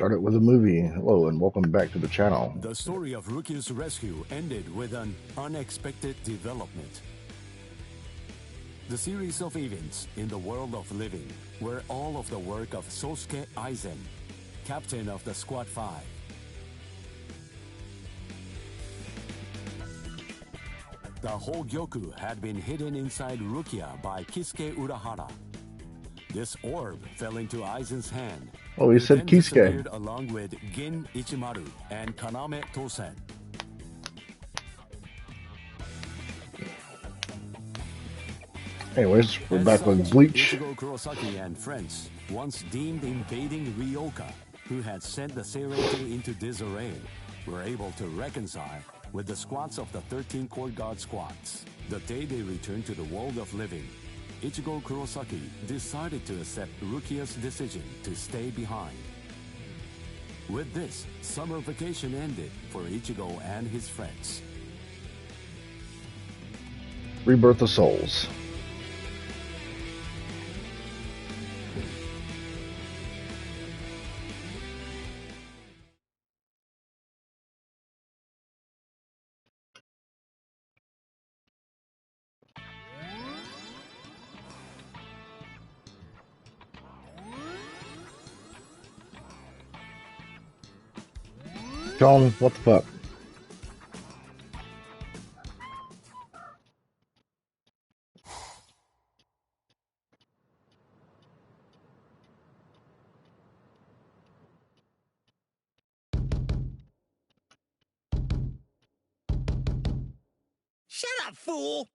start it with a movie. Hello and welcome back to the channel. The story of Rukia's rescue ended with an unexpected development. The series of events in the world of living were all of the work of Sosuke Aizen, captain of the Squad 5. The Hogyoku had been hidden inside Rukia by Kisuke Urahara. This orb fell into Aizen's hand. Oh, he said then Kisuke. Disappeared along with Gin Ichimaru and Kaname Tosen. Anyways, we're back with Bleach. Ichigo Kurosaki and friends once deemed invading Ryoka, who had sent the Seireitei into disarray, were able to reconcile with the squads of the 13 Court Guard squads. The day they returned to the world of living, Ichigo Kurosaki decided to accept Rukia's decision to stay behind. With this, summer vacation ended for Ichigo and his friends. Rebirth of Souls. John, what the fuck? Shut up, fool!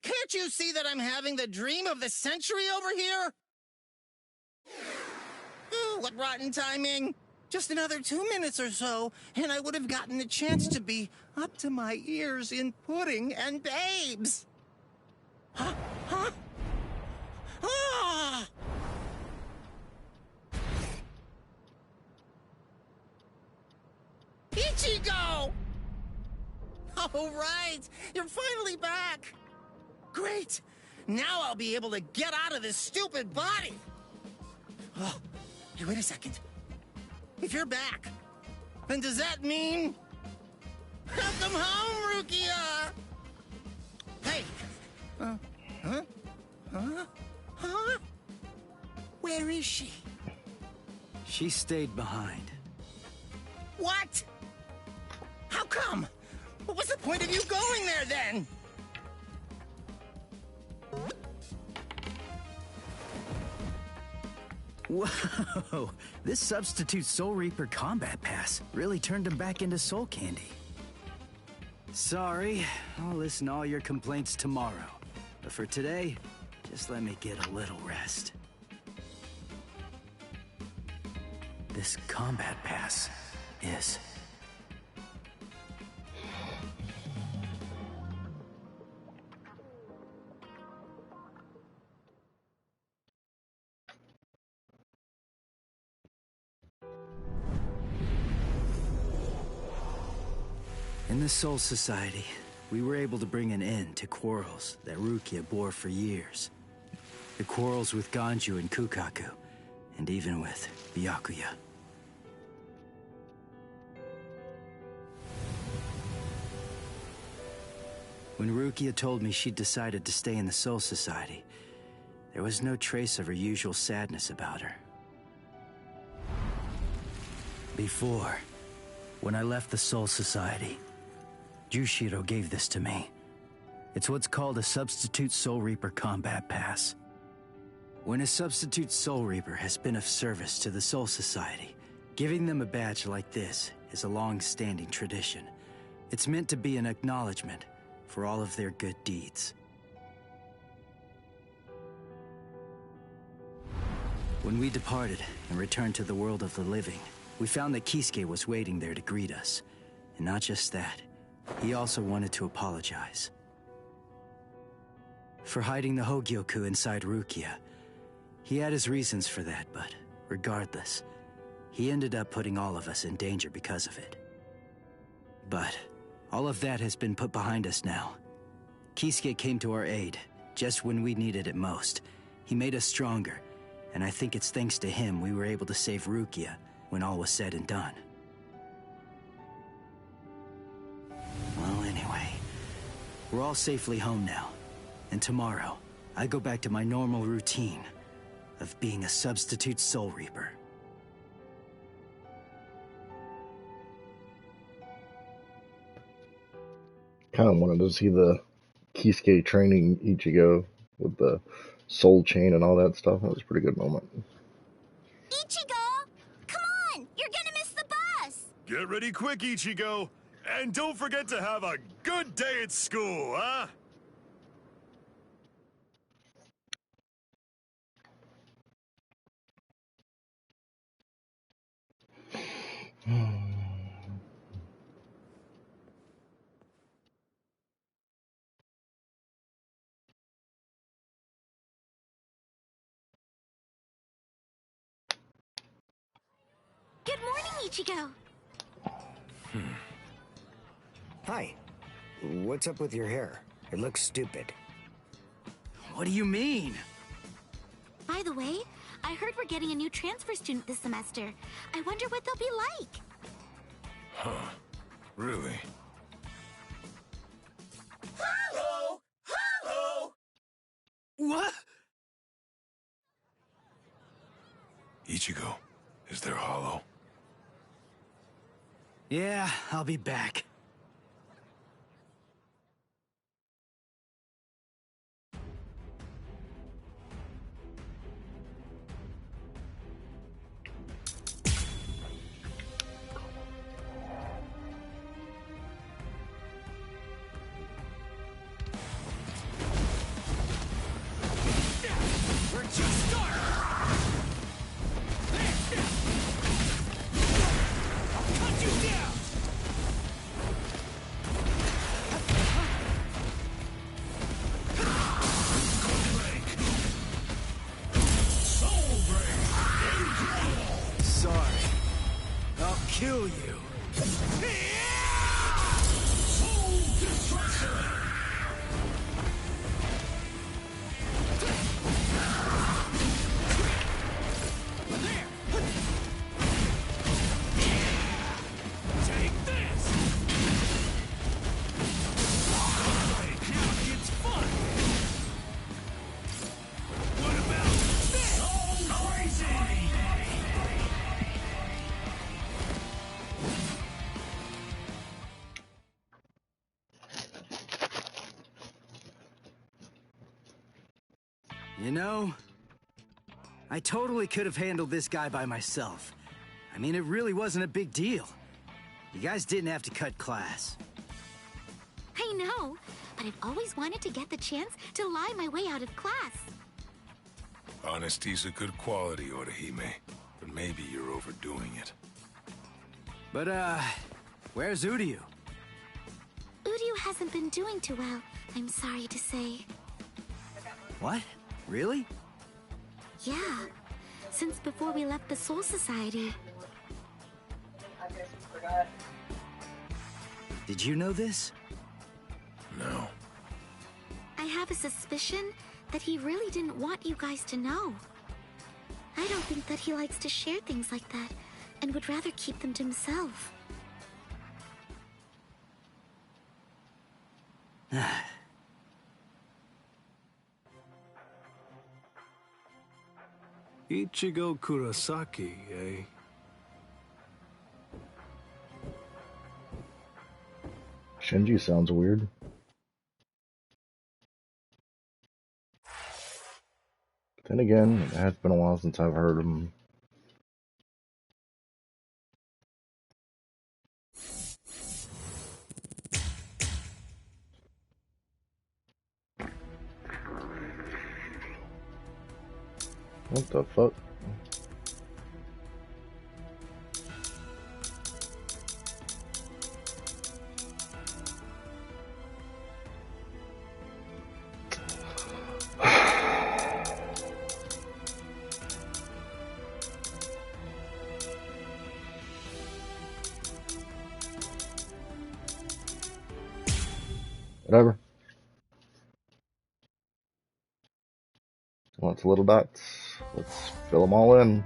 Can't you see that I'm having the dream of the century over here? Ooh, what rotten timing! Just another 2 minutes or so, and I would have gotten the chance to be up to my ears in pudding and babes! Huh? Huh? Ah! Ichigo! All right, you're finally back! Great! Now I'll be able to get out of this stupid body! Oh, hey, wait a second. If you're back, then does that mean... Welcome home, Rukia! Hey! Huh? Where is she? She stayed behind. What? How come? What was the point of you going there, then? Whoa! This substitute Soul Reaper combat pass really turned him back into soul candy. Sorry, I'll listen to all your complaints tomorrow. But for today, just let me get a little rest. This combat pass is... In the Soul Society, we were able to bring an end to quarrels that Rukia bore for years. The quarrels with Ganju and Kukaku, and even with Byakuya. When Rukia told me she'd decided to stay in the Soul Society, there was no trace of her usual sadness about her. Before, when I left the Soul Society, Jushiro gave this to me. It's what's called a Substitute Soul Reaper Combat Pass. When a Substitute Soul Reaper has been of service to the Soul Society, giving them a badge like this is a long-standing tradition. It's meant to be an acknowledgement for all of their good deeds. When we departed and returned to the world of the living, we found that Kisuke was waiting there to greet us. And not just that, he also wanted to apologize. For hiding the Hogyoku inside Rukia. He had his reasons for that, but regardless, he ended up putting all of us in danger because of it. But all of that has been put behind us now. Kisuke came to our aid, just when we needed it most. He made us stronger, and I think it's thanks to him we were able to save Rukia when all was said and done. Well, anyway, we're all safely home now. And tomorrow, I go back to my normal routine of being a substitute Soul Reaper. Kind of wanted to see the Kisuke training Ichigo with the soul chain and all that stuff. That was a pretty good moment. Ichigo! Come on! You're gonna miss the bus! Get ready quick, Ichigo! And don't forget to have a good day at school, huh? Good morning, Ichigo! Hi. What's up with your hair? It looks stupid. What do you mean? By the way, I heard we're getting a new transfer student this semester. I wonder what they'll be like. Huh. Really? Hello! Hello! What? Ichigo, is there Hollow? Yeah, I'll be back. We're just starting! I'll cut you down! Sorry. I'll kill you. Take this! Now it's fun! What about this? So crazy! You know, I totally could have handled this guy by myself. I mean, it really wasn't a big deal. You guys didn't have to cut class. I know, but I've always wanted to get the chance to lie my way out of class. Honesty's a good quality, Orihime, but maybe you're overdoing it. But, where's Uryu? Uryu hasn't been doing too well, I'm sorry to say. What? Really? Yeah, since before we left the Soul Society. Did you know this? No. I have a suspicion that he really didn't want you guys to know. I don't think that he likes to share things like that, and would rather keep them to himself. Ichigo Kurosaki, eh? Shinji sounds weird. Then again, it has been a while since I've heard him. What the fuck? Whatever. Wants little dots. Let's fill them all in.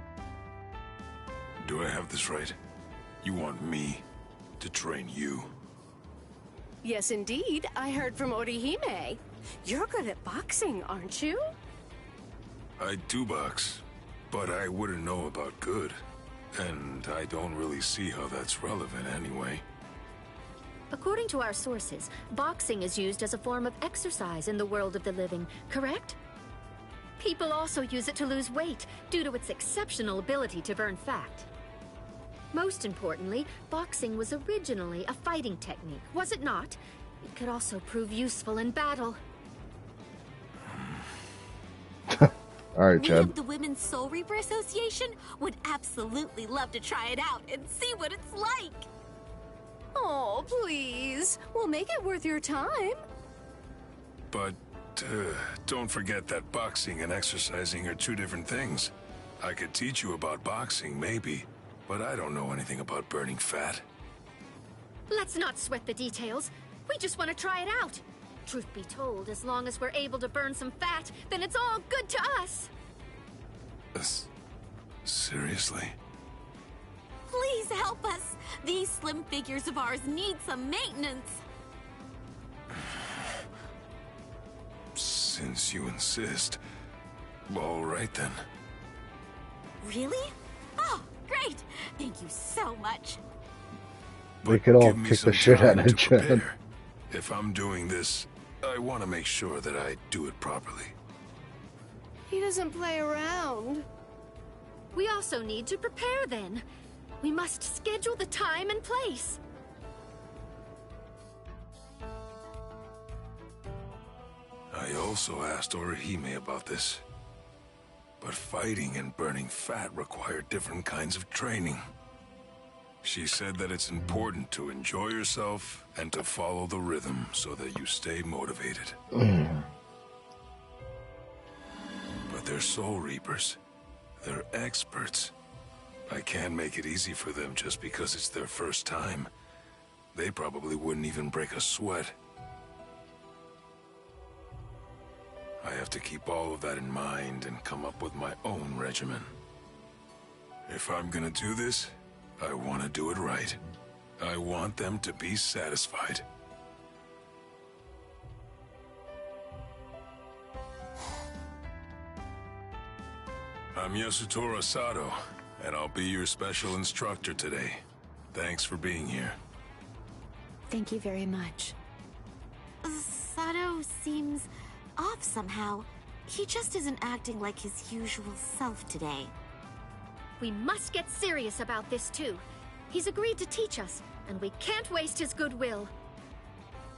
do I have this right? You want me to train you? Yes, indeed. I heard from Orihime. You're good at boxing, aren't you? I do box, but I wouldn't know about good. And I don't really see how that's relevant anyway. According to our sources, boxing is used as a form of exercise in the world of the living, correct? People also use it to lose weight due to its exceptional ability to burn fat. Most importantly, boxing was originally a fighting technique, was it not? It could also prove useful in battle. Alright, We Chad. of the Women's Soul Reaper Association would absolutely love to try it out and see what it's like. Oh, please. We'll make it worth your time. But don't forget that boxing and exercising are two different things. I could teach you about boxing, maybe, but I don't know anything about burning fat. Let's not sweat the details. We just want to try it out. Truth be told, as long as we're able to burn some fat, then it's all good to us. Seriously? Please help us. These slim figures of ours need some maintenance. Since you insist. All right then. Really? Oh, great. Thank you so much. We could all Give me kick some the shit out time of to Chad. prepare. If I'm doing this, I want to make sure that I do it properly. He doesn't play around. We also need to prepare then. We must schedule the time and place. I also asked Orihime about this. But fighting and burning fat require different kinds of training. She said that it's important to enjoy yourself and to follow the rhythm so that you stay motivated. But they're Soul Reapers. They're experts. I can't make it easy for them just because it's their first time. They probably wouldn't even break a sweat. I have to keep all of that in mind and come up with my own regimen. If I'm gonna do this, I want to do it right. I want them to be satisfied. I'm Yasutaro Sato, and I'll be your special instructor today. Thanks for being here. Thank you very much. Sato seems off somehow. He just isn't acting like his usual self today. We must get serious about this too. He's agreed to teach us, and we can't waste his goodwill.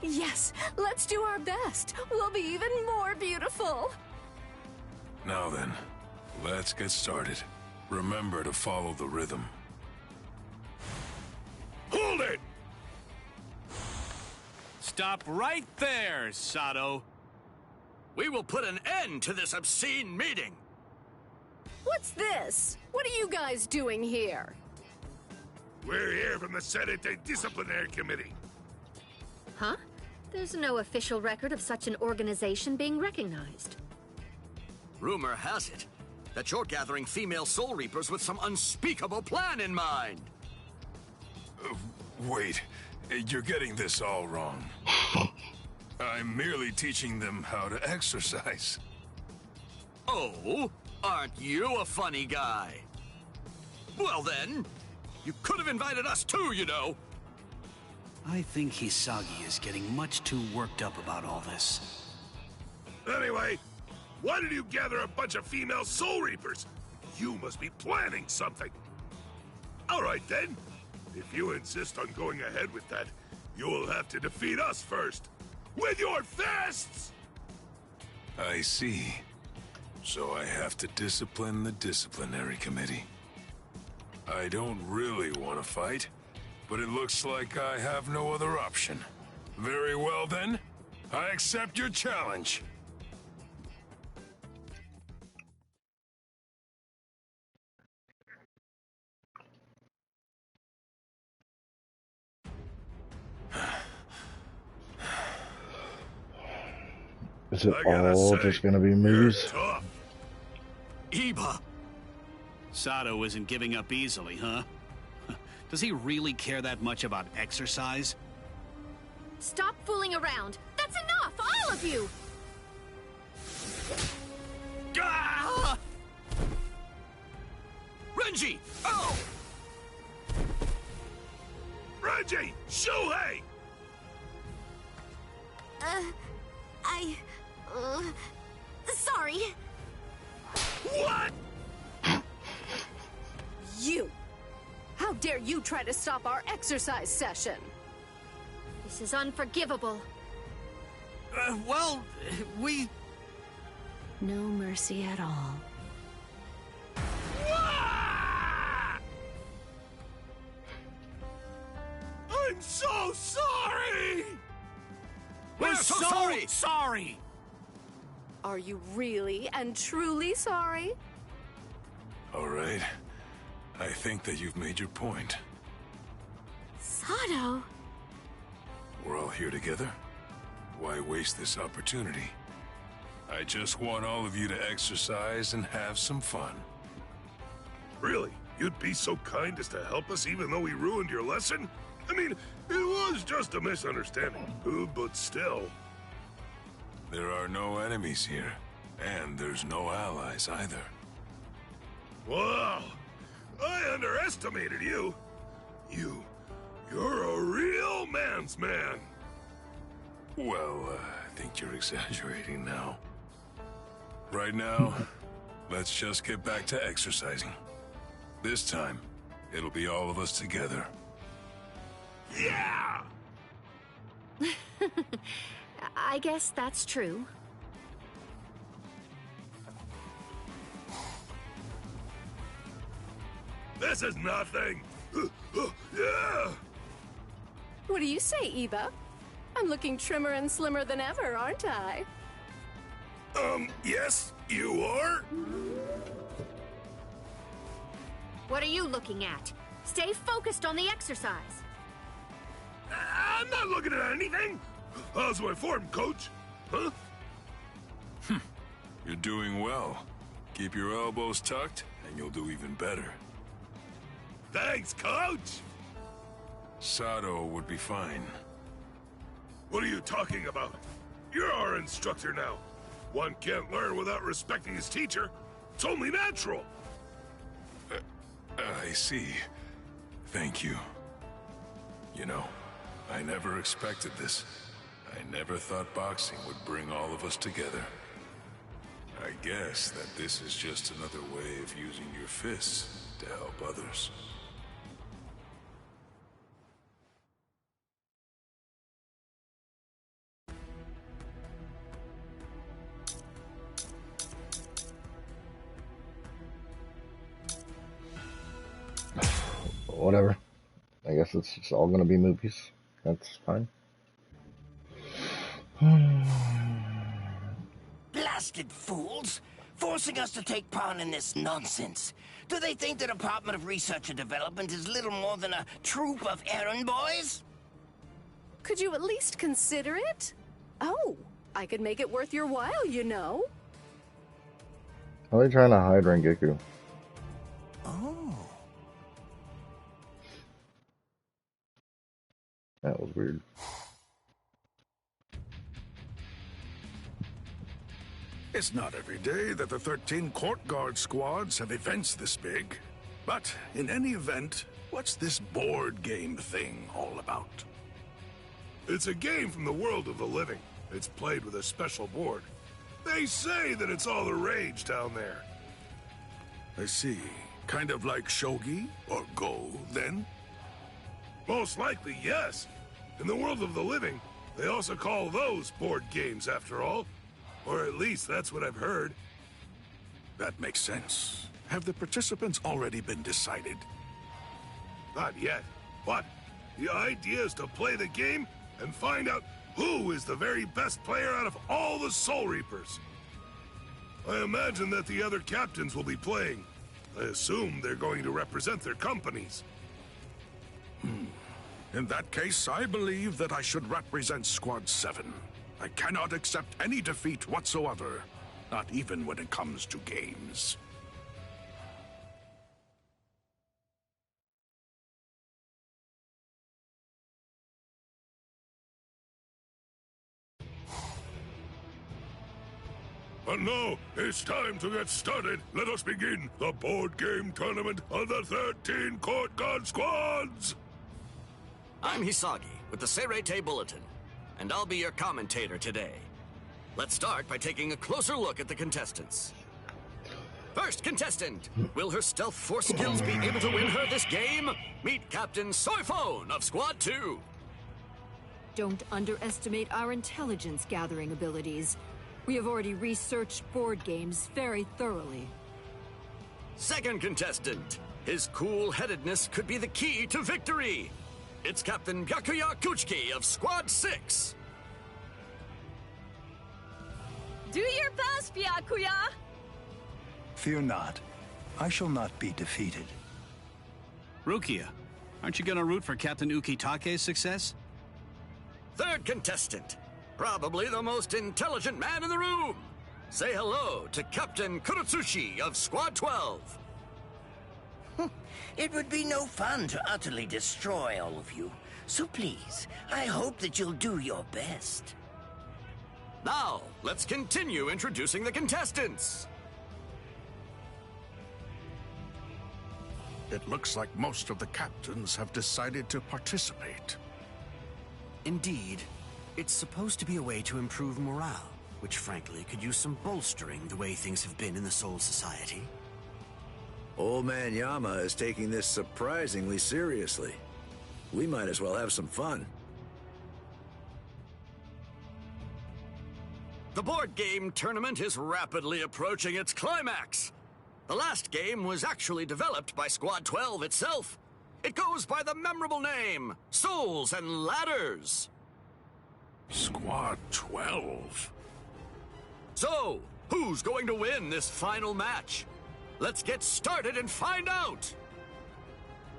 Yes, let's do our best. We'll be even more beautiful. Now then, let's get started. Remember to follow the rhythm. Hold it! Stop right there, Sato. We will put an end to this obscene meeting. What's this? What are you guys doing here? We're here from the Senate Disciplinary Committee. Huh? There's no official record of such an organization being recognized. Rumor has it that you're gathering female Soul Reapers with some unspeakable plan in mind. Wait, you're getting this all wrong. I'm merely teaching them how to exercise. Oh, aren't you a funny guy? Well then, you could have invited us too, you know. I think Hisagi is getting much too worked up about all this. Anyway, why did you gather a bunch of female Soul Reapers? You must be planning something. All right then. If you insist on going ahead with that, you will have to defeat us first. With your fists! I see. So I have to discipline the disciplinary committee. I don't really want to fight, but it looks like I have no other option. Very well then. I accept your challenge. Is it all just gonna be moves? Tough. Iba, Sato isn't giving up easily, huh? Does he really care that much about exercise? Stop fooling around! That's enough, all of you! Ah! Renji! Oh! Renji! Shuhei! Sorry. What? You! How dare you try to stop our exercise session? This is unforgivable. Well, we... No mercy at all. I'm so sorry! We're so sorry! Sorry! Are you really and truly sorry? All right. I think that you've made your point. Sato. We're all here together. Why waste this opportunity? I just want all of you to exercise and have some fun. Really? You'd be so kind as to help us even though we ruined your lesson? I mean, it was just a misunderstanding, but still. There are no enemies here, and there's no allies either. Wow! I underestimated you. You're a real man's man. Well, I think you're exaggerating now. Right now, let's just get back to exercising. This time, it'll be all of us together. Yeah! I guess that's true. This is nothing. Yeah! What do you say, Eva? I'm looking trimmer and slimmer than ever, aren't I? Yes, you are? What are you looking at? Stay focused on the exercise. I'm not looking at anything. How's my form, coach? Huh? You're doing well. Keep your elbows tucked, and you'll do even better. Thanks, coach! Sato would be fine. What are you talking about? You're our instructor now. One can't learn without respecting his teacher. It's only natural. I see. Thank you. You know, I never expected this. I never thought boxing would bring all of us together. I guess that this is just another way of using your fists to help others. Whatever. I guess it's just all gonna be movies. That's fine. Blasted fools! Forcing us to take part in this nonsense. Do they think the Department of Research and Development is little more than a troop of errand boys? Could you at least consider it? Oh, I could make it worth your while, you know. How are they trying to hide Rengoku? Oh. That was weird. It's not every day that the 13 Court Guard squads have events this big. But in any event, what's this board game thing all about? It's a game from the world of the living. It's played with a special board. They say that it's all the rage down there. I see. Kind of like shogi or go, then? Most likely, yes. In the world of the living, they also call those board games, after all. Or at least that's what I've heard. That makes sense. Have the participants already been decided? Not yet. But the idea is to play the game and find out who is the very best player out of all the Soul Reapers. I imagine that the other captains will be playing. I assume they're going to represent their companies. In that case, I believe that I should represent Squad 7. I cannot accept any defeat whatsoever, not even when it comes to games. And now, it's time to get started. Let us begin the board game tournament of the 13 Court Guard Squads! I'm Hisagi with the Serete Bulletin, and I'll be your commentator today. Let's start by taking a closer look at the contestants. First contestant, will her stealth force skills be able to win her this game? Meet Captain Soifone of Squad 2. Don't underestimate our intelligence gathering abilities. We have already researched board games very thoroughly. Second contestant, his cool-headedness could be the key to victory. It's Captain Byakuya Kuchiki of Squad 6. Do your best, Byakuya! Fear not. I shall not be defeated. Rukia, aren't you gonna root for Captain Ukitake's success? Third contestant, probably the most intelligent man in the room. Say hello to Captain Kurotsushi of Squad 12. It would be no fun to utterly destroy all of you. So please, I hope that you'll do your best. Now, let's continue introducing the contestants. It looks like most of the captains have decided to participate. Indeed. It's supposed to be a way to improve morale, which frankly could use some bolstering the way things have been in the Soul Society. Old Man Yama is taking this surprisingly seriously. We might as well have some fun. The board game tournament is rapidly approaching its climax. The last game was actually developed by Squad 12 itself. It goes by the memorable name, Souls and Ladders. Squad 12? So, who's going to win this final match? Let's get started and find out!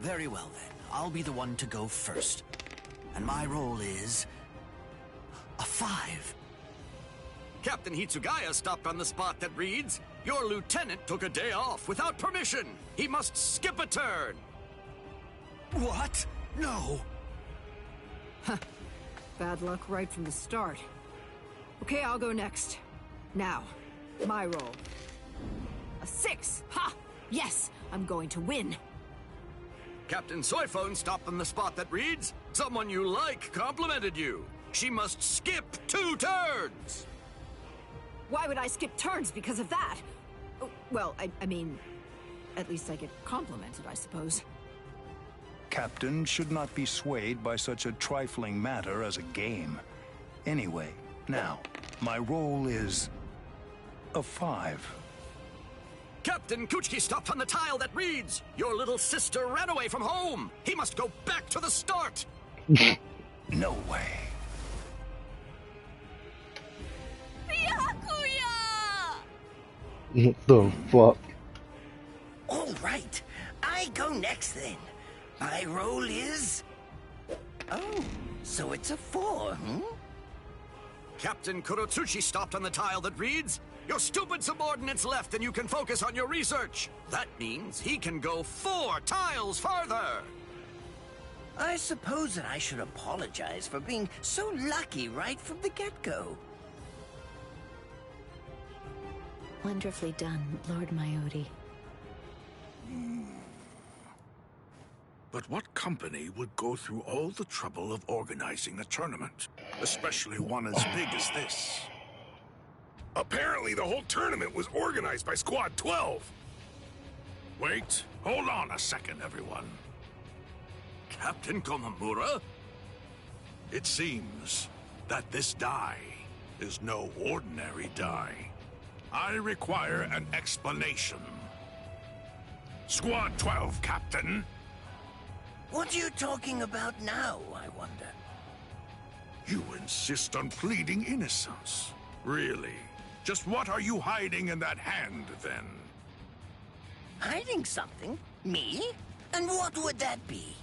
Very well then, I'll be the one to go first. And my role is... a 5. Captain Hitsugaya stopped on the spot that reads, "Your lieutenant took a day off without permission. He must skip a turn." What? No. Bad luck right from the start. Okay, I'll go next. Now, my roll. A 6! Ha! Yes, I'm going to win. Captain Soifone stopped on the spot that reads, "Someone you like complimented you. She must skip 2 turns." Why would I skip turns because of that? Oh, well, I mean, at least I get complimented, I suppose. Captain should not be swayed by such a trifling matter as a game. Anyway, now, my role is... a 5. Captain Kuchiki stopped on the tile that reads, "Your little sister ran away from home. He must go back to the start." No way. What the fuck? All right, I go next then. My roll is... Oh, so it's a 4, Captain Kurotsuchi stopped on the tile that reads, "Your stupid subordinate's left and you can focus on your research." That means he can go 4 tiles farther. I suppose that I should apologize for being so lucky right from the get-go. Wonderfully done, Lord Mayuri. But what company would go through all the trouble of organizing a tournament? Especially one as big as this. Apparently the whole tournament was organized by Squad 12. Wait, hold on a second, everyone. Captain Komamura? It seems that this die is no ordinary die. I require an explanation. Squad 12, Captain. What are you talking about now, I wonder? You insist on pleading innocence. Really? Just what are you hiding in that hand, then? Hiding something? Me? And what would that be?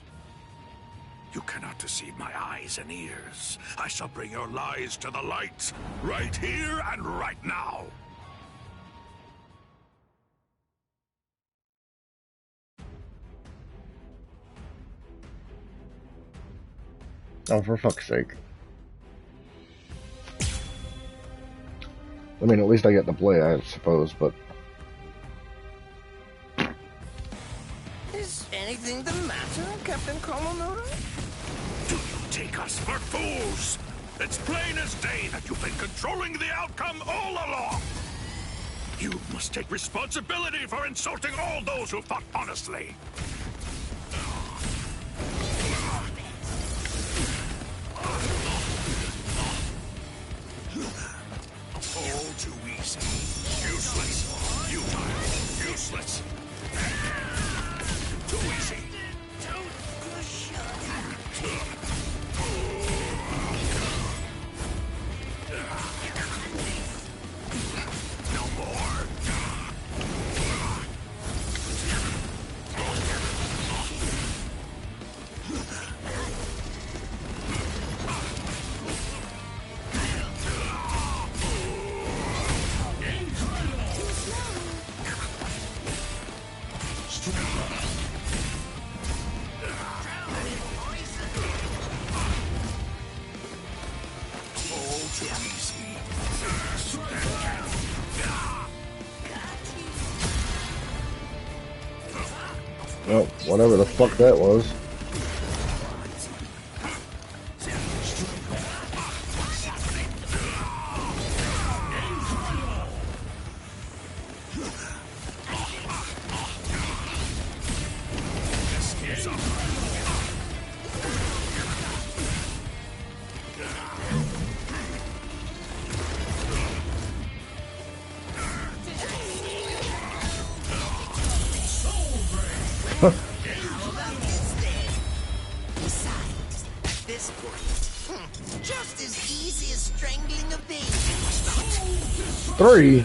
You cannot deceive my eyes and ears. I shall bring your lies to the light, right here and right now. Oh, for fuck's sake. I mean, at least I get to play, I suppose, but... Is anything the matter, Captain Komamura? Do you take us for fools? It's plain as day that you've been controlling the outcome all along. You must take responsibility for insulting all those who fought honestly. All too easy. Useless. Futile. Useless. Too easy. No more. Well, whatever the fuck that was. Besides, at this point, just as easy as strangling a baby. 3.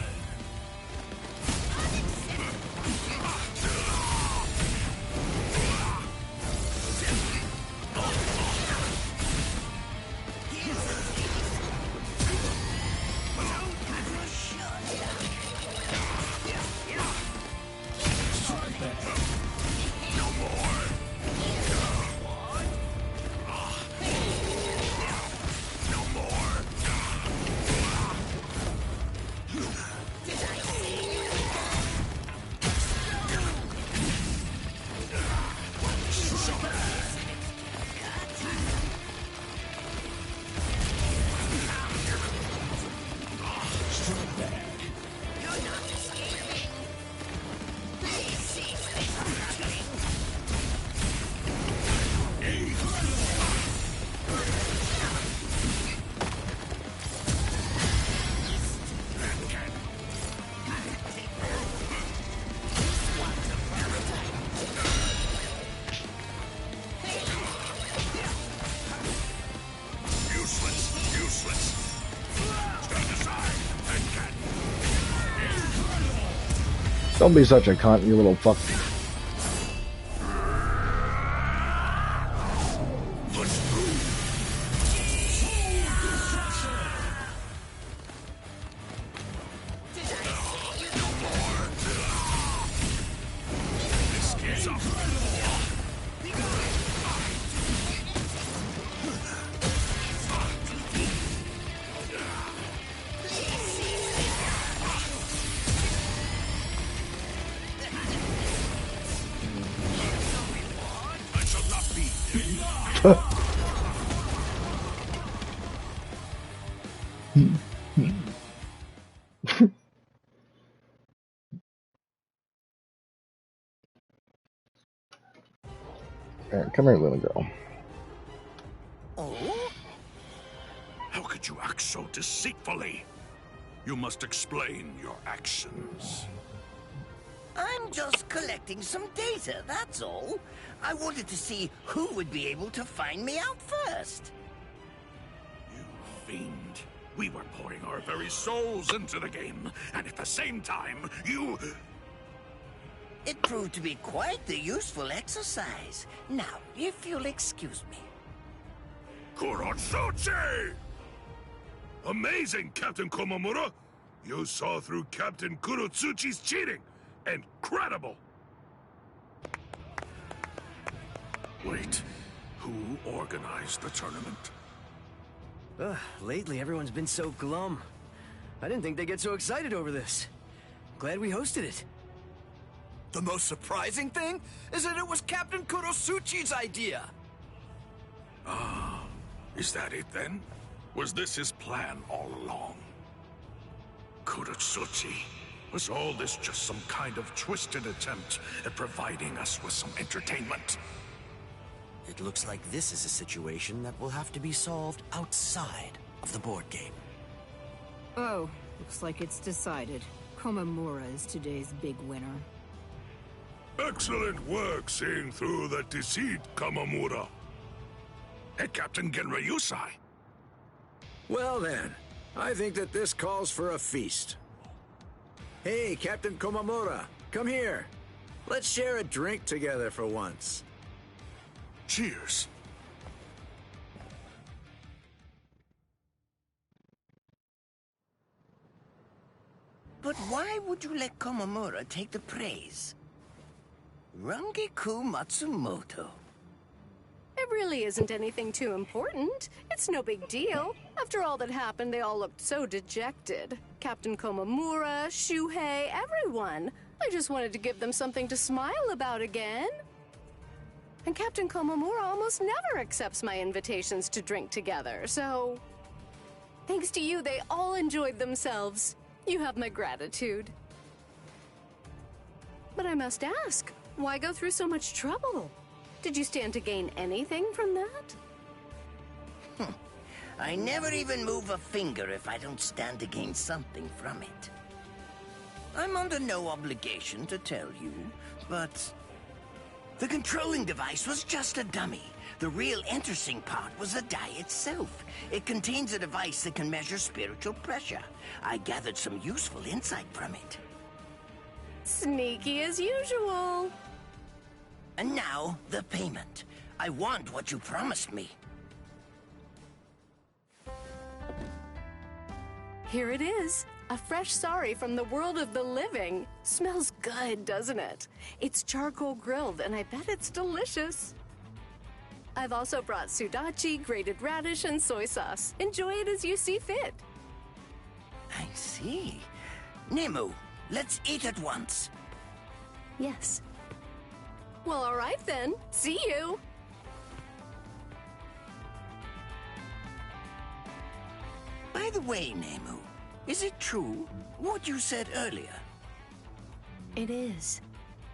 Don't be such a cunt, you little fuck. Alright, come here, little girl. Oh? How could you act so deceitfully? You must explain your actions. I'm just collecting some data, that's all. I wanted to see who would be able to find me out first. You fiend. We were pouring our very souls into the game, and at the same time, you... It proved to be quite the useful exercise. Now, if you'll excuse me. Kurotsuchi! Amazing, Captain Komamura! You saw through Captain Kurotsuchi's cheating! Incredible! Wait, who organized the tournament? Lately everyone's been so glum. I didn't think they'd get so excited over this. Glad we hosted it. The most surprising thing is that it was Captain Kurosuchi's idea. Ah, is that it then? Was this his plan all along? Kurosuchi, was all this just some kind of twisted attempt at providing us with some entertainment? It looks like this is a situation that will have to be solved outside of the board game. Oh, looks like it's decided. Komamura is today's big winner. Excellent work seeing through the deceit, Kamamura. Hey, Captain Genryusai. Well then, I think that this calls for a feast. Hey, Captain Komamura, come here. Let's share a drink together for once. Cheers. But why would you let Komamura take the praise? Rangiku Matsumoto. It really isn't anything too important. It's no big deal. After all that happened, they all looked so dejected. Captain Komamura, Shuhei, everyone. I just wanted to give them something to smile about again. And Captain Komamura almost never accepts my invitations to drink together, so... Thanks to you, they all enjoyed themselves. You have my gratitude. But I must ask, why go through so much trouble? Did you stand to gain anything from that? I never even move a finger if I don't stand to gain something from it. I'm under no obligation to tell you, but... the controlling device was just a dummy. The real interesting part was the die itself. It contains a device that can measure spiritual pressure. I gathered some useful insight from it. Sneaky as usual. And now, the payment. I want what you promised me. Here it is. A fresh sari from the world of the living. Smells good, doesn't it? It's charcoal grilled, and I bet it's delicious. I've also brought sudachi, grated radish, and soy sauce. Enjoy it as you see fit. I see. Nemu, let's eat at once. Yes. Well, all right then. See you. By the way, Nemu, is it true what you said earlier? It is.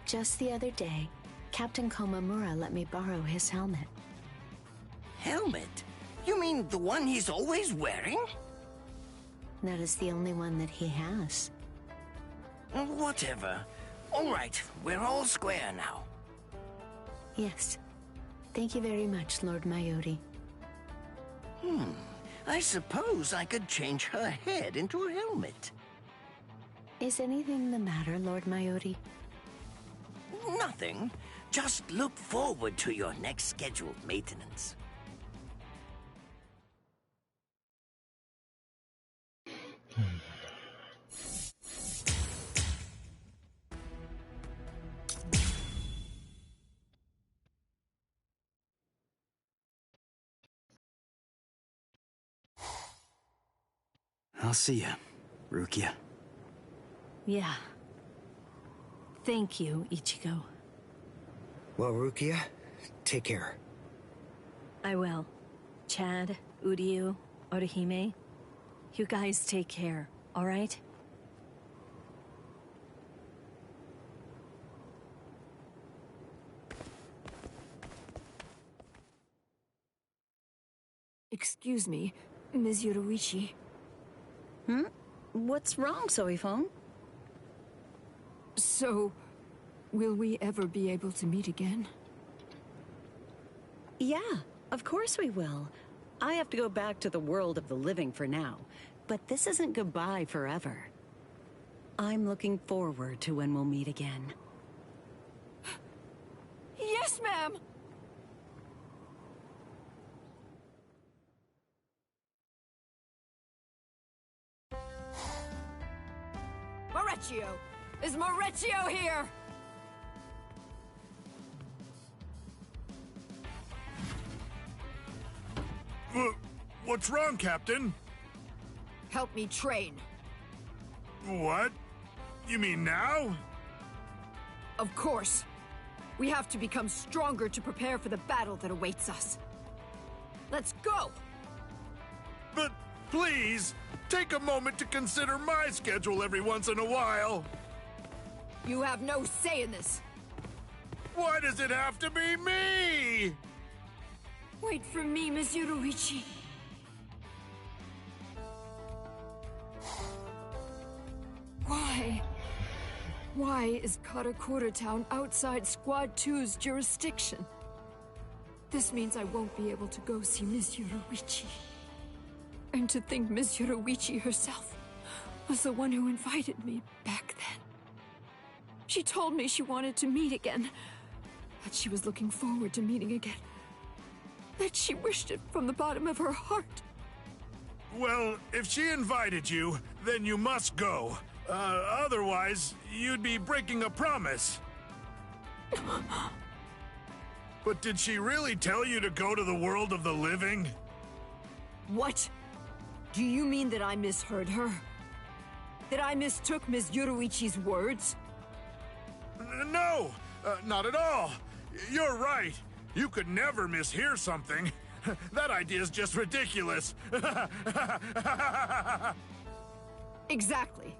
Just the other day, Captain Komamura let me borrow his helmet. Helmet? You mean the one he's always wearing? That is the only one that he has. Whatever. All right, we're all square now. Yes. Thank you very much, Lord Mayuri. I suppose I could change her head into a helmet. Is anything the matter, Lord Mayuri? Nothing. Just look forward to your next scheduled maintenance. I'll see ya, Rukia. Yeah. Thank you, Ichigo. Well, Rukia, take care. I will. Chad, Uryu, Orihime, you guys take care, all right? Excuse me, Ms. Yoruichi. What's wrong, Soifon? So, will we ever be able to meet again? Yeah, of course we will. I have to go back to the world of the living for now, but this isn't goodbye forever. I'm looking forward to when we'll meet again. Yes, ma'am! Maurecchio! Is Maurecchio here? What's wrong, Captain? Help me train. What? You mean now? Of course. We have to become stronger to prepare for the battle that awaits us. Let's go! But please, take a moment to consider my schedule every once in a while. You have no say in this. Why does it have to be me? Wait for me, Miss Yoruichi. Why? Why is Karakura Town outside Squad 2's jurisdiction? This means I won't be able to go see Miss Yoruichi. And to think Miss Yoruichi herself was the one who invited me back then. She told me she wanted to meet again, that she was looking forward to meeting again, that she wished it from the bottom of her heart. Well, if she invited you, then you must go. Otherwise, you'd be breaking a promise. But did she really tell you to go to the world of the living? What? Do you mean that I misheard her? That I mistook Miss Yoruichi's words? No, not at all. You're right. You could never mishear something. That idea is just ridiculous. Exactly.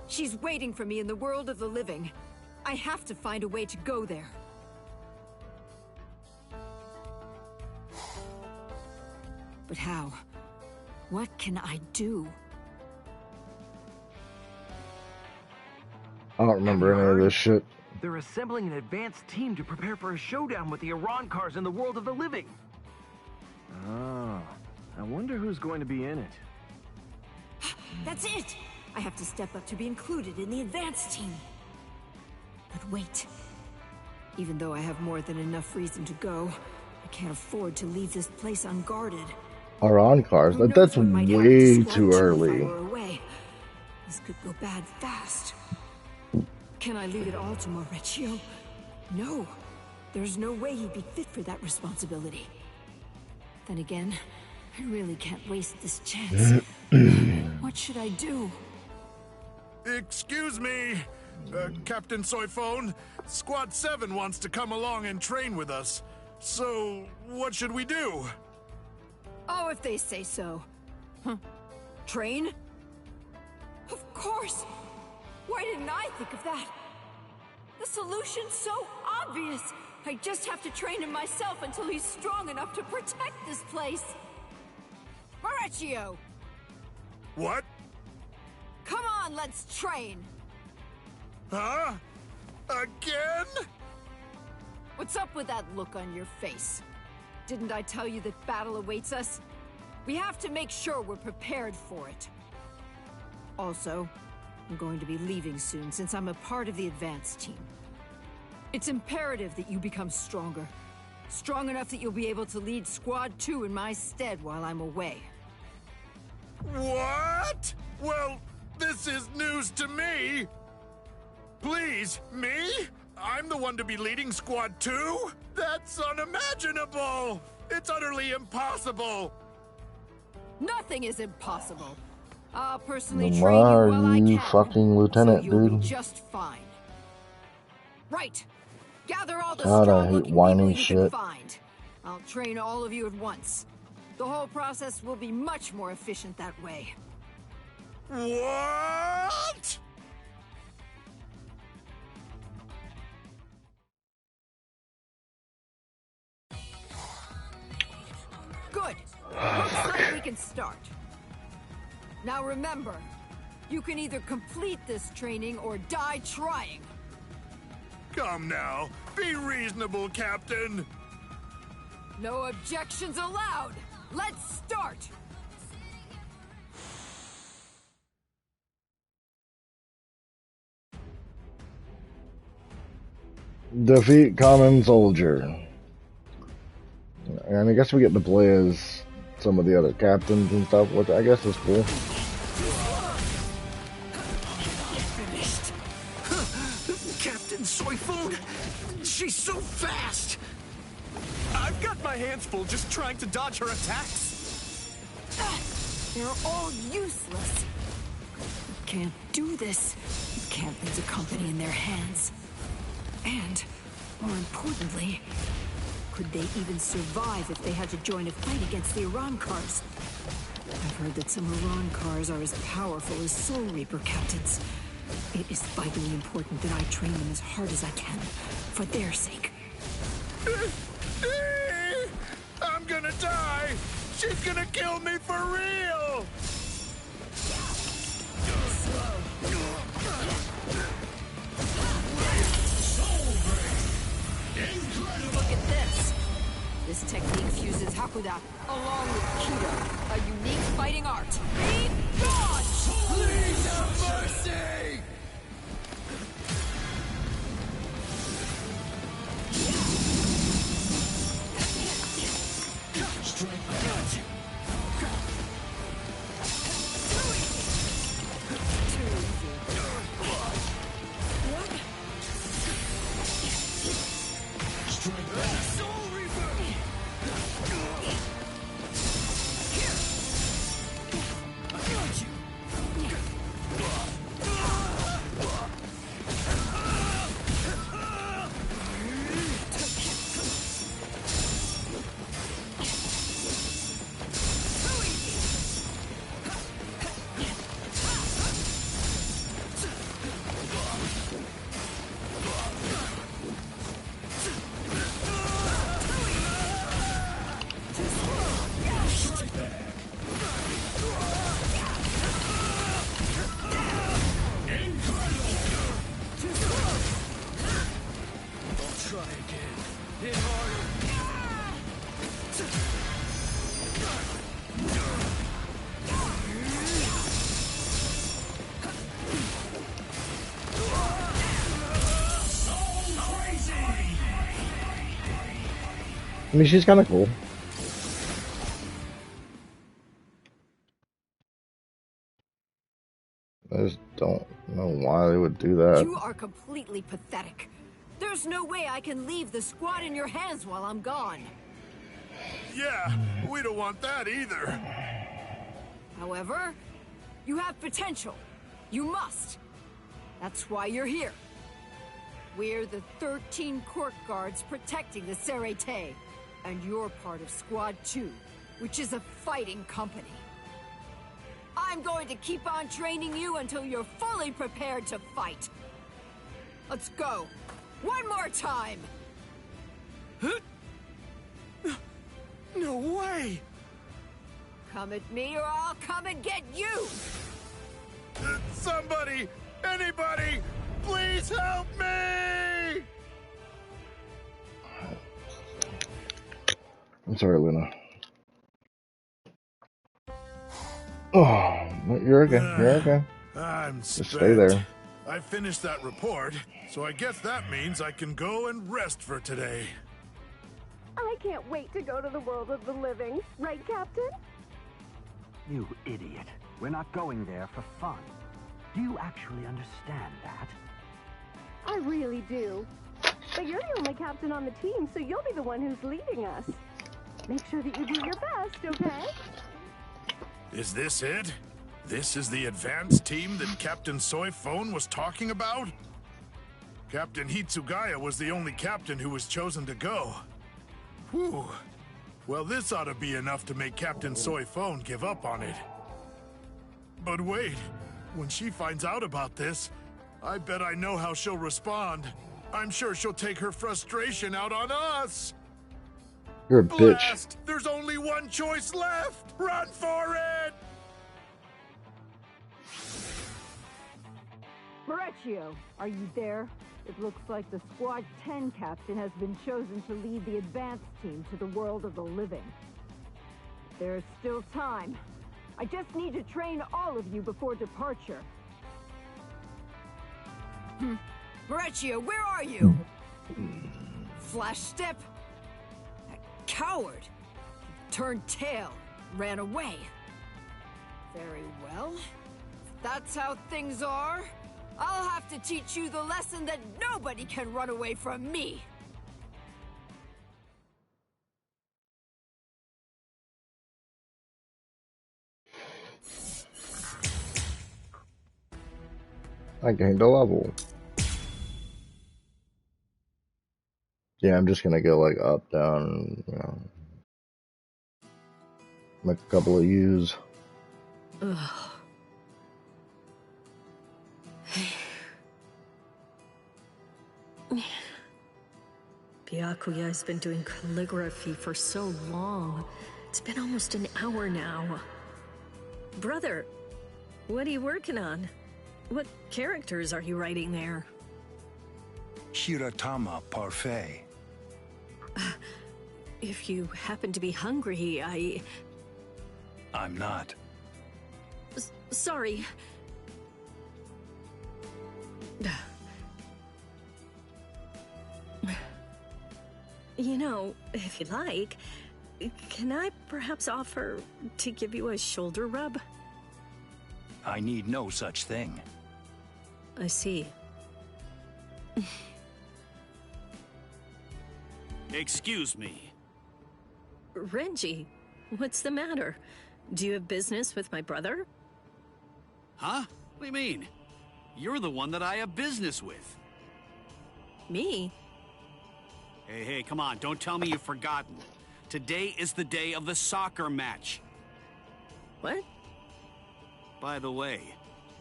She's waiting for me in the world of the living. I have to find a way to go there. But how? What can I do? I don't remember any of this shit. They're assembling an advanced team to prepare for a showdown with the Arrancars in the world of the living. Oh, I wonder who's going to be in it. That's it! I have to step up to be included in the advanced team. But wait. Even though I have more than enough reason to go, I can't afford to leave this place unguarded. Arrancars? That's way too early. Away. This could go bad fast. Can I leave it all to Maurecchio? No. There's no way he'd be fit for that responsibility. Then again, I really can't waste this chance. What should I do? Excuse me, Captain Soifone. Squad 7 wants to come along and train with us. So, what should we do? Oh, if they say so. Train? Of course! Why didn't I think of that? The solution's so obvious! I just have to train him myself until he's strong enough to protect this place! Maurecchio! What? Come on, let's train! Huh? Again? What's up with that look on your face? Didn't I tell you that battle awaits us? We have to make sure we're prepared for it. Also, I'm going to be leaving soon since I'm a part of the advanced team. It's imperative that you become stronger. Strong enough that you'll be able to lead Squad 2 in my stead while I'm away. What? Well, this is news to me. Please, me? I'm the one to be leading Squad 2? That's unimaginable! It's utterly impossible! Nothing is impossible. I'll personally Then train why you are while I you can, fucking lieutenant, so you'll dude? be just fine. Right. Gather all the God, I strong hate looking whining people you can shit. find. I'll train all of you at once. The whole process will be much more efficient that way. What? Good. Looks like we can start. Now remember, you can either complete this training or die trying. Come now, be reasonable, Captain. No objections allowed. Let's start. Defeat common soldier. And I guess we get to play as some of the other captains and stuff, which I guess is cool. Finished. Captain Soifone, she's so fast. I've got my hands full just trying to dodge her attacks. They're all useless. can't do this. You can't leave the company in their hands. And, more importantly, could they even survive if they had to join a fight against the Arrancars? I've heard that some Arrancars are as powerful as Soul Reaper captains. It is vitally important that I train them as hard as I can, for their sake. I'm gonna die! She's gonna kill me for real! Look at this. This technique fuses Hakuda along with Kido, a unique fighting art. Be gone! Please have mercy! I mean, she's kind of cool. I just don't know why they would do that. You are completely pathetic. There's no way I can leave the squad in your hands while I'm gone. Yeah, we don't want that either. However, you have potential. You must. That's why you're here. We're the 13 court guards protecting the Serete. And you're part of Squad 2, which is a fighting company. I'm going to keep on training you until you're fully prepared to fight. Let's go. One more time. No way! Come at me or I'll come and get you! Somebody! Anybody! Please help me! I'm sorry, Luna. Oh, you're okay. You're okay. I'm Just spent. stay there. I finished that report, so I guess that means I can go and rest for today. I can't wait to go to the world of the living. Right, Captain? You idiot. We're not going there for fun. Do you actually understand that? I really do. But you're the only captain on the team, so you'll be the one who's leading us. Make sure that you do your best, okay? Is this it? This is the advanced team that Captain Soy Phone was talking about? Captain Hitsugaya was the only captain who was chosen to go. Whew. Well, this ought to be enough to make Captain Soy Phone give up on it. But wait, when she finds out about this, I bet I know how she'll respond. I'm sure she'll take her frustration out on us. You're a bitch. Blast! There's only one choice left! Run for it! Maurizio, are you there? It looks like the Squad 10 captain has been chosen to lead the advanced team to the world of the living. There's still time. I just need to train all of you before departure. Maurizio, where are you? Flash step? That coward! He turned tail, ran away. Very well. If that's how things are, I'll have to teach you the lesson that nobody can run away from me! I gained a level. Yeah, I'm just gonna go like up, down, you know, make a couple of U's. Ugh. Byakuya has been doing calligraphy for so long. It's been almost an hour now. Brother, what are you working on? What characters are you writing there? Shiratama Parfait. If you happen to be hungry, I'm not. Sorry. You know, if you'd like, can I perhaps offer to give you a shoulder rub? I need no such thing. I see. Excuse me. Renji, what's the matter? Do you have business with my brother? Huh? What do you mean? You're the one that I have business with. Me? Hey, come on, don't tell me you've forgotten. Today is the day of the soccer match. What? By the way,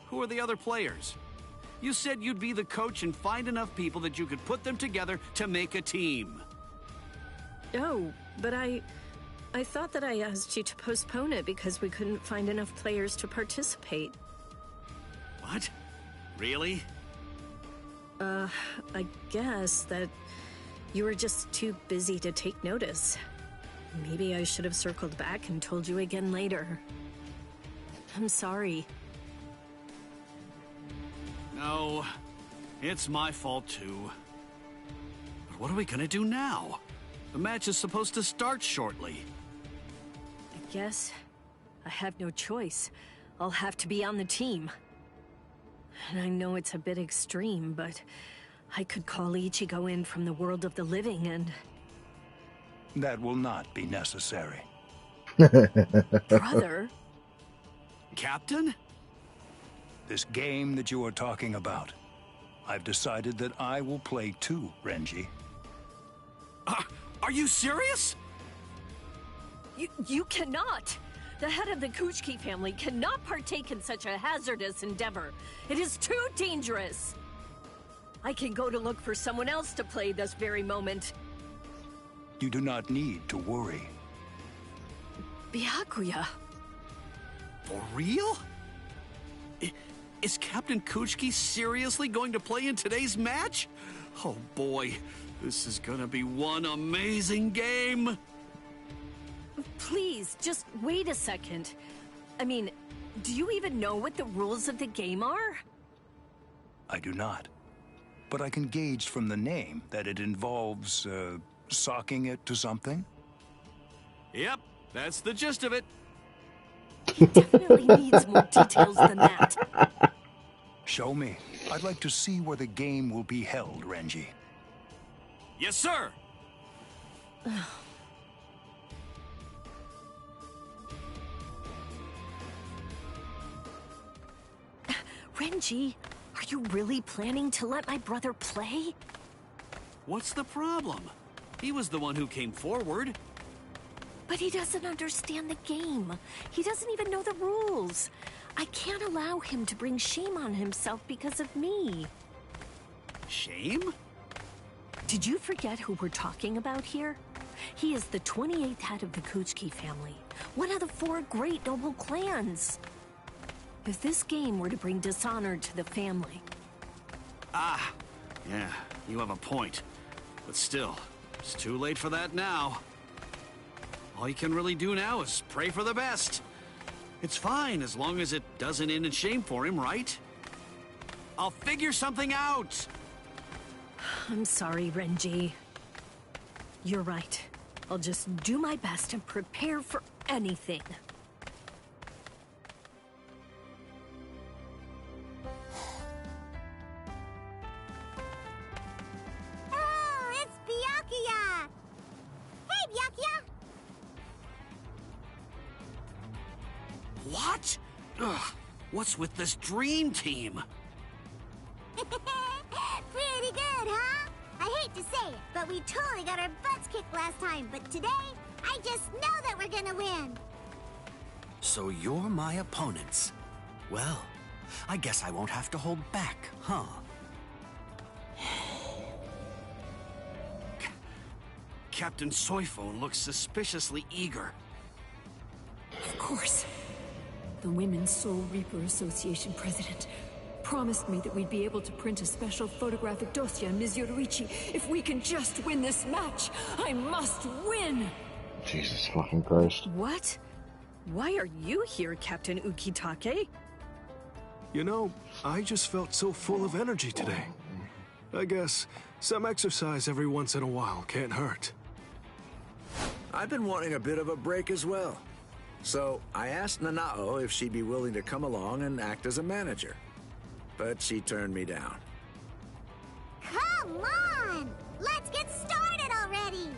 who are the other players? You said you'd be the coach and find enough people that you could put them together to make a team. Oh, but I thought that I asked you to postpone it because we couldn't find enough players to participate. What? Really? I guess that you were just too busy to take notice. Maybe I should have circled back and told you again later. I'm sorry. No, it's my fault too. But what are we gonna do now? The match is supposed to start shortly. I guess I have no choice. I'll have to be on the team. And I know it's a bit extreme, but I could call Ichigo in from the world of the living and... That will not be necessary. Brother? Captain? This game that you are talking about, I've decided that I will play too, Renji. Are you serious? You cannot! The head of the Kuchiki family cannot partake in such a hazardous endeavor. It is too dangerous. I can go to look for someone else to play this very moment. You do not need to worry. Byakuya. For real? Is Captain Kuchiki seriously going to play in today's match? Oh boy, this is gonna be one amazing game. Please, just wait a second. I mean, do you even know what the rules of the game are? I do not. But I can gauge from the name that it involves, socking it to something? Yep, that's the gist of it. It definitely needs more details than that. Show me. I'd like to see where the game will be held, Renji. Yes, sir! Renji, are you really planning to let my brother play? What's the problem? He was the one who came forward. But he doesn't understand the game. He doesn't even know the rules. I can't allow him to bring shame on himself because of me. Shame? Did you forget who we're talking about here? He is the 28th head of the Kuchiki family, one of the 4 great noble clans. If this game were to bring dishonor to the family... Ah, yeah, you have a point. But still, it's too late for that now. All you can really do now is pray for the best. It's fine as long as it doesn't end in shame for him, right? I'll figure something out! I'm sorry, Renji. You're right. I'll just do my best and prepare for anything. Oh, it's Byakuya! Hey, Byakuya! What? Ugh, what's with this dream team? Pretty good, huh? I hate to say it, but we totally got our butts kicked last time. But today, I just know that we're gonna win. So you're my opponents. Well, I guess I won't have to hold back, huh? Captain Soyphone looks suspiciously eager. Of course. The Women's Soul Reaper Association president promised me that we'd be able to print a special photographic dossier on Ms. Yoruichi if we can just win this match. I must win! Jesus fucking Christ. What? Why are you here, Captain Ukitake? You know, I just felt so full of energy today. I guess some exercise every once in a while can't hurt. I've been wanting a bit of a break as well. So I asked Nanao if she'd be willing to come along and act as a manager. But she turned me down. Come on! Let's get started already!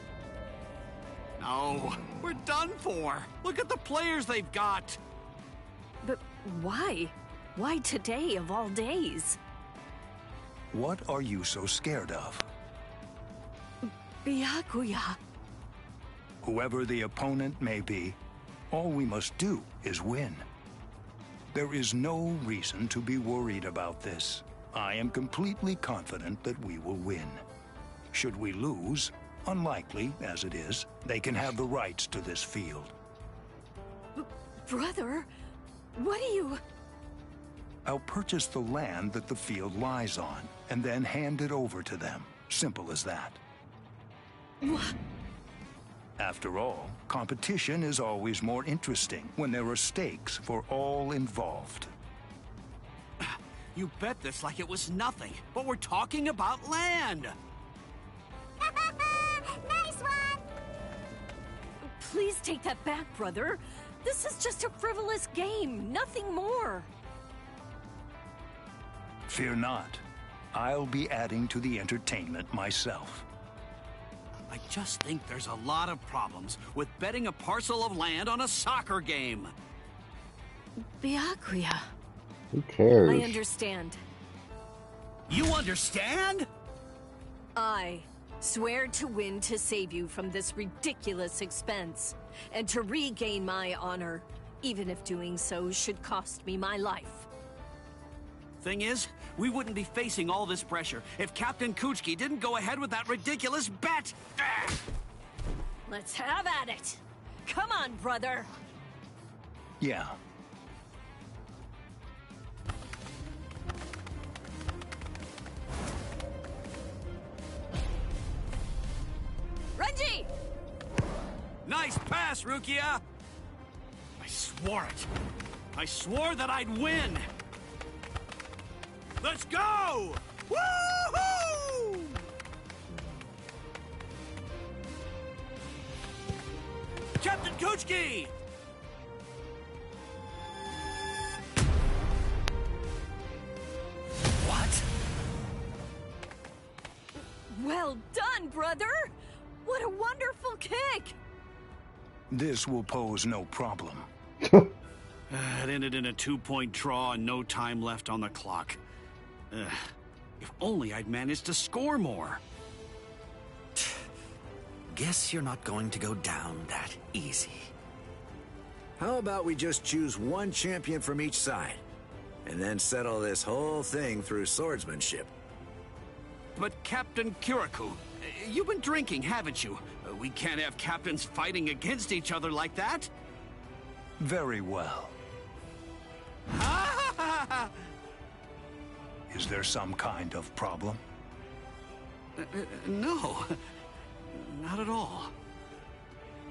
No, we're done for. Look at the players they've got. But why? Why today of all days? What are you so scared of? Byakuya. Whoever the opponent may be, all we must do is win. There is no reason to be worried about this. I am completely confident that we will win. Should we lose, unlikely as it is, they can have the rights to this field. Brother, what do you... I'll purchase the land that the field lies on, and then hand it over to them. Simple as that. What? After all, competition is always more interesting when there are stakes for all involved. You bet this like it was nothing, but we're talking about land! Nice one! Please take that back, brother. This is just a frivolous game, nothing more. Fear not. I'll be adding to the entertainment myself. I just think there's a lot of problems with betting a parcel of land on a soccer game. Byakuya. Who cares? I understand. You understand? I swear to win to save you from this ridiculous expense, and to regain my honor, even if doing so should cost me my life. Thing is, we wouldn't be facing all this pressure if Captain Kuchiki didn't go ahead with that ridiculous bet! Let's have at it! Come on, brother! Yeah. Renji! Nice pass, Rukia! I swore it. I swore that I'd win! Let's go! Woohoo! Captain Kuchiki! What? Well done, brother! What a wonderful kick! This will pose no problem. It ended in a 2-point draw and no time left on the clock. If only I'd managed to score more. Guess you're not going to go down that easy. How about we just choose one champion from each side, and then settle this whole thing through swordsmanship? But Captain Kirikou, you've been drinking, haven't you? We can't have captains fighting against each other like that. Very well. Is there some kind of problem? No, not at all.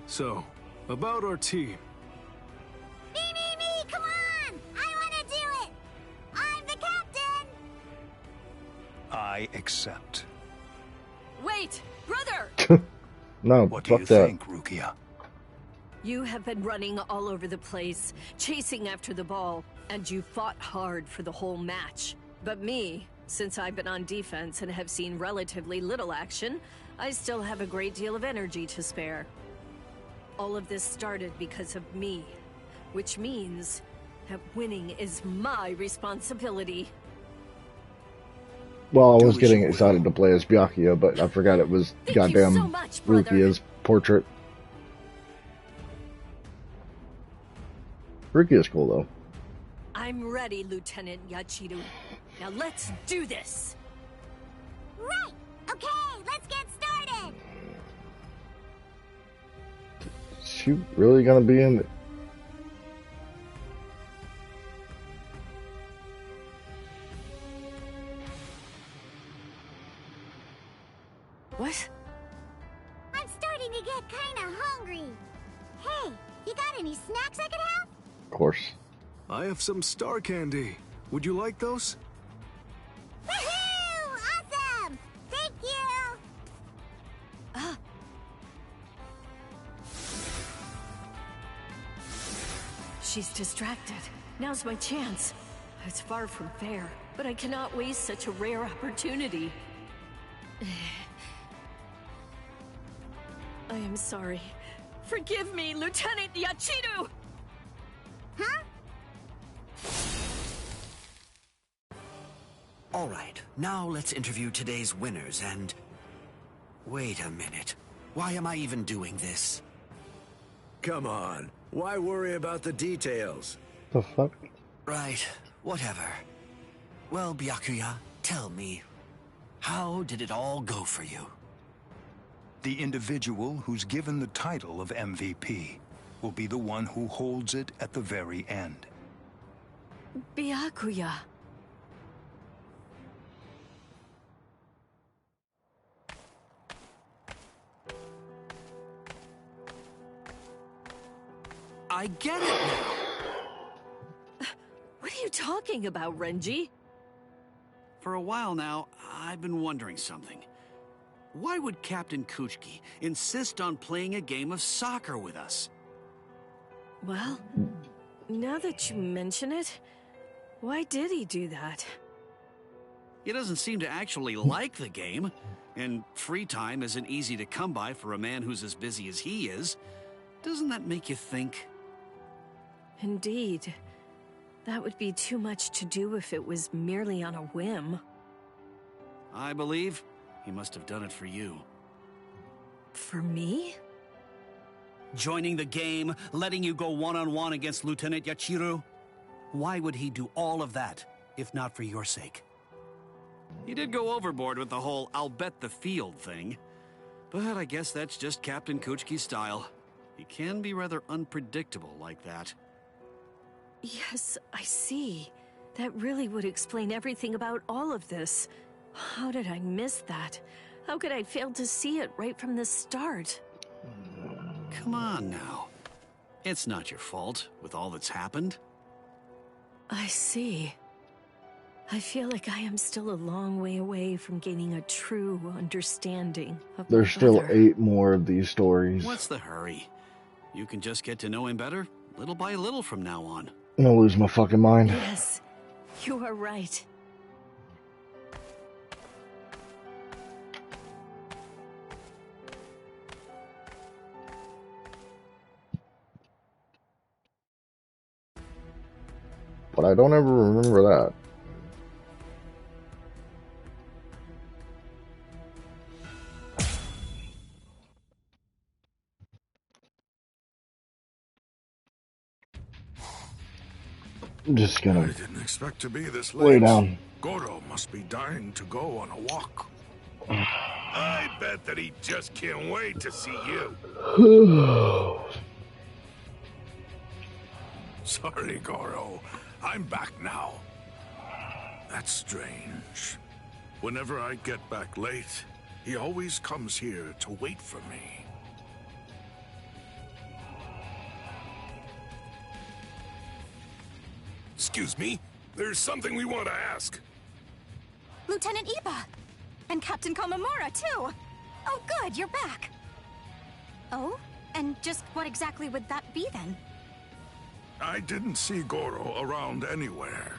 So, about our team. Me, come on! I wanna do it! I'm the captain! I accept. Wait, brother! No, what do you fuck that. think, Rukia? You have been running all over the place, chasing after the ball, and you fought hard for the whole match. But me, since I've been on defense and have seen relatively little action, I still have a great deal of energy to spare. All of this started because of me, which means that winning is my responsibility. Well, I was getting excited to play as Byakuya, but I forgot it was goddamn Rukia's portrait. Rukia's cool, though. I'm ready, Lieutenant Yachiru. Now let's do this! Right! Okay, let's get started! Is she really gonna be in it? What? I'm starting to get kinda hungry. Hey, you got any snacks I could have? Of course. I have some star candy. Would you like those? Woohoo! Awesome! Thank you! She's distracted. Now's my chance. It's far from fair, but I cannot waste such a rare opportunity. I am sorry. Forgive me, Lieutenant Yachiru! Huh? All right, now let's interview today's winners and... Wait a minute. Why am I even doing this? Come on. Why worry about the details? The fuck? Right, whatever. Well, Byakuya, tell me, how did it all go for you? The individual who's given the title of MVP will be the one who holds it at the very end. Byakuya. I get it now. What are you talking about, Renji? For a while now, I've been wondering something. Why would Captain Kuchiki insist on playing a game of soccer with us? Well, now that you mention it, why did he do that? He doesn't seem to actually like the game, and free time isn't easy to come by for a man who's as busy as he is. Doesn't that make you think? Indeed. That would be too much to do if it was merely on a whim. I believe he must have done it for you. For me? Joining the game, letting you go one-on-one against Lieutenant Yachiru? Why would he do all of that, if not for your sake? He did go overboard with the whole "I'll bet the field" thing. But I guess that's just Captain Kuchiki's style. He can be rather unpredictable like that. Yes, I see. That really would explain everything about all of this. How did I miss that? How could I fail to see it right from the start? Come on now. It's not your fault with all that's happened. I see. I feel like I am still a long way away from gaining a true understanding of There's my still brother. 8 more of these stories. What's the hurry? You can just get to know him better, little by little from now on. I'm gonna lose my fucking mind. Yes, you are right. But I don't ever remember that. I'm just gonna I didn't expect to be this late. lay down. Goro must be dying to go on a walk. I bet that he just can't wait to see you. Sorry, Goro. I'm back now. That's strange. Whenever I get back late, he always comes here to wait for me. Excuse me? There's something we want to ask. Lieutenant Iba! And Captain Komamura, too! Oh, good, you're back! Oh? And just what exactly would that be, then? I didn't see Goro around anywhere.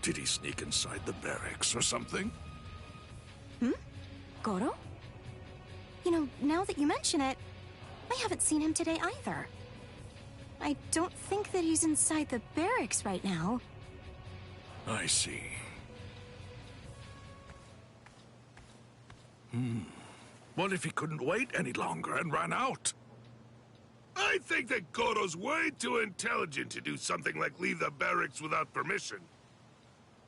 Did he sneak inside the barracks or something? Goro? You know, now that you mention it, I haven't seen him today either. I don't think that he's inside the barracks right now. I see. What if he couldn't wait any longer and ran out? I think that Goro's way too intelligent to do something like leave the barracks without permission.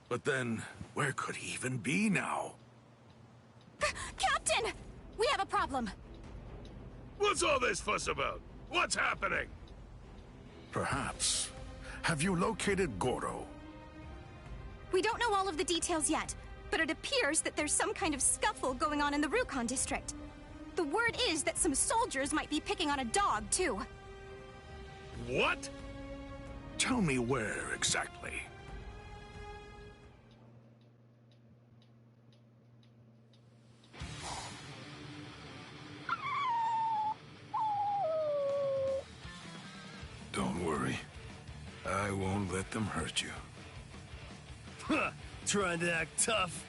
But then, where could he even be now? Captain! We have a problem. What's all this fuss about? What's happening? Perhaps. Have you located Goro? We don't know all of the details yet, but it appears that there's some kind of scuffle going on in the Rukon district. The word is that some soldiers might be picking on a dog, too. What? Tell me where exactly. Don't worry. I won't let them hurt you. Huh, trying to act tough.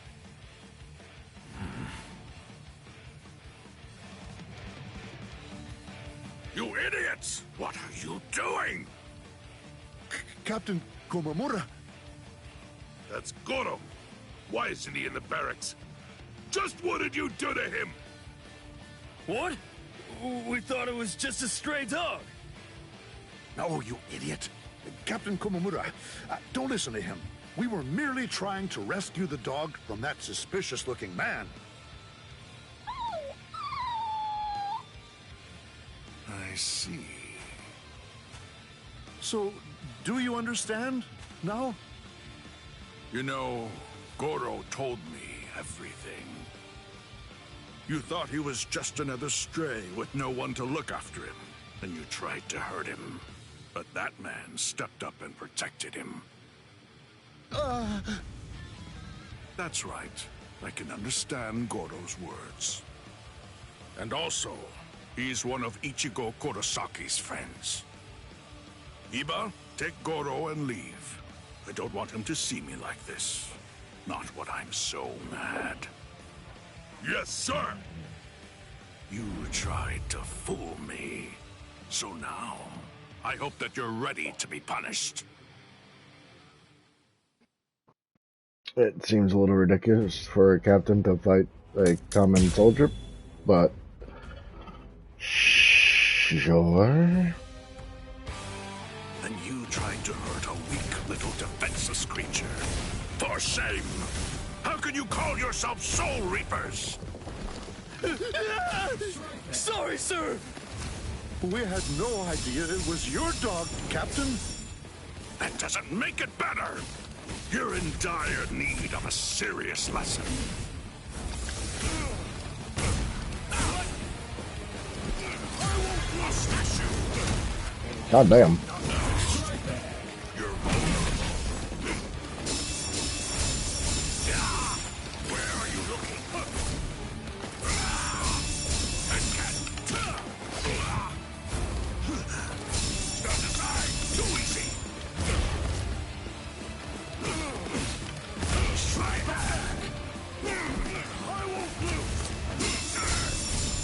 You idiots! What are you doing? Captain Komamura! That's Goro. Why isn't he in the barracks? Just what did you do to him? What? We thought it was just a stray dog. No, you idiot. Captain Komamura, don't listen to him. We were merely trying to rescue the dog from that suspicious-looking man. I see. So, do you understand now? You know, Goro told me everything. You thought he was just another stray with no one to look after him, and you tried to hurt him. But that man stepped up and protected him. That's right. I can understand Goro's words. And also, he's one of Ichigo Kurosaki's friends. Iba, take Goro and leave. I don't want him to see me like this. Not when I'm so mad. Yes, sir! You tried to fool me. So now, I hope that you're ready to be punished. It seems a little ridiculous for a captain to fight a common soldier, but sure. And you tried to hurt a weak little defenseless creature. For shame! How can you call yourself Soul Reapers? Sorry, sir! We had no idea it was your dog, Captain. That doesn't make it better! You're in dire need of a serious lesson. God damn. Where are you looking? Stand aside! Too easy! Try back! I won't lose!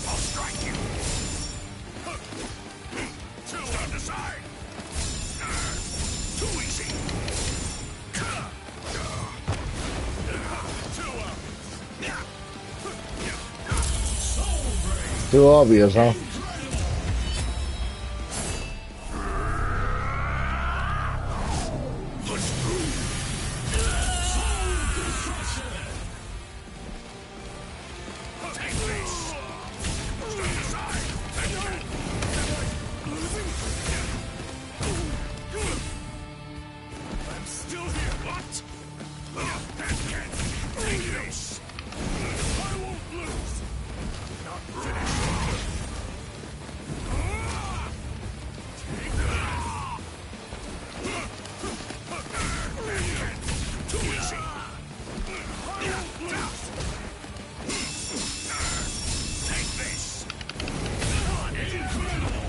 I'll strike you! Stand aside! Too easy! Too obvious, huh? I'm still here. What? Take this. I won't lose. Not finished. Too easy. I won't lose. Take this. Incredible.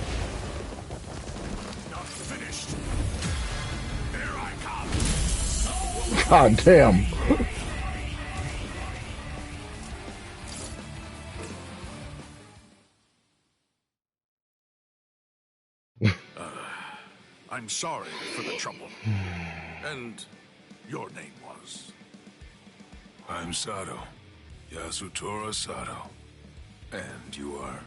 Not finished. Here I come. God damn. I'm sorry for the trouble. And your name was? I'm Sato. Yasutora Sato. And you are?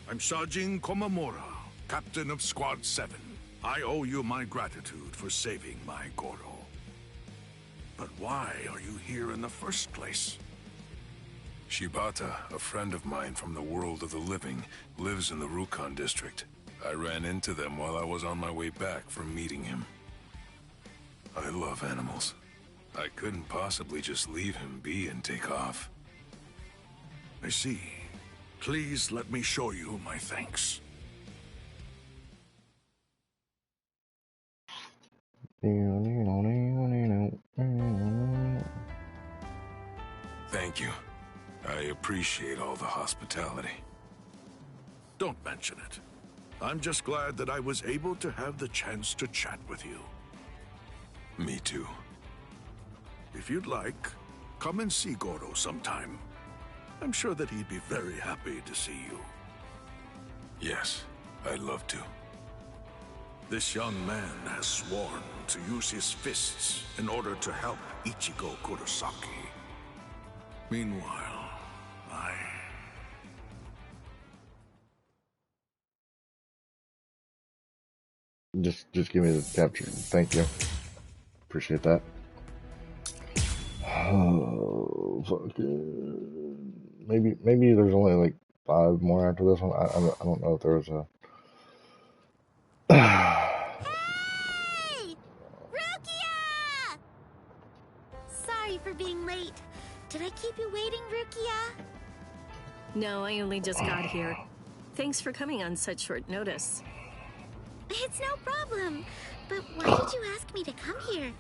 I'm Sajin Komamura, captain of Squad 7. I owe you my gratitude for saving my Goro. But why are you here in the first place? Shibata, a friend of mine from the world of the living, lives in the Rukon district. I ran into them while I was on my way back from meeting him. I love animals. I couldn't possibly just leave him be and take off. I see. Please let me show you my thanks. Thank you. I appreciate all the hospitality. Don't mention it. I'm just glad that I was able to have the chance to chat with you. Me too. If you'd like, come and see Goro sometime. I'm sure that he'd be very happy to see you. Yes, I'd love to. This young man has sworn to use his fists in order to help Ichigo Kurosaki. Meanwhile, Just give me the capture. Thank you. Appreciate that. Oh, fucking. Maybe there's only like 5 more after this one. I don't know if there was a. Hey! Rukia! Sorry for being late. Did I keep you waiting, Rukia? No, I only just got here. Thanks for coming on such short notice. It's no problem. But why did you ask me to come here?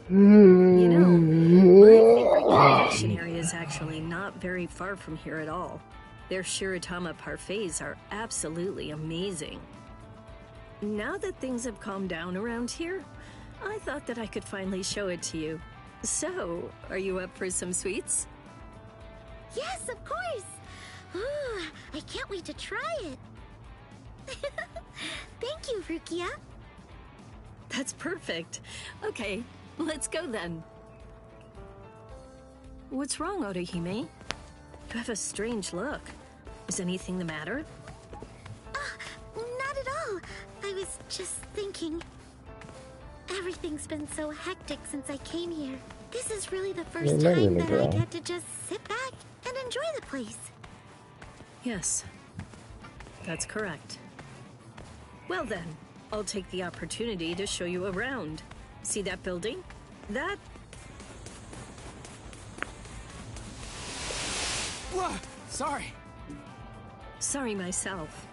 You know, my favorite confectionery is actually not very far from here at all. Their Shiratama parfaits are absolutely amazing. Now that things have calmed down around here, I thought that I could finally show it to you. So, are you up for some sweets? Yes, of course. Ooh, I can't wait to try it. Thank you, Rukia. That's perfect. Okay, let's go then. What's wrong, Orihime? You have a strange look. Is anything the matter? Not at all. I was just thinking. Everything's been so hectic since I came here. This is really the first time that I get to just sit back and enjoy the place. Yes, that's correct. Well then, I'll take the opportunity to show you around. See that building? That... Whoa, sorry. Sorry myself.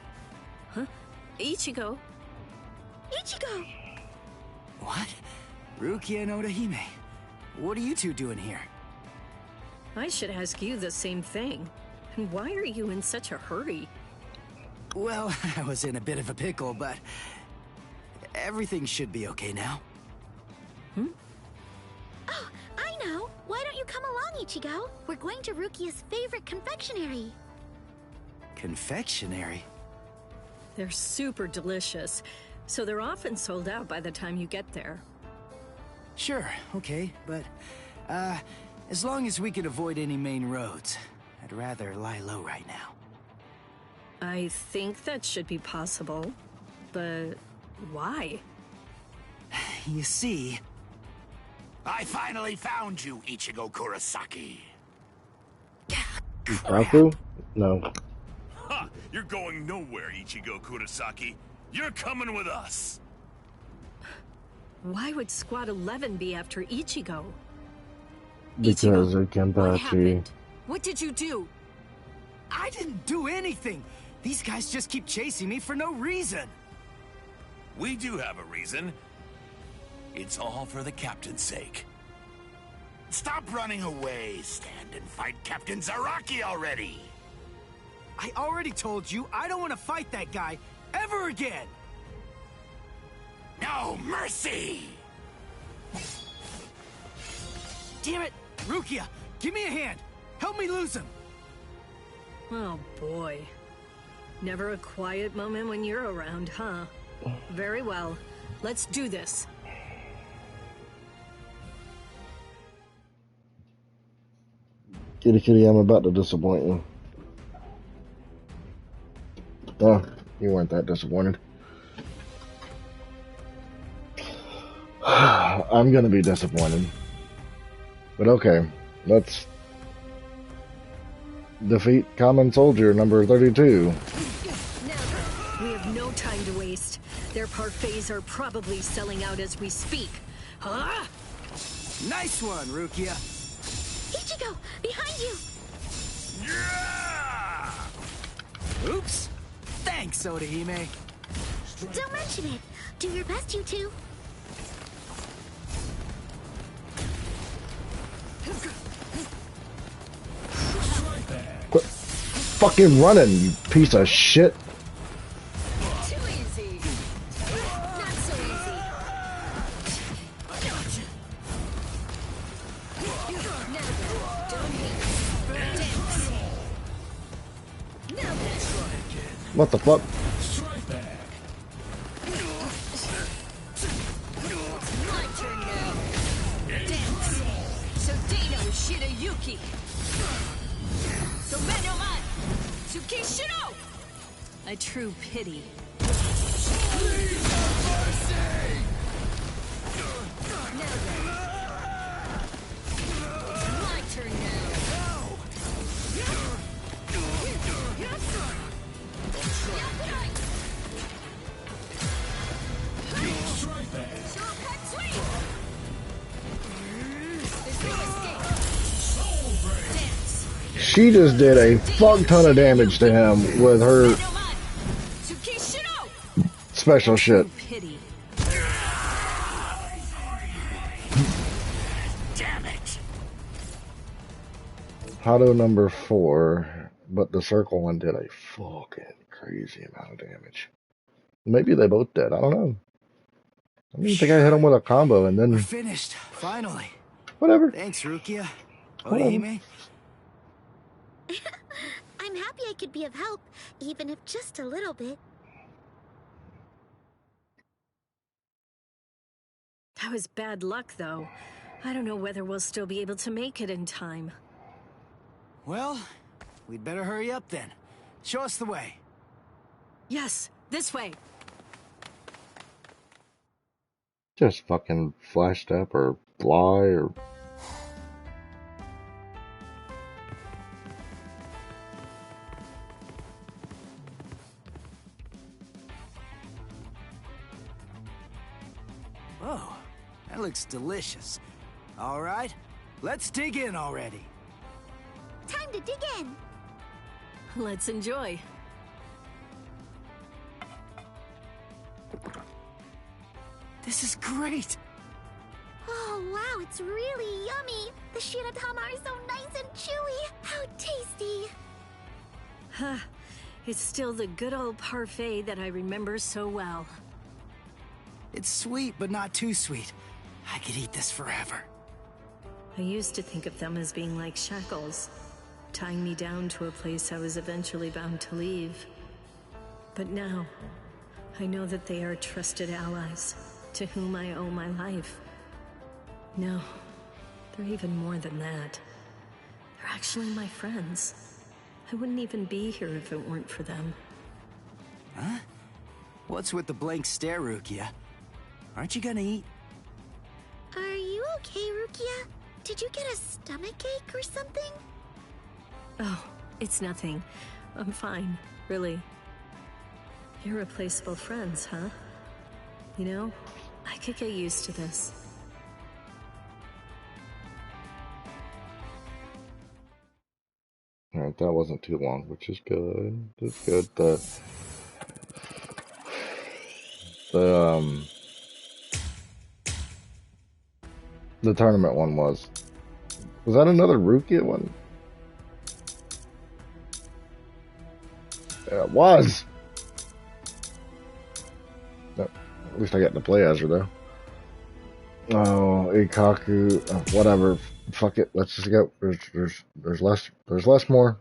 Huh? Ichigo? Ichigo! What? Rukia and Orihime. What are you two doing here? I should ask you the same thing. And why are you in such a hurry? Well, I was in a bit of a pickle, but everything should be okay now. Oh, I know! Why don't you come along, Ichigo? We're going to Rukia's favorite confectionery. Confectionery? They're super delicious, so they're often sold out by the time you get there. Sure, okay, but, as long as we can avoid any main roads, I'd rather lie low right now. I think that should be possible, but why? You see... I finally found you, Ichigo Kurosaki. Raku? No. Ha! You're going nowhere, Ichigo Kurosaki. You're coming with us. Why would Squad 11 be after Ichigo? Because of Kenpachi. What did you do? I didn't do anything! These guys just keep chasing me for no reason! We do have a reason. It's all for the captain's sake. Stop running away. Stand and fight Captain Zaraki already. I already told you I don't want to fight that guy ever again! No mercy! Damn it! Rukia, give me a hand! Help me lose him! Oh boy. Never a quiet moment when you're around, huh? Very well. Let's do this. Kitty Kitty, I'm about to disappoint you. Oh, you weren't that disappointed. I'm gonna be disappointed. But okay, let's defeat Common Soldier number 32. Now, we have no time to waste. Their parfaits are probably selling out as we speak. Huh? Nice one, Rukia. Ichigo, behind you! Yeah! Oops. Thanks, Odahime. Don't mention it. Do your best, you two. Quit fucking running, you piece of shit. Too easy. Not so easy. What the fuck? My turn now. Dance. So Dino Shirayuki. So Manoman. Tsukishiro. A true pity. My turn now. She just did a fuck ton of damage to him with her special shit. Damn it. Hado number 4, but the circle one did a fucking crazy amount of damage. Maybe they both did. I don't know. I didn't think I hit him with a combo and then. We're finished. Finally. Whatever. Thanks, Rukia. Whatever. Odahime. I'm happy I could be of help, even if just a little bit. That was bad luck, though. I don't know whether we'll still be able to make it in time. Well, we'd better hurry up then. Show us the way. Yes, this way. Just fucking flash step or fly or. Oh, that looks delicious. All right, let's dig in already. Time to dig in. Let's enjoy. This is great. Oh, wow, it's really yummy. The shiratama are so nice and chewy. How tasty. Huh. It's still the good old parfait that I remember so well. It's sweet, but not too sweet. I could eat this forever. I used to think of them as being like shackles, tying me down to a place I was eventually bound to leave. But now, I know that they are trusted allies, to whom I owe my life. No, they're even more than that. They're actually my friends. I wouldn't even be here if it weren't for them. Huh? What's with the blank stare, Rukia? Aren't you gonna eat? Are you okay, Rukia? Did you get a stomachache or something? Oh, it's nothing. I'm fine, really. Irreplaceable friends, huh? You know, I could get used to this. Alright, that wasn't too long, which is good. That's good. The tournament one was. Was that another Rukia one? Yeah, it was. No, at least I got to play as her though. Oh, Ikaku, whatever. Fuck it. Let's just go. There's less. There's less more.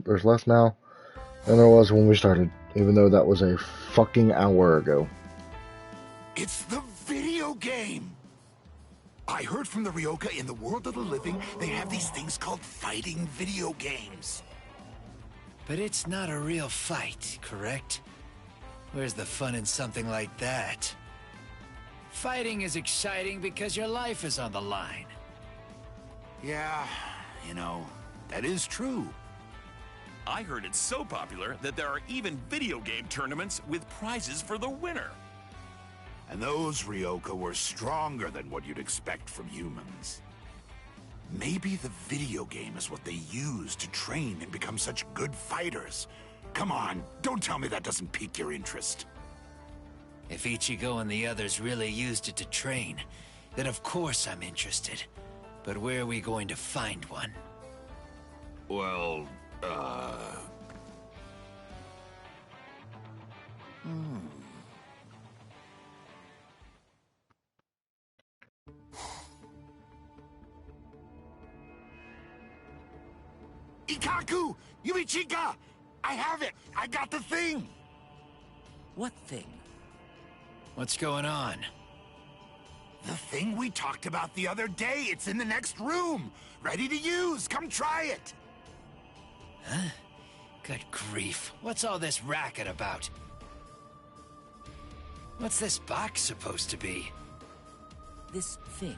There's less now than there was when we started. Even though that was a fucking hour ago. It's the video game! I heard from the Ryoka in the world of the living, they have these things called fighting video games. But it's not a real fight, correct? Where's the fun in something like that? Fighting is exciting because your life is on the line. Yeah, you know, that is true. I heard it's so popular that there are even video game tournaments with prizes for the winner. And those Ryoka were stronger than what you'd expect from humans. Maybe the video game is what they use to train and become such good fighters. Come on, don't tell me that doesn't pique your interest. If Ichigo and the others really used it to train, then of course I'm interested. But where are we going to find one? Well, Ikaku! Yuichika! I have it! I got the thing! What thing? What's going on? The thing we talked about the other day. It's in the next room. Ready to use. Come try it. Huh? Good grief. What's all this racket about? What's this box supposed to be? This thing.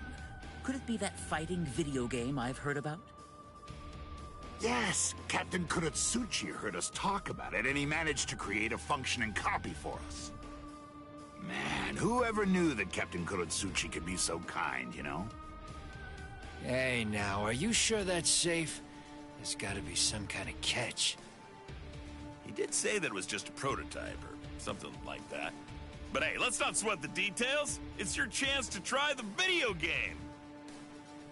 Could it be that fighting video game I've heard about? Yes, Captain Kuratsuchi heard us talk about it, and he managed to create a functioning copy for us. Man, whoever knew that Captain Kuratsuchi could be so kind, you know? Hey, now, are you sure that's safe? There's gotta be some kind of catch. He did say that it was just a prototype or something like that. But hey, let's not sweat the details. It's your chance to try the video game.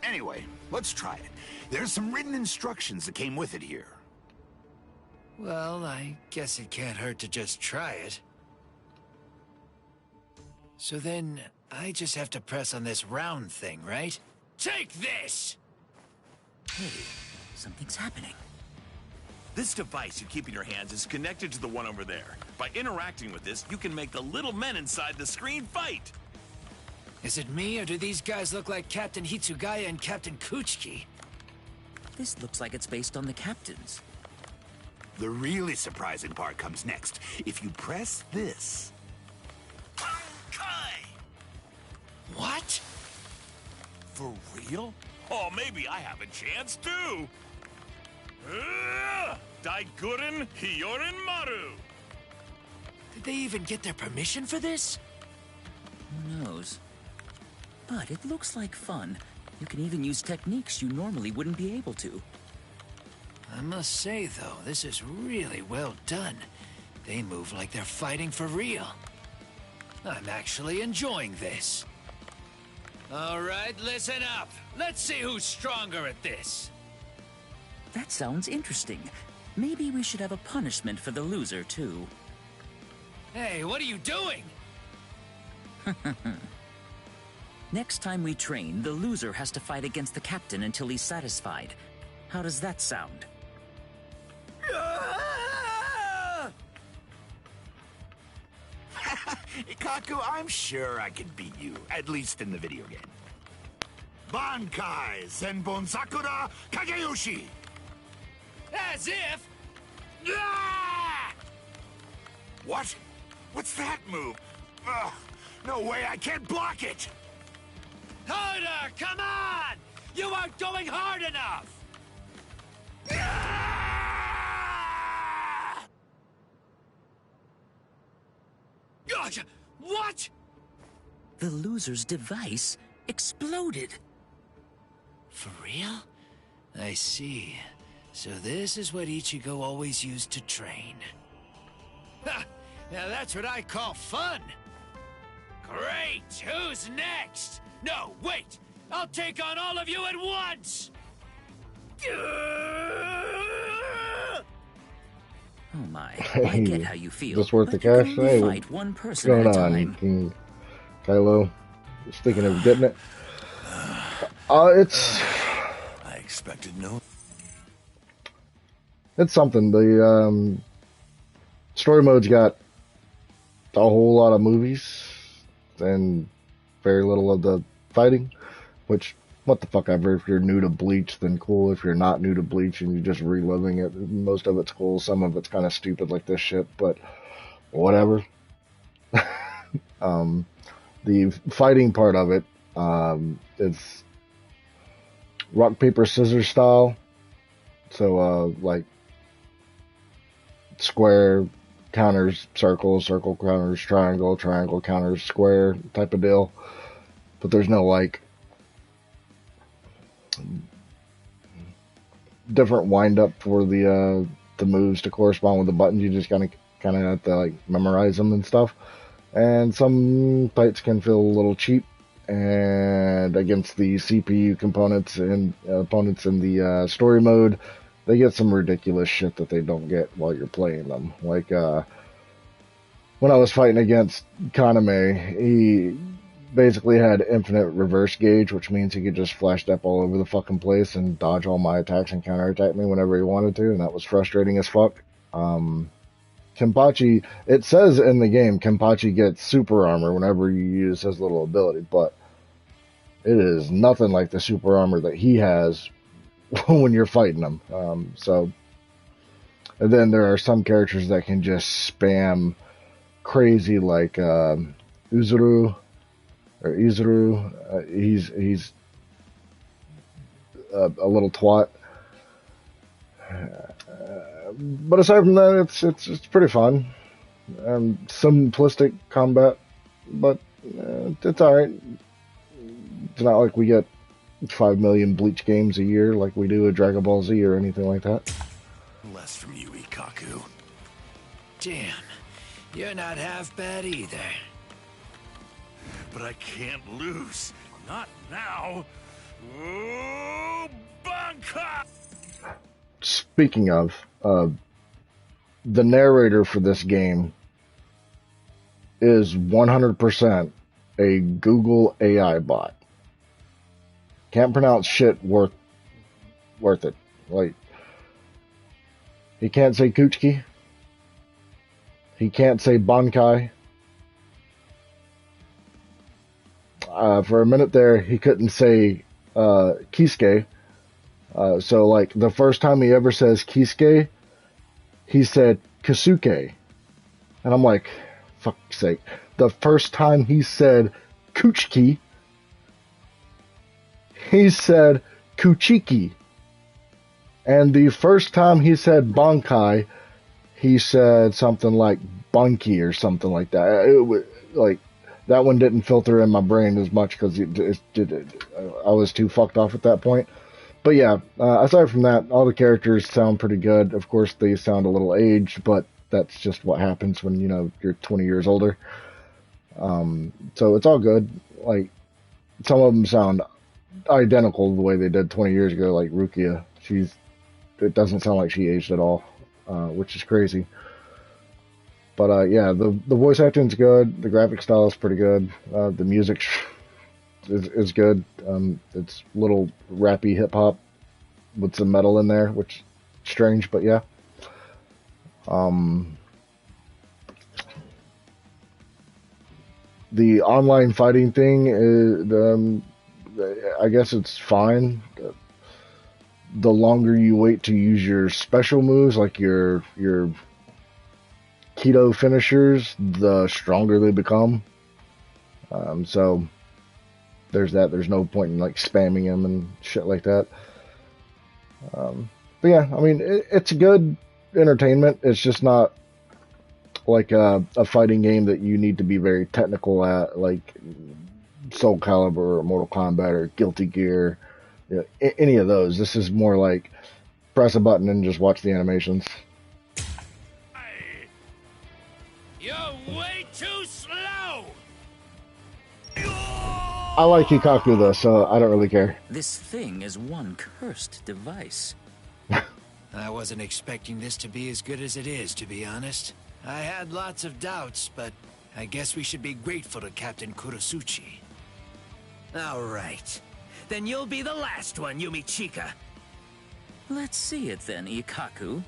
Anyway, let's try it. There's some written instructions that came with it here. Well, I guess it can't hurt to just try it. So then, I just have to press on this round thing, right? Take this! Hey, something's happening. This device you keep in your hands is connected to the one over there. By interacting with this, you can make the little men inside the screen fight. Is it me, or do these guys look like Captain Hitsugaya and Captain Kuchiki? This looks like it's based on the captains. The really surprising part comes next. If you press this... What? For real? Oh, maybe I have a chance too. Daiguren Hyorin Maru. Did they even get their permission for this? Who knows? But it looks like fun. You can even use techniques you normally wouldn't be able to. I must say, though, this is really well done. They move like they're fighting for real. I'm actually enjoying this. All right, listen up. Let's see who's stronger at this. That sounds interesting. Maybe we should have a punishment for the loser, too. Hey, what are you doing? Next time we train, the loser has to fight against the captain until he's satisfied. How does that sound? Ikaku, I'm sure I could beat you, at least in the video game. Bankai Senbon Sakura Kageyoshi! As if... What? What's that move? Ugh, no way, I can't block it! Harder! Come on! You aren't going hard enough! What? The loser's device exploded. For real? I see. So this is what Ichigo always used to train. Ha! Now that's what I call fun! Great! Who's next? No, wait! I'll take on all of you at once! Oh my, I get how you feel. Is this worth the but you cash? can only Hey, fight one what's person at going a on, time. King Kylo? Just thinking of getting it. It's... I expected no... It's something. The story mode's got a whole lot of movies and very little of the fighting. which, what the fuck ever. If you're new to Bleach, then cool. If you're not new to Bleach and you're just reliving it, most of it's cool. Some of it's kind of stupid like this shit, but whatever. The fighting part of it, it's rock, paper, scissors style. So, like, square counters circle, circle counters triangle, triangle counters square type of deal. But there's no, like, different wind up for the moves to correspond with the buttons. You just kind of have to, like, memorize them and stuff. And some fights can feel a little cheap, and against the CPU components and opponents in the story mode, they get some ridiculous shit that they don't get while you're playing them. Like, when I was fighting against Kaname, he basically had infinite reverse gauge, which means he could just flash step all over the fucking place and dodge all my attacks and counterattack me whenever he wanted to, and that was frustrating as fuck. Kenpachi, it says in the game, Kenpachi gets super armor whenever you use his little ability, but it is nothing like the super armor that he has when you're fighting him. And then there are some characters that can just spam crazy, like Izuru. He's a little twat. But aside from that, it's pretty fun. Simplistic combat, but it's alright. It's not like we get 5 million Bleach games a year like we do a Dragon Ball Z or anything like that. Less from you, Ikkaku. Damn, you're not half bad either. But I can't lose. Not now. Oh, Bankai! Speaking of, the narrator for this game is 100% a Google AI bot. Can't pronounce shit worth it. Like, he can't say Kuchiki. He can't say Bankai. For a minute there, he couldn't say Kisuke. So, like, the first time he ever says Kisuke, he said Kasuke. And I'm like, fuck's sake. The first time he said Kuchiki, he said Kuchiki. And the first time he said Bankai, he said something like Bunky or something like that. It was, like, that one didn't filter in my brain as much because I was too fucked off at that point. But yeah, aside from that, all the characters sound pretty good. Of course, they sound a little aged, but that's just what happens when, you know, you're 20 years older. So it's all good. Like, some of them sound identical the way they did 20 years ago, like Rukia. It doesn't sound like she aged at all, which is crazy. But yeah, the voice acting's good. The graphic style is pretty good. The music is good. It's a little rappy hip hop with some metal in there, which is strange, but yeah. The online fighting thing is, I guess it's fine. The longer you wait to use your special moves, like your keto finishers, the stronger they become. So there's that. There's no point in like spamming them and shit like that. But yeah, I mean, it's good entertainment. It's just not like a fighting game that you need to be very technical at, like Soul Calibur or Mortal Kombat or Guilty Gear, you know, any of those. This is more like press a button and just watch the animations. You're way too slow! I like Ikkaku though, so I don't really care. This thing is one cursed device. I wasn't expecting this to be as good as it is, to be honest. I had lots of doubts, but I guess we should be grateful to Captain Kurosuchi. All right. Then you'll be the last one, Yumichika. Let's see it then, Ikkaku.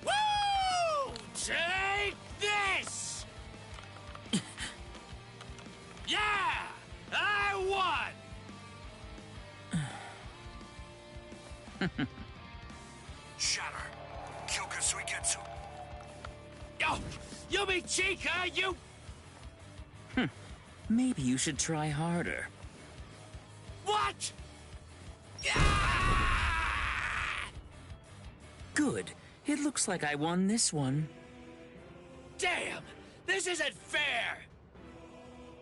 Woo! Take this! Yeah! I Ow! Yumi Chica, you... Maybe you should try harder. What? Good. It looks like I won this one. Damn! This isn't fair!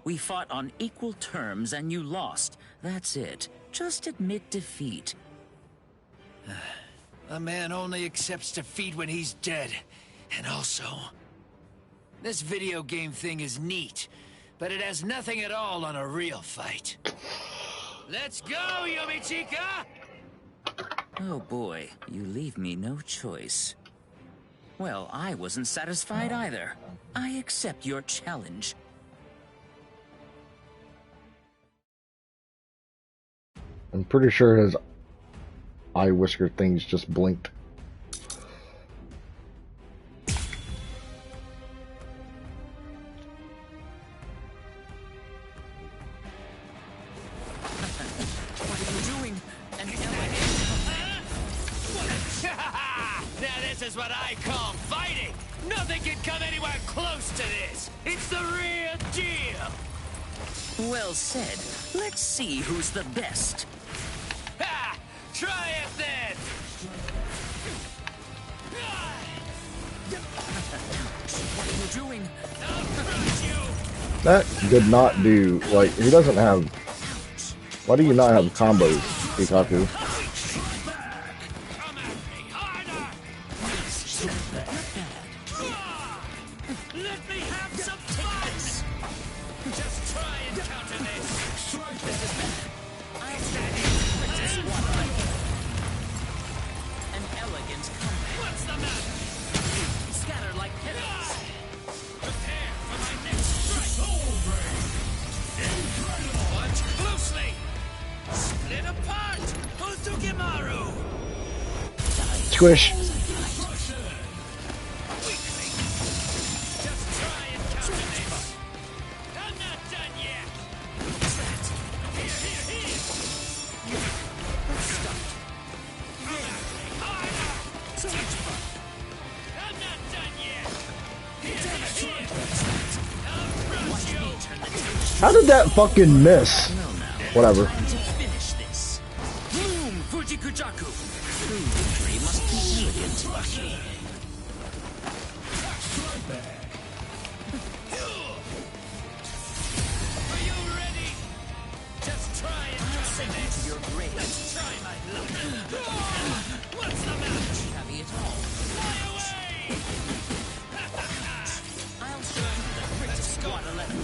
We fought on equal terms and you lost. That's it. Just admit defeat. A man only accepts defeat when he's dead. And also, this video game thing is neat, but it has nothing at all on a real fight. Let's go, Yumi Chica! Oh boy, you leave me no choice. Well, I wasn't satisfied either. I accept your challenge. I'm pretty sure his eye whisker things just blinked. What are you doing? An Now this is what I call fighting! Nothing can come anywhere close to this! It's the real deal! Well said. Let's see who's the best. Ha! Try it then! What are you doing? That did not do, like, he doesn't have... Why do you not have combos, Ikaku? Let me have some fun! Just try and counter this! An elegant comeback. What's the matter? Scattered like pivots. Prepare for my next strike! Incredible! Watch closely! Split apart! Ozukimaru! Squish. Just try and counter this! I'm not done yet! Here! Stop. Harder! So much fun! I'm not done yet! Here! I'll crush you! How did that fucking miss? Whatever. To finish this. Bloom, Fujikujaku. True victory must be elegant, Bucky. Are you ready? Just try and counter this! To your grave. Let's try my luck! What's the match? Heavy at all. Fly away! I'll show you the Prince of Squad 11.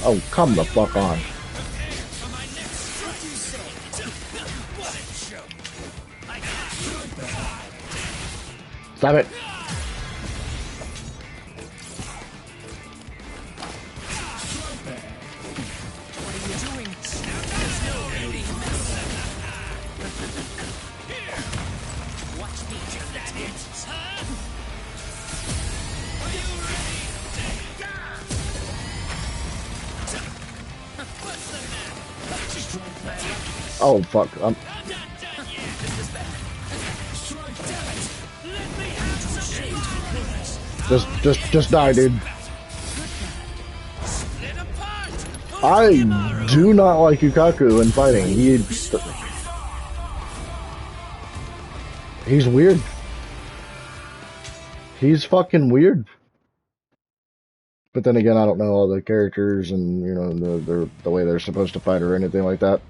Oh, come the fuck on. For my next strike! What a joke! I got Stop it. What are you doing? There's no beauty! Watch me do That that. it, huh? Are you ready? What's the matter? Oh, fuck. I'm not done yet! This is bad. Damn it! Let me have some fun! Just die, dude. Split apart! I do not like Yukaku in fighting. He's weird. He's fucking weird. But then again, I don't know all the characters and, you know, the way they're supposed to fight or anything like that.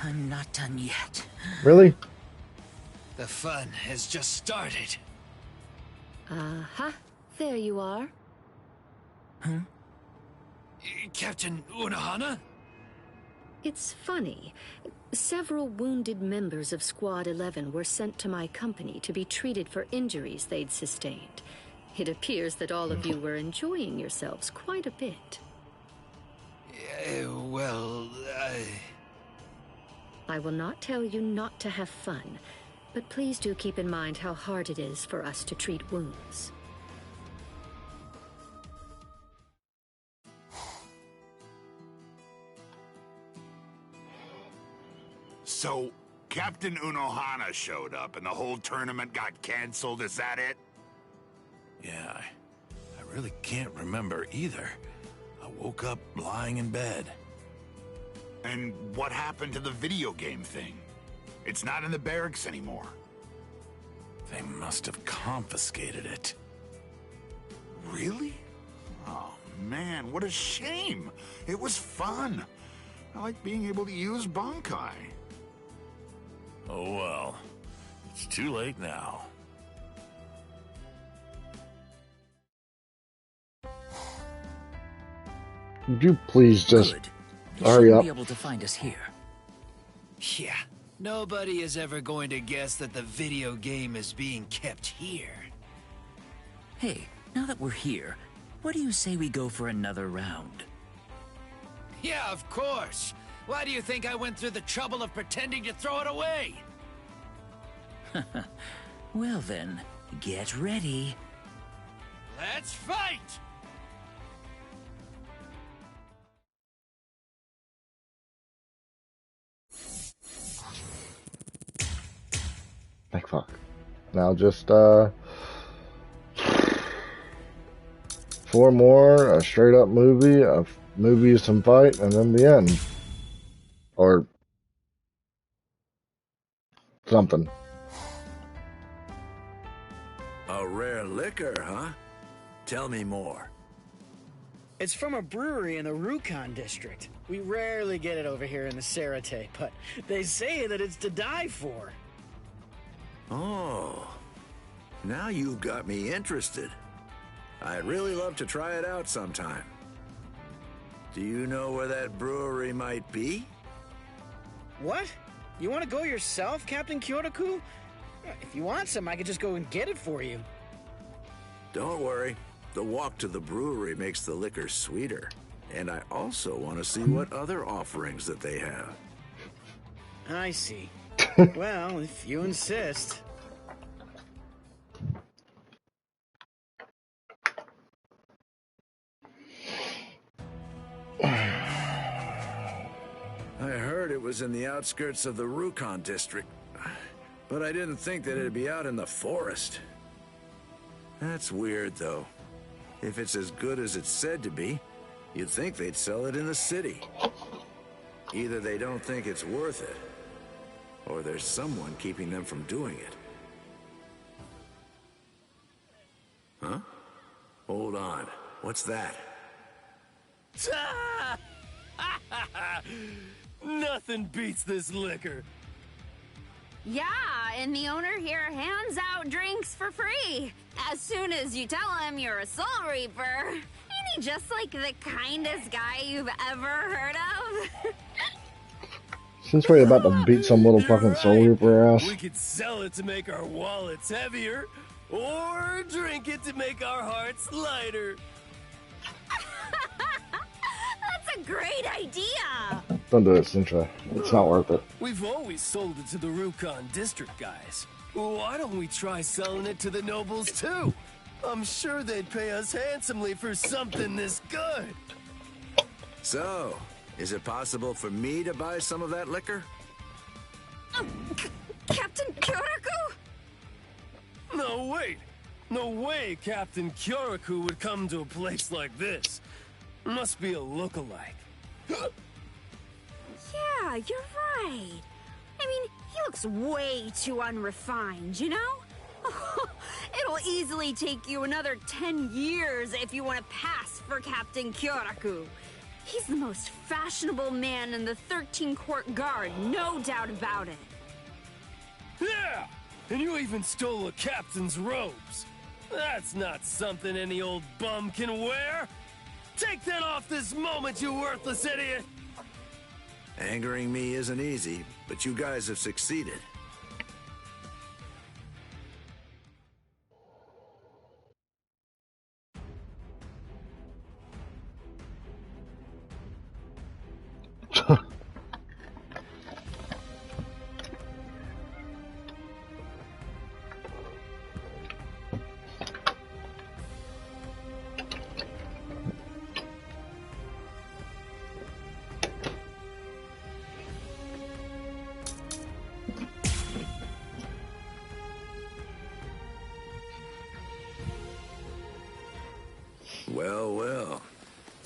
I'm not done yet. Really? The fun has just started. Uh-huh. There you are. Huh? Captain Unohana? It's funny. Several wounded members of Squad 11 were sent to my company to be treated for injuries they'd sustained. It appears that all of you were enjoying yourselves quite a bit. Well, I will not tell you not to have fun, but please do keep in mind how hard it is for us to treat wounds. So, Captain Unohana showed up and the whole tournament got canceled, is that it? Yeah, I really can't remember either. I woke up lying in bed. And what happened to the video game thing? It's not in the barracks anymore. They must have confiscated it. Really? Oh man, what a shame. It was fun. I like being able to use Bankai. Oh well, it's too late now. Would you please just Good. You hurry shouldn't up? be able to find us here. Yeah, nobody is ever going to guess that the video game is being kept here. Hey, now that we're here, what do you say we go for another round? Yeah, of course. Why do you think I went through the trouble of pretending to throw it away? Well then, get ready. Let's fight! Like fuck. Now just 4 more, a straight up movie, some fight, and then the end. Or something. A rare liquor, huh? Tell me more. It's from a brewery in the Rukon district. We rarely get it over here in the Sarate, but they say that it's to die for. Oh, now you've got me interested. I'd really love to try it out sometime. Do you know where that brewery might be? What? You want to go yourself, Captain Kyotoku? If you want some, I could just go and get it for you. Don't worry. The walk to the brewery makes the liquor sweeter. And I also want to see what other offerings that they have. I see. Well, if you insist. I heard it was in the outskirts of the Rukon district, but I didn't think that it'd be out in the forest. That's weird, though. If it's as good as it's said to be, you'd think they'd sell it in the city. Either they don't think it's worth it, or there's someone keeping them from doing it. Huh? Hold on. What's that? Nothing beats this liquor. Yeah, and the owner here hands out drinks for free. As soon as you tell him you're a Soul Reaper. Ain't he just like the kindest guy you've ever heard of? Since we're about to beat some little fucking Soul Reaper ass. We could sell it to make our wallets heavier, or drink it to make our hearts lighter. That's a great idea! Don't do it, Sintra. It's not worth it. We've always sold it to the Rukon district guys. Why don't we try selling it to the nobles too? I'm sure they'd pay us handsomely for something this good. So, is it possible for me to buy some of that liquor? Captain Kyoraku? No, wait. No way Captain Kyoraku would come to a place like this. Must be a look-alike. Yeah, you're right. I mean, he looks way too unrefined, you know? It'll easily take you another 10 years if you want to pass for Captain Kyoraku. He's the most fashionable man in the 13 Court Guard, no doubt about it. Yeah! And you even stole a captain's robes. That's not something any old bum can wear. Take that off this moment, you worthless idiot! Angering me isn't easy, but you guys have succeeded. Well, well.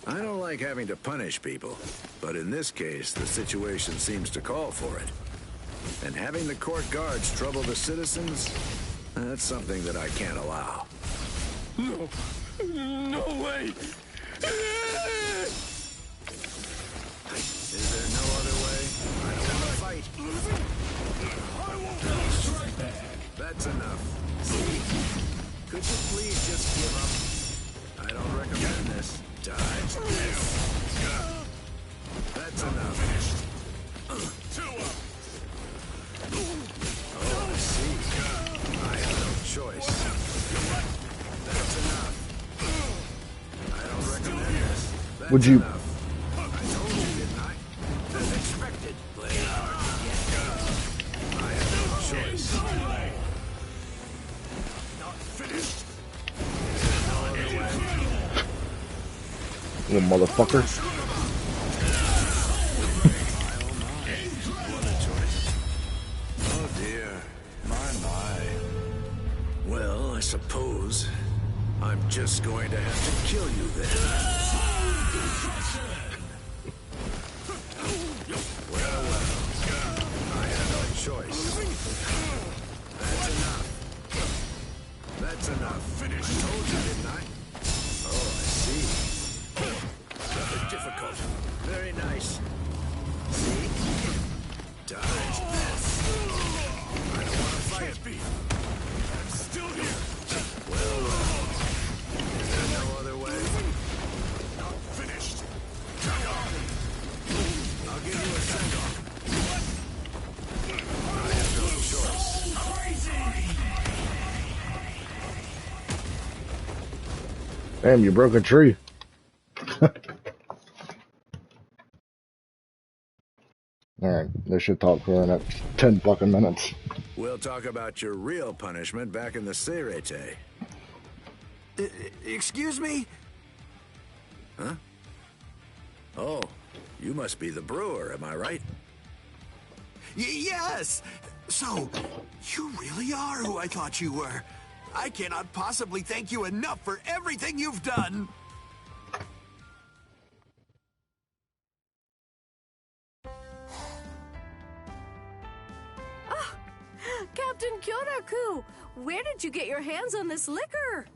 I don't like having to punish people, but in this case, the situation seems to call for it. And having the court guards trouble the citizens, that's something that I can't allow. No. No way! Is there no other way? I don't want to fight. That's enough. See? Could you please just give up? I don't recommend this. Dodge this. That's enough. Oh, I see. I have no choice. That's enough. I don't recommend this. That's Would you? enough. I told you, didn't I? As expected. Play hard. I have no choice. Not finished. Little motherfucker. Oh dear. My. Well, I suppose I'm just going to have to kill you then. Well. I have no choice. That's enough. That's enough. Finished. I told you, didn't I? Oh, I see. Rather difficult. Very nice. See? Dodge this. I don't want to fight. I'm still here. Well. Is there no other way? Not finished. I'll give you a send-off. I have no choice. Damn, you broke a tree. Alright, they should talk for the next 10 fucking minutes. We'll talk about your real punishment back in the Seireitei. Excuse me? Huh? Oh, you must be the brewer, am I right? Yes! So, you really are who I thought you were. I cannot possibly thank you enough for everything you've done. Captain Kyoraku, where did you get your hands on this liquor?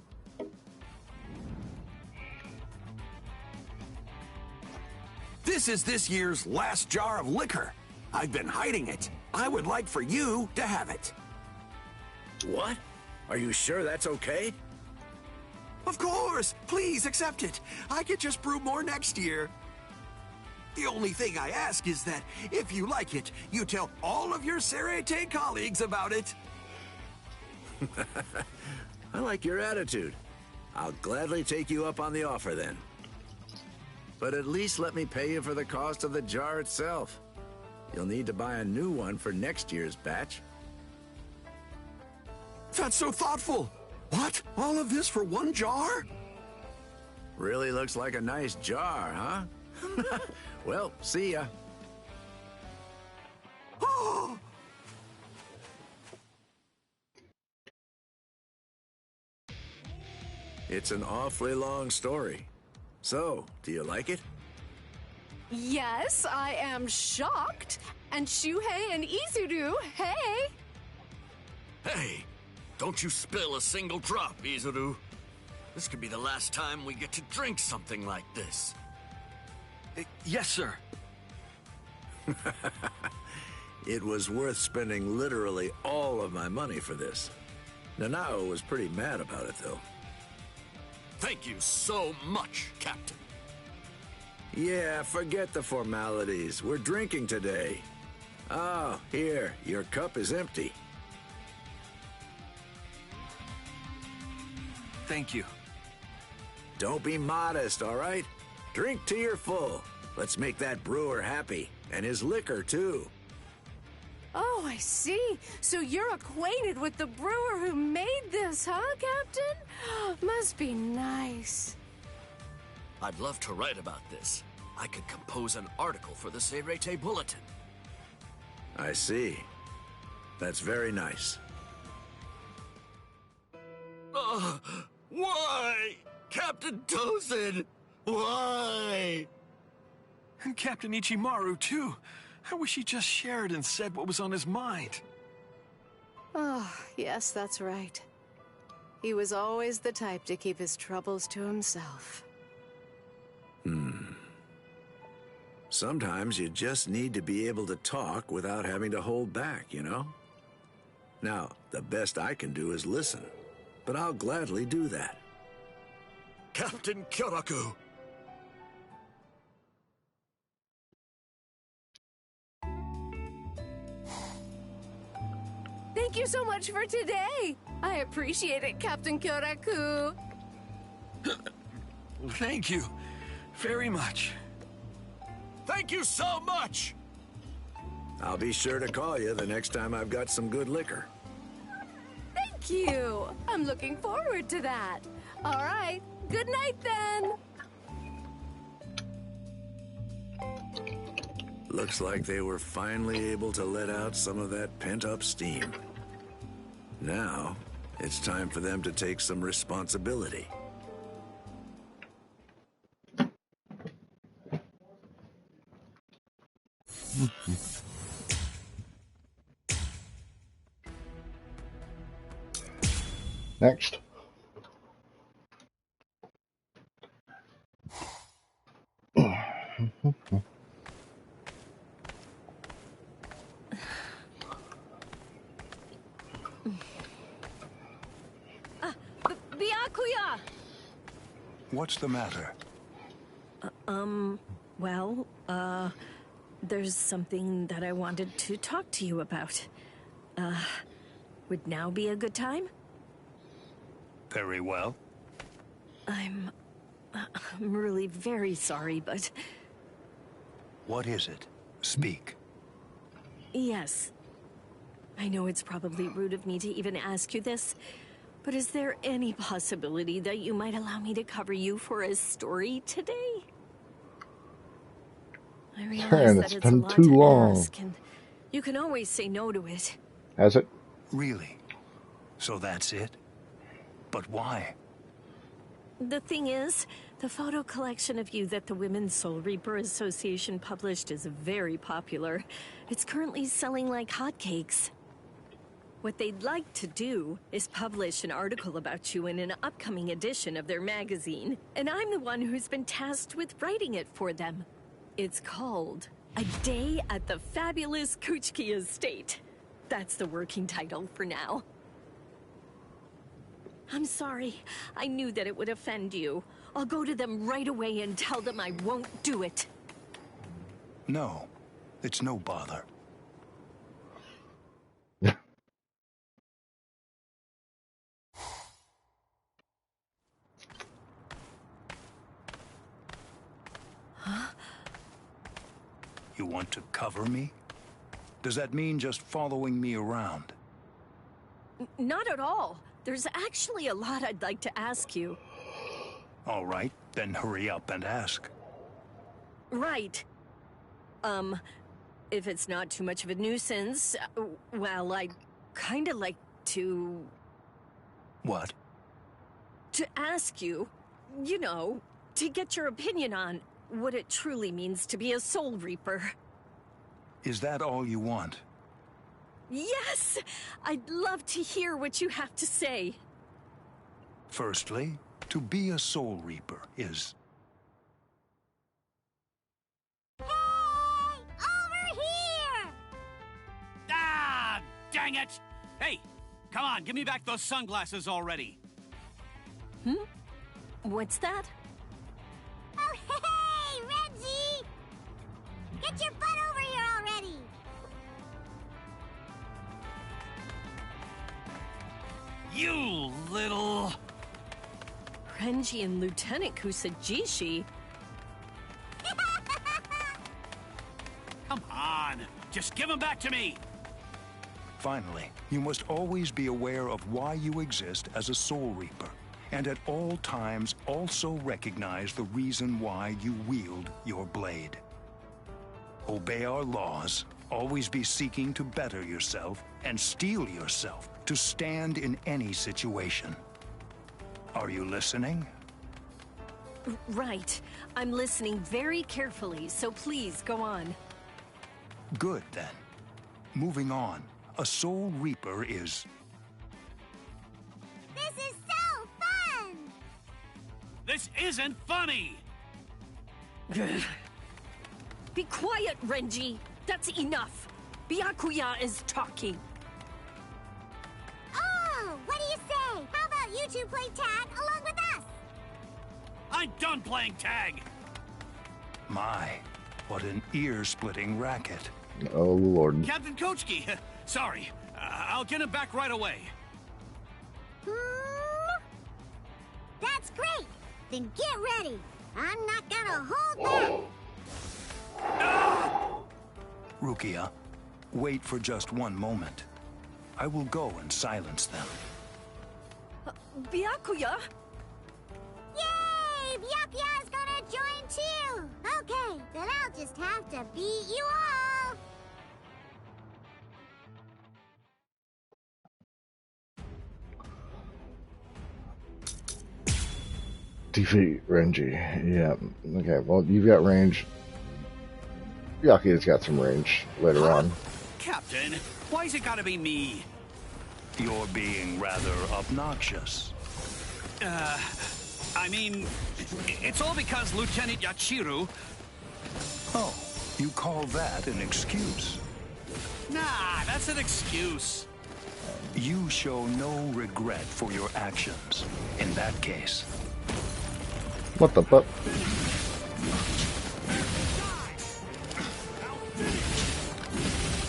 This is this year's last jar of liquor. I've been hiding it. I would like for you to have it. What? Are you sure that's okay? Of course! Please accept it. I could just brew more next year. The only thing I ask is that, if you like it, you tell all of your Seireitei colleagues about it. I like your attitude. I'll gladly take you up on the offer then. But at least let me pay you for the cost of the jar itself. You'll need to buy a new one for next year's batch. That's so thoughtful. What? All of this for one jar? Really looks like a nice jar, huh? Well, see ya. It's an awfully long story. So, do you like it? Yes, I am shocked. And Shuhei and Izuru, hey! Hey, don't you spill a single drop, Izuru. This could be the last time we get to drink something like this. Yes, sir. It was worth spending literally all of my money for this. Nanao was pretty mad about it, though. Thank you so much, Captain. Yeah, forget the formalities. We're drinking today. Oh, here, your cup is empty. Thank you. Don't be modest, all right? Drink till you're full. Let's make that brewer happy, and his liquor, too. Oh, I see. So you're acquainted with the brewer who made this, huh, Captain? Must be nice. I'd love to write about this. I could compose an article for the Seireitei Bulletin. I see. That's very nice. Why? Captain Tosin! Why? And Captain Ichimaru, too. I wish he just shared and said what was on his mind. Oh, yes, that's right. He was always the type to keep his troubles to himself. Sometimes you just need to be able to talk without having to hold back, you know? Now, the best I can do is listen, but I'll gladly do that. Captain Kyoraku! Thank you so much for today! I appreciate it, Captain Kyoraku! Thank you very much. Thank you so much! I'll be sure to call you the next time I've got some good liquor. Thank you! I'm looking forward to that. All right, good night then! Looks like they were finally able to let out some of that pent-up steam. Now, it's time for them to take some responsibility. Next. Byakuya! What's the matter? There's something that I wanted to talk to you about. Would now be a good time? Very well. I'm really very sorry, but... What is it? Speak. Yes. I know it's probably rude of me to even ask you this, but is there any possibility that you might allow me to cover you for a story today? I realize And that it's it's a been lot too to long. ask, and you can always say no to it. Has it? Really? So that's it? But why? The thing is, the photo collection of you that the Women's Soul Reaper Association published is very popular. It's currently selling like hotcakes. What they'd like to do is publish an article about you in an upcoming edition of their magazine, and I'm the one who's been tasked with writing it for them. It's called A Day at the Fabulous Kuchiki Estate. That's the working title for now. I'm sorry. I knew that it would offend you. I'll go to them right away and tell them I won't do it. No, it's no bother. You want to cover me? Does that mean just following me around? Not at all. There's actually a lot I'd like to ask you. All right, then hurry up and ask. Right. If it's not too much of a nuisance, well, I'd kinda like to... What? To ask you, you know, to get your opinion on what it truly means to be a Soul Reaper. Is that all you want? Yes! I'd love to hear what you have to say. Firstly, to be a Soul Reaper is... Over here! Ah, dang it! Hey, come on, give me back those sunglasses already. What's that? Oh, hey, Reggie! Get your butt over here already! You little... Renji and Lieutenant Kusajishi? Come on, just give them back to me. Finally, you must always be aware of why you exist as a Soul Reaper, and at all times also recognize the reason why you wield your blade. Obey our laws, always be seeking to better yourself, and steel yourself to stand in any situation. Are you listening? Right. I'm listening very carefully, so please go on. Good, then. Moving on. A Soul Reaper is... This is so fun! This isn't funny! Be quiet, Renji. That's enough. Byakuya is talking. Oh, what do you say? How about you two play tag along with us? I'm done playing tag! My, what an ear-splitting racket. Oh, Lord. Captain Kochki, sorry. I'll get him back right away. That's great! Then get ready! I'm not gonna hold back! Rukia, wait for just one moment. I will go and silence them. Byakuya? Yay! Byakuya's gonna join too! Okay, then I'll just have to beat you all! Defeat Renji. Yeah. Okay, well, you've got range. Byakuya's got some range later on. Captain, why's it gotta be me? You're being rather obnoxious. I mean, it's all because Lieutenant Yachiru... Oh, you call that an excuse? Nah, that's an excuse. You show no regret for your actions. In that case. What the fuck?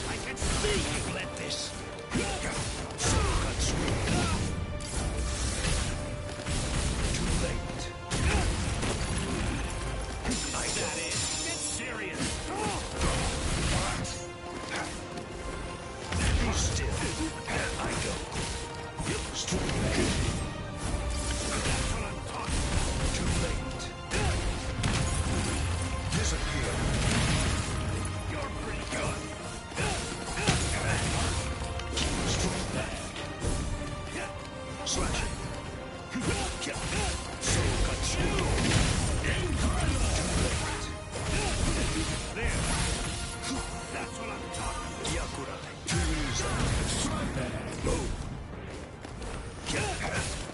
I can see you let this. Too late. Like that is. Get serious. Be still. I go. That's what I'm talking about. Too late. Disappear. You're pretty good. Slash it. So cut you. There. That's what I'm talking about. Yakura. Too easy. Move.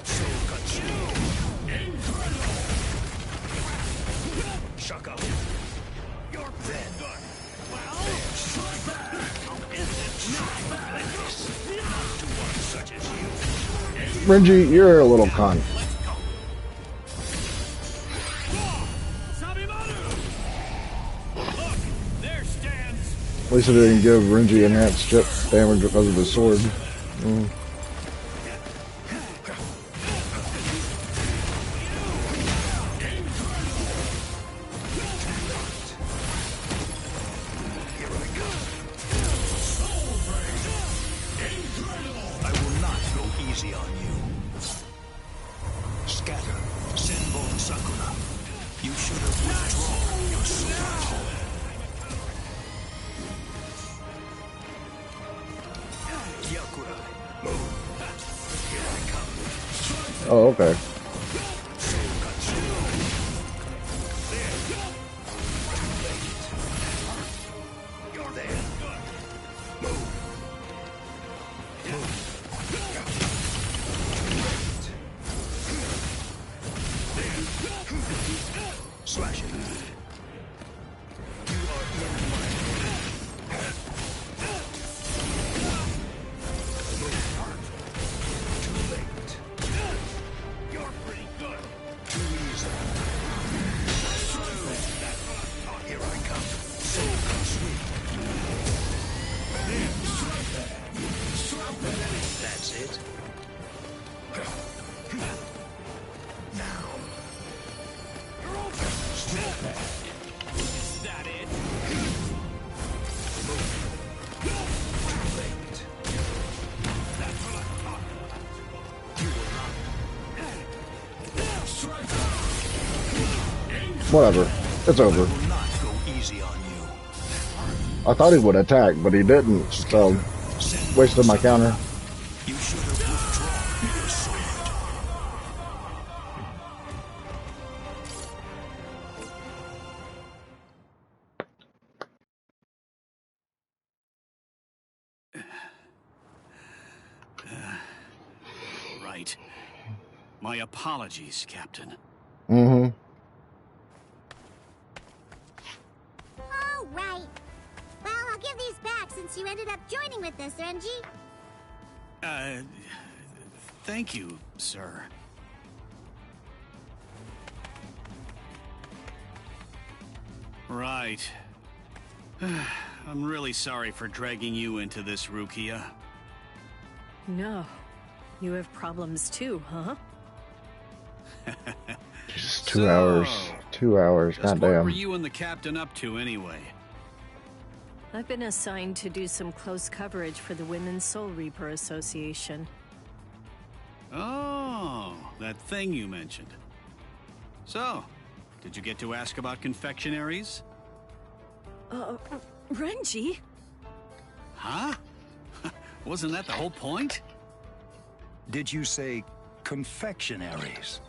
So cut you. Shaka. You're then good. Well, is it not like this? To one such as you. Renji, you're a little cunt. There stands. At least it didn't give Renji enhanced chip damage because of his sword. I will not go easy on you. Scatter, Senbon Sakura. You should have withdrawn your sword. Yakura, move. Here I come. Oh, okay. You're there. Move. Slash it. You are in my Too late. You're pretty good. Too easy. Here I come. So sweet. That's it. Now. Is that it? Too late. That's what I'm talking about. You will not. Whatever. It's over. I will not go easy on you. I thought he would attack, but he didn't, so wasted my counter. You should have withdrawn your sword. right. My apologies, Captain. Mm-hmm. All right. Well, I'll give these back since you ended up joining with us, Renji. Thank you, sir. Right. I'm really sorry for dragging you into this, Rukia. No. You have problems too, huh? Just 2 hours. 2 hours. Just what Goddamn. were you and the captain up to anyway? I've been assigned to do some close coverage for the Women's Soul Reaper Association. Oh, that thing you mentioned. So, did you get to ask about confectionaries? Renji? Huh? Wasn't that the whole point? Did you say confectionaries?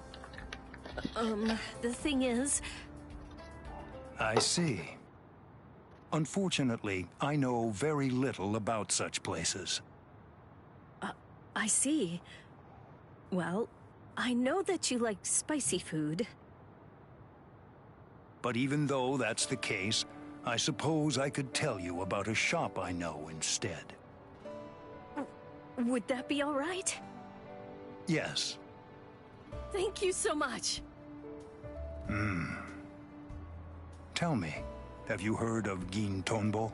The thing is... I see. Unfortunately, I know very little about such places. I see. Well, I know that you like spicy food. But even though that's the case, I suppose I could tell you about a shop I know instead. Would that be all right? Yes. Thank you so much. Tell me, have you heard of Gin Tonbo?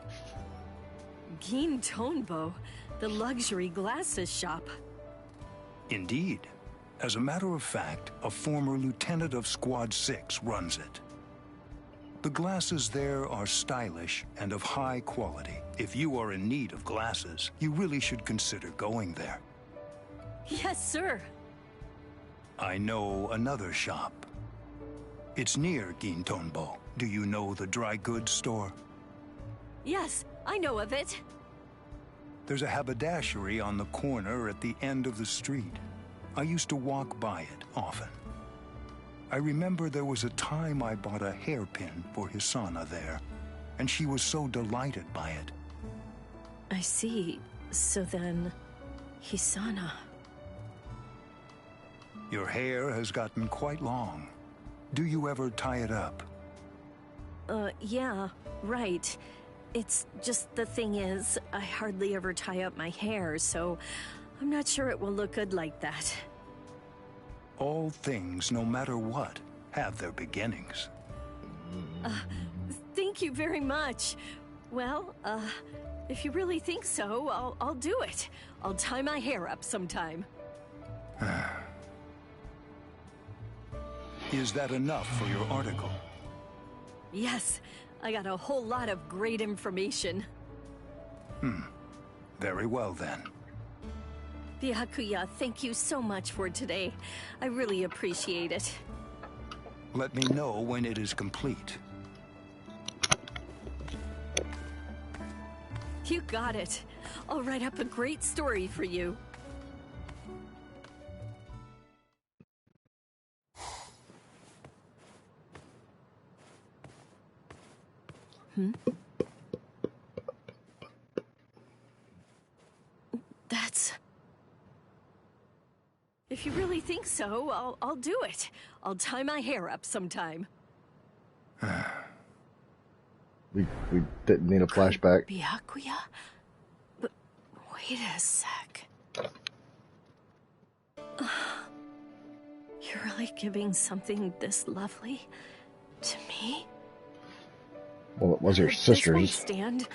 Gin Tonbo, the luxury glasses shop. Indeed. As a matter of fact, a former lieutenant of Squad 6 runs it. The glasses there are stylish and of high quality. If you are in need of glasses, you really should consider going there. Yes, sir. I know another shop. It's near Gin Tonbo. Do you know the dry goods store? Yes, I know of it. There's a haberdashery on the corner at the end of the street. I used to walk by it often. I remember there was a time I bought a hairpin for Hisana there, and she was so delighted by it. I see. So then, Hisana. Your hair has gotten quite long. Do you ever tie it up? Yeah, right. It's just the thing is, I hardly ever tie up my hair, so I'm not sure it will look good like that. All things, no matter what, have their beginnings. Thank you very much. Well, if you really think so, I'll do it. I'll tie my hair up sometime. Is that enough for your article? Yes, I got a whole lot of great information. Very well then. Byakuya, thank you so much for today. I really appreciate it. Let me know when it is complete. You got it. I'll write up a great story for you. That's... If you really think so, I'll do it. I'll tie my hair up sometime. We didn't need a flashback. Byakuya? But wait a sec. You're really giving something this lovely to me? Well, it was your This won't sister's. stand.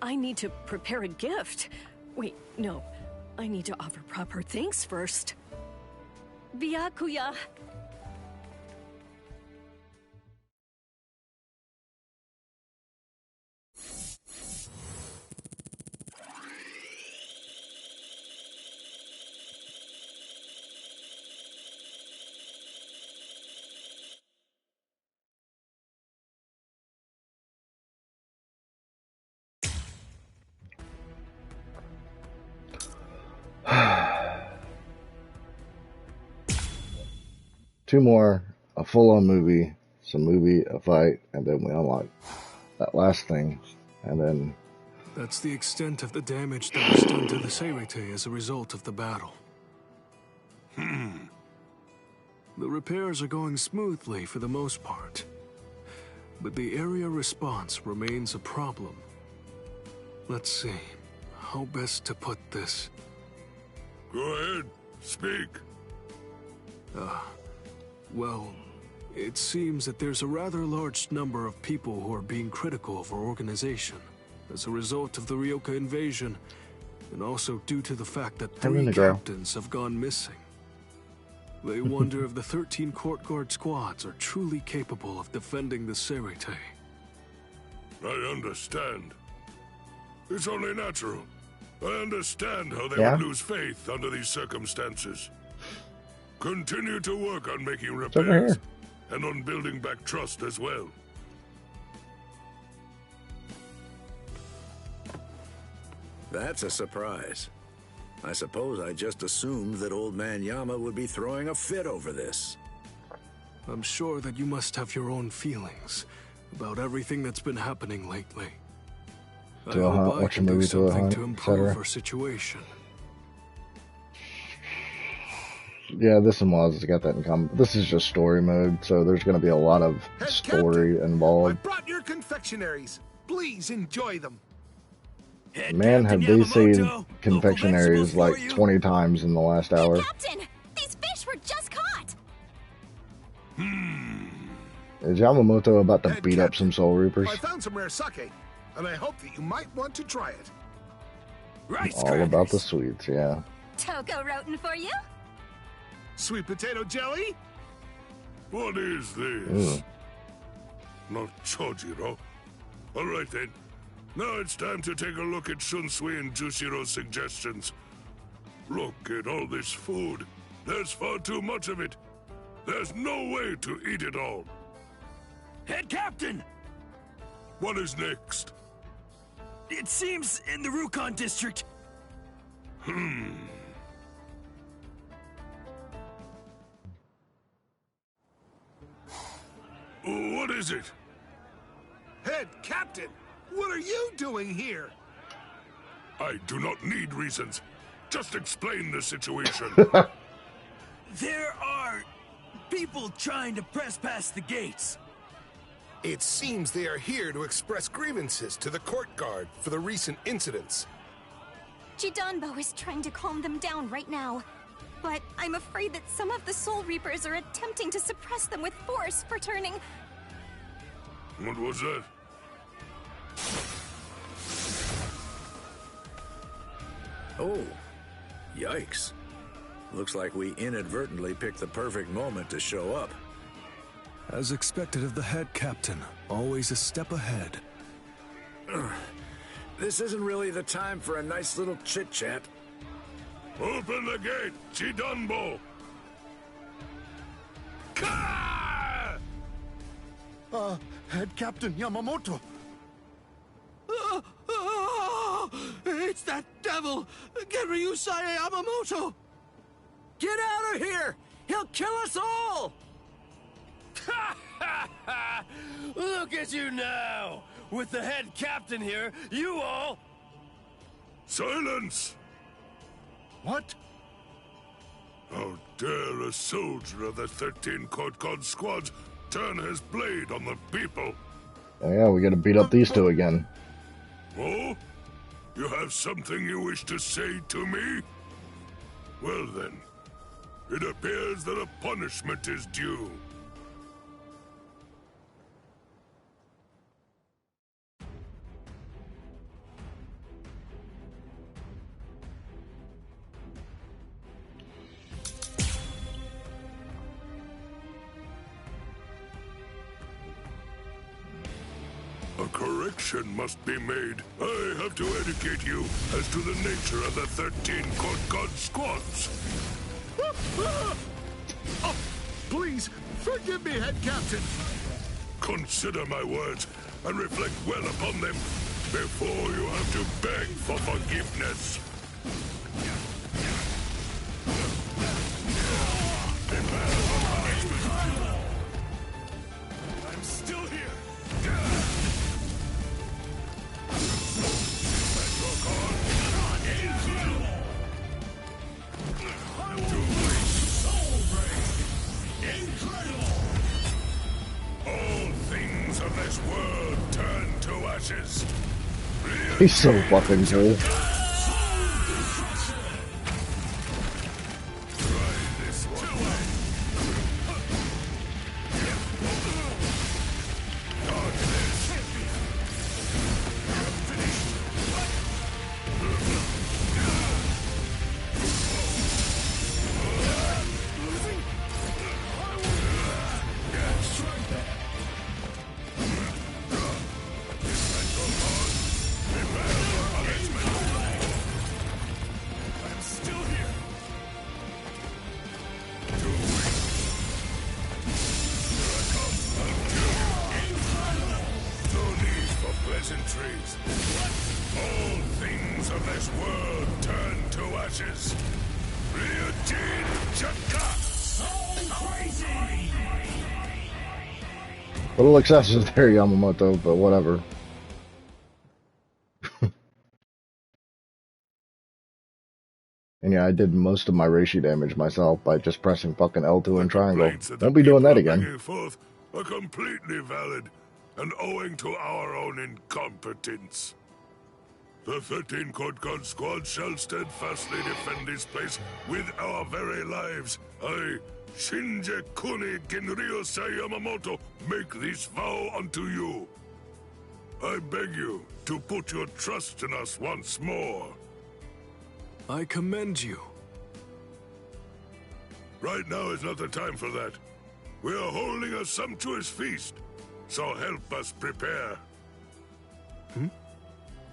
I need to prepare a gift. Wait, no. I need to offer proper thanks first. Byakuya! Two more, a full-on movie, a fight, and then we unlock that last thing, and then... That's the extent of the damage that was done to the Seirete as a result of the battle. The repairs are going smoothly for the most part, but the area response remains a problem. Let's see, how best to put this? Go ahead, speak. Well, it seems that there's a rather large number of people who are being critical of our organization as a result of the Ryoka invasion, and also due to the fact that 3 captains have gone missing. They wonder if the 13 court guard squads are truly capable of defending the Serete. I understand. It's only natural. I understand how they Yeah? would lose faith under these circumstances. Continue to work on making over repairs here. and on building back trust as well. That's a surprise. I suppose I just assumed that old man Yama would be throwing a fit over this. I'm sure that you must have your own feelings about everything that's been happening lately. I Do a hope hunt, I watch a can do movie, do a something hunt, to improve etc. our situation. Yeah, this and Waz has got that in common. This is just story mode, so there's going to be a lot of story I involved. brought your confectionaries. Please enjoy them. Man, have they seen confectionaries like 20 times in the last hour. Captain, these fish were just caught. Is Yamamoto about to beat up some Soul Reapers? I found some rare sake, and I hope that you might want to try it. All about the sweets, yeah. Toko Roten for you? Sweet potato jelly? What is this? Ooh. Not Chojiro. All right then. Now it's time to take a look at Shunsui and Jushiro's suggestions. Look at all this food. There's far too much of it. There's no way to eat it all. Head Captain! What is next? It seems in the Rukon district. What is it? Head Captain, what are you doing here? I do not need reasons. Just explain the situation. There are people trying to press past the gates. It seems they are here to express grievances to the court guard for the recent incidents. Jidanbo is trying to calm them down right now. But I'm afraid that some of the Soul Reapers are attempting to suppress them with force for turning... What was that? Oh, yikes. Looks like we inadvertently picked the perfect moment to show up. As expected of the head captain, always a step ahead. This isn't really the time for a nice little chit-chat. Open the gate, Jidanbo! Head Captain Yamamoto. It's that devil! Get Ryusai Yamamoto! Get out of here! He'll kill us all! Look at you now! With the head captain here, you all... Silence! What? How dare a soldier of the 13 Court God squads turn his blade on the people? Oh yeah, we gotta beat up these two again. Oh? You have something you wish to say to me? Well then, it appears that a punishment is due. A correction must be made. I have to educate you as to the nature of the 13 Court God squads. Oh, please, forgive me, Head Captain. Consider my words and reflect well upon them before you have to beg for forgiveness. I'm still here. ashes. He's so fucking cool. Pleasantries. All things of this world turn to ashes. Ryujin Chaka. So crazy. Little excessive there, Yamamoto, but whatever. And yeah, I did most of my Reishi damage myself by just pressing fucking L2 and triangle. Won't be doing that again. Forth are completely valid and owing to our own incompetence. The 13 Code Guard squad shall steadfastly defend this place with our very lives. I, Shinji Kuni Ginryosei Yamamoto, make this vow unto you. I beg you to put your trust in us once more. I commend you. Right now is not the time for that. We are holding a sumptuous feast, so help us prepare.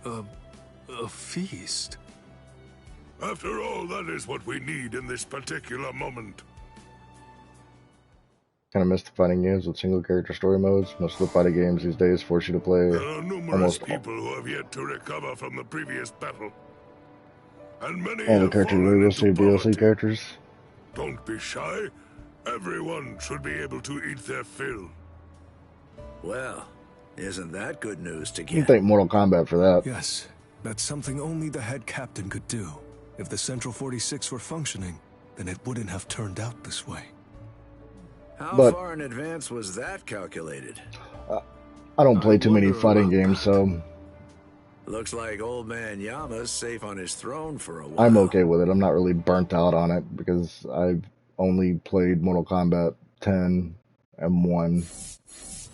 A feast? After all, that is what we need in this particular moment. Kind of miss the fighting games with single character story modes. Most of the fighting games these days force you to play There are numerous almost people who have yet to recover from the previous battle. And many all the have characters fallen we will into see DLC characters. Don't be shy. Everyone should be able to eat their fill. Well, isn't that good news to You get? thank Mortal Kombat for that. Yes, that's something only the head captain could do. If the Central 46 were functioning, then it wouldn't have turned out this way. How But- far in advance was that calculated? I don't play too many fighting games, so Looks like old man Yama's safe on his throne for a while. I'm okay with it. I'm not really burnt out on it because I've only played Mortal Kombat 10, M1,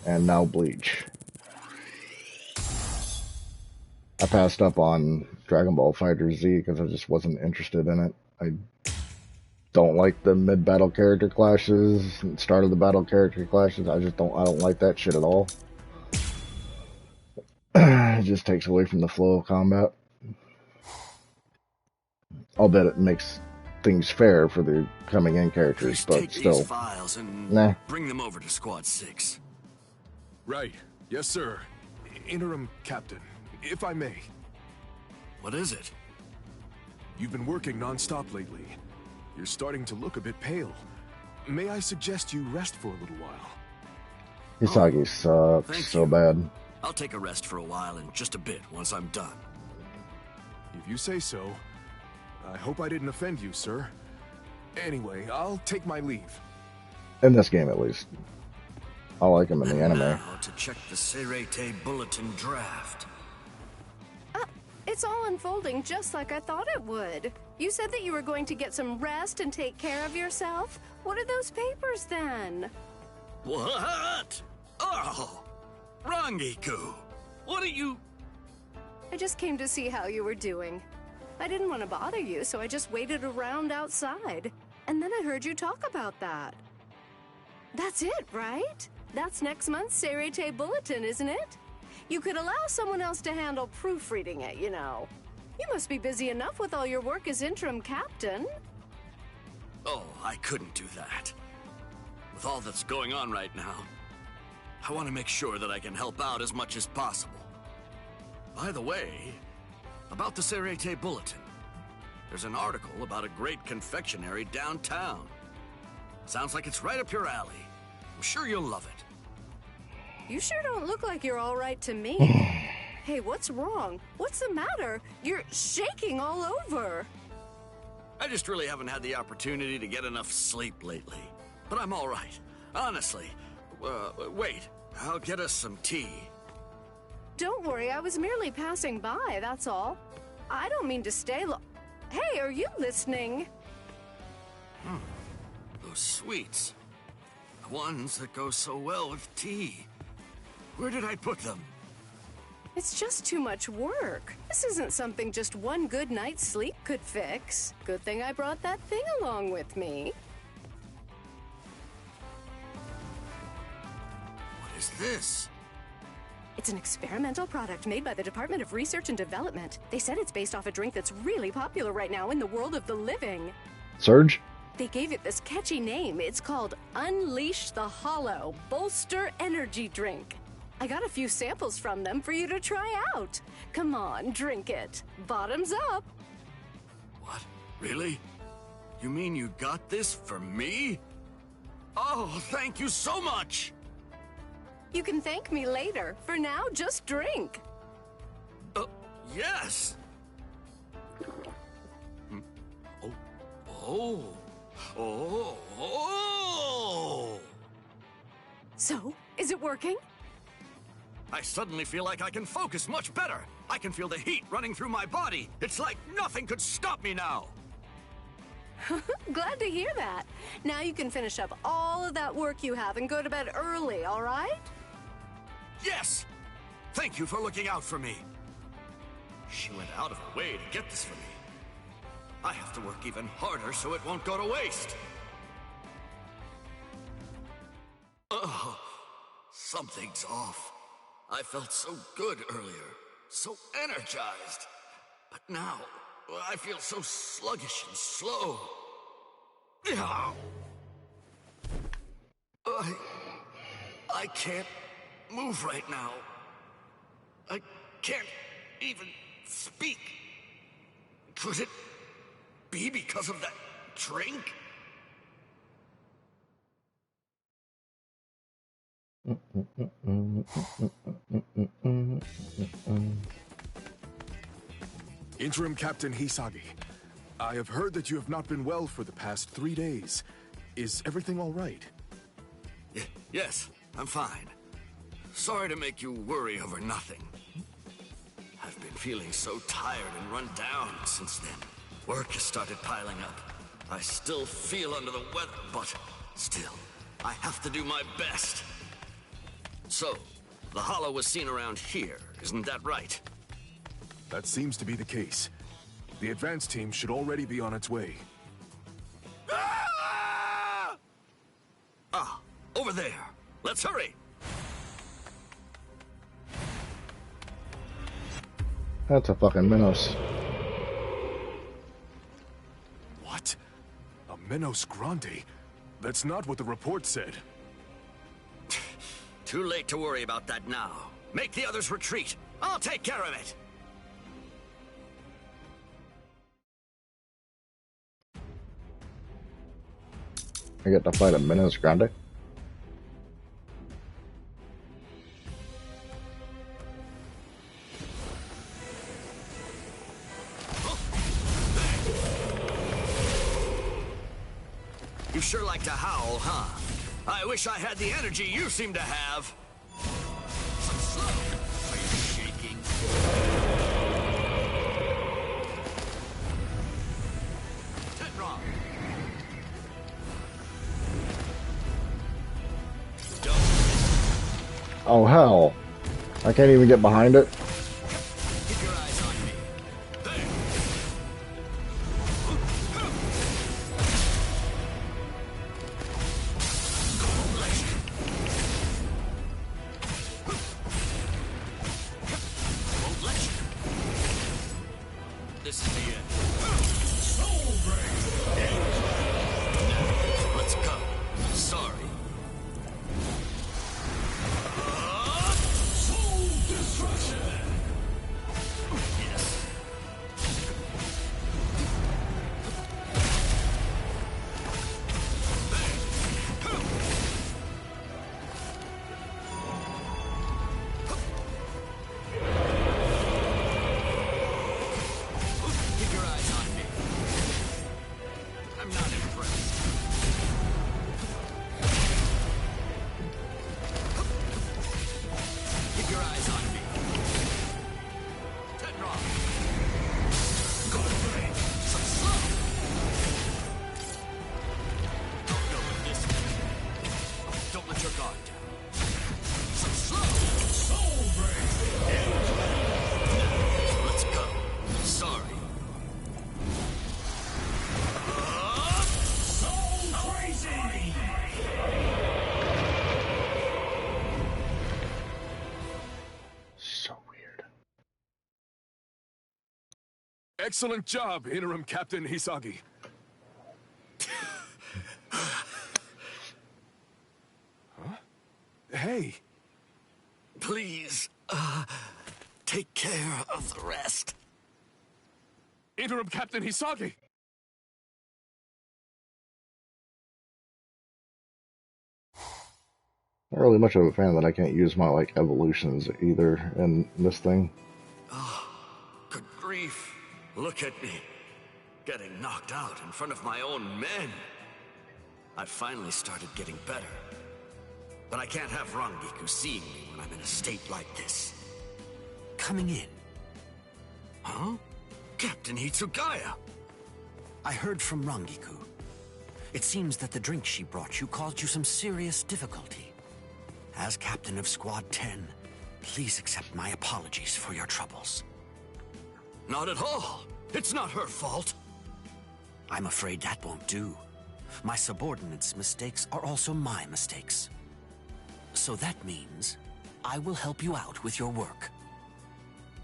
and now Bleach. I passed up on Dragon Ball Fighter Z because I just wasn't interested in it. I don't like the mid-battle character clashes, start of the battle character clashes. I don't like that shit at all. It just takes away from the flow of combat. I'll bet it makes things fair for the coming in characters, but Take still. these files and Nah. bring them over to Squad 6. Right. Yes, sir. Interim Captain, if I may. What is it? You've been working non-stop lately. You're starting to look a bit pale. May I suggest you rest for a little while? Hisagi sucks thank so bad. I'll take a rest for a while in just a bit once I'm done. If you say so. I hope I didn't offend you, sir. Anyway, I'll take my leave. In this game, at least. I like him in the anime. Now to check the Serete Bulletin draft. It's all unfolding just like I thought it would. You said that you were going to get some rest and take care of yourself. What are those papers then? What? Oh! Rangiku! What are you... I just came to see how you were doing. I didn't want to bother you, so I just waited around outside. And then I heard you talk about that. That's it, right? That's next month's Serete Bulletin, isn't it? You could allow someone else to handle proofreading it, you know. You must be busy enough with all your work as interim captain. Oh, I couldn't do that. With all that's going on right now, I want to make sure that I can help out as much as possible. By the way, about the Serete Bulletin, there's an article about a great confectionery downtown. Sounds like it's right up your alley. I'm sure you'll love it. You sure don't look like you're all right to me. Hey, what's wrong? What's the matter? You're shaking all over. I just really haven't had the opportunity to get enough sleep lately. But I'm all right. Honestly. Wait. I'll get us some tea. don't worry. I was merely passing by, that's all. I don't mean to stay Hey, are you listening? Those sweets. The ones that go so well with tea. Where did I put them? It's just too much work. This isn't something just one good night's sleep could fix. Good thing I brought that thing along with me. What is this? It's an experimental product made by the Department of Research and Development. They said it's based off a drink that's really popular right now in the world of the living. Surge? They gave it this catchy name. It's called Unleash the Hollow Bolster Energy Drink. I got a few samples from them for you to try out. Come on, drink it. Bottoms up. What? Really? You mean you got this for me? Oh, thank you so much! You can thank me later. For now, just drink. Yes! Oh! So, is it working? I suddenly feel like I can focus much better. I can feel the heat running through my body. It's like nothing could stop me now. Glad to hear that. Now you can finish up all of that work you have and go to bed early, all right? Yes! Thank you for looking out for me. She went out of her way to get this for me. I have to work even harder so it won't go to waste. Ugh. Something's off. I felt so good earlier, so energized. But now, I feel so sluggish and slow. I can't move right now. I can't even speak. Could it be because of that drink? Interim Captain Hisagi, I have heard that you have not been well for the past 3 days. Is everything all right? Yes, I'm fine. Sorry to make you worry over nothing. I've been feeling so tired and run down since then. Work has started piling up. I still feel under the weather, but still, I have to do my best. So, the Hollow was seen around here, isn't that right? That seems to be the case. The advance team should already be on its way. Ah, over there. Let's hurry. That's a fucking Minos. What? A Minos Grande? That's not what the report said. Too late to worry about that now. Make the others retreat. I'll take care of it. I get to fight a Minos Grande. You sure like to howl, huh? I wish I had the energy you seem to have. So slow. Are you shaking? Tenron. Oh hell. I can't even get behind it. Keep your eyes on me. There. Won't let you. This is the end. Let's go. Sorry. Soul destruction! Excellent job, Interim Captain Hisagi. Huh? Hey. Please, take care of the rest. Interim Captain Hisagi! Not really much of a fan that I can't use my, like, evolutions either in this thing. Good grief. Look at me. Getting knocked out in front of my own men. I finally started getting better. But I can't have Rangiku seeing me when I'm in a state like this. Coming in. Huh? Captain Hitsugaya! I heard from Rangiku. It seems that the drink she brought you caused you some serious difficulty. As captain of Squad 10, please accept my apologies for your troubles. Not at all. It's not her fault. I'm afraid that won't do. My subordinates' mistakes are also my mistakes. So that means I will help you out with your work.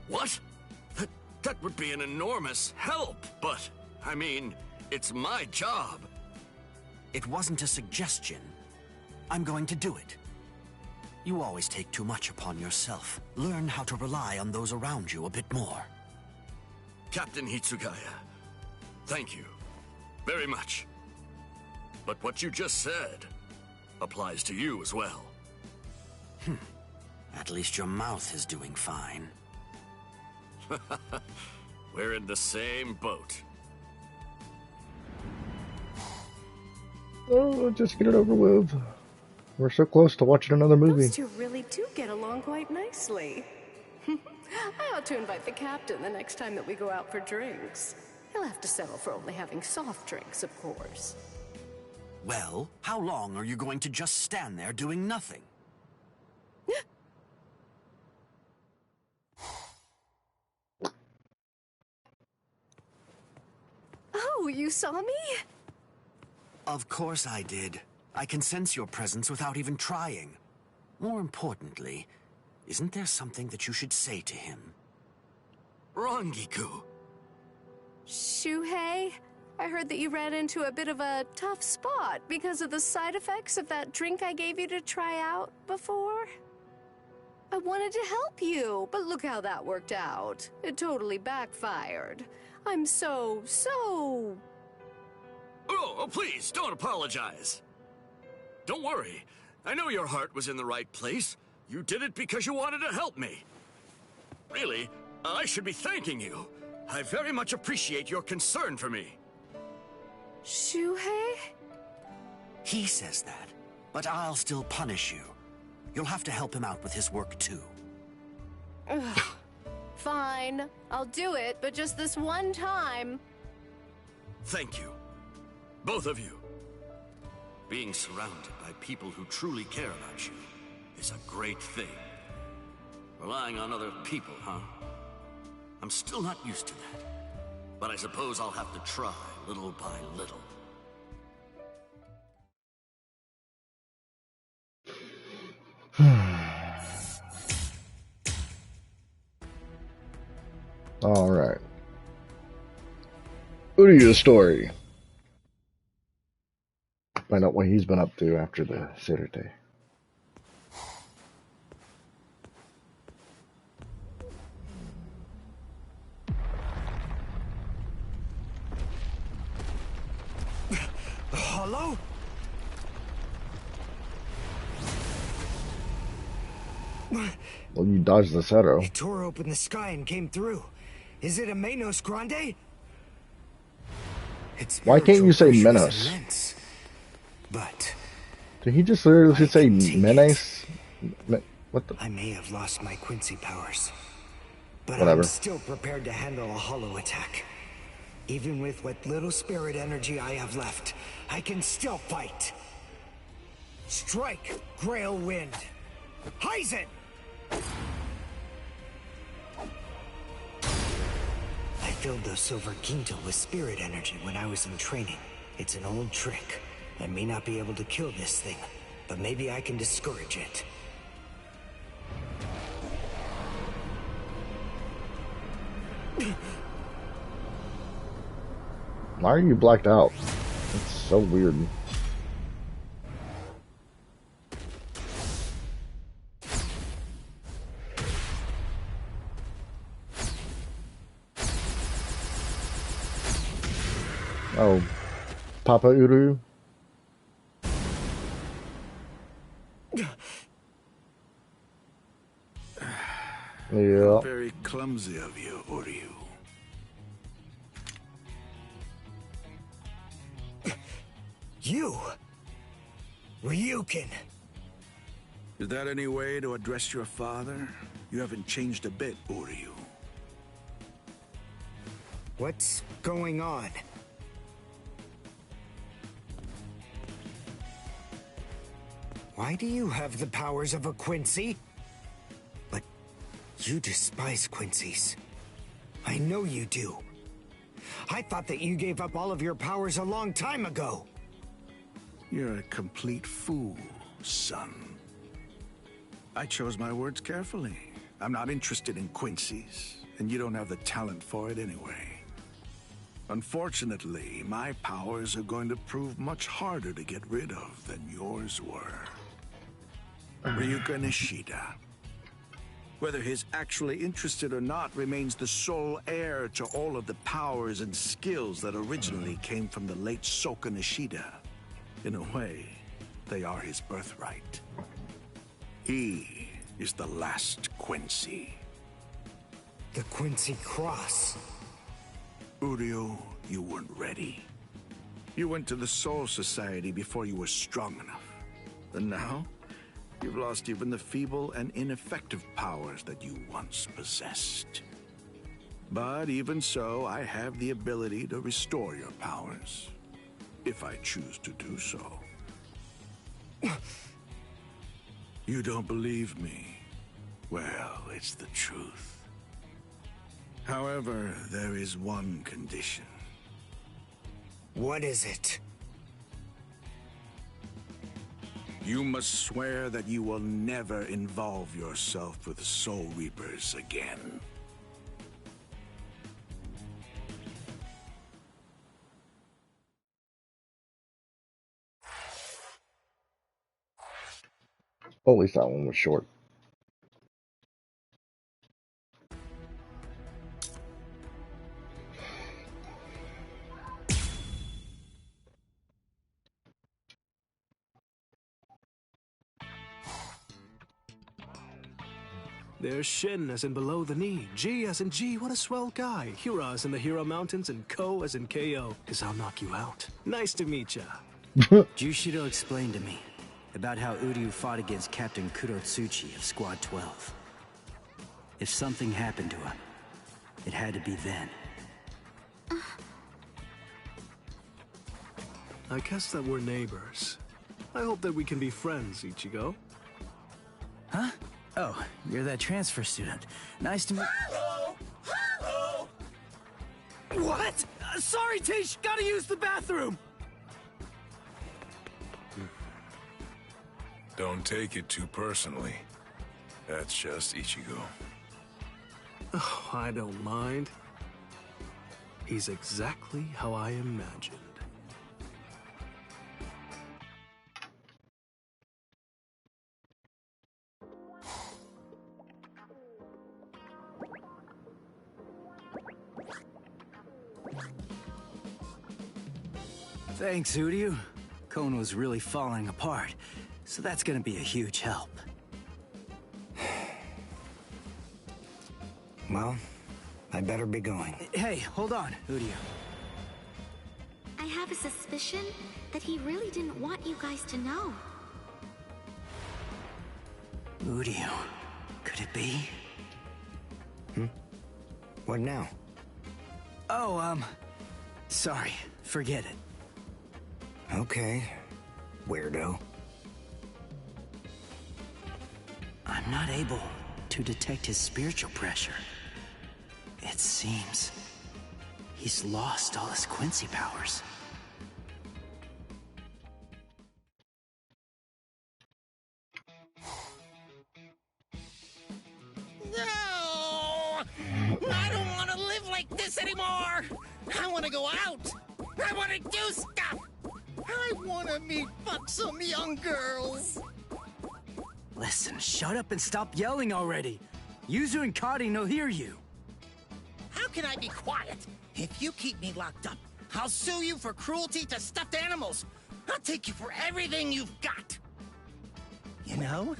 What? That would be an enormous help, but, I mean, it's my job. It wasn't a suggestion. I'm going to do it. You always take too much upon yourself. Learn how to rely on those around you a bit more. Captain Hitsugaya, thank you very much. But what you just said applies to you as well. At least your mouth is doing fine. We're in the same boat. Oh, just get it over with. We're so close to watching another movie. Those two really do get along quite nicely. I ought to invite the captain the next time that we go out for drinks. He'll have to settle for only having soft drinks, of course. Well, how long are you going to just stand there doing nothing? Oh, you saw me? Of course I did. I can sense your presence without even trying. More importantly, isn't there something that you should say to him? Rangiku. Shuhei, I heard that you ran into a bit of a tough spot because of the side effects of that drink I gave you to try out before. I wanted to help you, but look how that worked out. It totally backfired. I'm so... Oh, please, don't apologize. Don't worry. I know your heart was in the right place. You did it because you wanted to help me. Really, I should be thanking you. I very much appreciate your concern for me. Shuhei? He says that, but I'll still punish you. You'll have to help him out with his work, too. Ugh. Fine. I'll do it, but just this one time. Thank you. Both of you. Being surrounded by people who truly care about you is a great thing. Relying on other people, huh? I'm still not used to that. But I suppose I'll have to try little by little. All right. Uryu's story. Find out what he's been up to after the Sarate. Hello? Well, you dodged the Zero. It tore open the sky and came through. Is it a Menos Grande? Its Why can't you say spiritual pressure Menos? is immense. But Did he just literally say Menace? What the? I may have lost my Quincy powers, but Whatever. I'm still prepared to handle a hollow attack. Even with what little spirit energy I have left, I can still fight. Strike, Grail Wind. Heisen! I filled the Silver Quinto with spirit energy when I was in training. It's an old trick. I may not be able to kill this thing, but maybe I can discourage it. Why are you blacked out? It's so weird. Oh, Papa Uru. Yeah. Very clumsy of you, Uryu. You! Ryukin! Is that any way to address your father? You haven't changed a bit, Uryu. What's going on? Why do you have the powers of a Quincy? But you despise Quincy's. I know you do. I thought that you gave up all of your powers a long time ago. You're a complete fool, son. I chose my words carefully. I'm not interested in Quincy's, and you don't have the talent for it anyway. Unfortunately, my powers are going to prove much harder to get rid of than yours were. Ryuka Nishida. Whether he's actually interested or not remains the sole heir to all of the powers and skills that originally came from the late Soka Nishida. In a way, they are his birthright. He is the last Quincy. The Quincy Cross. Uryu, you weren't ready. You went to the Soul Society before you were strong enough. And now, you've lost even the feeble and ineffective powers that you once possessed. But even so, I have the ability to restore your powers, if I choose to do so. You don't believe me? Well, it's the truth. However, there is one condition. What is it? You must swear that you will never involve yourself with Soul Reapers again. At least that one was short. There's Shin as in below the knee, G as in G, what a swell guy, Hira as in the Hero Mountains, and Ko as in KO, cause I'll knock you out. Nice to meet ya. Jushido explained to me about how Uryu fought against Captain Kurotsuchi of Squad 12. If something happened to him, it had to be then. I guess that we're neighbors. I hope that we can be friends, Ichigo. Huh? Oh, you're that transfer student. Nice to meet... Hello! Hello! What? Sorry, Tish, gotta use the bathroom! Don't take it too personally. That's just Ichigo. Oh, I don't mind. He's exactly how I imagined. Thanks, Uryu. Konoha was really falling apart, so that's gonna be a huge help. Well, I better be going. Hey, hold on, Uryu. I have a suspicion that he really didn't want you guys to know. Uryu, could it be? What now? Oh, sorry, forget it. Okay, weirdo. I'm not able to detect his spiritual pressure. It seems he's lost all his Quincy powers. No! I don't want to live like this anymore! I want to go out! I want to do stuff! I want to meet fuck some young girls! Listen, shut up and stop yelling already. Yuzu and Kari no hear you. How can I be quiet? If you keep me locked up, I'll sue you for cruelty to stuffed animals. I'll take you for everything you've got. You know,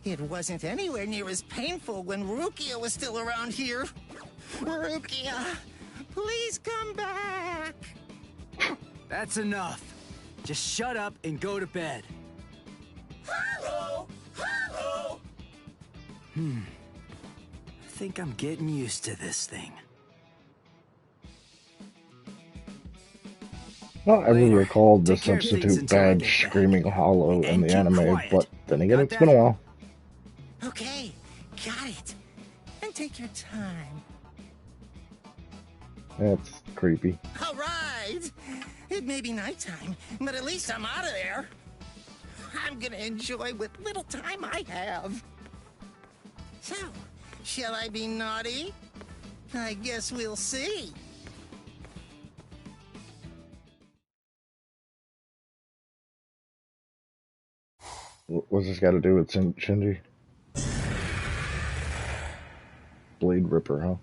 it wasn't anywhere near as painful when Rukia was still around here. Rukia, please come back. That's enough. Just shut up and go to bed. Hello! Hello! I think I'm getting used to this thing. Not ever recalled the substitute badge screaming hollow in the anime, but then again, it's been a while. Okay, got it. And take your time. That's creepy. All right. It may be nighttime, but at least I'm out of there. I'm gonna enjoy what little time I have. So, shall I be naughty? I guess we'll see. What's this got to do with Shinji? Blade Ripper, huh?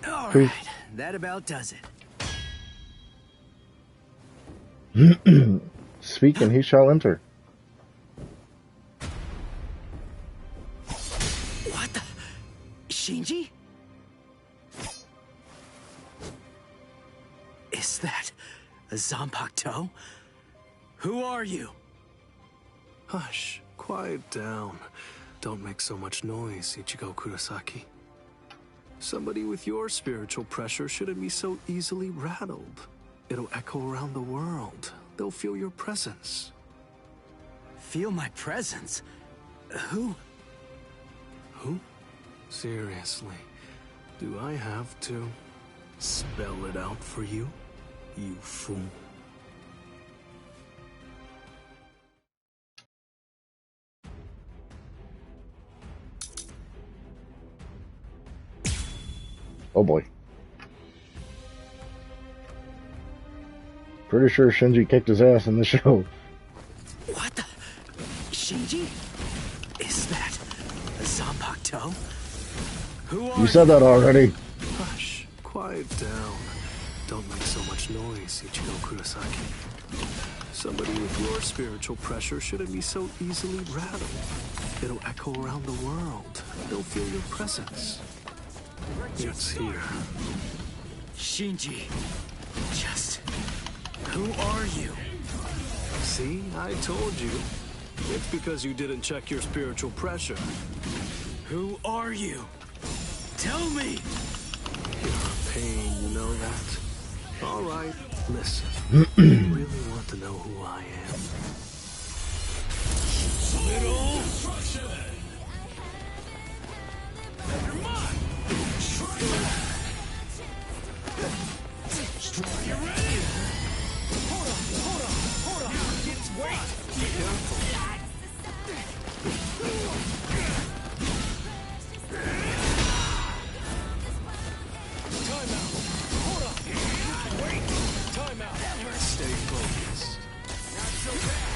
Alright, that about does it. Speaking, he shall enter. What the? Shinji? Is that a Zanpakuto? Who are you? Hush, quiet down. Don't make so much noise, Ichigo Kurosaki. Somebody with your spiritual pressure shouldn't be so easily rattled. It'll echo around the world. They'll feel your presence. Feel my presence? Who? Who? Seriously, do I have to spell it out for you, you fool? Oh boy. Pretty sure Shinji kicked his ass in the show. What the? Shinji? Is that a Zanpakuto? Who are you? Said that already. Hush, quiet down. Don't make so much noise, Ichigo Kurosaki. Somebody with your spiritual pressure shouldn't be so easily rattled. It'll echo around the world. They'll feel your presence. It's here. Shinji, just who are you? See, I told you. It's because you didn't check your spiritual pressure. Who are you? Tell me! You're a pain, you know that? All right, listen. You really want to know who I am? Little destruction! You're mine! You ready? Hold on. Wait! Be careful. Time out. Hold on. Wait. Time out. Stay focused. Not so bad.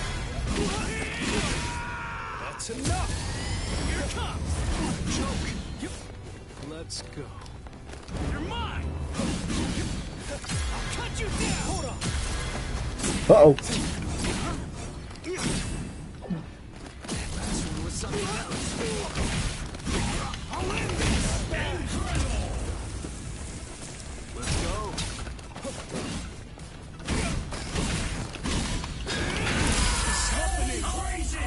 That's enough. Here it comes. Joke. Let's go. You're mine. I'll cut you down. Hold on. Uh-oh. Last one was something else. I'll end this. Incredible. Let's go. What's happening? Crazy.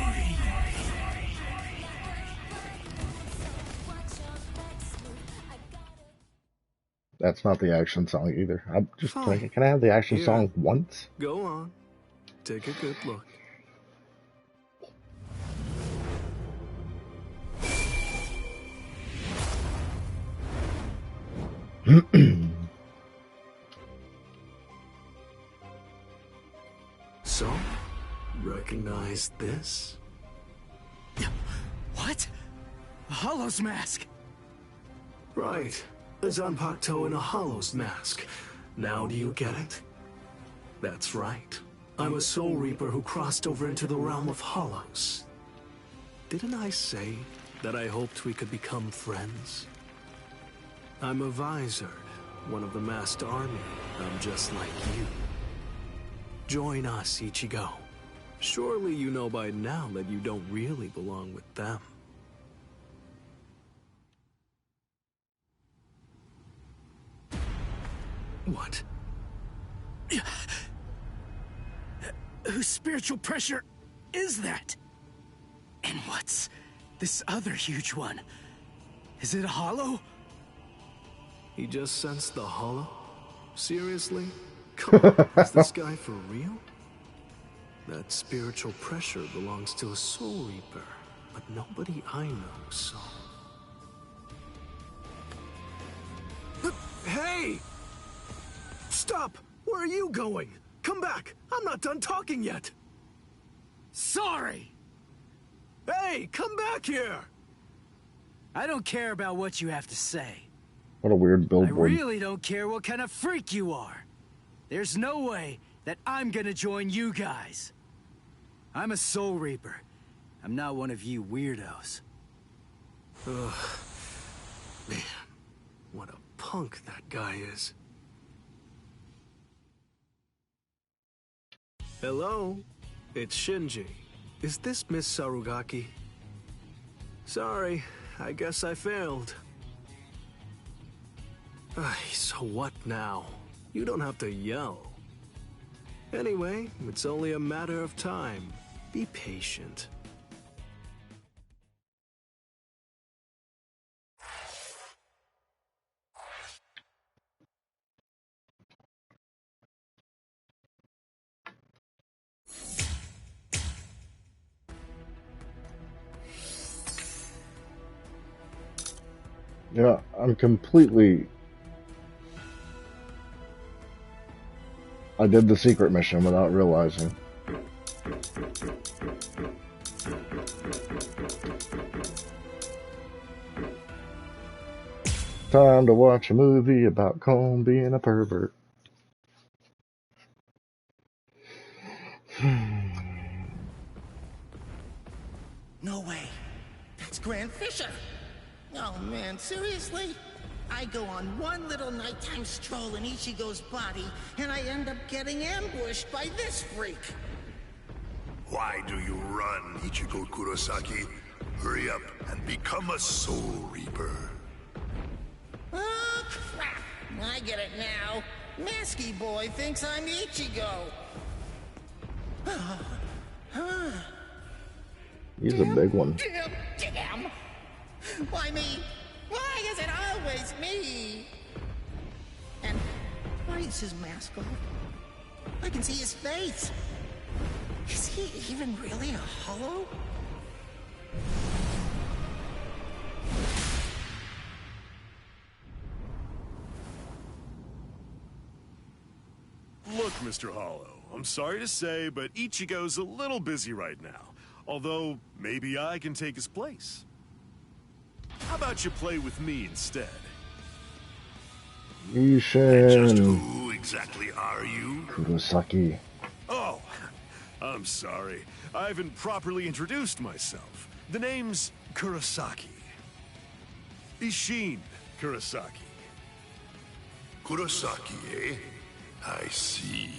That's not the action song either. I'm just Fine. thinking, can I have the action Here. song once? Go on. Take a good look. So, recognize this? What? A Hollow's mask? Right. A Zanpakuto in a Hollow's mask. Now do you get it? That's right. I'm a Soul Reaper who crossed over into the realm of Hollows. Didn't I say that I hoped we could become friends? I'm a Vizard, one of the masked army. I'm just like you. Join us, Ichigo. Surely you know by now that you don't really belong with them. What? Whose spiritual pressure is that? And what's this other huge one? Is it a hollow? He just sensed the hollow? Seriously? Come on, is this guy for real? That spiritual pressure belongs to a Soul Reaper, but nobody I know saw. Hey! Stop! Where are you going? Come back! I'm not done talking yet! Sorry! Hey, come back here! I don't care about what you have to say. What a weird I billboard. really don't care what kind of freak you are. There's no way that I'm gonna join you guys. I'm a Soul Reaper. I'm not one of you weirdos. Ugh. Man, what a punk that guy is. Hello? It's Shinji. Is this Miss Sarugaki? Sorry, I guess I failed. So what now? You don't have to yell. Anyway, it's only a matter of time. Be patient. Yeah, I'm completely... I did the secret mission without realizing. Time to watch a movie about Cone being a pervert. No way. That's Grand Fisher. Oh man, seriously? I go on one little nighttime stroll in Ichigo's body, and I end up getting ambushed by this freak. Why do you run, Ichigo Kurosaki? Hurry up and become a Soul Reaper. Oh, crap. I get it now. Masky Boy thinks I'm Ichigo. He's a big one. Damn! Why me? Why is it always me? And why is his mask off? I can see his face. Is he even really a hollow? Look, Mr. Hollow, I'm sorry to say, but Ichigo's a little busy right now. Although, maybe I can take his place. How about you play with me instead? Just who exactly are you? Kurosaki. Oh, I'm sorry. I haven't properly introduced myself. The name's Kurosaki. Isshin Kurosaki. Kurosaki, eh? I see.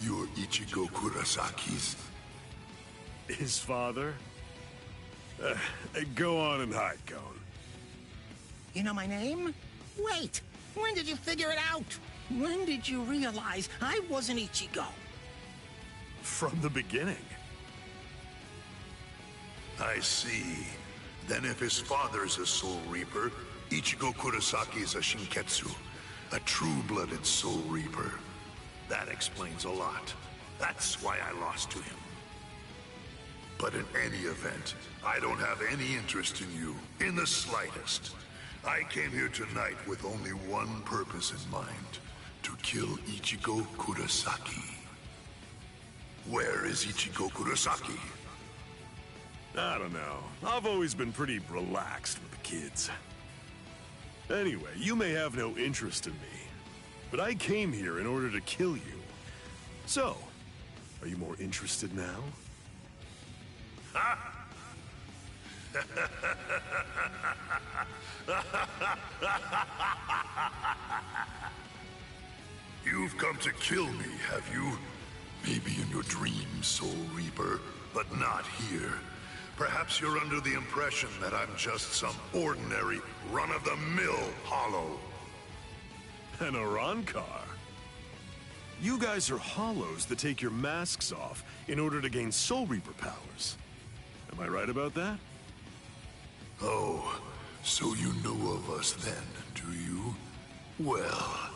You're Ichigo Kurosaki's... His father? Go on and hide, Cone. You know my name? Wait, when did you figure it out? When did you realize I wasn't Ichigo? From the beginning. I see. Then if his father's a Soul Reaper, Ichigo Kurosaki is a Shinketsu, a true-blooded Soul Reaper. That explains a lot. That's why I lost to him. But in any event, I don't have any interest in you, in the slightest. I came here tonight with only one purpose in mind, to kill Ichigo Kurosaki. Where is Ichigo Kurosaki? I don't know. I've always been pretty relaxed with the kids. Anyway, you may have no interest in me, but I came here in order to kill you. So, are you more interested now? You've come to kill me, have you? Maybe in your dreams, Soul Reaper, but not here. Perhaps you're under the impression that I'm just some ordinary, run-of-the-mill Hollow. An Arrancar? You guys are Hollows that take your masks off in order to gain Soul Reaper powers. Am I right about that? Oh, so you know of us then, do you? Well,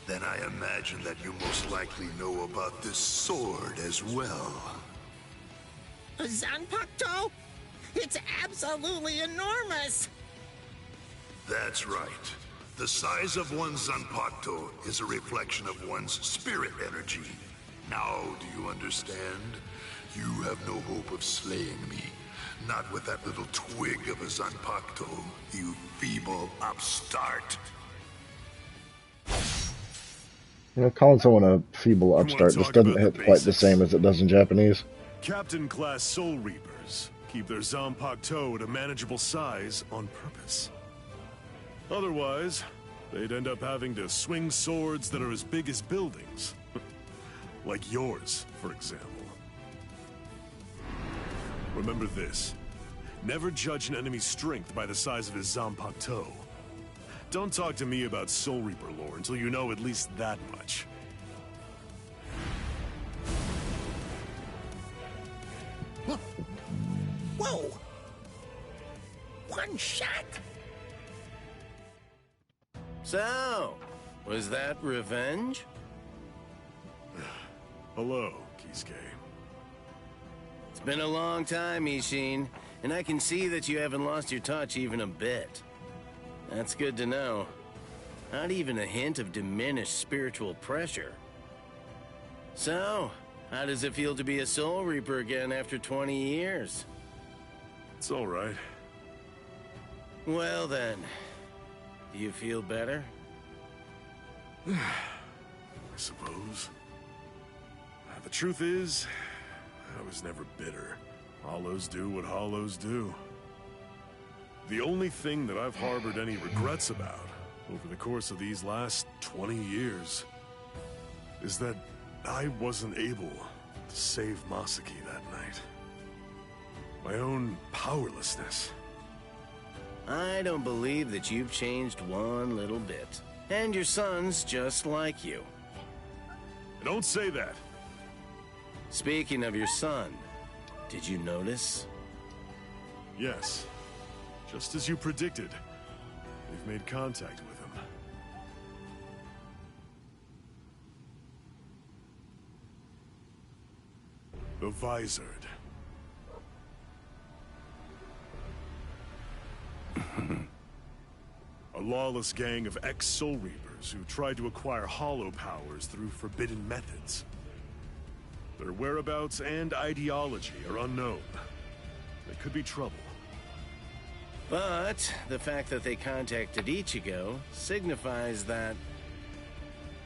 then I imagine that you most likely know about this sword as well. A Zanpakuto? It's absolutely enormous! That's right. The size of one's Zanpakuto is a reflection of one's spirit energy. Now, do you understand? You have no hope of slaying me. Not with that little twig of a Zanpakuto, you feeble upstart. You know, calling someone a feeble upstart just doesn't hit quite the same as it does in Japanese. Captain-class Soul Reapers keep their Zanpakuto at a manageable size on purpose. Otherwise, they'd end up having to swing swords that are as big as buildings. Like yours, for example. Remember this. Never judge an enemy's strength by the size of his Zanpakuto. Don't talk to me about Soul Reaper lore until you know at least that much. Whoa! One shot! So, was that revenge? Hello, Kisuke. It's been a long time, Ishin, and I can see that you haven't lost your touch even a bit. That's good to know. Not even a hint of diminished spiritual pressure. So, how does it feel to be a Soul Reaper again after 20 years? It's all right. Well then, do you feel better? I suppose. The truth is, I was never bitter. Hollows do what Hollows do. The only thing that I've harbored any regrets about over the course of these last 20 years is that I wasn't able to save Masaki that night. My own powerlessness. I don't believe that you've changed one little bit. And your son's just like you. Don't say that. Speaking of your son, did you notice? Yes. Just as you predicted. We've made contact with him. The Vizard. A lawless gang of ex-Soul Reapers who tried to acquire hollow powers through forbidden methods. Their whereabouts and ideology are unknown. They could be trouble. But the fact that they contacted Ichigo signifies that...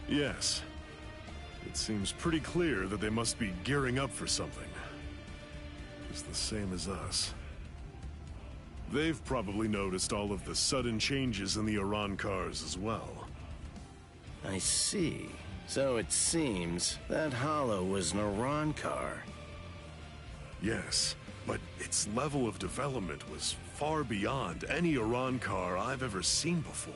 Yes. It seems pretty clear that they must be gearing up for something. It's the same as us. They've probably noticed all of the sudden changes in the Arrancars as well. I see. So it seems that Hollow was an Arrancar. Yes, but its level of development was far beyond any Arrancar I've ever seen before.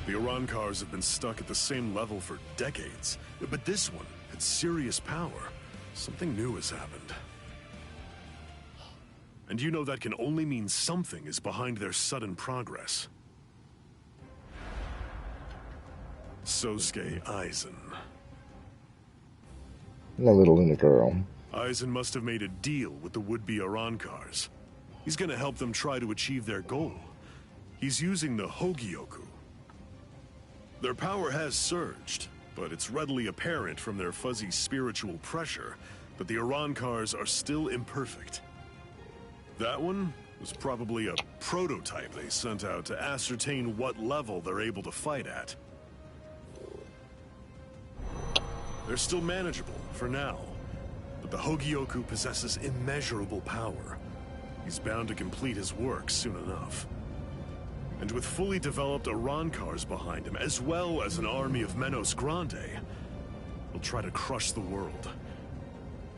The Arrancars have been stuck at the same level for decades, but this one had serious power. Something new has happened. And you know that can only mean something is behind their sudden progress. Sosuke Aizen. No little Luna girl. Aizen must have made a deal with the would-be Arrancars. He's gonna help them try to achieve their goal. He's using the Hogyoku. Their power has surged, but it's readily apparent from their fuzzy spiritual pressure that the Arrancars are still imperfect. That one It was probably a prototype they sent out to ascertain what level they're able to fight at. They're still manageable, for now. But the Hogyoku possesses immeasurable power. He's bound to complete his work soon enough. And with fully developed Arankars behind him, as well as an army of Menos Grande, he'll try to crush the world.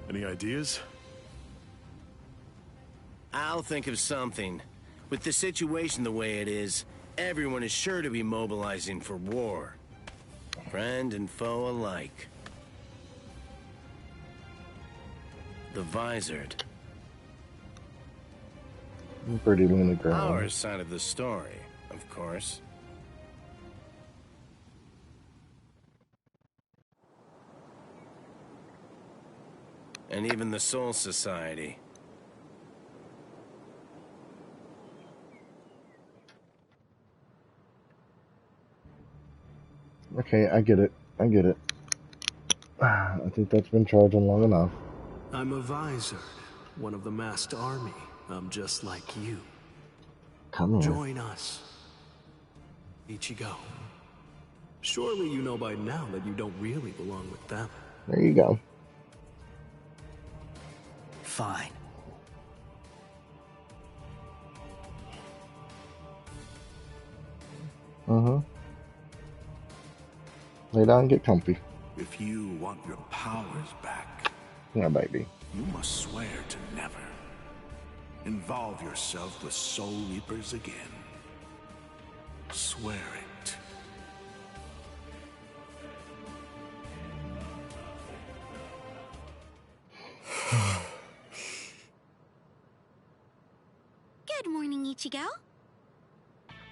Any ideas? I'll think of something. With the situation the way it is, everyone is sure to be mobilizing for war. Friend and foe alike. The Visored. Pretty lunatic. Our side of the story, of course. And even the Soul Society. Okay, I get it. I get it. I think that's been charging long enough. I'm a Visored, one of the masked army. I'm just like you. Come on. Join us. Ichigo. Surely you know by now that you don't really belong with them. There you go. Fine. Lay down and get comfy. If you want your powers back, Yeah, baby. you must swear to never involve yourself with Soul Reapers again. Swear it. Good morning, Ichigo.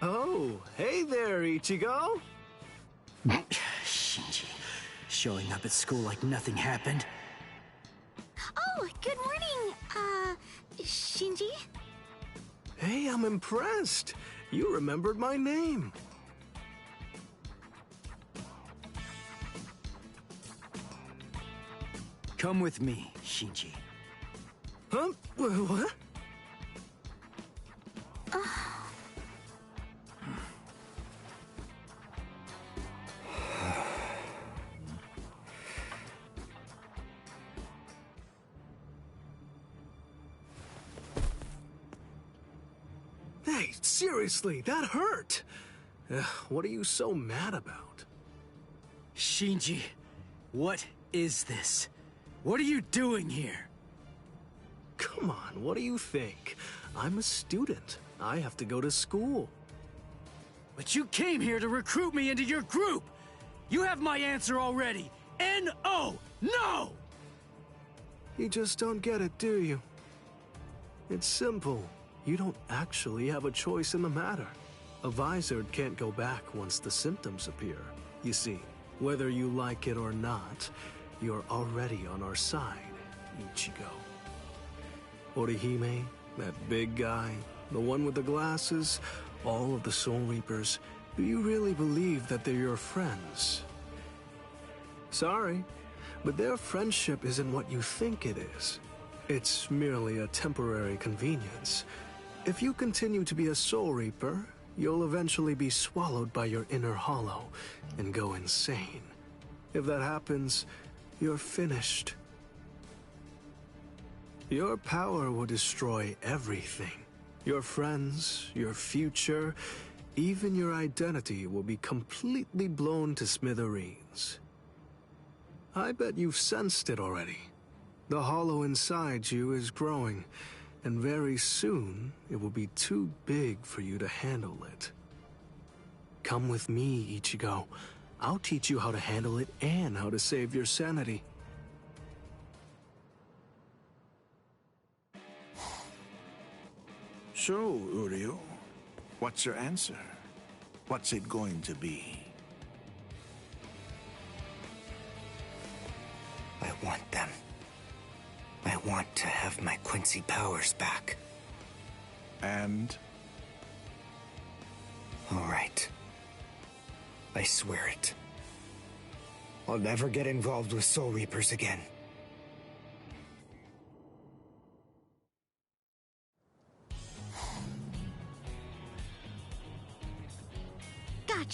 Oh, hey there, Ichigo. Shinji, showing up at school like nothing happened. Oh, good morning, Shinji. Hey, I'm impressed. You remembered my name. Come with me, Shinji. Huh? What? Hey, seriously, that hurt. What are you so mad about? Shinji, what is this? What are you doing here? Come on, what do you think? I'm a student. I have to go to school. But you came here to recruit me into your group! You have my answer already! N-O! No! You just don't get it, do you? It's simple. You don't actually have a choice in the matter. A Visored can't go back once the symptoms appear. You see, whether you like it or not, you're already on our side, Ichigo. Orihime, that big guy, the one with the glasses, all of the Soul Reapers, do you really believe that they're your friends? Sorry, but their friendship isn't what you think it is. It's merely a temporary convenience. If you continue to be a Soul Reaper, you'll eventually be swallowed by your inner hollow and go insane. If that happens, you're finished. Your power will destroy everything. Your friends, your future, even your identity will be completely blown to smithereens. I bet you've sensed it already. The hollow inside you is growing, and very soon it will be too big for you to handle it. Come with me, Ichigo. I'll teach you how to handle it and how to save your sanity. So, Uryu, what's your answer? What's it going to be? I want them. I want to have my Quincy powers back. And? All right. I swear it. I'll never get involved with Soul Reapers again.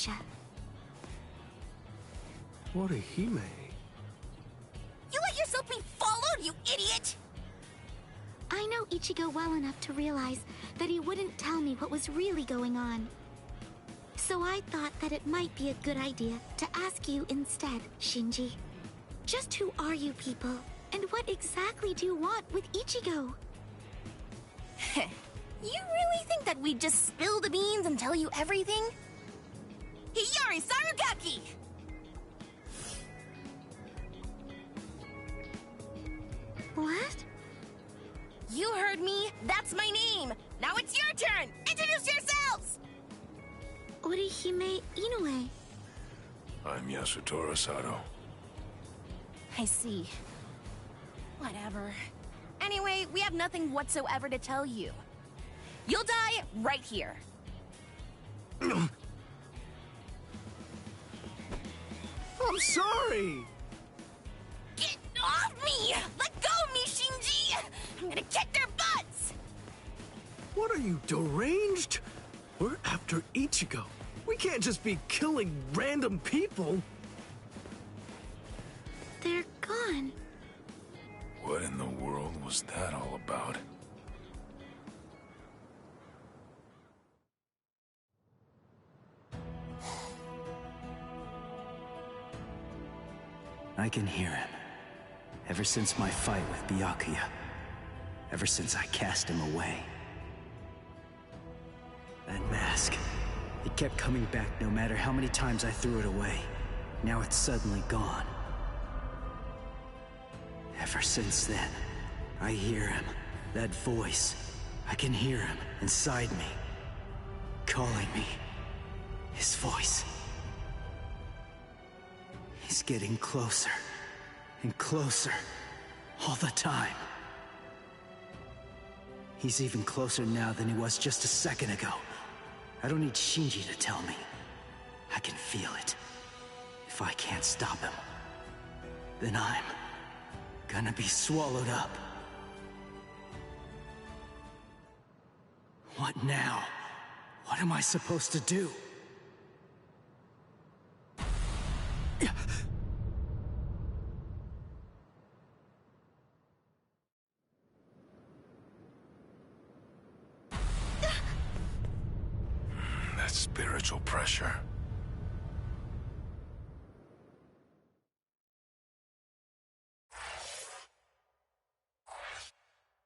gotcha. Orihime? You let yourself be followed, you idiot! I know Ichigo well enough to realize that he wouldn't tell me what was really going on. So I thought that it might be a good idea to ask you instead, Shinji. Just who are you people, and what exactly do you want with Ichigo? You really think that we'd just spill the beans and tell you everything? Hiyari Sarugaki! What? You heard me. That's my name. Now it's your turn. Introduce yourselves! Orihime Inoue. I'm Yasutora Sato. I see. Whatever. Anyway, we have nothing whatsoever to tell you. You'll die right here. I'm sorry! Get off me! Let go of me, Shinji! I'm gonna kick their butts! What are you, deranged? We're after Ichigo. We can't just be killing random people. They're gone. What in the world was that all about? I can hear him. Ever since my fight with Byakuya. Ever since I cast him away. That mask. It kept coming back no matter how many times I threw it away. Now it's suddenly gone. Ever since then, I hear him. That voice. I can hear him inside me. Calling me. His voice. He's getting closer. And closer. All the time. He's even closer now than he was just a second ago. I don't need Shinji to tell me. I can feel it. If I can't stop him, then I'm gonna be swallowed up. What now? What am I supposed to do? That spiritual pressure.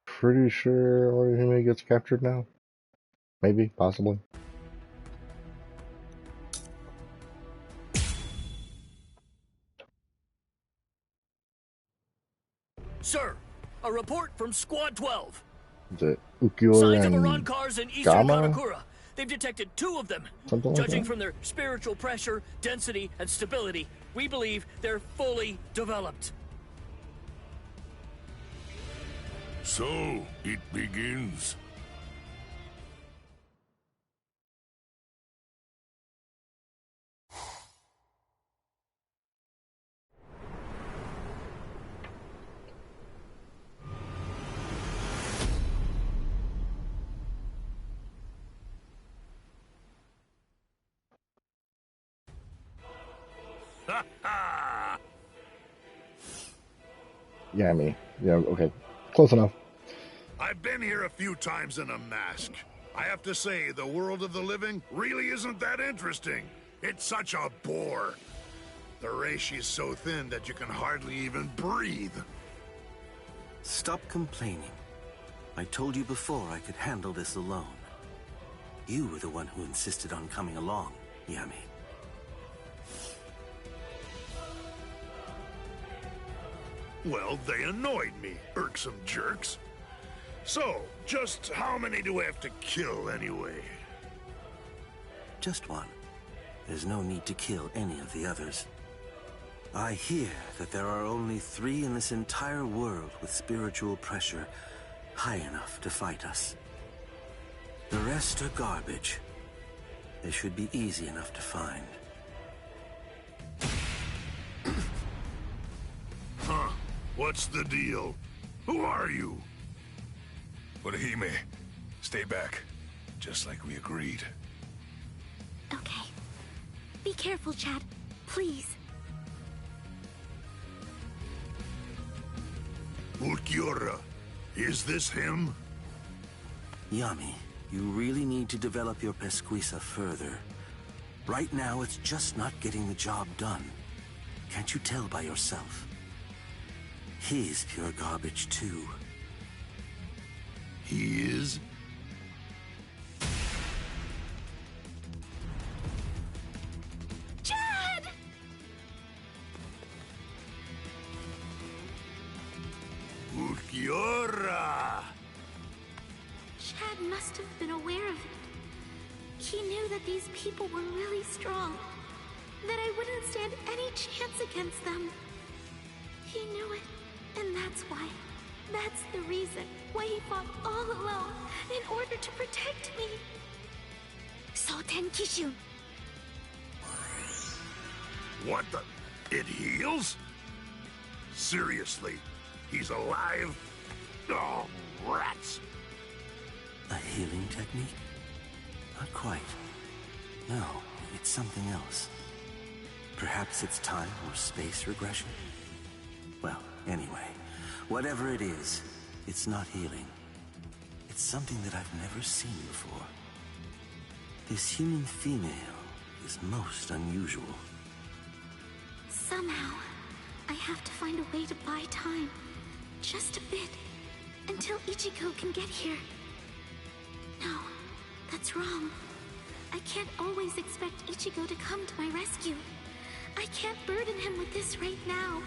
Pretty sure Orihime gets captured now. Maybe, possibly. Sir, a report from Squad 12. Is it Ukiyo Signs of and Iran cars in eastern Gamma? Karakura. They've detected 2 of them. Something like Judging that? from their spiritual pressure, density, and stability, we believe they're fully developed. So, it begins. Yeah, me. Yeah, okay. Close enough. I've been here a few times in a mask. I have to say, the world of the living really isn't that interesting. It's such a bore. The reishi is so thin that you can hardly even breathe. Stop complaining. I told you before I could handle this alone. You were the one who insisted on coming along, Yami. Well, they annoyed me, irksome jerks. So, just how many do we have to kill anyway? Just one. There's no need to kill any of the others. I hear that there are only 3 in this entire world with spiritual pressure high enough to fight us. The rest are garbage. They should be easy enough to find. Huh? What's the deal? Who are you? Orihime, stay back. Just like we agreed. Okay. Be careful, Chad. Please. Ulquiorra, is this him? Yami, you really need to develop your Pesquisa further. Right now, it's just not getting the job done. Can't you tell by yourself? He's pure garbage, too. He is? Chad! Ulquiorra! Chad must have been aware of it. He knew that these people were really strong, that I wouldn't stand any chance against them. He knew it, and that's why. That's the reason why he fought all alone in order to protect me. Soten Kishun. What the? It heals? Seriously? He's alive? Oh, rats! A healing technique? Not quite. No, it's something else. Perhaps it's time or space regression? Well, anyway, whatever it is, it's not healing. It's something that I've never seen before. This human female is most unusual. Somehow, I have to find a way to buy time. Just a bit. Until Ichigo can get here. No, that's wrong. I can't always expect Ichigo to come to my rescue. I can't burden him with this right now.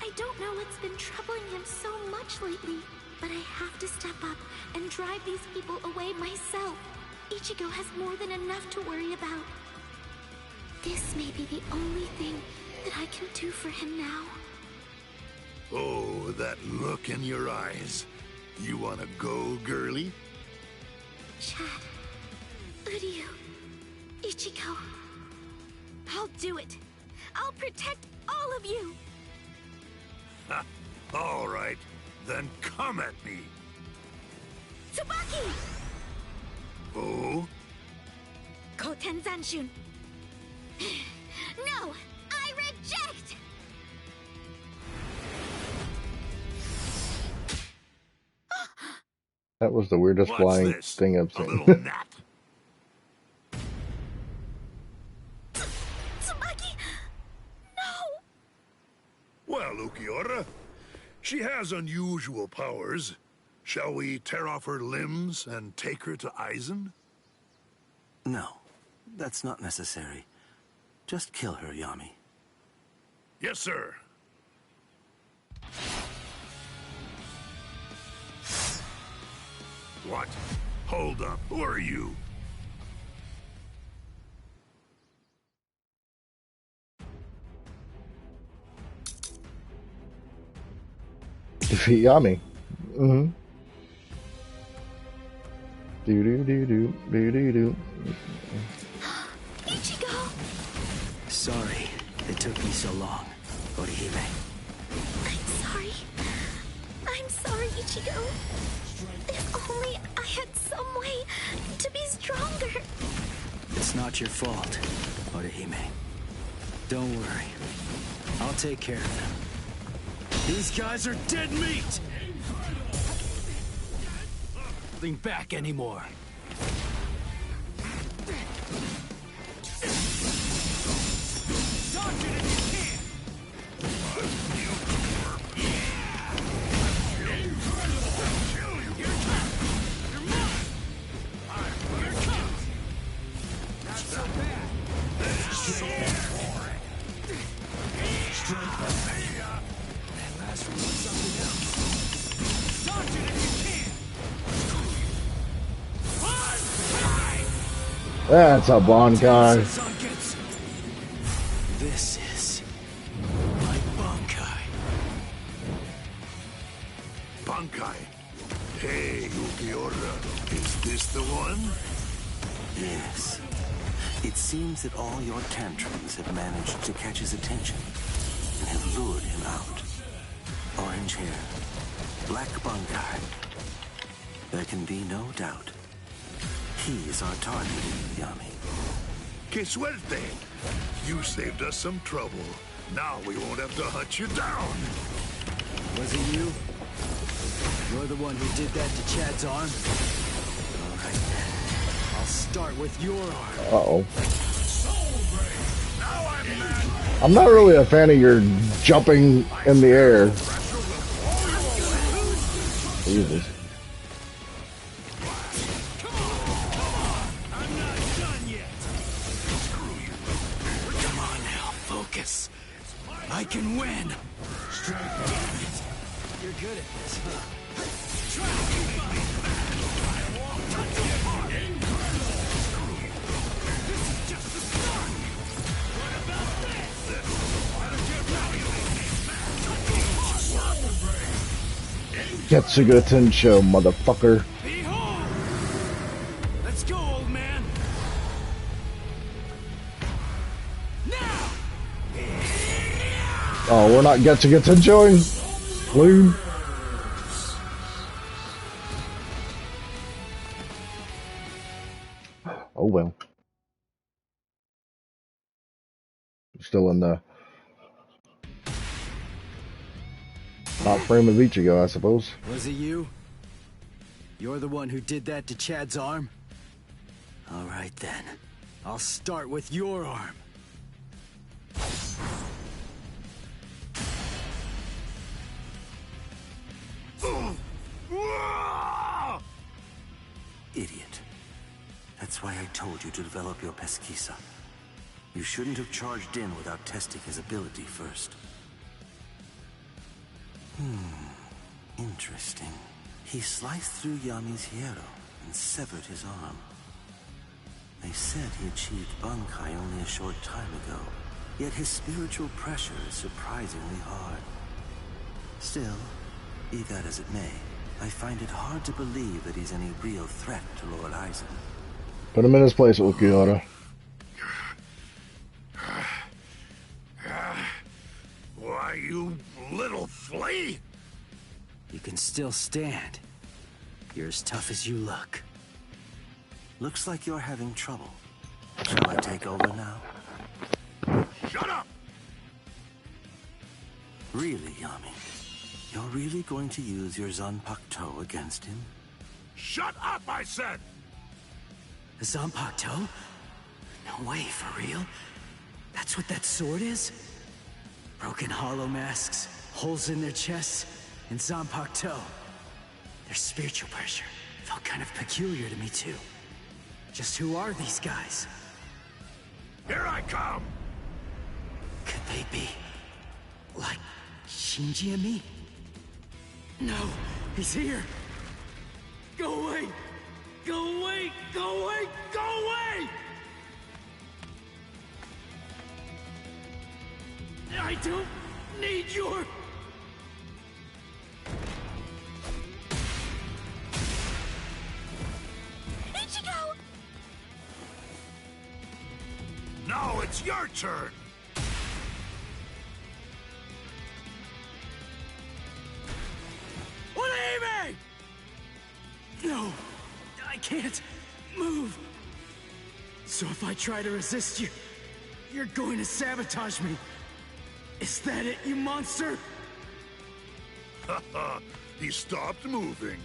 I don't know what's been troubling him so much lately, but I have to step up and drive these people away myself. Ichigo has more than enough to worry about. This may be the only thing that I can do for him now. Oh, that look in your eyes. You wanna go, girlie? Chad, Uryu, Ichigo. I'll do it. I'll protect all of you. Ha! All right, then come at me. Tsubaki! Oh? Koten Zanshun. No! I reject! That was the weirdest What's flying this? thing I've A seen. little gnat? Tsubaki! No! Well, Ulquiorra, she has unusual powers. Shall we tear off her limbs and take her to Aizen? No, that's not necessary. Just kill her, Yami. Yes, sir. What? Hold up. Who are you? Defeat Yami. Mm-hmm. Do. Ichigo! Sorry it took me so long, Orihime. I'm sorry, Ichigo. If only I had some way to be stronger. It's not your fault, Orihime. Don't worry. I'll take care of them. These guys are dead meat! Nothing back anymore. That's a Bankai. This is my Bankai. Bankai. Hey, Ulquiorra. Is this the one? Yes. It seems that all your tantrums have managed to catch his attention and have lured him out. Orange hair, black Bankai. There can be no doubt. He is our target, Yami. Que suerte! You saved us some trouble. Now we won't have to hunt you down. Was it you? You're the one who did that to Chad's arm? All right then. I'll start with your arm. Uh-oh. I'm not really a fan of your jumping in the air. Jesus. Come on now, focus. I can win. You're good at this, huh? Getsuga Tensho, motherfucker. Let's go, old man. Oh, we're not Getsuga Tenshoing? Loon. Oh well. Still in the top frame of Ichigo, I suppose. Was it you? You're the one who did that to Chad's arm? All right then. I'll start with your arm. Idiot. That's why I told you to develop your pesquisa. You shouldn't have charged in without testing his ability first. Interesting. He sliced through Yami's hierro and severed his arm. They said he achieved Bankai only a short time ago, yet his spiritual pressure is surprisingly hard. Still, be that as it may, I find it hard to believe that he's any real threat to Lord Aizen. Put him in his place, Ulquiorra. Why, you little flea! You can still stand. You're as tough as you look. Looks like you're having trouble. Shall I take over now? Shut up! Really, Yami? You're really going to use your Zanpakuto against him? Shut up, I said! A Zanpakuto? No way, for real? That's what that sword is? Broken hollow masks, holes in their chests, and Zanpakuto. Their spiritual pressure felt kind of peculiar to me too. Just who are these guys? Here I come! Could they be like Shinji and me? No, he's here! Go away! Go away! Go away! Go away! I don't need your... Ichigo! Now it's your turn! What do you mean? No, I can't move. So if I try to resist you, you're going to sabotage me. Is that it, you monster? Haha, he stopped moving.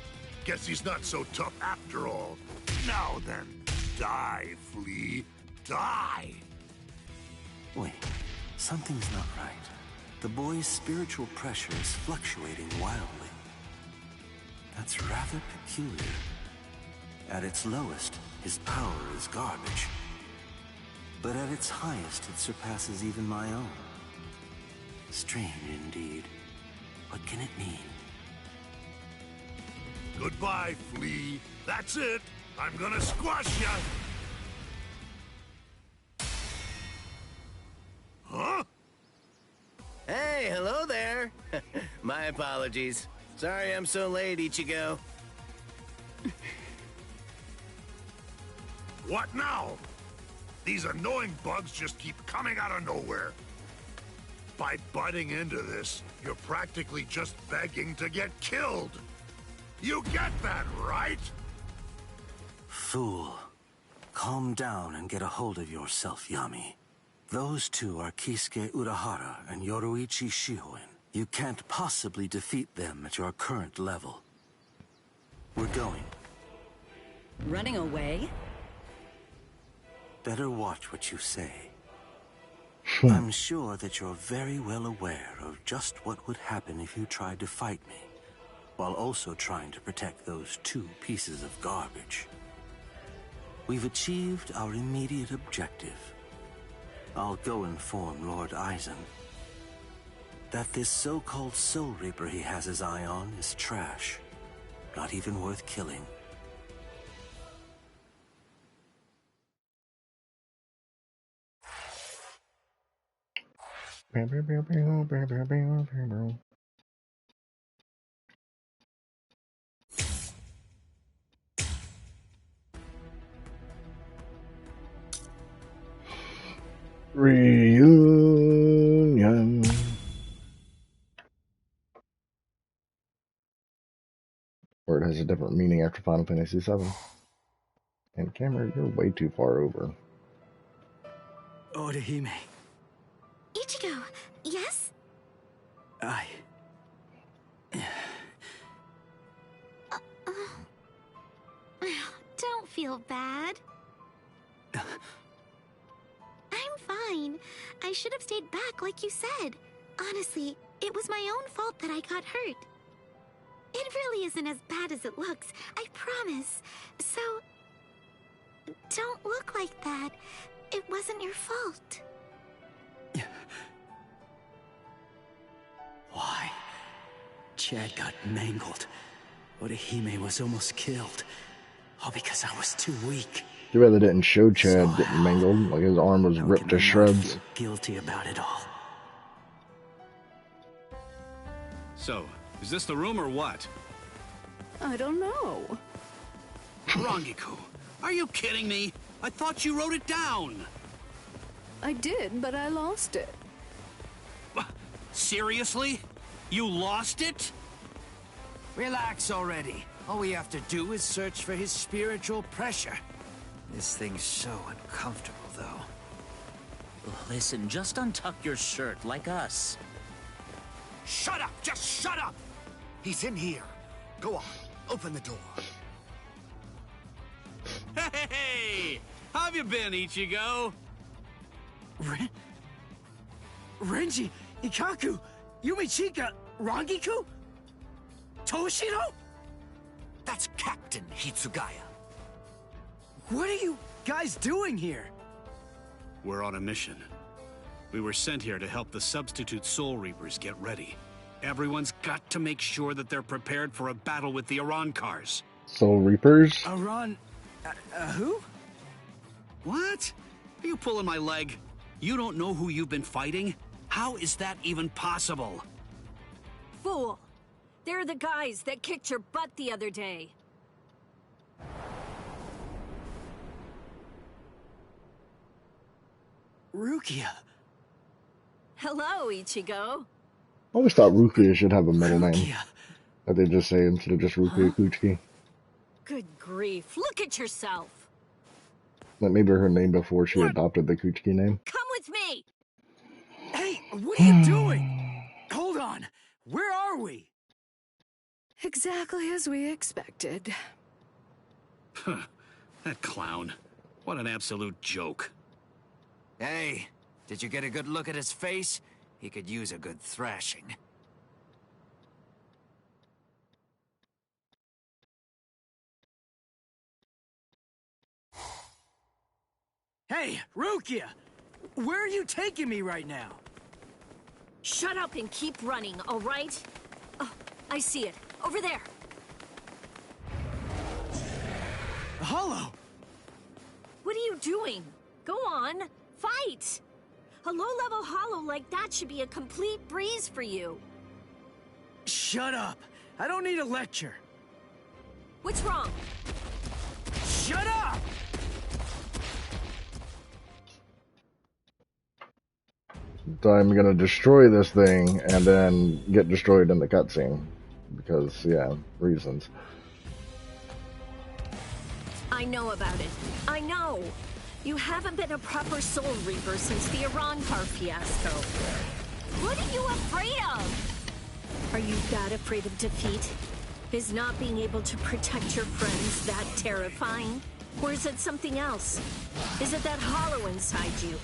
Guess he's not so tough after all. Now then, die, flea, die! Wait, something's not right. The boy's spiritual pressure is fluctuating wildly. That's rather peculiar. At its lowest, his power is garbage. But at its highest, it surpasses even my own. Strange indeed. What can it mean? Goodbye, flea. That's it. I'm gonna squash ya. Huh? Hey, hello there. My apologies. Sorry I'm so late, Ichigo. What now? These annoying bugs just keep coming out of nowhere. By butting into this, you're practically just begging to get killed. You get that, right? Fool. Calm down and get a hold of yourself, Yami. Those two are Kisuke Urahara and Yoruichi Shihoin. You can't possibly defeat them at your current level. We're going. Running away? Better watch what you say. I'm sure that you're very well aware of just what would happen if you tried to fight me, while also trying to protect those two pieces of garbage. We've achieved our immediate objective. I'll go inform Lord Eisen that this so-called Soul Reaper he has his eye on is trash. Not even worth killing. Reunion. Or it has a different meaning after Final Fantasy VII. And camera, you're way too far over. Orihime. Ichigo, yes? Don't feel bad. I'm fine. I should have stayed back like you said. Honestly, it was my own fault that I got hurt. It really isn't as bad as it looks, I promise. So, don't look like that. It wasn't your fault. Why? Chad got mangled. Orihime was almost killed. All because I was too weak. Too bad they didn't show Chad getting mangled, like his arm was ripped to shreds. Guilty about it all. So, is this the room or what? I don't know. Rangiku, are you kidding me? I thought you wrote it down. I did, but I lost it. Seriously? You lost it? Relax already. All we have to do is search for his spiritual pressure. This thing's so uncomfortable, though. Listen, just untuck your shirt like us. Shut up! Just shut up! He's in here. Go on, open the door. Hey! How have you been, Ichigo? Renji, Ikaku, Yumichika, Rangiku? Toshiro? That's Captain Hitsugaya. What are you guys doing here? We're on a mission. We were sent here to help the substitute Soul Reapers get ready. Everyone's got to make sure that they're prepared for a battle with the Arrancars. Soul Reapers? Who? What? Are you pulling my leg? You don't know who you've been fighting? How is that even possible? Fool! They're the guys that kicked your butt the other day. Rukia. Hello, Ichigo. I always thought Rukia should have a middle name. That they just say instead of just Rukia Kuchiki. Good grief, look at yourself. That maybe her name before she adopted the Kuchiki name. Come with me! Hey, what are you doing? Hold on. Where are we? Exactly as we expected. That clown. What an absolute joke. Hey, did you get a good look at his face? He could use a good thrashing. Hey, Rukia! Where are you taking me right now? Shut up and keep running, all right? Oh, I see it. Over there. Hollow! What are you doing? Go on, fight! A low-level hollow like that should be a complete breeze for you. Shut up! I don't need a lecture. What's wrong? Shut up! So I'm gonna destroy this thing and then get destroyed in the cutscene. Because, yeah, reasons. I know about it. I know. You haven't been a proper Soul Reaper since the Arrancar fiasco. What are you afraid of? Are you that afraid of defeat? Is not being able to protect your friends that terrifying? Or is it something else? Is it that hollow inside you?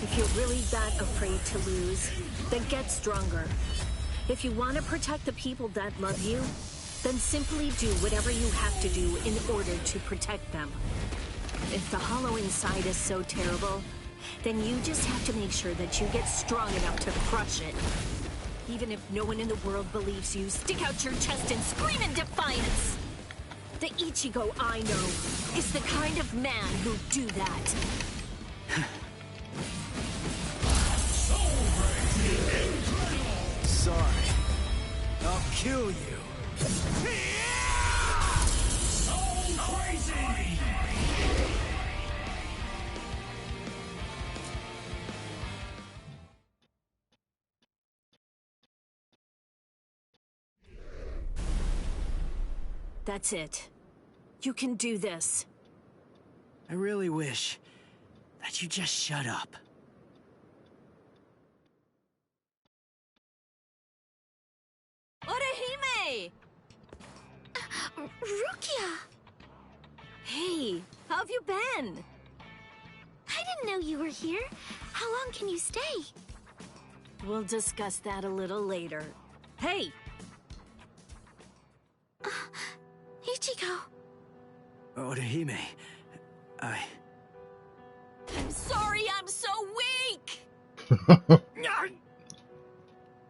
If you're really that afraid to lose, then get stronger. If you want to protect the people that love you, then simply do whatever you have to do in order to protect them. If the hollow inside is so terrible, then you just have to make sure that you get strong enough to crush it. Even if no one in the world believes you, stick out your chest and scream in defiance! The Ichigo I know is the kind of man who'd do that. Sorry. I'll kill you. So crazy! That's it. You can do this. I really wish that you just shut up. Orihime! Rukia! Hey, how have you been? I didn't know you were here. How long can you stay? We'll discuss that a little later. Hey! Ichigo! Orihime, I'm sorry I'm so weak!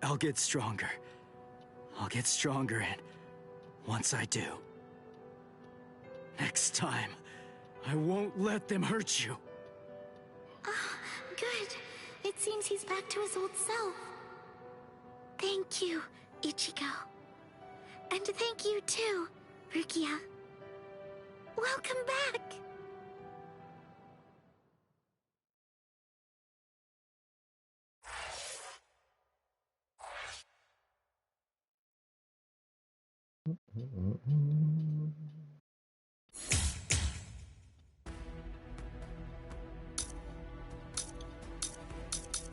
I'll get stronger. I'll get stronger, and once I do, next time, I won't let them hurt you. Good. It seems he's back to his old self. Thank you, Ichigo. And thank you too, Rukia. Welcome back!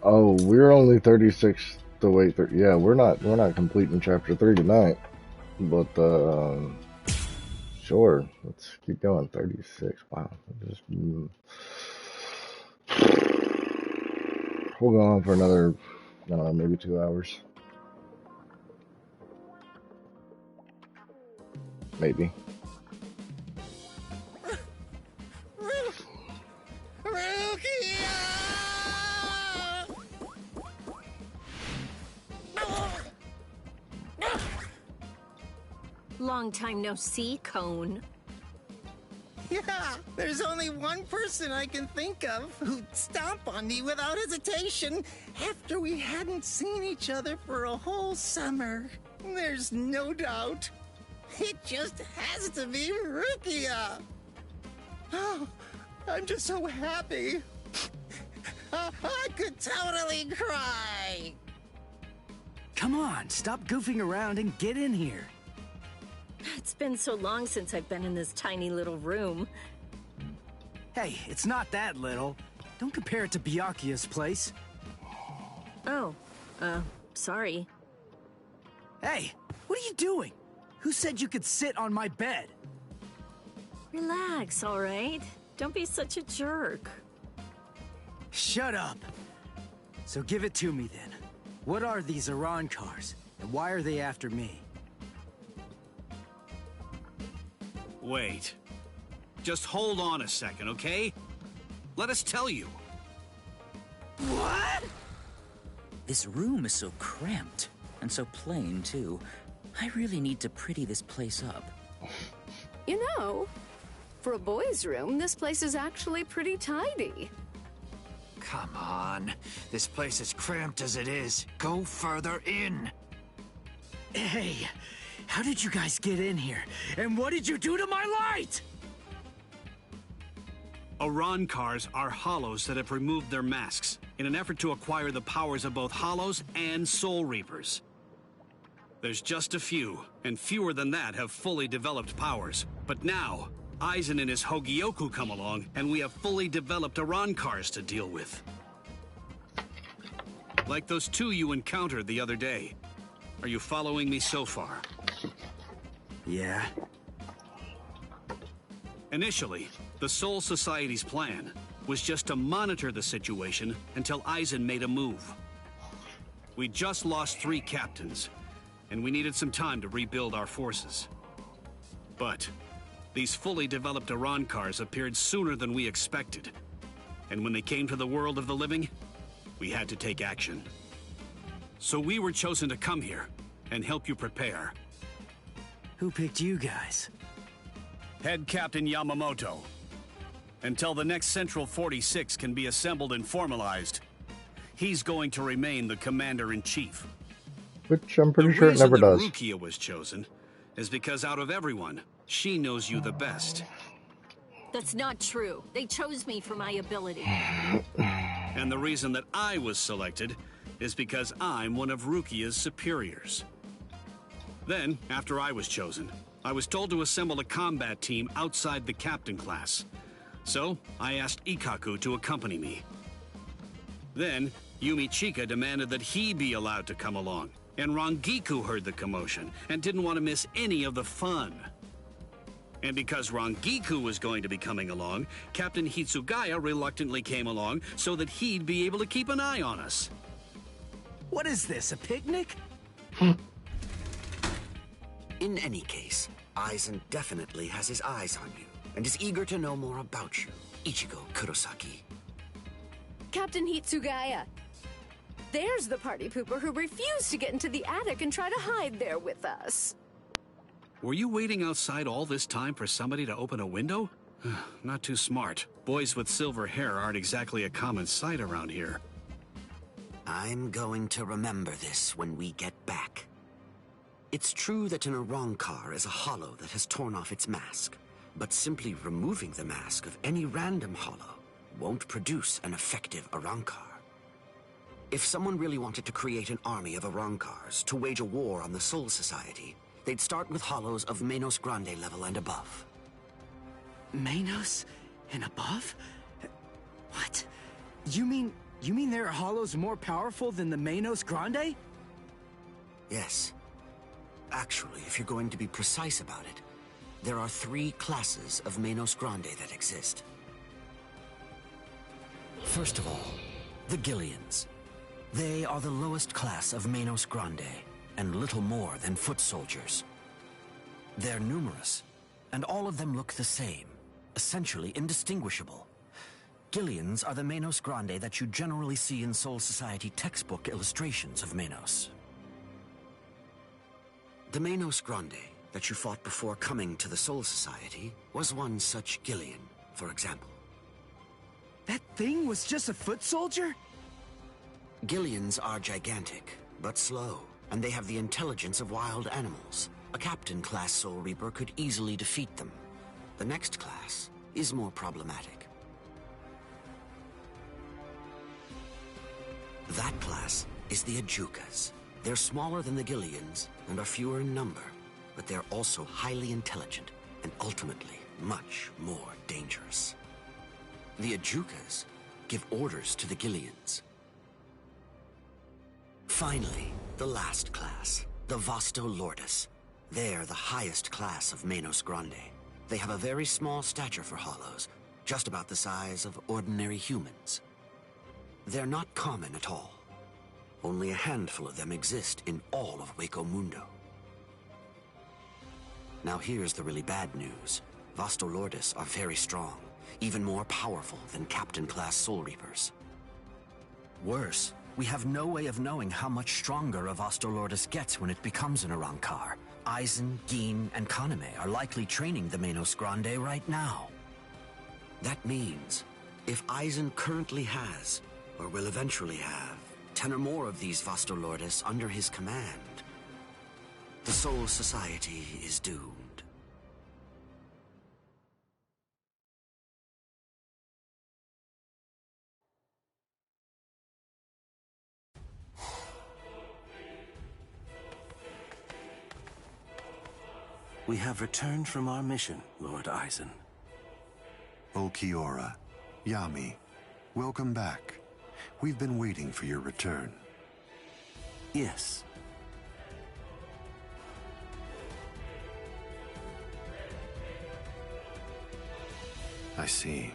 Oh, we're only 36 the way through. Yeah, we're not completing chapter 3 tonight. But sure, let's keep going. 36. Wow. Just we'll go on for another, I don't know, maybe 2 hours. Maybe. Long time no see, Cone. Yeah, there's only one person I can think of who'd stomp on me without hesitation after we hadn't seen each other for a whole summer. There's no doubt. It just has to be Rukia. Oh, I'm just so happy. I could totally cry. Come on, stop goofing around and get in here. It's been so long since I've been in this tiny little room. Hey, it's not that little. Don't compare it to Byakuya's place. Oh, sorry. Hey, what are you doing? Who said you could sit on my bed? Relax, all right? Don't be such a jerk. Shut up. So give it to me then. What are these Arrancars, and why are they after me? Wait. Just hold on a second, okay? Let us tell you. What? This room is so cramped, and so plain, too. I really need to pretty this place up. You know, for a boys' room, this place is actually pretty tidy. Come on. This place is cramped as it is. Go further in. Hey, how did you guys get in here? And what did you do to my light? Arrancars are hollows that have removed their masks in an effort to acquire the powers of both hollows and Soul Reapers. There's just a few, and fewer than that have fully developed powers. But now, Aizen and his Hogyoku come along, and we have fully developed Arankars to deal with. Like those two you encountered the other day. Are you following me so far? Yeah. Initially, the Soul Society's plan was just to monitor the situation until Aizen made a move. We just lost 3 captains, and we needed some time to rebuild our forces. But these fully developed Arankars appeared sooner than we expected. And when they came to the world of the living, we had to take action. So we were chosen to come here and help you prepare. Who picked you guys? Head Captain Yamamoto. Until the next Central 46 can be assembled and formalized, he's going to remain the Commander-in-Chief. Which I'm pretty sure it never does. The reason that Rukia was chosen is because out of everyone, she knows you the best. That's not true. They chose me for my ability. And the reason that I was selected is because I'm one of Rukia's superiors. Then, after I was chosen, I was told to assemble a combat team outside the captain class. So, I asked Ikkaku to accompany me. Then, Yumi Chika demanded that he be allowed to come along, and Rangiku heard the commotion and didn't want to miss any of the fun. And because Rangiku was going to be coming along, Captain Hitsugaya reluctantly came along so that he'd be able to keep an eye on us. What is this, a picnic? In any case, Aizen definitely has his eyes on you, and is eager to know more about you, Ichigo Kurosaki. Captain Hitsugaya. There's the party pooper who refused to get into the attic and try to hide there with us. Were you waiting outside all this time for somebody to open a window? Not too smart. Boys with silver hair aren't exactly a common sight around here. I'm going to remember this when we get back. It's true that an Arankar is a hollow that has torn off its mask, but simply removing the mask of any random hollow won't produce an effective Arankar. If someone really wanted to create an army of Arankars to wage a war on the Soul Society, they'd start with hollows of Menos Grande level and above. Menos and above? What? You mean there are hollows more powerful than the Menos Grande? Yes. Actually, if you're going to be precise about it, there are 3 classes of Menos Grande that exist. First of all, the Gillians. They are the lowest class of Menos Grande, and little more than foot soldiers. They're numerous, and all of them look the same, essentially indistinguishable. Gillians are the Menos Grande that you generally see in Soul Society textbook illustrations of Menos. The Menos Grande that you fought before coming to the Soul Society was one such Gillian, for example. That thing was just a foot soldier? Gillians are gigantic, but slow, and they have the intelligence of wild animals. A Captain-class Soul Reaper could easily defeat them. The next class is more problematic. That class is the Ajukas. They're smaller than the Gillians and are fewer in number, but they're also highly intelligent and ultimately much more dangerous. The Ajukas give orders to the Gillians. Finally, the last class, the Vasto Lordes. They're the highest class of Menos Grande. They have a very small stature for hollows, just about the size of ordinary humans. They're not common at all. Only a handful of them exist in all of Hueco Mundo. Now here's the really bad news. Vasto Lordes are very strong, even more powerful than Captain-class Soul Reapers. Worse, we have no way of knowing how much stronger a Vasto Lordes gets when it becomes an Arankar. Aizen, Gin, and Kaname are likely training the Menos Grande right now. That means, if Aizen currently has, or will eventually have, 10 or more of these Vasto Lordes under his command, the Soul Society is doomed. We have returned from our mission, Lord Aizen. Ulquiorra, Yami, welcome back. We've been waiting for your return. Yes. I see.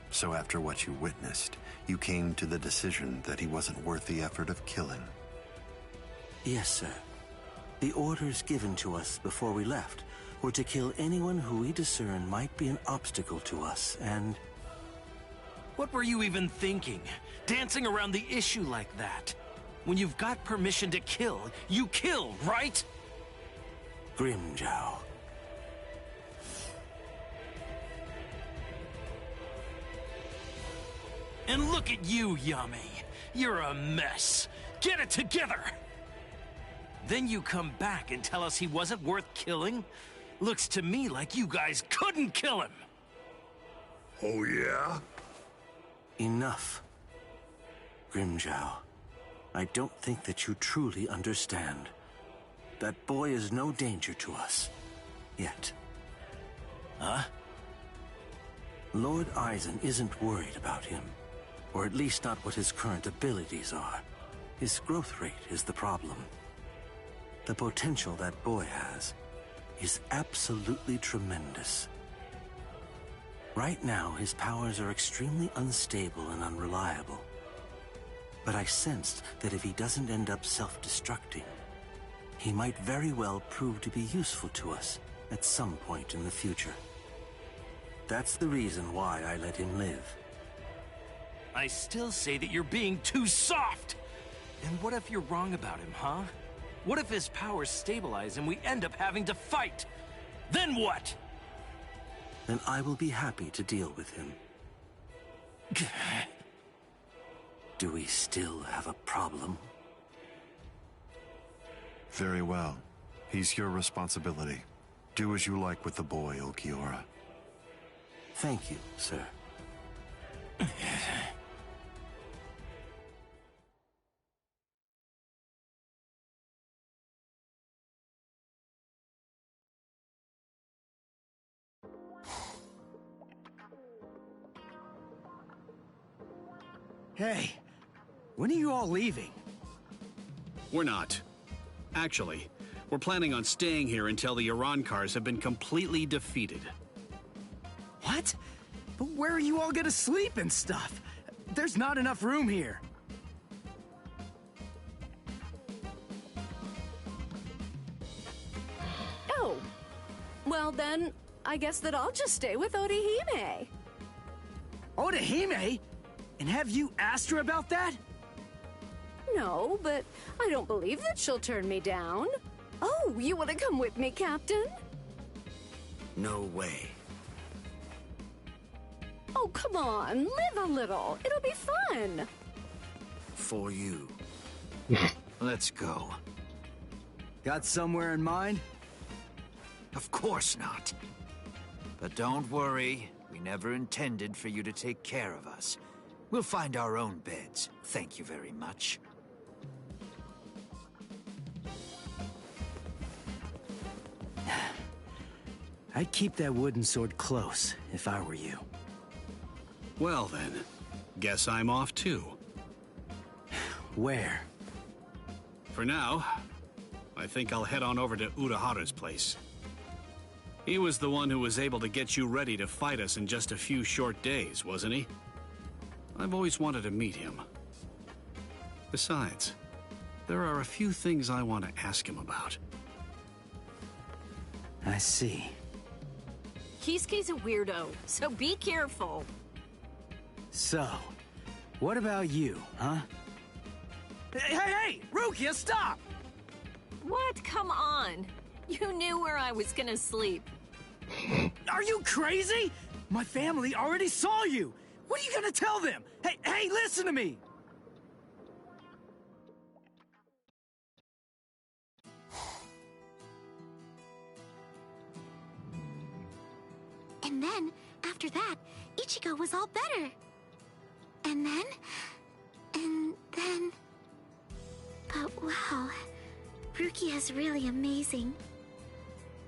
So after what you witnessed, you came to the decision that he wasn't worth the effort of killing. Yes, sir. The orders given to us before we left were to kill anyone who we discern might be an obstacle to us, and... What were you even thinking? Dancing around the issue like that? When you've got permission to kill, you kill, right? Grimmjow. And look at you, Yami. You're a mess. Get it together! Then you come back and tell us he wasn't worth killing? Looks to me like you guys couldn't kill him! Oh, yeah? Enough. Grimmjow, I don't think that you truly understand. That boy is no danger to us. Yet. Huh? Lord Aizen isn't worried about him. Or at least not what his current abilities are. His growth rate is the problem. The potential that boy has is absolutely tremendous. Right now, his powers are extremely unstable and unreliable. But I sensed that if he doesn't end up self-destructing, he might very well prove to be useful to us at some point in the future. That's the reason why I let him live. I still say that you're being too soft! And what if you're wrong about him, huh? What if his powers stabilize and we end up having to fight? Then what? Then I will be happy to deal with him. Do we still have a problem? Very well. He's your responsibility. Do as you like with the boy, Ulquiorra. Thank you, sir. Hey, when are you all leaving? We're not. Actually, we're planning on staying here until the Urankars have been completely defeated. What? But where are you all gonna sleep and stuff? There's not enough room here. Oh. Well then, I guess that I'll just stay with Orihime. Orihime? And have you asked her about that? No, but I don't believe that she'll turn me down. Oh, you want to come with me, Captain? No way. Oh, come on, live a little. It'll be fun. For you. Let's go. Got somewhere in mind? Of course not. But don't worry, we never intended for you to take care of us. We'll find our own beds. Thank you very much. I'd keep that wooden sword close, if I were you. Well then, guess I'm off too. Where? For now, I think I'll head on over to Urahara's place. He was the one who was able to get you ready to fight us in just a few short days, wasn't he? I've always wanted to meet him. Besides, there are a few things I want to ask him about. I see. Kisuke's a weirdo, so be careful. So, what about you, huh? Hey, Rukia, stop! What? Come on. You knew where I was gonna sleep. Are you crazy? My family already saw you. What are you gonna tell them? Hey, listen to me! And then, after that, Ichigo was all better. And then... But wow, Rukia is really amazing.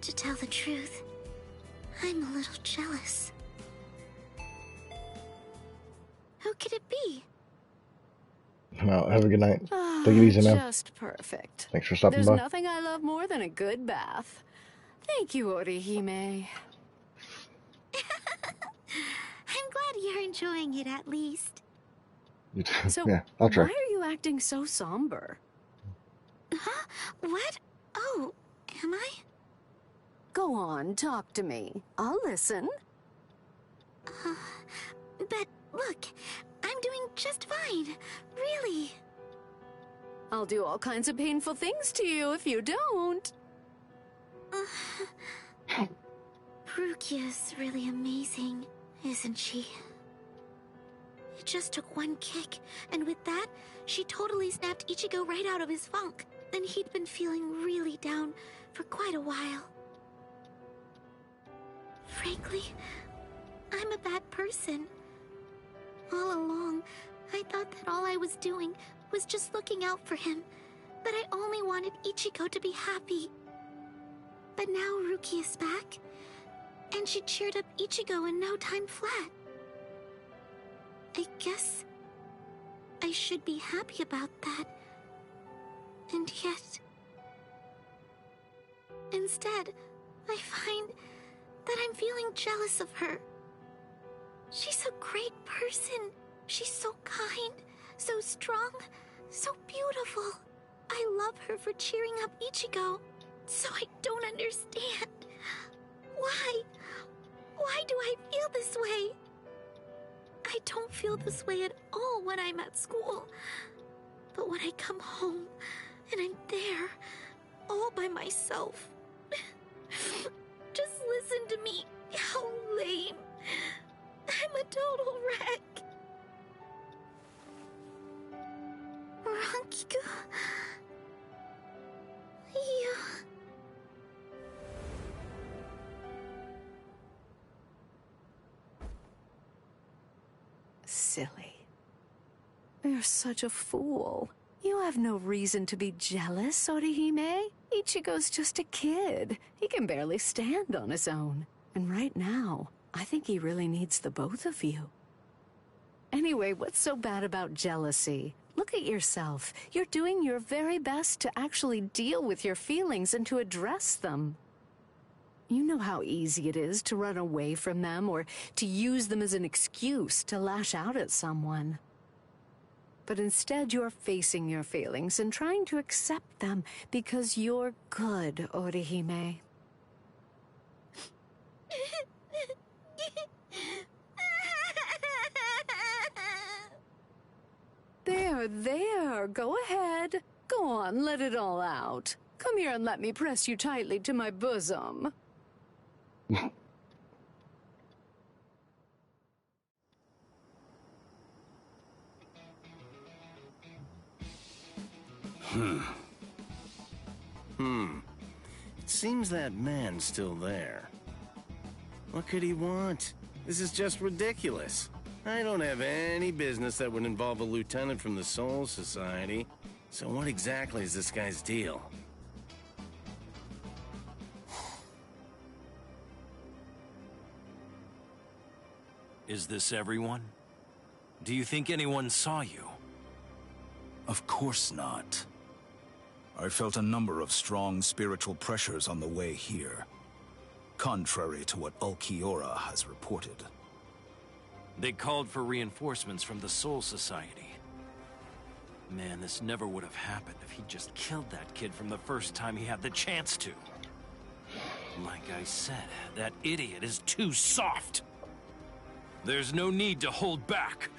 To tell the truth, I'm a little jealous. Who could it be? Well, have a good night. Take it easy, man. Just perfect. Thanks for stopping There's by. nothing I love more than a good bath. Thank you, Orihime. I'm glad you're enjoying it at least. So, Yeah, I'll try. why are you acting so somber? Huh? What? Oh, am I? Go on, talk to me. I'll listen. But look, I'm doing just fine. Really. I'll do all kinds of painful things to you if you don't. Rukia's really amazing, isn't she? It just took one kick, and with that, she totally snapped Ichigo right out of his funk. And he'd been feeling really down for quite a while. Frankly, I'm a bad person. All along, I thought that all I was doing was just looking out for him, that I only wanted Ichigo to be happy. But now Ruki is back, and she cheered up Ichigo in no time flat. I guess I should be happy about that. And yet, instead, I find that I'm feeling jealous of her. She's a great person. She's so kind, so strong, so beautiful. I love her for cheering up Ichigo. So I don't understand. Why? Why do I feel this way? I don't feel this way at all when I'm at school. But when I come home and I'm there, all by myself, just listen to me. How lame. I'm a total wreck. Rankiku. You... Silly. You're such a fool. You have no reason to be jealous, Orihime. Ichigo's just a kid. He can barely stand on his own. And right now, I think he really needs the both of you. Anyway, what's so bad about jealousy? Look at yourself. You're doing your very best to actually deal with your feelings and to address them. You know how easy it is to run away from them or to use them as an excuse to lash out at someone. But instead, you're facing your feelings and trying to accept them because you're good, Orihime. There. Go ahead. Go on, let it all out. Come here and let me press you tightly to my bosom. It seems that man's still there. What could he want? This is just ridiculous. I don't have any business that would involve a lieutenant from the Soul Society. So what exactly is this guy's deal? Is this everyone? Do you think anyone saw you? Of course not. I felt a number of strong spiritual pressures on the way here, contrary to what Ulquiorra has reported. They called for reinforcements from the Soul Society. Man, this never would have happened if he'd just killed that kid from the first time he had the chance to. Like I said, that idiot is too soft. There's no need to hold back.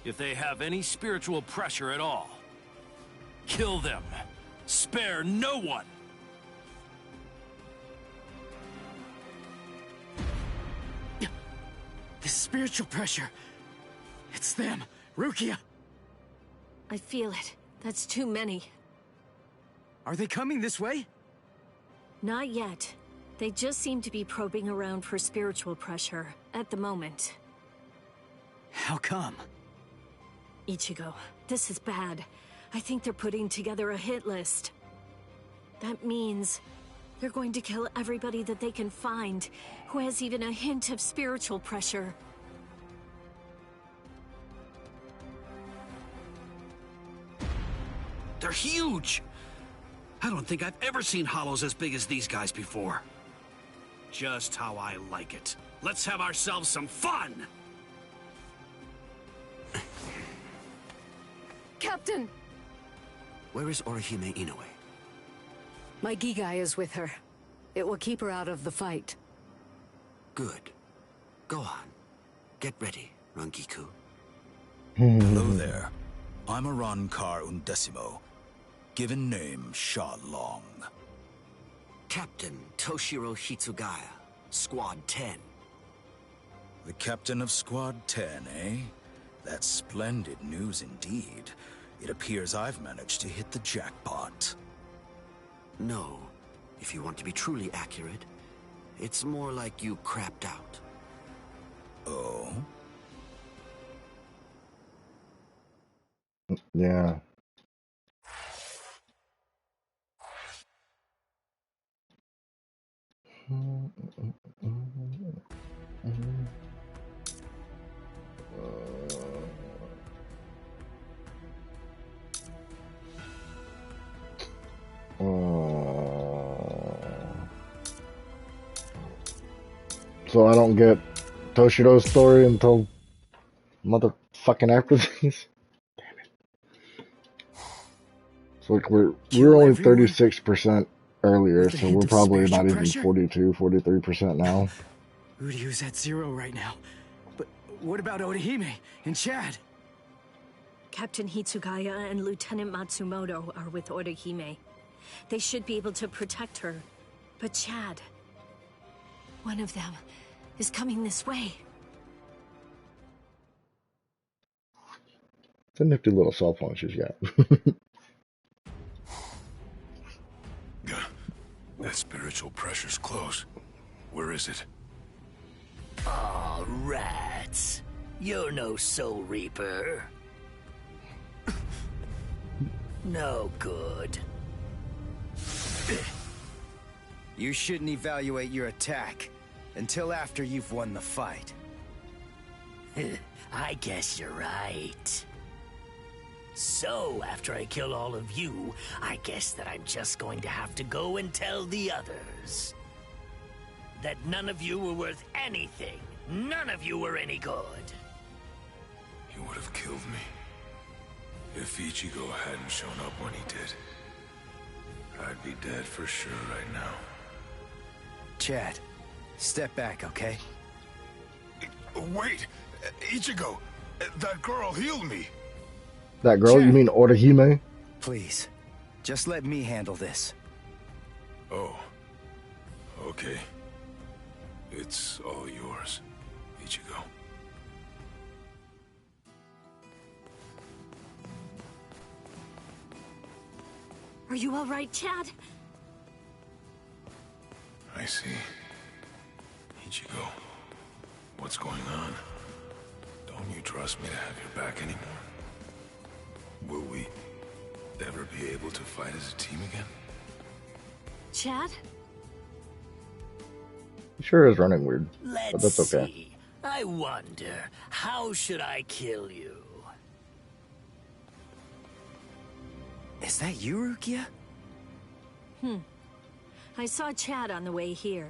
If they have any spiritual pressure at all, kill them. Spare no one. The spiritual pressure. It's them. Rukia. I feel it. That's too many. Are they coming this way? Not yet. They just seem to be probing around for spiritual pressure at the moment. How come? Ichigo, this is bad. I think they're putting together a hit list. That means They're going to kill everybody that they can find who has even a hint of spiritual pressure. They're huge! I don't think I've ever seen hollows as big as these guys before. Just how I like it. Let's have ourselves some fun! Captain! Where is Orihime Inoue? My Gigai is with her. It will keep her out of the fight. Good. Go on. Get ready, Rangiku. Hello there. I'm Arankar Undecimo. Given name, Sha Long. Captain Toshiro Hitsugaya, Squad 10. The captain of Squad 10, eh? That's splendid news indeed. It appears I've managed to hit the jackpot. No. If you want to be truly accurate, it's more like you crapped out. Oh? Yeah. So I don't get Toshiro's story until motherfucking after these. Damn it. So like we're only 36% earlier, so we're probably not even 42, 43% now. Uryu's at 0 right now. But what about Orihime and Chad? Captain Hitsugaya and Lieutenant Matsumoto are with Orihime. They should be able to protect her. But Chad, one of them is coming this way. It's a nifty little cell phone she's got. That spiritual pressure's close. Where is it? Aw, rats. You're no Soul Reaper. No good. You shouldn't evaluate your attack until after you've won the fight. I guess you're right. So, after I kill all of you, I guess that I'm just going to have to go and tell the others that none of you were worth anything. None of you were any good. He would have killed me if Ichigo hadn't shown up when he did. I'd be dead for sure right now. Chad, step back, okay? Wait! Ichigo! That girl healed me! That girl? You mean Orihime? Please, just let me handle this. Oh. Okay. It's all yours, Ichigo. Are you all right, Chad? I see. Ichigo, what's going on? Don't you trust me to have your back anymore? Will we ever be able to fight as a team again? Chad? He sure is running weird, Let's but that's okay. see. I wonder, how should I kill you? Is that you, Rukia? I saw Chad on the way here.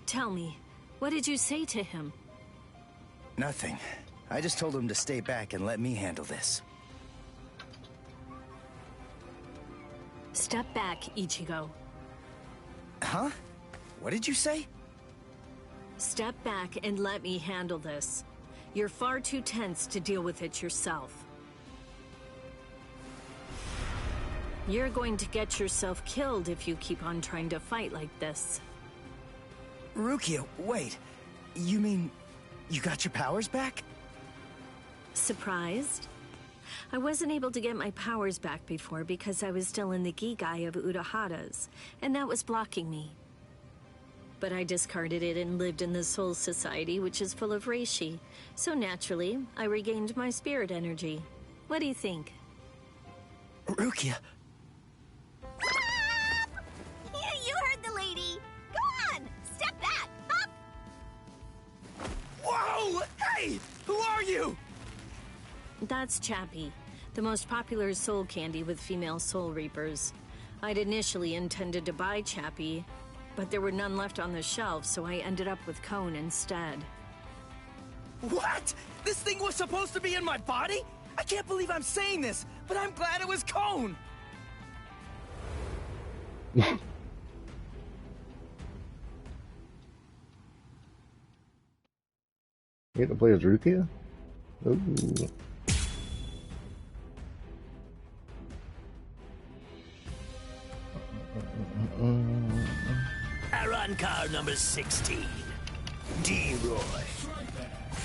Tell me, what did you say to him? Nothing. I just told him to stay back and let me handle this. Step back, Ichigo. Huh? What did you say? Step back and let me handle this. You're far too tense to deal with it yourself. You're going to get yourself killed if you keep on trying to fight like this. Rukia, wait. You mean you got your powers back? Surprised? I wasn't able to get my powers back before because I was still in the Gigai of Urahara's, and that was blocking me. But I discarded it and lived in the Soul Society, which is full of reishi. So naturally, I regained my spirit energy. What do you think? Rukia! You heard the That's Chappie, the most popular soul candy with female soul reapers. I'd initially intended to buy Chappie, but there were none left on the shelf, so I ended up with Cone instead. What? This thing was supposed to be in my body? I can't believe I'm saying this, but I'm glad it was Cone! You get to play as Rukia? Ooh. Aron car number 16. D-Roy.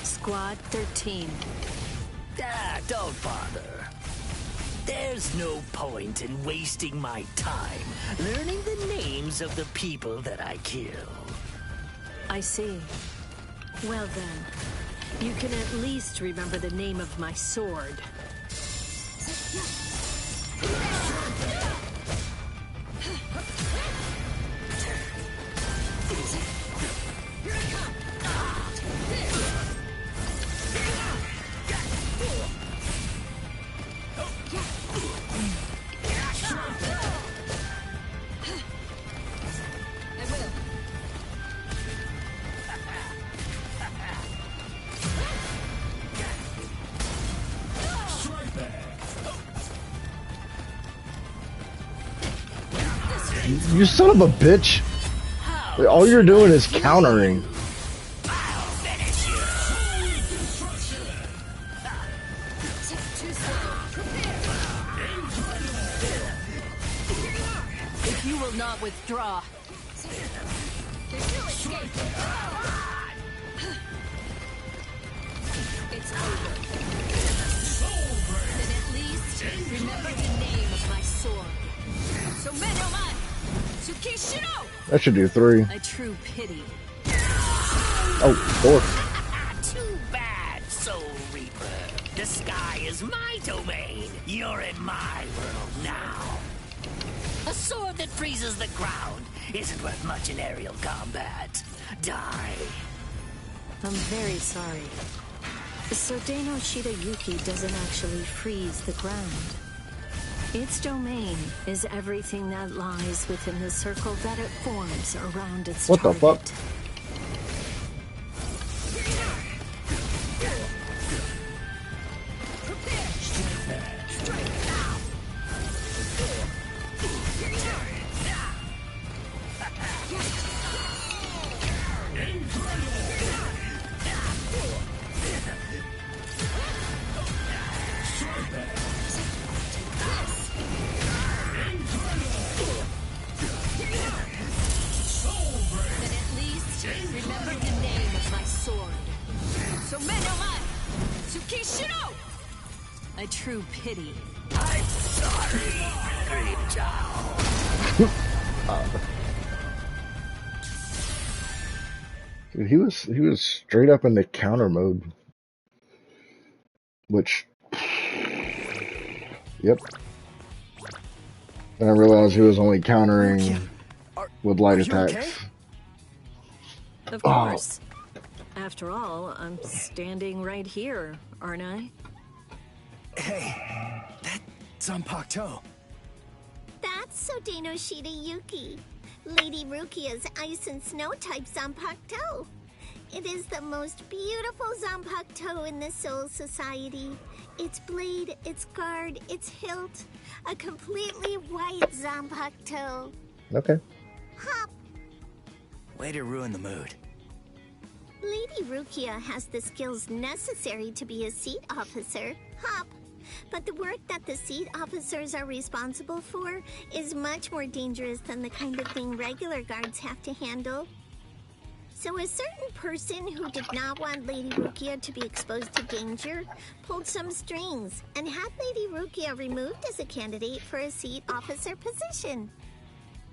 Squad 13. Ah, don't bother. There's no point in wasting my time learning the names of the people that I kill. I see. Well then, you can at least remember the name of my sword. You son of a bitch! All you're doing is countering. If you will not withdraw. It's over. Then at least remember the name of my sword. So Menomon! Tsukishiro! That should do 3. A true pity. Oh, 4. Too bad, Soul Reaper. The sky is my domain. You're in my world now. A sword that freezes the ground isn't worth much in aerial combat. Die. I'm very sorry. Sodeno Shirayuki doesn't actually freeze the ground. Its domain is everything that lies within the circle that it forms around its What target. the fuck? Remember the name of my sword. So Menomon! Tsukishiro! A true pity. I'm sorry, Grimmjow. Dude, he was straight up in the counter mode. Which, yep. Then I realized he was only countering with light attacks. Okay? Of course. After all, I'm standing right here, aren't I? Hey, that's Zanpakuto. That's Sodeno Shirayuki, Lady Rukia's ice and snow type Zanpakuto. It is the most beautiful Zanpakuto in the Soul Society. Its blade, its guard, its hilt, a completely white Zanpakuto. Okay. Hop! Way to ruin the mood. Lady Rukia has the skills necessary to be a seat officer, Hop. But the work that the seat officers are responsible for is much more dangerous than the kind of thing regular guards have to handle. So a certain person who did not want Lady Rukia to be exposed to danger pulled some strings and had Lady Rukia removed as a candidate for a seat officer position.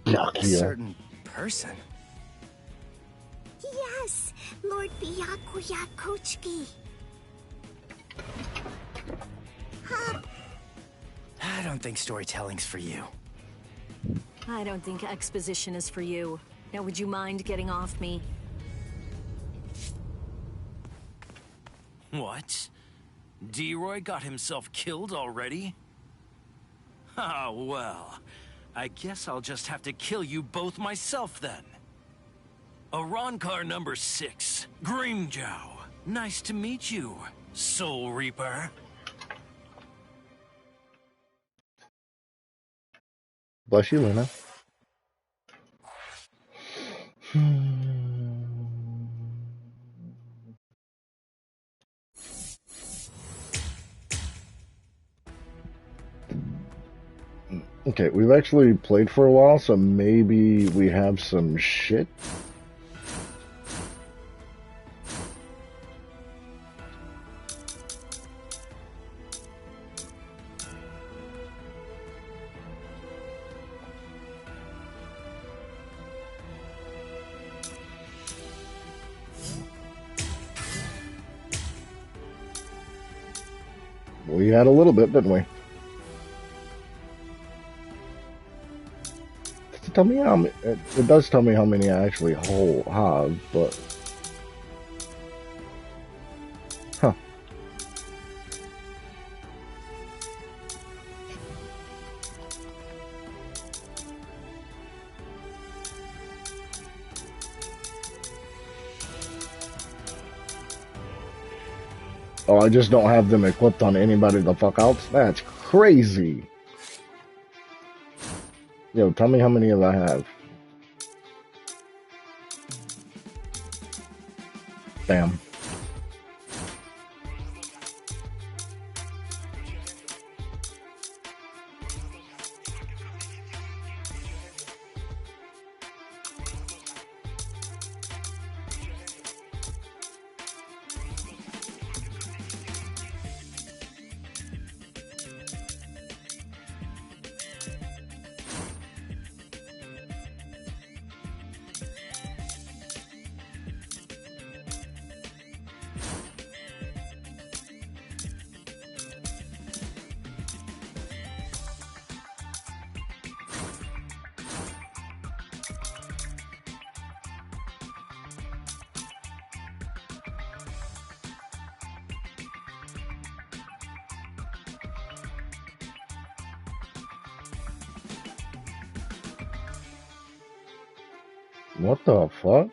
A certain person? Yes, Lord Byakuya Kochiki. Hop. I don't think storytelling's for you. I don't think exposition is for you. Now, would you mind getting off me? What? D-Roy got himself killed already? Ah, well. I guess I'll just have to kill you both myself then. Arrancar number 6, Grimmjow. Nice to meet you, Soul Reaper. Bless you, Luna. Okay, we've actually played for a while, so maybe we have some shit. We had a little bit, didn't we? Tell me how many, it does tell me how many I actually have, but huh. Oh, I just don't have them equipped on anybody the fuck else? That's crazy. Yo, tell me how many of I have. Bam. What the fuck?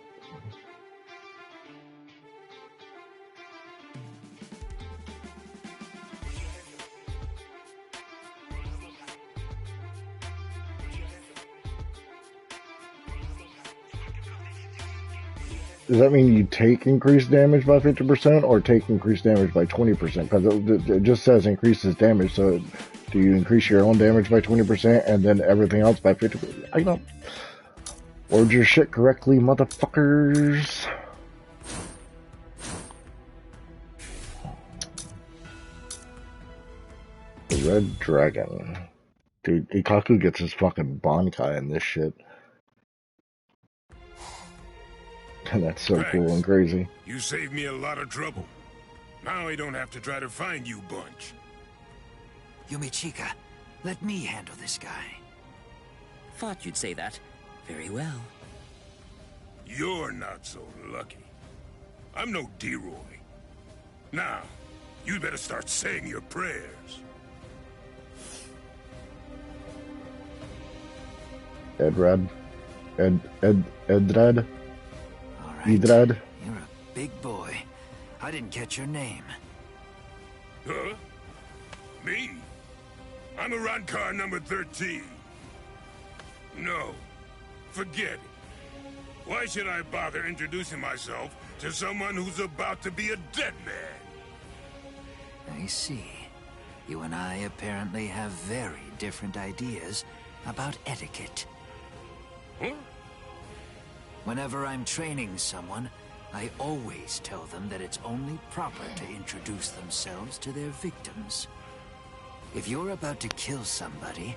Does that mean you take increased damage by 50% or take increased damage by 20%? Because it just says increases damage, so do you increase your own damage by 20% and then everything else by 50%? I don't... Word your shit correctly, motherfuckers. The Red Dragon. Dude, Ikaku gets his fucking Bankai in this shit. And that's so cool and crazy. You saved me a lot of trouble. Now I don't have to try to find you bunch. Yumichika, let me handle this guy. Thought you'd say that. Very well. You're not so lucky. I'm no D-Roy. Now, you'd better start saying your prayers. Edrad. Edrad. All right. Edrad. You're a big boy. I didn't catch your name. Huh? Me? I'm Arrancar number 13. No. Forget it. Why should I bother introducing myself to someone who's about to be a dead man? I see. You and I apparently have very different ideas about etiquette. Huh? Whenever I'm training someone, I always tell them that it's only proper to introduce themselves to their victims. If you're about to kill somebody,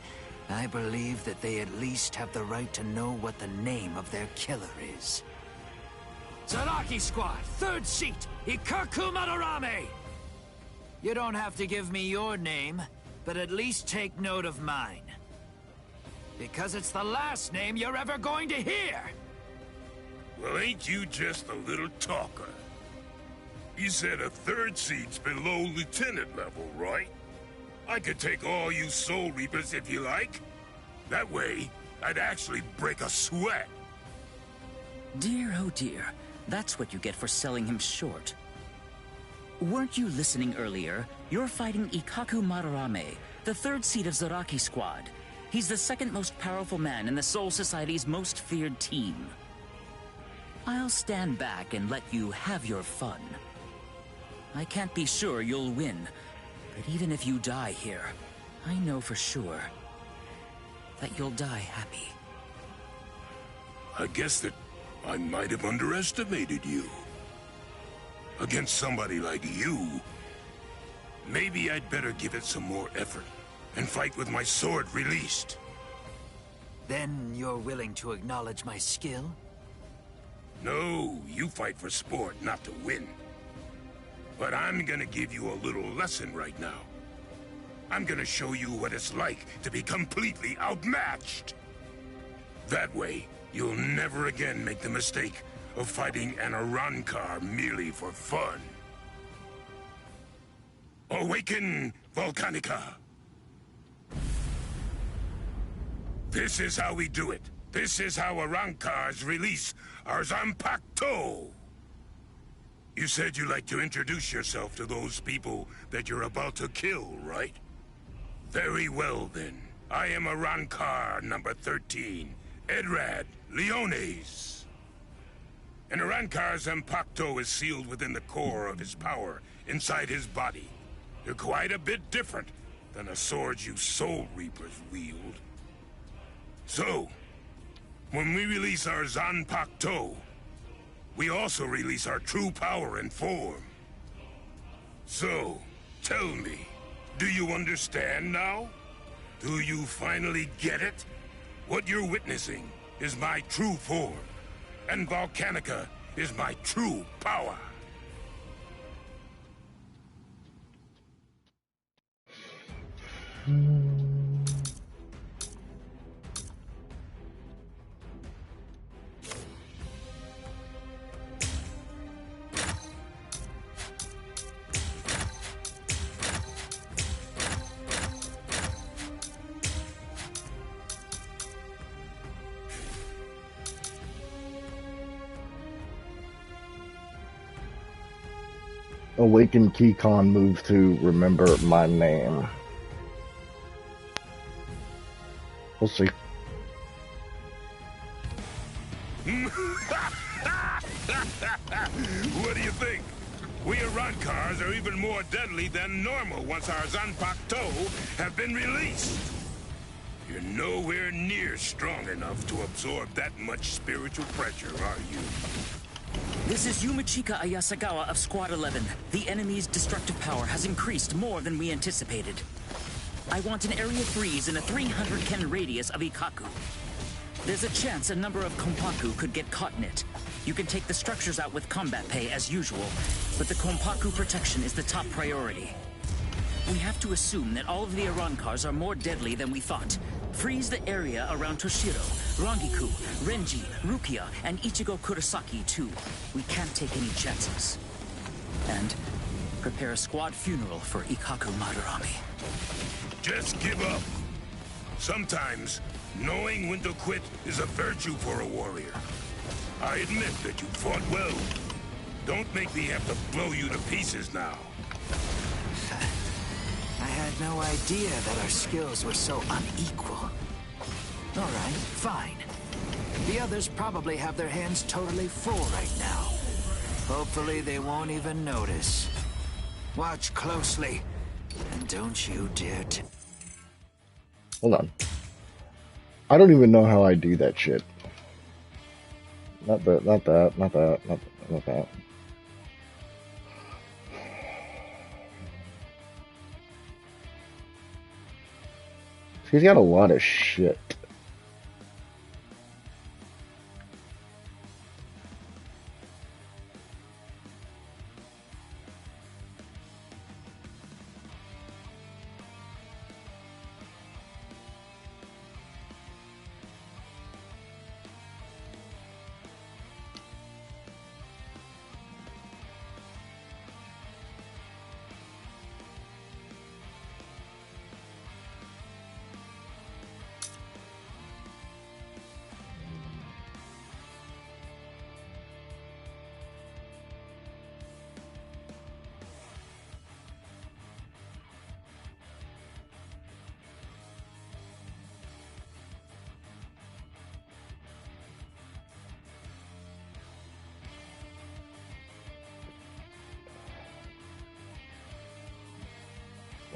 I believe that they at least have the right to know what the name of their killer is. Zaraki Squad, 3rd seat, Ikaku Madarame! You don't have to give me your name, but at least take note of mine. Because it's the last name you're ever going to hear! Well, ain't you just a little talker? You said a third seat's below lieutenant level, right? I could take all you Soul Reapers if you like. That way, I'd actually break a sweat. Dear, oh dear. That's what you get for selling him short. Weren't you listening earlier? You're fighting Ikkaku Madarame, the third seat of Zaraki Squad. He's the second most powerful man in the Soul Society's most feared team. I'll stand back and let you have your fun. I can't be sure you'll win, but even if you die here, I know for sure that you'll die happy. I guess that I might have underestimated you. Against somebody like you, maybe I'd better give it some more effort and fight with my sword released. Then you're willing to acknowledge my skill? No, you fight for sport, not to win. But I'm gonna give you a little lesson right now. I'm gonna show you what it's like to be completely outmatched. That way, you'll never again make the mistake of fighting an Arrancar merely for fun. Awaken, Volcanica! This is how we do it. This is how Arrancars release our Zanpakuto! You said you'd like to introduce yourself to those people that you're about to kill, right? Very well, then. I am Arrancar number 13, Edrad Leones. An Arrancar's Zanpakuto is sealed within the core of his power, inside his body. They're quite a bit different than the swords you Soul Reapers wield. So, when we release our Zanpakuto, we also release our true power and form. So, tell me, do you understand now? Do you finally get it? What you're witnessing is my true form, and Volcanica is my true power. Awaken Keycon move to remember my name. We'll see. What do you think? We Arrancars are even more deadly than normal once our Zanpakuto have been released. You're nowhere near strong enough to absorb that much spiritual pressure, are you? This is Yumachika Ayasagawa of Squad 11. The enemy's destructive power has increased more than we anticipated. I want an area freeze in a 300 ken radius of Ikkaku. There's a chance a number of Konpaku could get caught in it. You can take the structures out with combat pay as usual, but the Konpaku protection is the top priority. We have to assume that all of the Arrancars are more deadly than we thought. Freeze the area around Toshiro, Rangiku, Renji, Rukia, and Ichigo Kurosaki too. We can't take any chances. And prepare a squad funeral for Ikkaku Madarame. Just give up. Sometimes, knowing when to quit is a virtue for a warrior. I admit that you fought well. Don't make me have to blow you to pieces now. I had no idea that our skills were so unequal. All right, fine. The others probably have their hands totally full right now. Hopefully they won't even notice. Watch closely, and don't you dare to... Hold on. I don't even know how I do that shit. Not that, not that, not that, not that. He's got a lot of shit.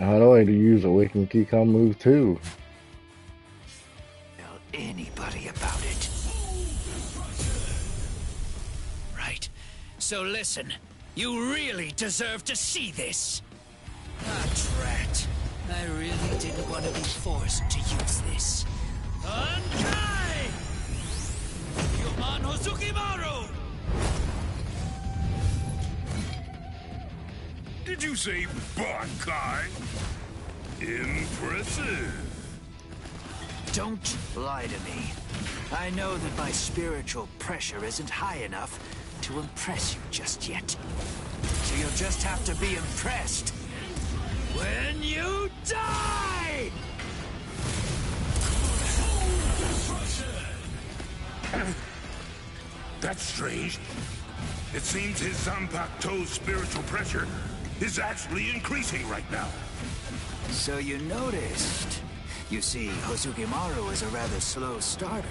I know how to use a Waking Keycom move too. Tell anybody about it. Right. So listen, you really deserve to see this. Ah, drat. I really didn't want to be forced to use this. Bankai! Human Hozukimaru! Did you say Bankai? Impressive. Don't lie to me. I know that my spiritual pressure isn't high enough to impress you just yet. So you'll just have to be impressed when you die! That's strange. It seems his Zanpakuto's spiritual pressure is actually increasing right now. So you noticed. You see, Hozukimaru is a rather slow starter.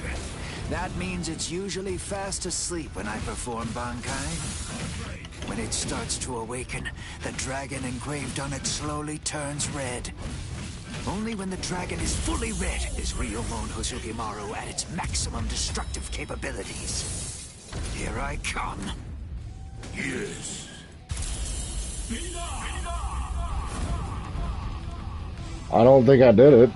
That means it's usually fast asleep when I perform Bankai. When it starts to awaken, the dragon engraved on it slowly turns red. Only when the dragon is fully red is Ryomon Hozukimaru at its maximum destructive capabilities. Here I come. Yes. I don't think I did it.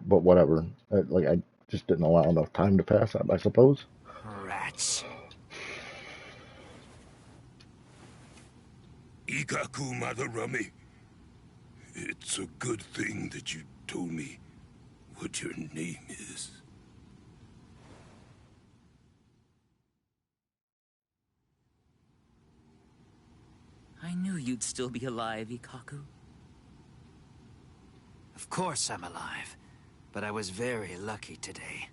But whatever. I just didn't allow enough time to pass, I suppose. Rats. Ikaku Madarame. It's a good thing that you told me what your name is. I knew you'd still be alive, Ikaku. Of course I'm alive, but I was very lucky today.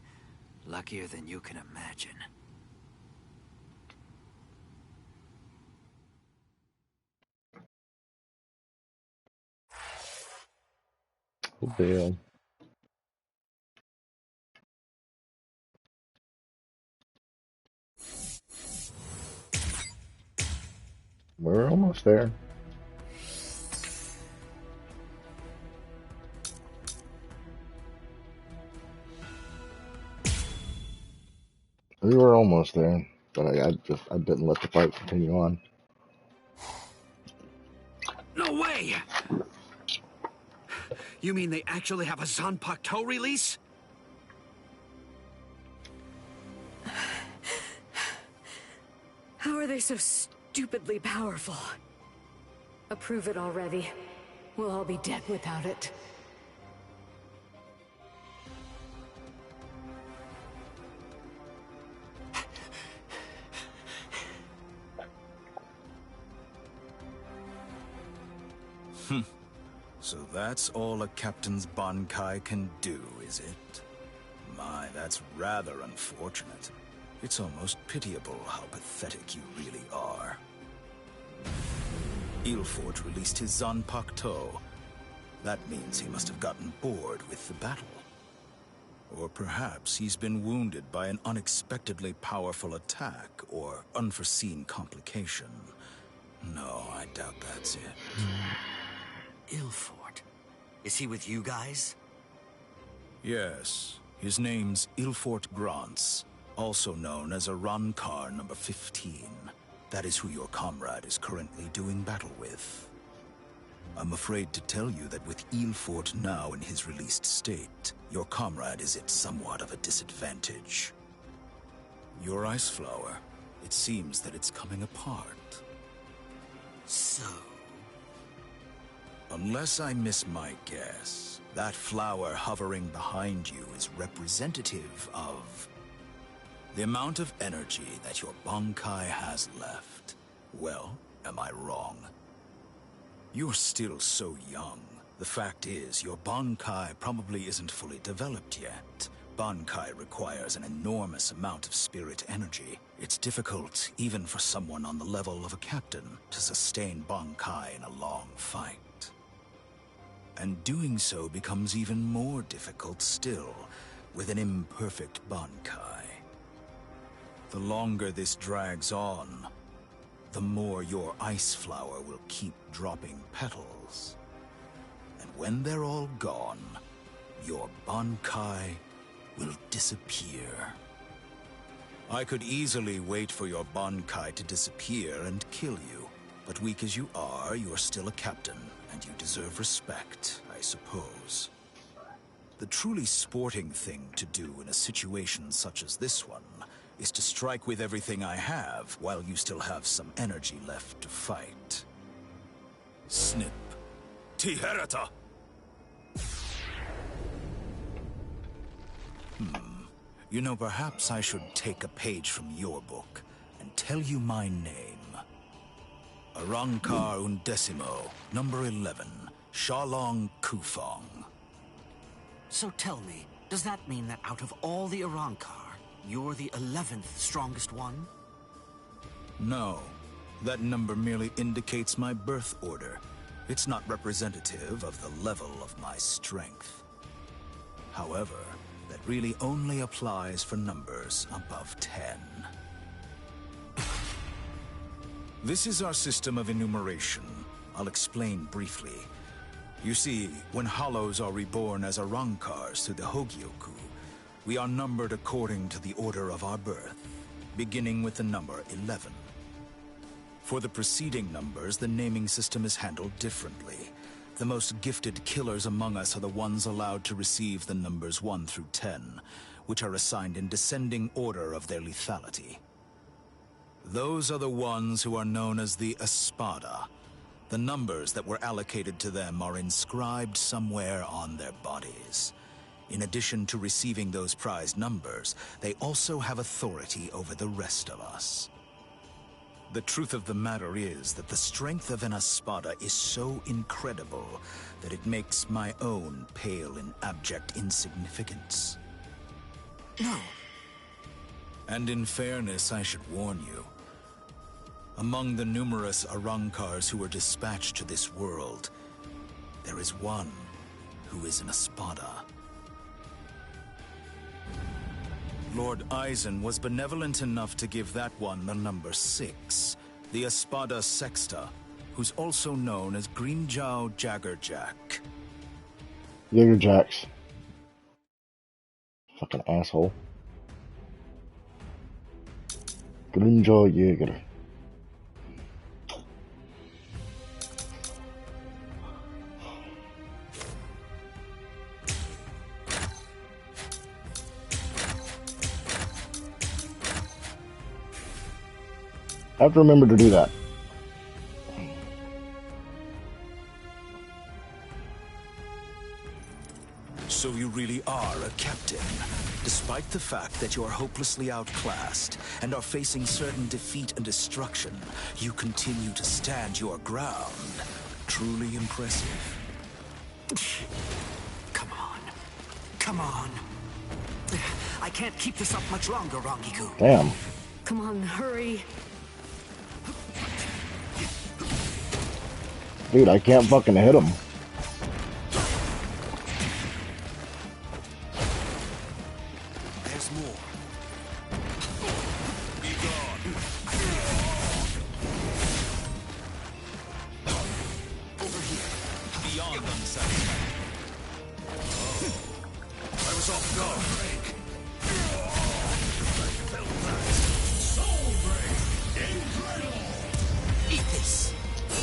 Luckier than you can imagine. Oh, damn. We're almost there. We were almost there, but I didn't let the fight continue on. No way! You mean they actually have a Zanpakuto release? How are they so stupidly powerful? Approve it already. We'll all be dead without it. So that's all a captain's Bankai can do, is it? My, that's rather unfortunate. It's almost pitiable how pathetic you really are. Ilfort released his Zanpakuto. That means he must have gotten bored with the battle. Or perhaps he's been wounded by an unexpectedly powerful attack or unforeseen complication. No, I doubt that's it. Ilfort. Is he with you guys? Yes. His name's Ilfort Grants, also known as a Rankar number 15. That is who your comrade is currently doing battle with. I'm afraid to tell you that with Ilfort now in his released state, your comrade is at somewhat of a disadvantage. Your ice flower, it seems that it's coming apart. So? Unless I miss my guess, that flower hovering behind you is representative of the amount of energy that your Bankai has left. Well, am I wrong? You're still so young. The fact is, your Bankai probably isn't fully developed yet. Bankai requires an enormous amount of spirit energy. It's difficult, even for someone on the level of a captain, to sustain Bankai in a long fight. And doing so becomes even more difficult still, with an imperfect Bankai. The longer this drags on, the more your ice flower will keep dropping petals. And when they're all gone, your Bankai will disappear. I could easily wait for your Bankai to disappear and kill you. But weak as you are, you're still a captain, and you deserve respect, I suppose. The truly sporting thing to do in a situation such as this one is to strike with everything I have while you still have some energy left to fight. Snip. Tiherata! You know, perhaps I should take a page from your book and tell you my name. Arrancar Undecimo, number 11, Shalong Kufong. So tell me, does that mean that out of all the Arrancar, you're the 11th strongest one? No. That number merely indicates my birth order. It's not representative of the level of my strength. However, that really only applies for numbers above 10. This is our system of enumeration. I'll explain briefly. You see, when Hollows are reborn as Arrancars through the Hogyoku, we are numbered according to the order of our birth, beginning with the number 11. For the preceding numbers, the naming system is handled differently. The most gifted killers among us are the ones allowed to receive the numbers 1 through 10, which are assigned in descending order of their lethality. Those are the ones who are known as the Espada. The numbers that were allocated to them are inscribed somewhere on their bodies. In addition to receiving those prized numbers, they also have authority over the rest of us. The truth of the matter is that the strength of an Espada is so incredible that it makes my own pale in abject insignificance. No. And in fairness, I should warn you. Among the numerous Arrancars who were dispatched to this world, there is one who is an Espada. Lord Eisen was benevolent enough to give that one the number 6, the Espada Sexta, who's also known as Greenjow Jaggerjack. Jaggerjacks. Fucking asshole. Greenjaw Jäger. I have to remember to do that. So you really are a captain. Despite the fact that you are hopelessly outclassed and are facing certain defeat and destruction, you continue to stand your ground. Truly impressive. Come on. Come on. I can't keep this up much longer, Rangiku. Damn. Come on, hurry. Dude, I can't fucking hit him. There's more. Be gone. Over here. Beyond unsatisfactory. I was off guard. Eat this.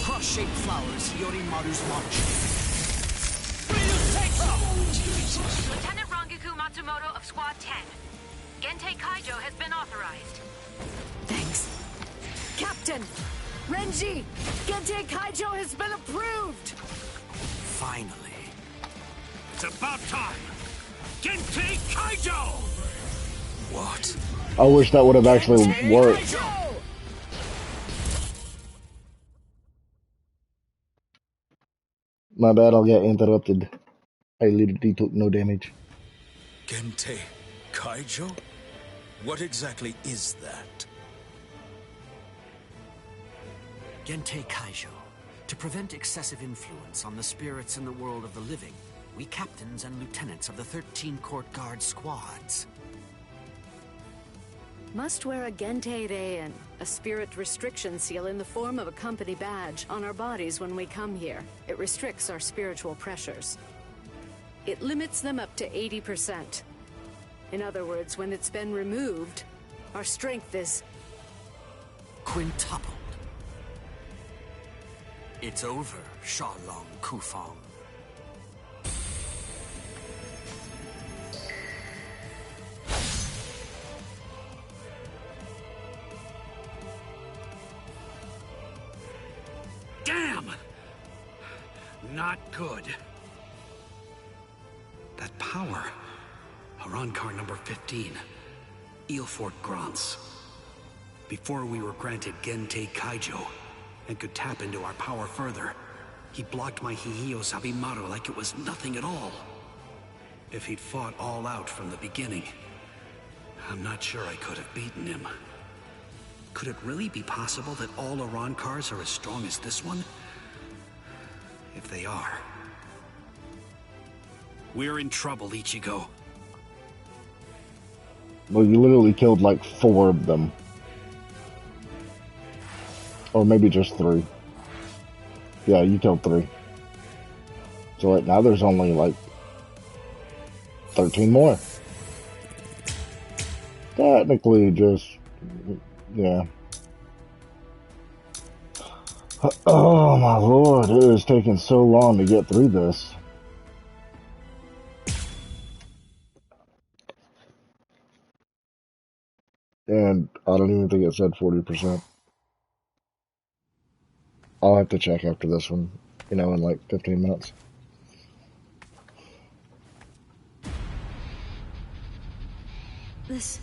Cross-shaped flowers, Yorimaru's Munch. Lieutenant Rangiku Matsumoto of Squad 10. Gentei Kaijo has been authorized. Thanks. Captain! Renji! Gentei Kaijo has been approved! Finally. It's about time! Gentei Kaijo! What? I wish that would have actually worked. My bad, I'll get interrupted. I literally took no damage. Gentei Kaijo? What exactly is that? Gentei Kaijo. To prevent excessive influence on the spirits in the world of the living, we captains and lieutenants of the 13 court guard squads. Must wear a Gente Rein, a spirit restriction seal in the form of a company badge, on our bodies when we come here. It restricts our spiritual pressures. It limits them up to 80%. In other words, when it's been removed, our strength is... quintupled. It's over, Shalong Kufang. Damn! Not good. That power. Arrancar number 15. Eelfort Grants. Before we were granted Gente Kaijo and could tap into our power further, he blocked my Hihiyo Sabimaru like it was nothing at all. If he'd fought all out from the beginning, I'm not sure I could have beaten him. Could it really be possible that all Arrancars are as strong as this one? If they are, we're in trouble, Ichigo. Well, you literally killed like 4 of them. Or maybe just 3. Yeah, you killed 3. So like now there's only like 13 more. Technically just, yeah. Oh my lord, it is taking so long to get through this. And I don't even think it said 40%. I'll have to check after this one, you know, in like 15 minutes. This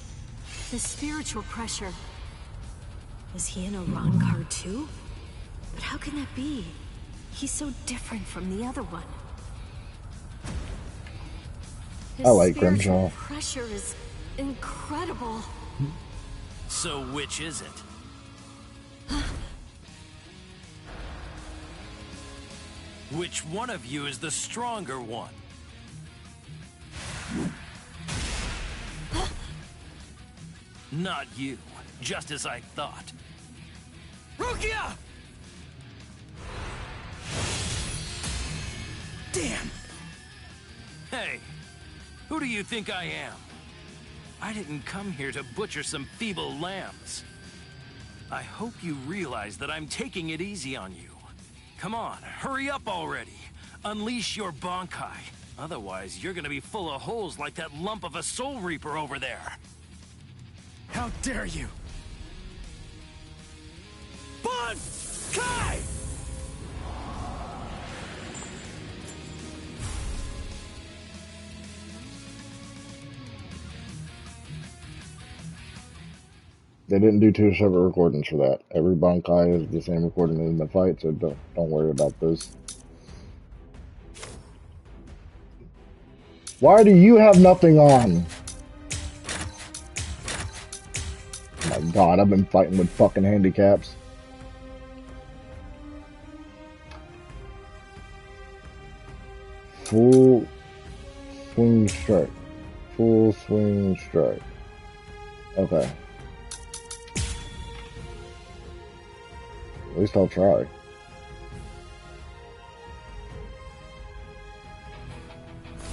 spiritual pressure. Is he an Arrancar too? But how can that be? He's so different from the other one. His I like spiritual Grimjaw. pressure is incredible. So which is it? Which one of you is the stronger one? Not you, just as I thought. Rukia! Damn! Hey, who do you think I am? I didn't come here to butcher some feeble lambs. I hope you realize that I'm taking it easy on you. Come on, hurry up already. Unleash your Bankai. Otherwise, you're gonna be full of holes like that lump of a Soul Reaper over there. How dare you! Bankai! They didn't do 2 separate recordings for that. Every Bankai is the same recording in the fight, so don't worry about this. Why do you have nothing on? Oh my god, I've been fighting with fucking handicaps. Full swing strike. Full swing strike. Okay. At least I'll try.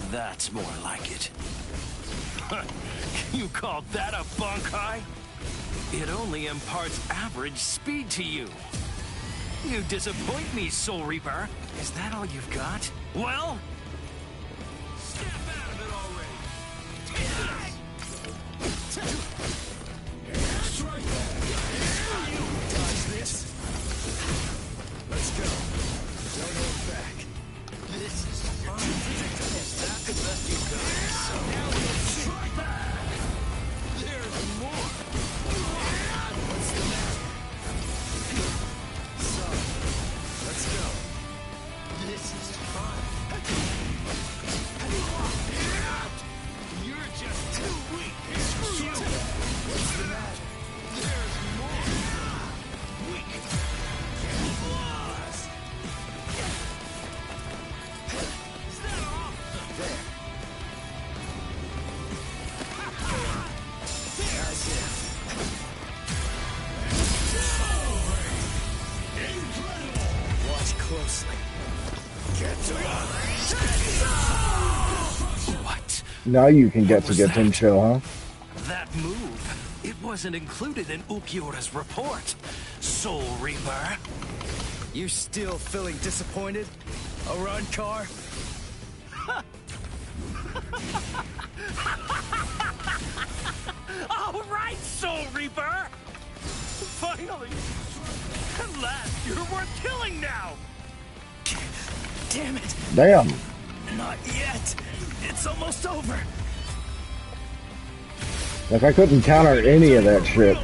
That's more like it. You call that a Bankai? It only imparts average speed to you. You disappoint me, Soul Reaper. Is that all you've got? Well? Step out of it already! Strike that! Dodge this! Let's go. Don't hold back. This is unpredictable. Is that the best you've got? So now we'll strike back! There's more! What's the matter? So, let's go. This is fun. Now you can get to Getensho, huh? That move, it wasn't included in Ulquiorra's report. Soul Reaper. You still feeling disappointed, Arrancar? All right, Soul Reaper! Finally! At last, you're worth killing now! Damn it! Damn. Not yet. It's almost over. Like I couldn't counter any of that shit.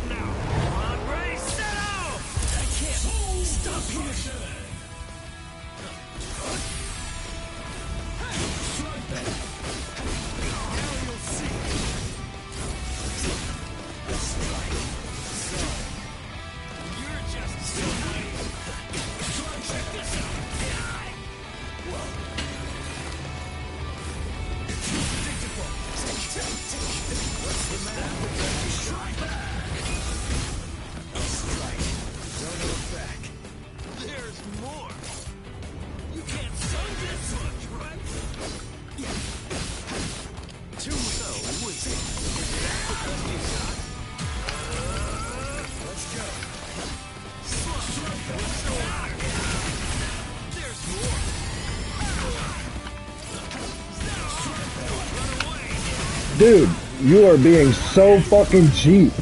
Dude, you are being so fucking cheap.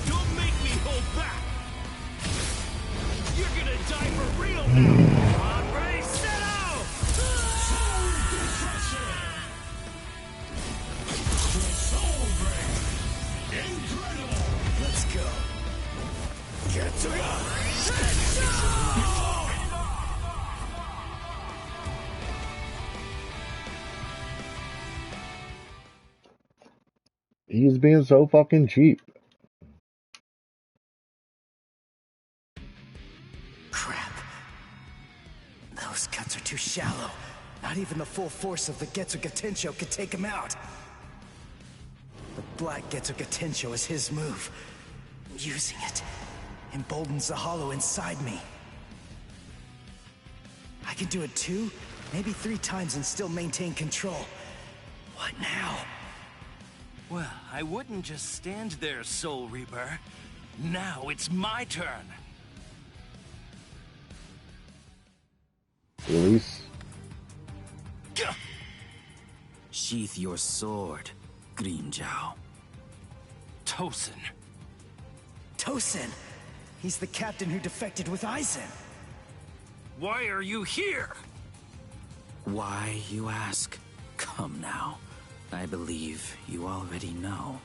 He's being so fucking cheap. Crap. Those cuts are too shallow. Not even the full force of the Getsuga Tensho could take him out. The Black Getsuga Tensho is his move. Using it emboldens the hollow inside me. I can do it 2, maybe 3 times and still maintain control. What now? Well, I wouldn't just stand there, Soul Reaper. Now it's my turn. Release. Sheath your sword, Grimmjow. Tosin. Tosin! He's the captain who defected with Aizen. Why are you here? Why, you ask? Come now. I believe you already know.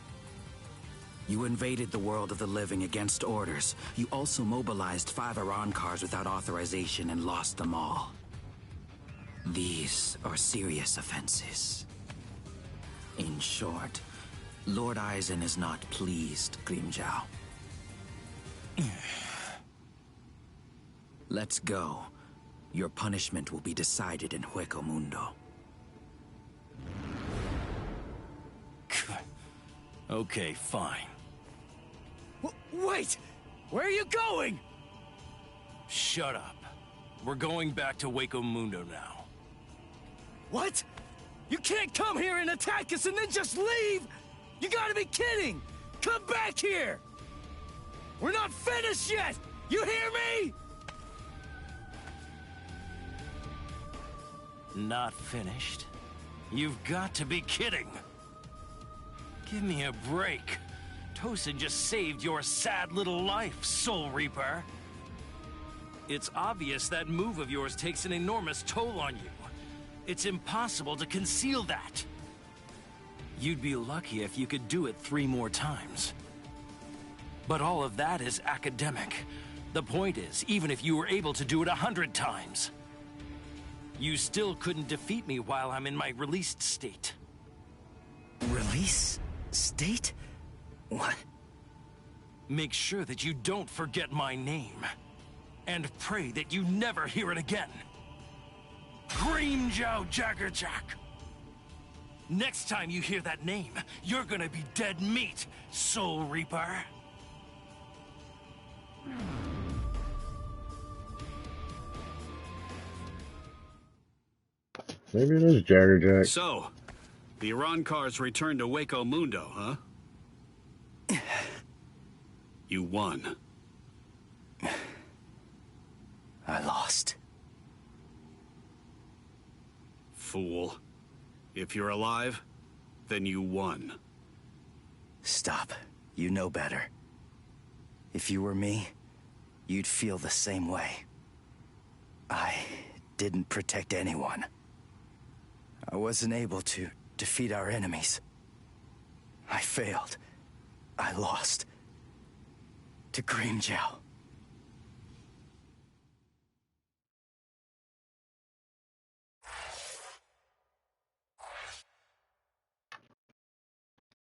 You invaded the world of the living against orders. You also mobilized 5 Arrancars without authorization and lost them all. These are serious offenses. In short, Lord Aizen is not pleased, Grimmjow. Let's go. Your punishment will be decided in Hueco Mundo. Okay, fine. Wait! Where are you going? Shut up. We're going back to Hueco Mundo now. What? You can't come here and attack us and then just leave! You gotta be kidding! Come back here! We're not finished yet! You hear me? Not finished? You've got to be kidding! Give me a break. Tosin just saved your sad little life, Soul Reaper. It's obvious that move of yours takes an enormous toll on you. It's impossible to conceal that. You'd be lucky if you could do it 3 more times. But all of that is academic. The point is, even if you were able to do it 100 times, you still couldn't defeat me while I'm in my released state. Release? State? What? Make sure that you don't forget my name. And pray that you never hear it again. Grimmjow Jaggerjack! Next time you hear that name, you're gonna be dead meat, Soul Reaper. Maybe it is Jaggerjack. So, The Irankar's returned to Waco Mundo, huh? You won. I lost. Fool. If you're alive, then you won. Stop. You know better. If you were me, you'd feel the same way. I didn't protect anyone. I wasn't able to defeat our enemies. I failed. I lost. To Grimmjow.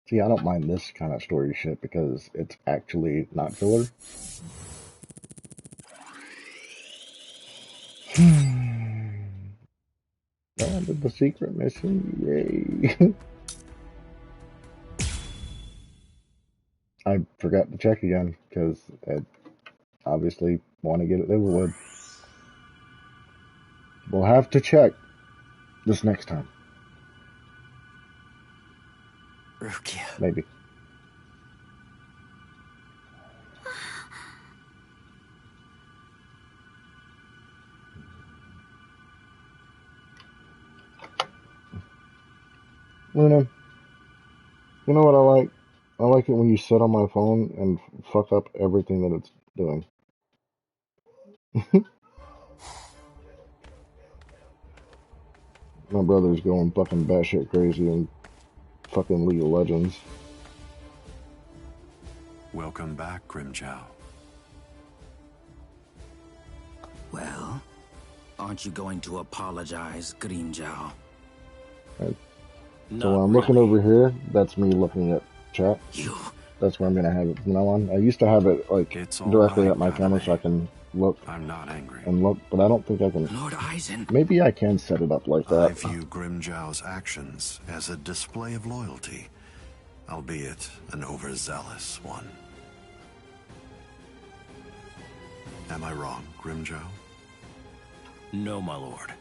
See, I don't mind this kind of story shit because it's actually not filler. Landed the secret mission, yay. I forgot to check again because I obviously want to get it over with. We'll have to check this next time. Rukia. Maybe. Luna, you know what I like? I like it when you sit on my phone and fuck up everything that it's doing. My brother's going fucking batshit crazy and fucking League of Legends. Welcome back, Grimmjow. Well, aren't you going to apologize, Grimmjow? So when I'm looking over here, that's me looking at chat. That's where I'm gonna have it from now on. I used to have it like directly at my camera so I can look. I'm not angry. And look, but I don't think I can. Lord Eisen. Maybe I can set it up like I that. view Grimmjow's actions as a display of loyalty, albeit an overzealous one. Am I wrong, Grimmjow? No, my lord.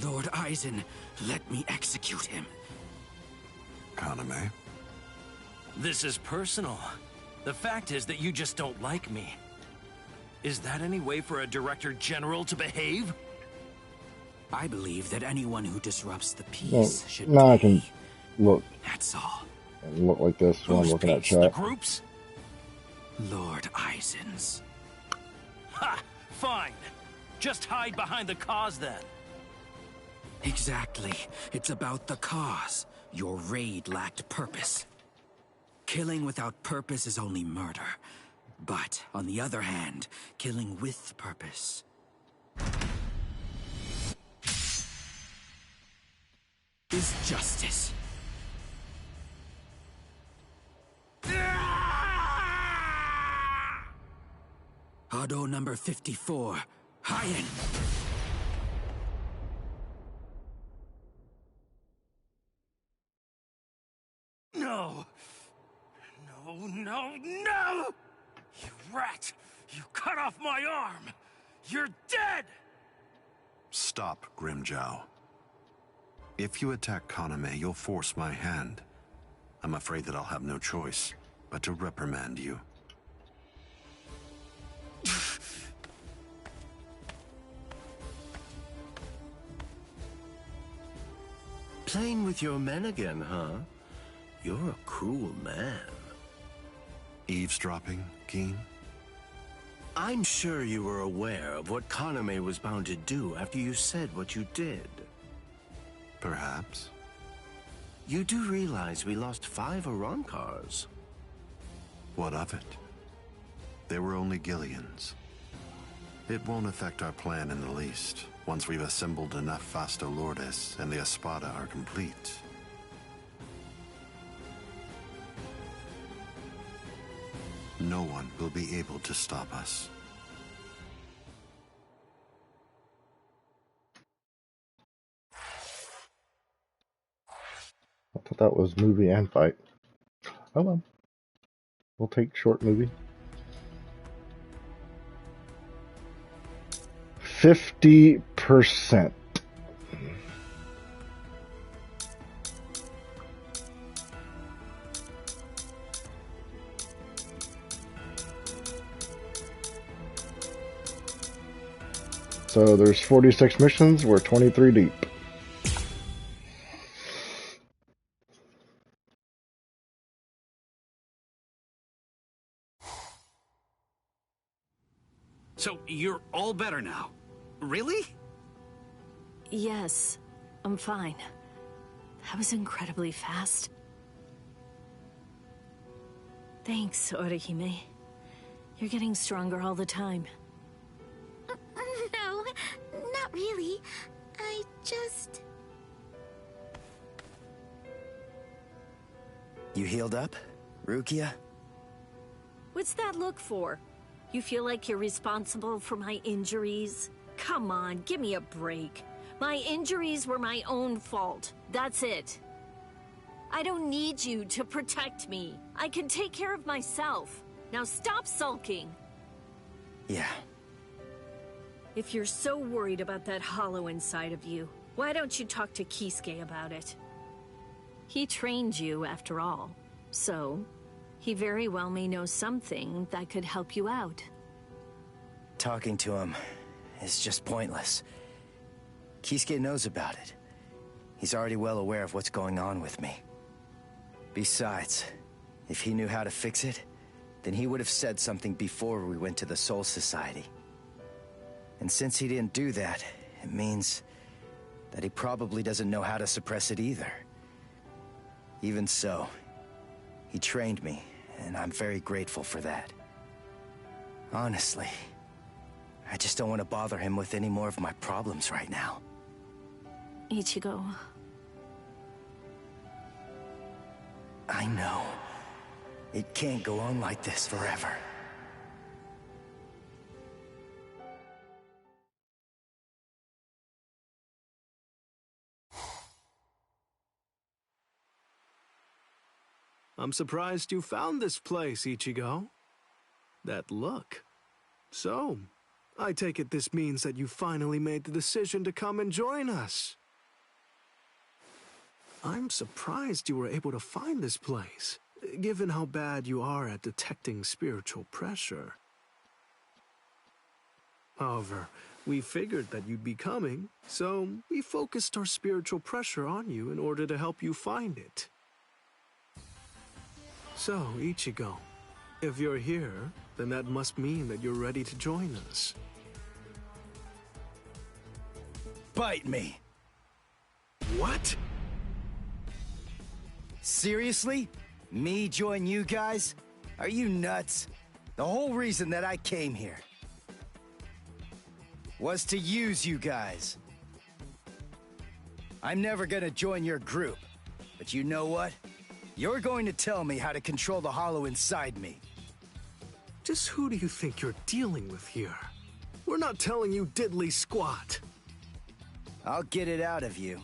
Lord Eisen, let me execute him. Kaname? This is personal. The fact is that you just don't like me. Is that any way for a Director General to behave? I believe that anyone who disrupts the peace should Now I pay. can look. That's all. And look like this when I'm Whose looking at peace? The chat. groups? Lord Eisen's. Ha! Fine. Just hide behind the cause then. Exactly. It's about the cause. Your raid lacked purpose. Killing without purpose is only murder. But, on the other hand, killing with purpose is justice. Hado number 54, Hien. No! No, no, no! You rat! You cut off my arm! You're dead! Stop, Grimmjow. If you attack Kaname, you'll force my hand. I'm afraid that I'll have no choice but to reprimand you. Playing with your men again, huh? You're a cruel man. Eavesdropping, Keen? I'm sure you were aware of what Kaname was bound to do after you said what you did. Perhaps. You do realize we lost 5 Arankars. What of it? They were only Gillians. It won't affect our plan in the least, once we've assembled enough Fasto Lourdes and the Espada are complete. No one will be able to stop us. I thought that was movie and fight. Oh well. We'll take short movie. 50%. So there's 46 missions. We're 23 deep. So you're all better now? Really? Yes, I'm fine. That was incredibly fast. Thanks, Orihime. You're getting stronger all the time. No, not really. I just... You healed up, Rukia? What's that look for? You feel like you're responsible for my injuries? Come on, give me a break. My injuries were my own fault. That's it. I don't need you to protect me. I can take care of myself. Now stop sulking. Yeah. If you're so worried about that hollow inside of you, why don't you talk to Kisuke about it? He trained you, after all. So, he very well may know something that could help you out. Talking to him is just pointless. Kisuke knows about it. He's already well aware of what's going on with me. Besides, if he knew how to fix it, then he would have said something before we went to the Soul Society. And since he didn't do that, it means that he probably doesn't know how to suppress it either. Even so, he trained me, and I'm very grateful for that. Honestly, I just don't want to bother him with any more of my problems right now. Ichigo. I know. It can't go on like this forever. I'm surprised you found this place, Ichigo. That look. So, I take it this means that you finally made the decision to come and join us. I'm surprised you were able to find this place, given how bad you are at detecting spiritual pressure. However, we figured that you'd be coming, so we focused our spiritual pressure on you in order to help you find it. So, Ichigo, if you're here, then that must mean that you're ready to join us. Bite me! What? Seriously? Me join you guys? Are you nuts? The whole reason that I came here was to use you guys. I'm never gonna join your group, but you know what? You're going to tell me how to control the hollow inside me. Just who do you think you're dealing with here? We're not telling you diddly squat. I'll get it out of you.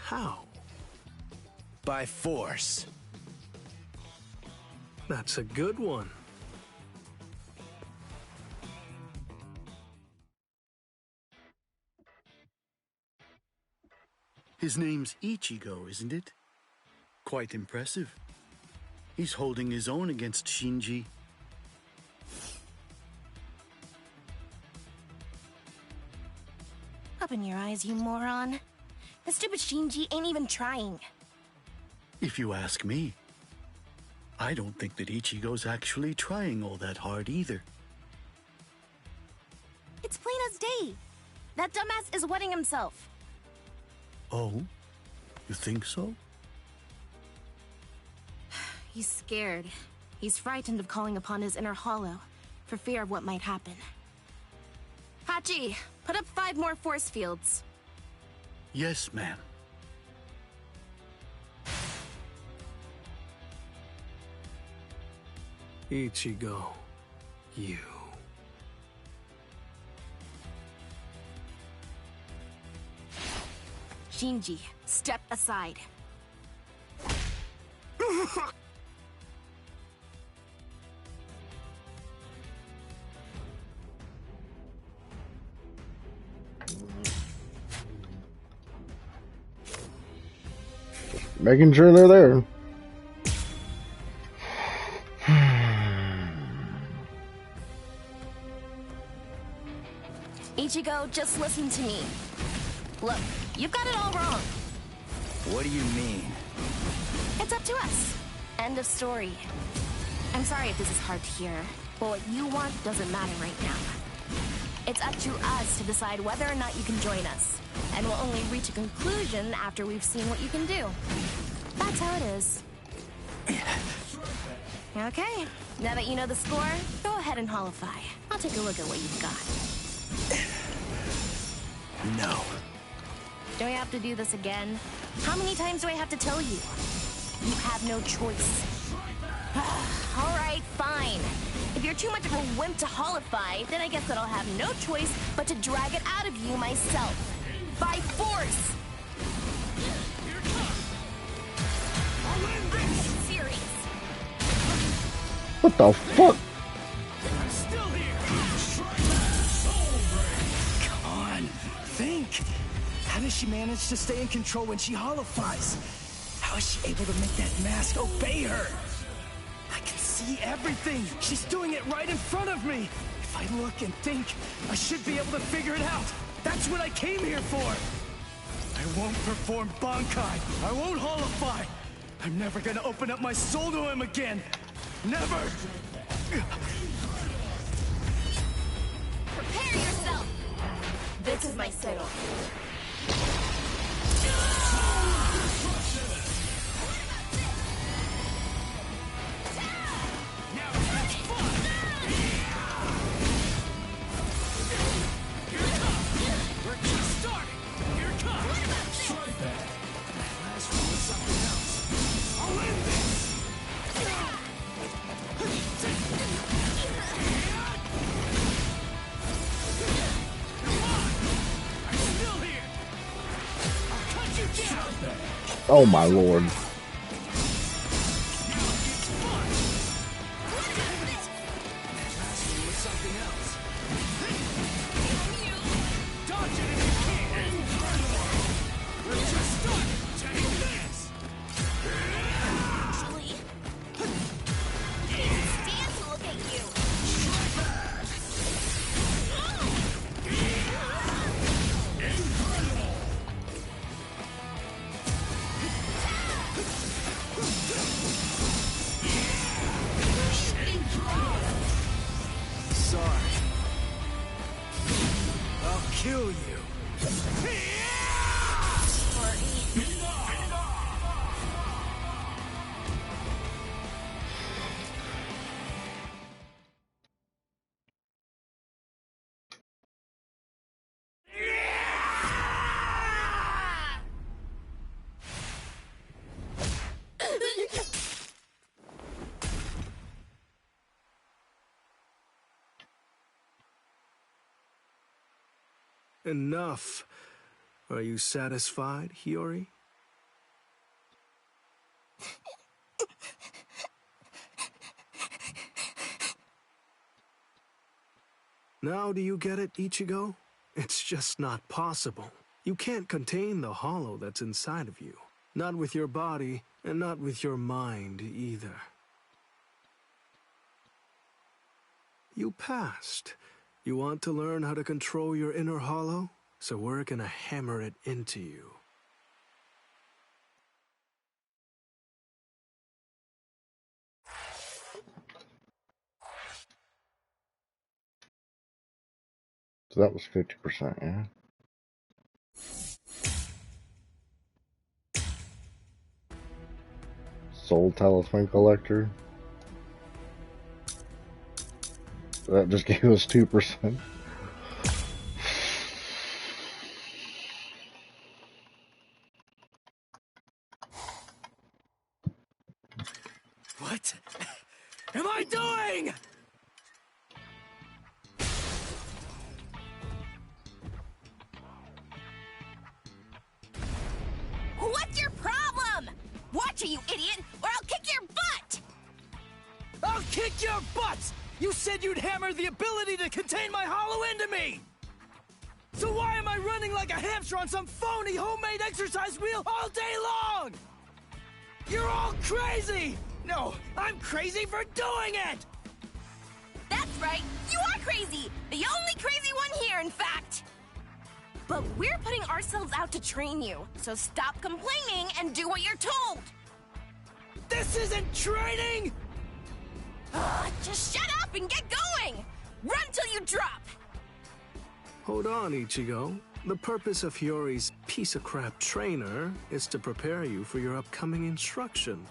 How? By force. That's a good one. His name's Ichigo, isn't it? Quite impressive. He's holding his own against Shinji. Open your eyes, you moron. The stupid Shinji ain't even trying. If you ask me, I don't think that Ichigo's actually trying all that hard either. It's plain as day. That dumbass is wetting himself. Oh? You think so? He's scared. He's frightened of calling upon his inner hollow, for fear of what might happen. Hachi, put up 5 more force fields. Yes, ma'am. Ichigo, you. Shinji, step aside. Making sure they're there. just listen to me. Look, you've got it all wrong. What do you mean? It's up to us. End of story. I'm sorry if this is hard to hear, but what you want doesn't matter right now. It's up to us to decide whether or not you can join us, and we'll only reach a conclusion after we've seen what you can do. That's how it is. Okay, now that you know the score, go ahead and holify. I'll take a look at what you've got. No. Do I have to do this again? How many times do I have to tell you? You have no choice. All right, fine. If you're too much of a wimp to holify, then I guess that I'll have no choice but to drag it out of you myself. By force! I'm serious. What the fuck? Come on, think. How does she manage to stay in control when she holifies? How is she able to make that mask obey her? I can see everything. She's doing it right in front of me. If I look and think, I should be able to figure it out. That's what I came here for. I won't perform Bankai. I won't holify. I'm never gonna open up my soul to him again. Never! Prepare yourself! This is my signal. We're just starting! Here it comes! Strike back! Last one was something else. I'll end this! Oh my lord. Kill you. Enough. Are you satisfied, Hiyori? Now do you get it, Ichigo? It's just not possible. You can't contain the hollow that's inside of you. Not with your body, and not with your mind either. You passed. You want to learn how to control your inner hollow? So we're gonna hammer it into you. So that was 50%, yeah? Soul Talisman Collector. That just gave us 2%. What am I doing? What's your problem? Watch it, you idiot, or I'll kick your butt! I'll kick your butts! You said you'd hammer the ability to contain my hollow into me! So why am I running like a hamster on some phony homemade exercise wheel all day long? You're all crazy! No, I'm crazy for doing it! That's right, you are crazy! The only crazy one here, in fact! But we're putting ourselves out to train you, so stop complaining and do what you're told! This isn't training! Just shut up and get going! Run till you drop! Hold on, Ichigo. The purpose of Hiyori's piece of crap trainer is to prepare you for your upcoming instruction.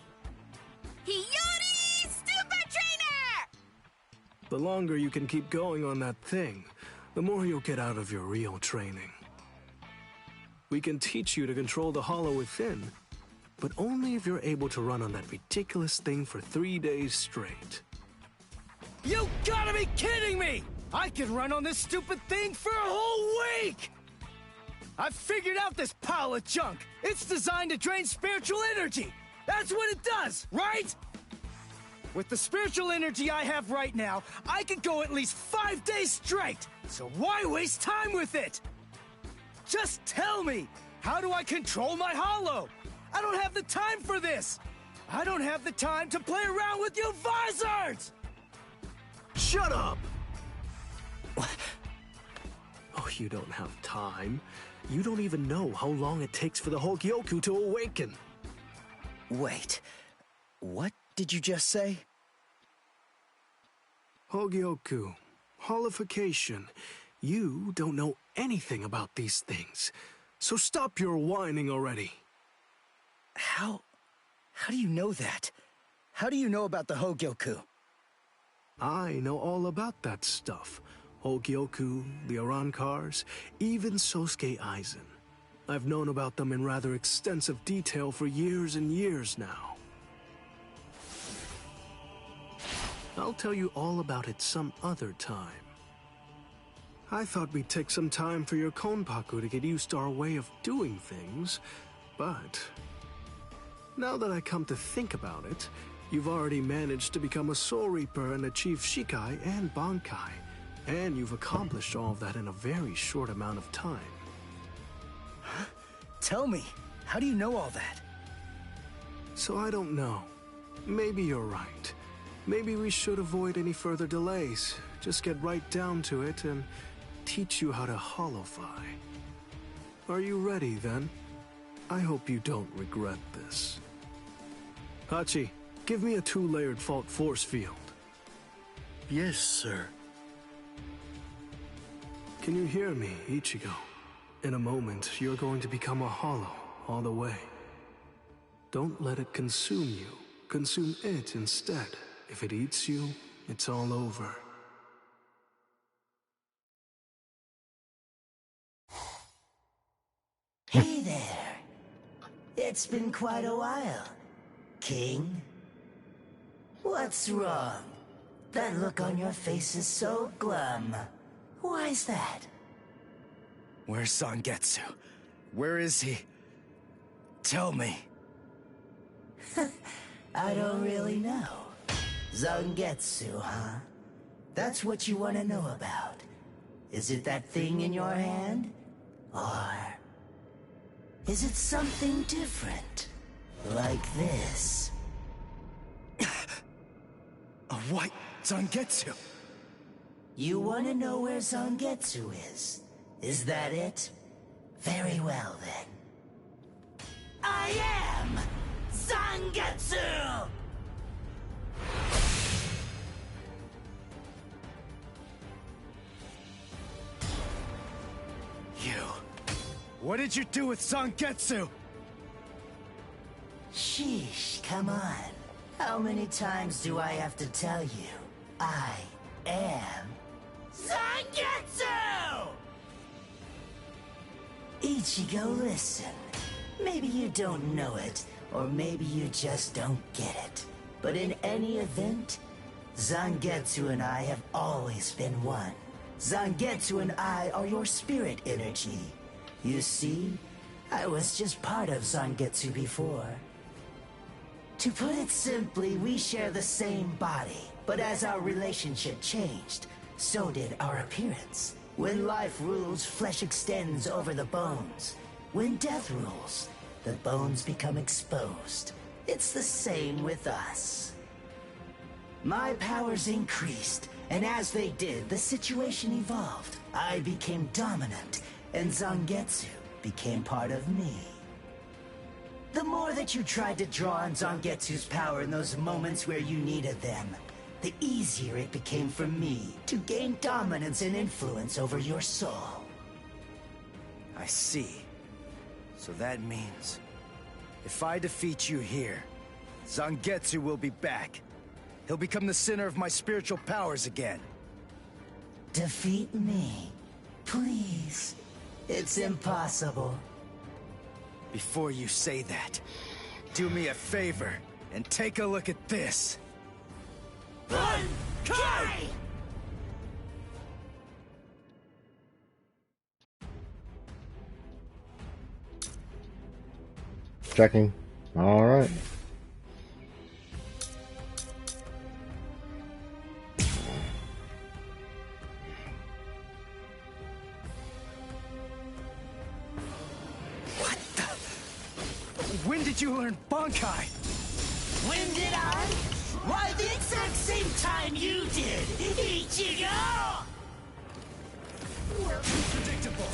Hiyori, stupid trainer! The longer you can keep going on that thing, the more you'll get out of your real training. We can teach you to control the hollow within, but only if you're able to run on that ridiculous thing for 3 days straight. You gotta be kidding me! I can run on this stupid thing for a whole week! I've figured out this pile of junk. It's designed to drain spiritual energy. That's what it does, right? With the spiritual energy I have right now, I could go at least 5 days straight. So why waste time with it? Just tell me, how do I control my hollow? I don't have the time for this. I don't have the time to play around with you visors! Shut up! Oh, you don't have time. You don't even know how long it takes for the Hogyoku to awaken. Wait, what did you just say? Hogyoku, holification. You don't know anything about these things, so stop your whining already. How do you know that? How do you know about the Hogyoku? I know all about that stuff. Hogyoku, the Arankars, even Sosuke Aizen. I've known about them in rather extensive detail for years and years now. I'll tell you all about it some other time. I thought we'd take some time for your Konpaku to get used to our way of doing things, but now that I come to think about it, you've already managed to become a Soul Reaper and achieve Shikai and Bankai, and you've accomplished all of that in a very short amount of time. Huh? Tell me, how do you know all that? So I don't know. Maybe you're right. Maybe we should avoid any further delays. Just get right down to it and teach you how to holofy. Are you ready, then? I hope you don't regret this. Hachi, give me a 2-layered fault force field. Yes, sir. Can you hear me, Ichigo? In a moment, you're going to become a hollow all the way. Don't let it consume you. Consume it instead. If it eats you, it's all over. Hey there. It's been quite a while, King. What's wrong? That look on your face is so glum. Why's that? Where's Zangetsu? Where is he? Tell me. I don't really know. Zangetsu, huh? That's what you want to know about. Is it that thing in your hand? Or is it something different? Like this? A white Zangetsu. You want to know where Zangetsu is? Is that it? Very well, then. I am Zangetsu! You... What did you do with Zangetsu? Sheesh, come on. How many times do I have to tell you? I am Zangetsu! Ichigo, listen. Maybe you don't know it, or maybe you just don't get it. But in any event, Zangetsu and I have always been one. Zangetsu and I are your spirit energy. You see, I was just part of Zangetsu before. To put it simply, we share the same body, but as our relationship changed, so did our appearance. When life rules, flesh extends over the bones. When death rules, the bones become exposed. It's the same with us. My powers increased, and as they did, the situation evolved. I became dominant, and Zangetsu became part of me. The more that you tried to draw on Zangetsu's power in those moments where you needed them, the easier it became for me to gain dominance and influence over your soul. I see. So that means, if I defeat you here, Zangetsu will be back. He'll become the center of my spiritual powers again. Defeat me, please. It's impossible. Before you say that, do me a favor and take a look at this. Bankai! Checking. All right. When did you learn Bankai? When did I? Why, the exact same time you did, Ichigo! We're unpredictable.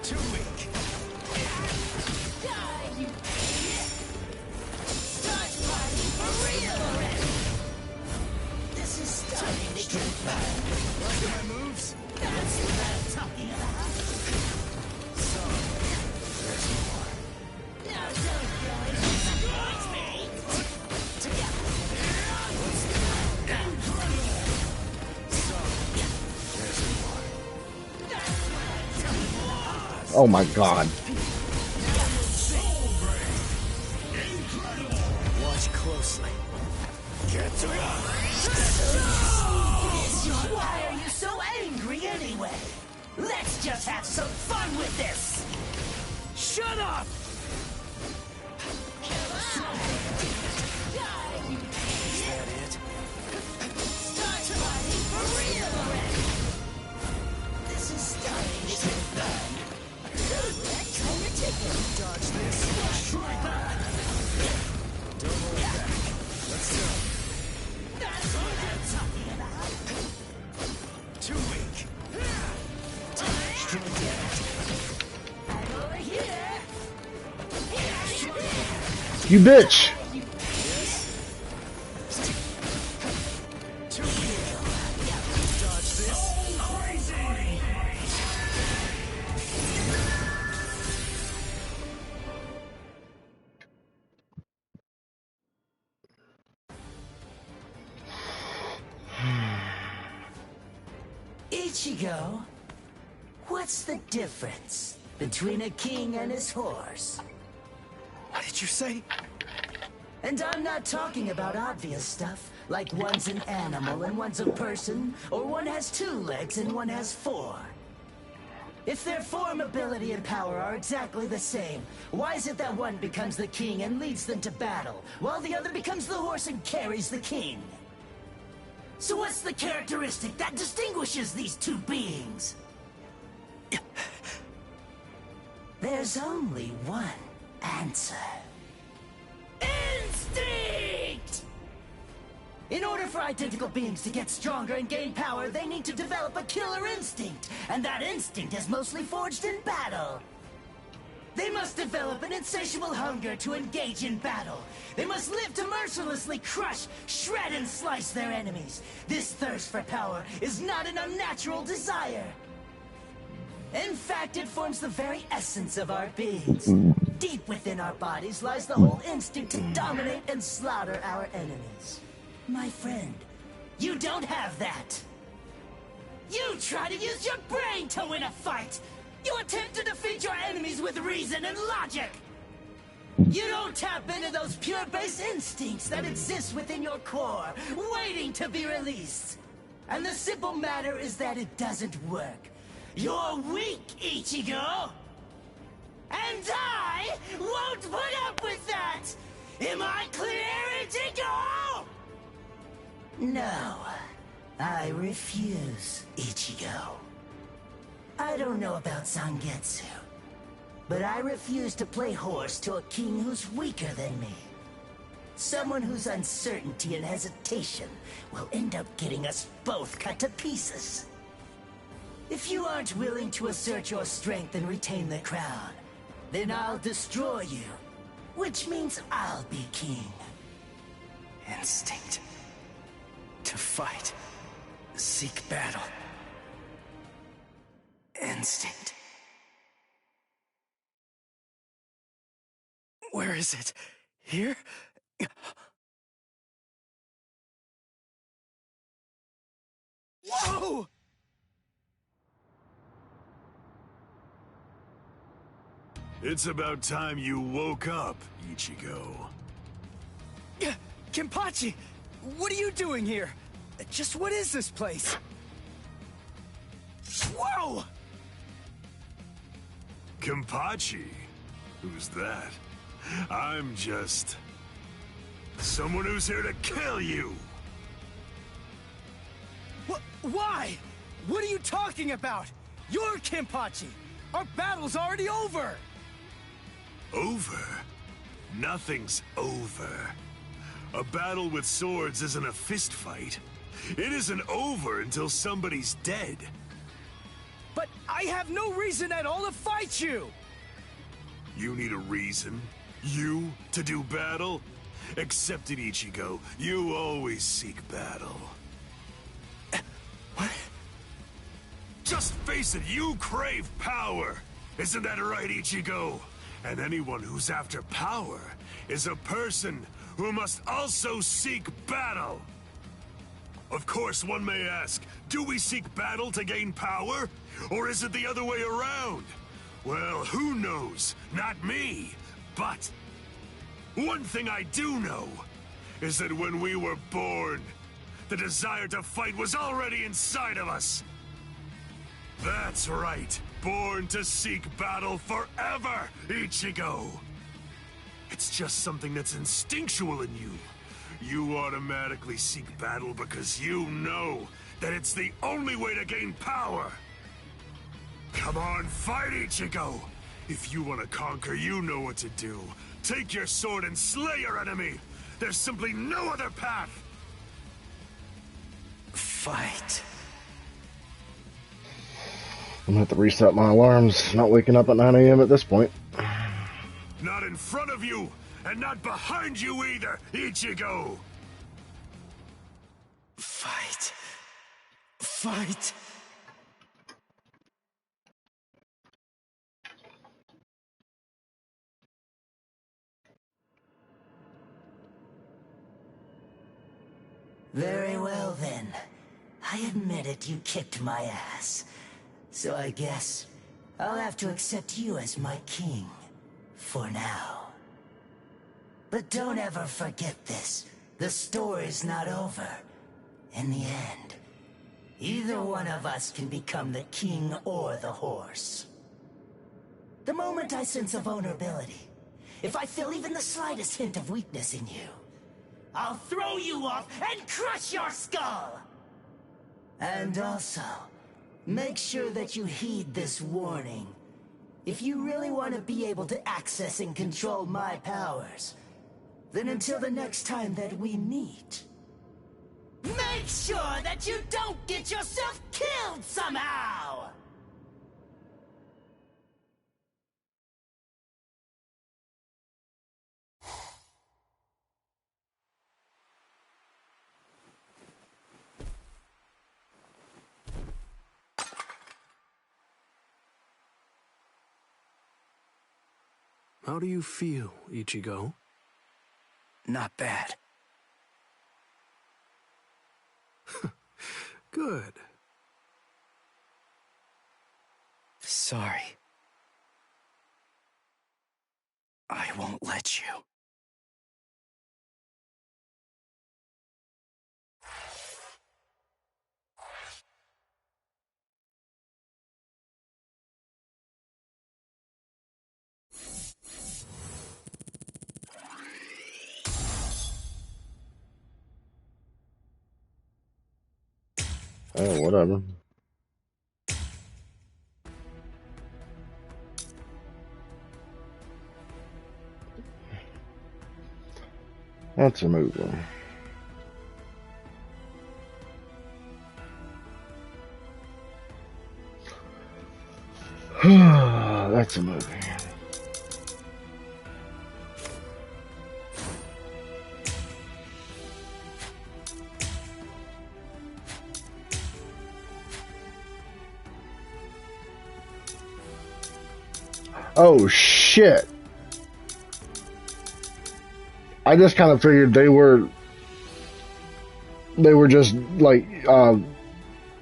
Too weak. Die, you idiot! Start fighting for real already! This is starting to get bad. Like my moves? That's what I'm talking about. So, there's more. Now don't go and disappoint me! Oh my god. Watch closely. Get to it. Why are you so angry anyway? Let's just have some fun with this! Shut up! Is that it? Start fighting for real already! This is starting to get bad. Let's try your ticket. Dodge this. Don't hold back. Let's go. That's what I'm talking about. Too weak. I'm over here. You bitch! Too weak. Dodge this. Ichigo, what's the difference between a king and his horse? What did you say? And I'm not talking about obvious stuff, like one's an animal and one's a person, or one has 2 legs and one has 4. If their form, ability, and power are exactly the same, why is it that one becomes the king and leads them to battle, while the other becomes the horse and carries the king? So what's the characteristic that distinguishes these 2 beings? There's only one answer. Instinct! In order for identical beings to get stronger and gain power, they need to develop a killer instinct, and that instinct is mostly forged in battle. They must develop an insatiable hunger to engage in battle. They must live to mercilessly crush, shred, and slice their enemies. This thirst for power is not an unnatural desire. In fact, it forms the very essence of our beings. Deep within our bodies lies the whole instinct to dominate and slaughter our enemies. My friend, you don't have that. You try to use your brain to win a fight. You attempt to defeat your enemies with reason and logic. You don't tap into those pure base instincts that exist within your core, waiting to be released. And the simple matter is that it doesn't work. You're weak, Ichigo! And I won't put up with that! Am I clear, Ichigo? No, I refuse, Ichigo. I don't know about Zangetsu, but I refuse to play horse to a king who's weaker than me. Someone whose uncertainty and hesitation will end up getting us both cut to pieces. If you aren't willing to assert your strength and retain the crown, then I'll destroy you, which means I'll be king. Instinct. To fight. Seek battle. Instinct. Where is it? Here? Whoa! It's about time you woke up, Ichigo. Kenpachi! What are you doing here? Just what is this place? Whoa! Kenpachi? Who's that? I'm just... someone who's here to kill you! Why? What are you talking about? You're Kenpachi! Our battle's already over! Over? Nothing's over. A battle with swords isn't a fist fight. It isn't over until somebody's dead. But I have no reason at all to fight you! You need a reason? You to do battle? Accept it, Ichigo. You always seek battle. What? Just face it, you crave power! Isn't that right, Ichigo? And anyone who's after power is a person who must also seek battle. Of course, one may ask, do we seek battle to gain power? Or is it the other way around? Well, who knows? Not me. But one thing I do know is that when we were born, the desire to fight was already inside of us. That's right. Born to seek battle forever, Ichigo. It's just something that's instinctual in you. You automatically seek battle because you know that it's the only way to gain power. Come on, fight, Ichigo! If you want to conquer, you know what to do. Take your sword and slay your enemy! There's simply no other path! Fight. I'm gonna have to reset my alarms. Not waking up at 9 a.m. at this point. Not in front of you, and not behind you either, Ichigo! Fight. Fight. Very well then. I admit it, you kicked my ass. So I guess I'll have to accept you as my king. For now. But don't ever forget this. The story's not over. In the end, either one of us can become the king or the horse. The moment I sense a vulnerability, if I feel even the slightest hint of weakness in you, I'll throw you off and crush your skull! And also, make sure that you heed this warning. If you really want to be able to access and control my powers, then until the next time that we meet, make sure that you don't get yourself killed somehow! How do you feel, Ichigo? Not bad. Good. Sorry. I won't let you. Oh, whatever. Let's remove them. That's a movie. Oh shit. I just kind of figured they were just like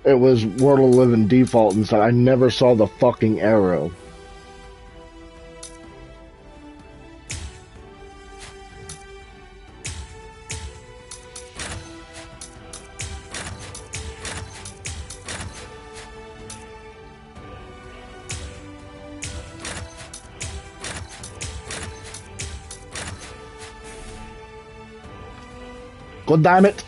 it was World of Living default and stuff. I never saw the fucking arrow. God damn it.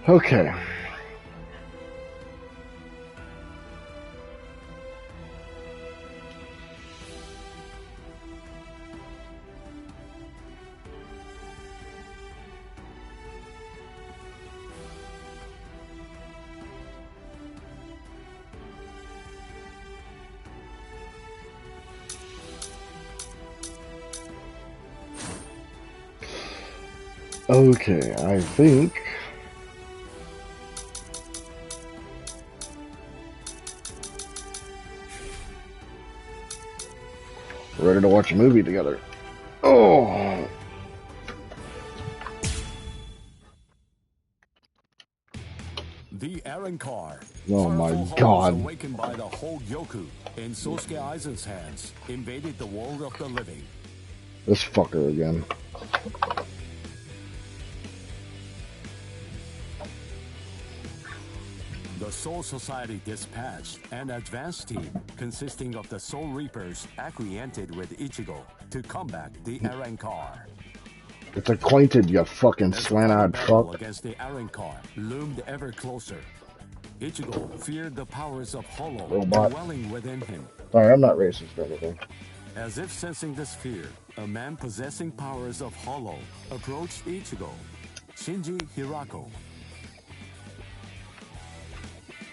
Okay. Okay, I think we're ready to watch a movie together. Oh, The Arrancar. Oh my Powerful God. Hollows awakened by the Hogyoku in Sosuke Aizen's hands invaded the world of the living. This fucker again. The Soul Society dispatched an advance team consisting of the Soul Reapers acquainted with Ichigo to combat the Arrancar. It's acquainted, you fucking As the slant-eyed battle fuck. against the Arrancar loomed ever closer. Ichigo feared the powers of Hollow Robot. dwelling within him. Sorry, I'm not racist or anything. As if sensing this fear, a man possessing powers of Hollow approached Ichigo, Shinji Hirako.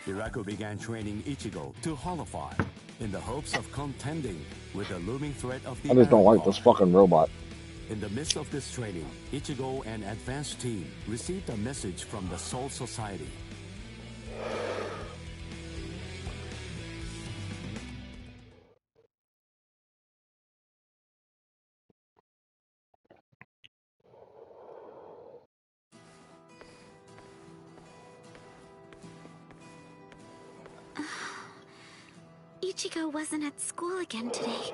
Hirako began training Ichigo to Hollowfy in the hopes of contending with the looming threat of the I just don't like Arrancar. this fucking robot. In the midst of this training, Ichigo and advanced team received a message from the Soul Society. Ichigo wasn't at school again today.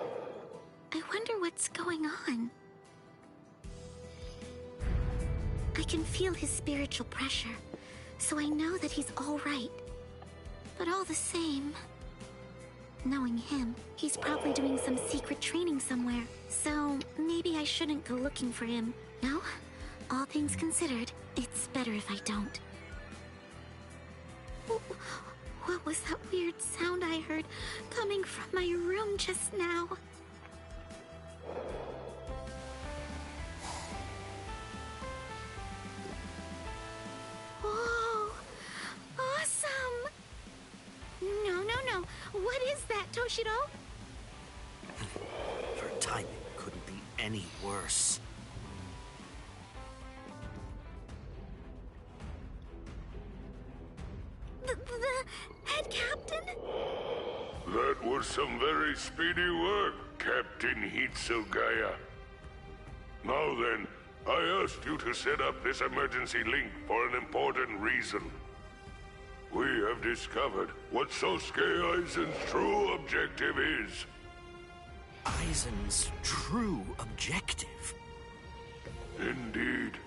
I wonder what's going on. I can feel his spiritual pressure, so I know that he's all right. But all the same, knowing him, he's probably doing some secret training somewhere. So maybe I shouldn't go looking for him. No? All things considered, it's better if I don't. What was that weird sound I heard coming from my room just now? Whoa! Awesome! No. What is that, Toshiro? Her timing couldn't be any worse. The head captain? That was some very speedy work, Captain Hitsugaya. Now then, I asked you to set up this emergency link for an important reason. We have discovered what Sosuke Aizen's true objective is. Aizen's true objective? Indeed.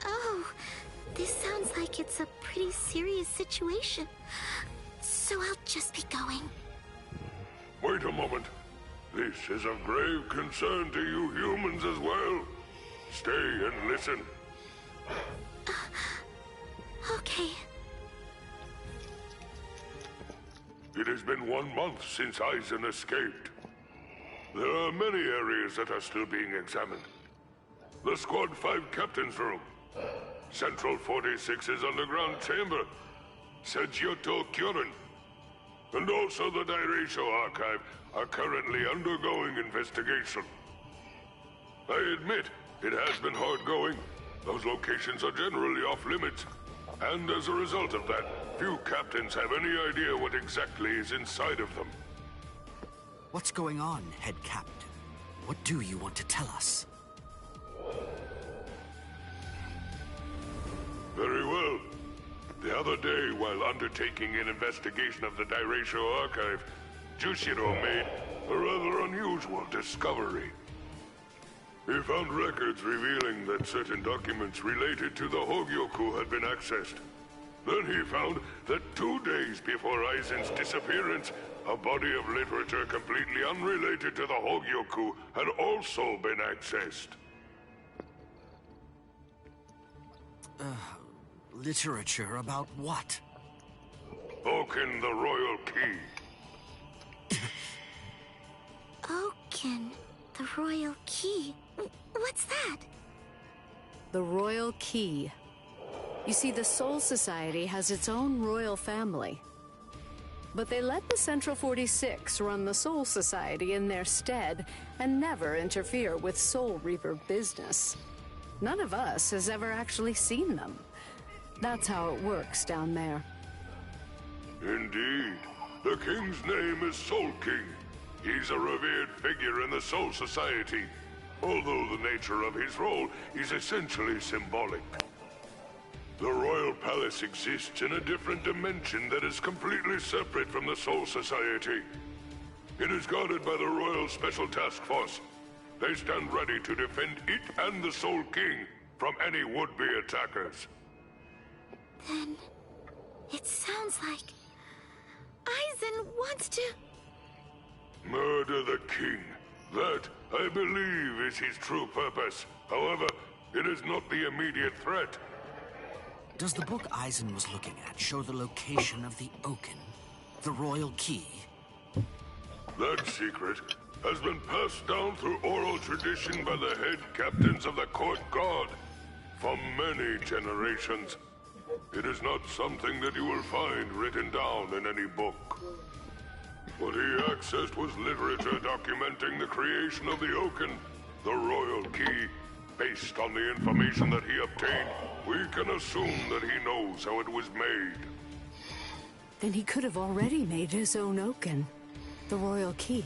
Oh, this sounds like it's a pretty serious situation. So I'll just be going. Wait a moment. This is of grave concern to you humans as well. Stay and listen. Okay. It has been 1 month since Aizen escaped. There are many areas that are still being examined. The Squad 5 Captain's Room, Central 46's underground chamber, Seijutō Kyurin, and also the Dairaisho Archive are currently undergoing investigation. I admit, it has been hard going. Those locations are generally off limits. And as a result of that, few captains have any idea what exactly is inside of them. What's going on, Head Captain? What do you want to tell us? Very well. The other day, while undertaking an investigation of the Dairaisho Archive, Jushiro made a rather unusual discovery. He found records revealing that certain documents related to the Hogyoku had been accessed. Then he found that 2 days before Aizen's disappearance, a body of literature completely unrelated to the Hogyoku had also been accessed. Literature about what? Oaken the Royal Key. Oaken, the Royal Key. What's that? The Royal Key. You see, the Soul Society has its own royal family. But they let the Central 46 run the Soul Society in their stead and never interfere with Soul Reaper business. None of us has ever actually seen them. That's how it works down there. Indeed. The king's name is Soul King. He's a revered figure in the Soul Society, although the nature of his role is essentially symbolic. The Royal Palace exists in a different dimension that is completely separate from the Soul Society. It is guarded by the Royal Special Task Force. They stand ready to defend it and the Soul King from any would-be attackers. Then it sounds like Aizen wants to Murder the King. That, I believe, is his true purpose. However, it is not the immediate threat. Does the book Aizen was looking at show the location of the Oaken, the royal key? That secret has been passed down through oral tradition by the head captains of the Court Guard for many generations. It is not something that you will find written down in any book. What he accessed was literature documenting the creation of the Oaken, the royal key. Based on the information that he obtained, we can assume that he knows how it was made. Then he could have already made his own Oaken, the royal key.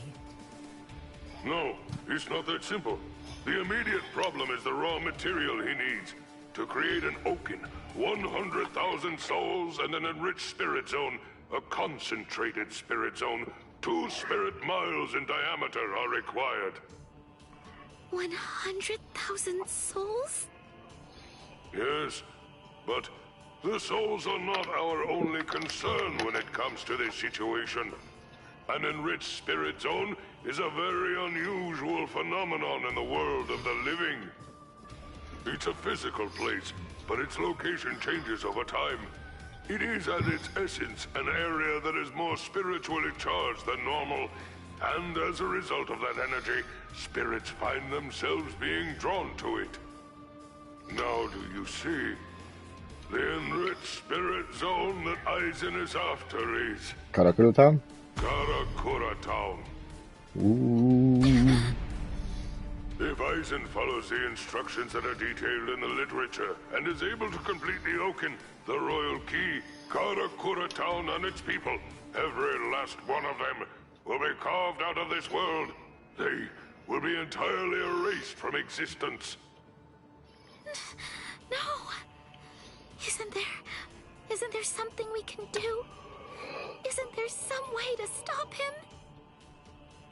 No, it's not that simple. The immediate problem is the raw material he needs. To create an Oaken, 100,000 souls and an enriched spirit zone, a concentrated spirit zone, 2 spirit miles in diameter are required. 100,000 souls? Yes, but the souls are not our only concern when it comes to this situation. An enriched spirit zone is a very unusual phenomenon in the world of the living. It's a physical place, but its location changes over time. It is at its essence an area that is more spiritually charged than normal, and as a result of that energy, spirits find themselves being drawn to it. Now do you see? The enriched spirit zone that Aizen is after is Karakura Town? Karakura Town. Ooh. If Aizen follows the instructions that are detailed in the literature and is able to complete the Oaken, the royal key, Karakura Town and its people, every last one of them, will be carved out of this world. They will be entirely erased from existence. No! Isn't there something we can do? Isn't there some way to stop him?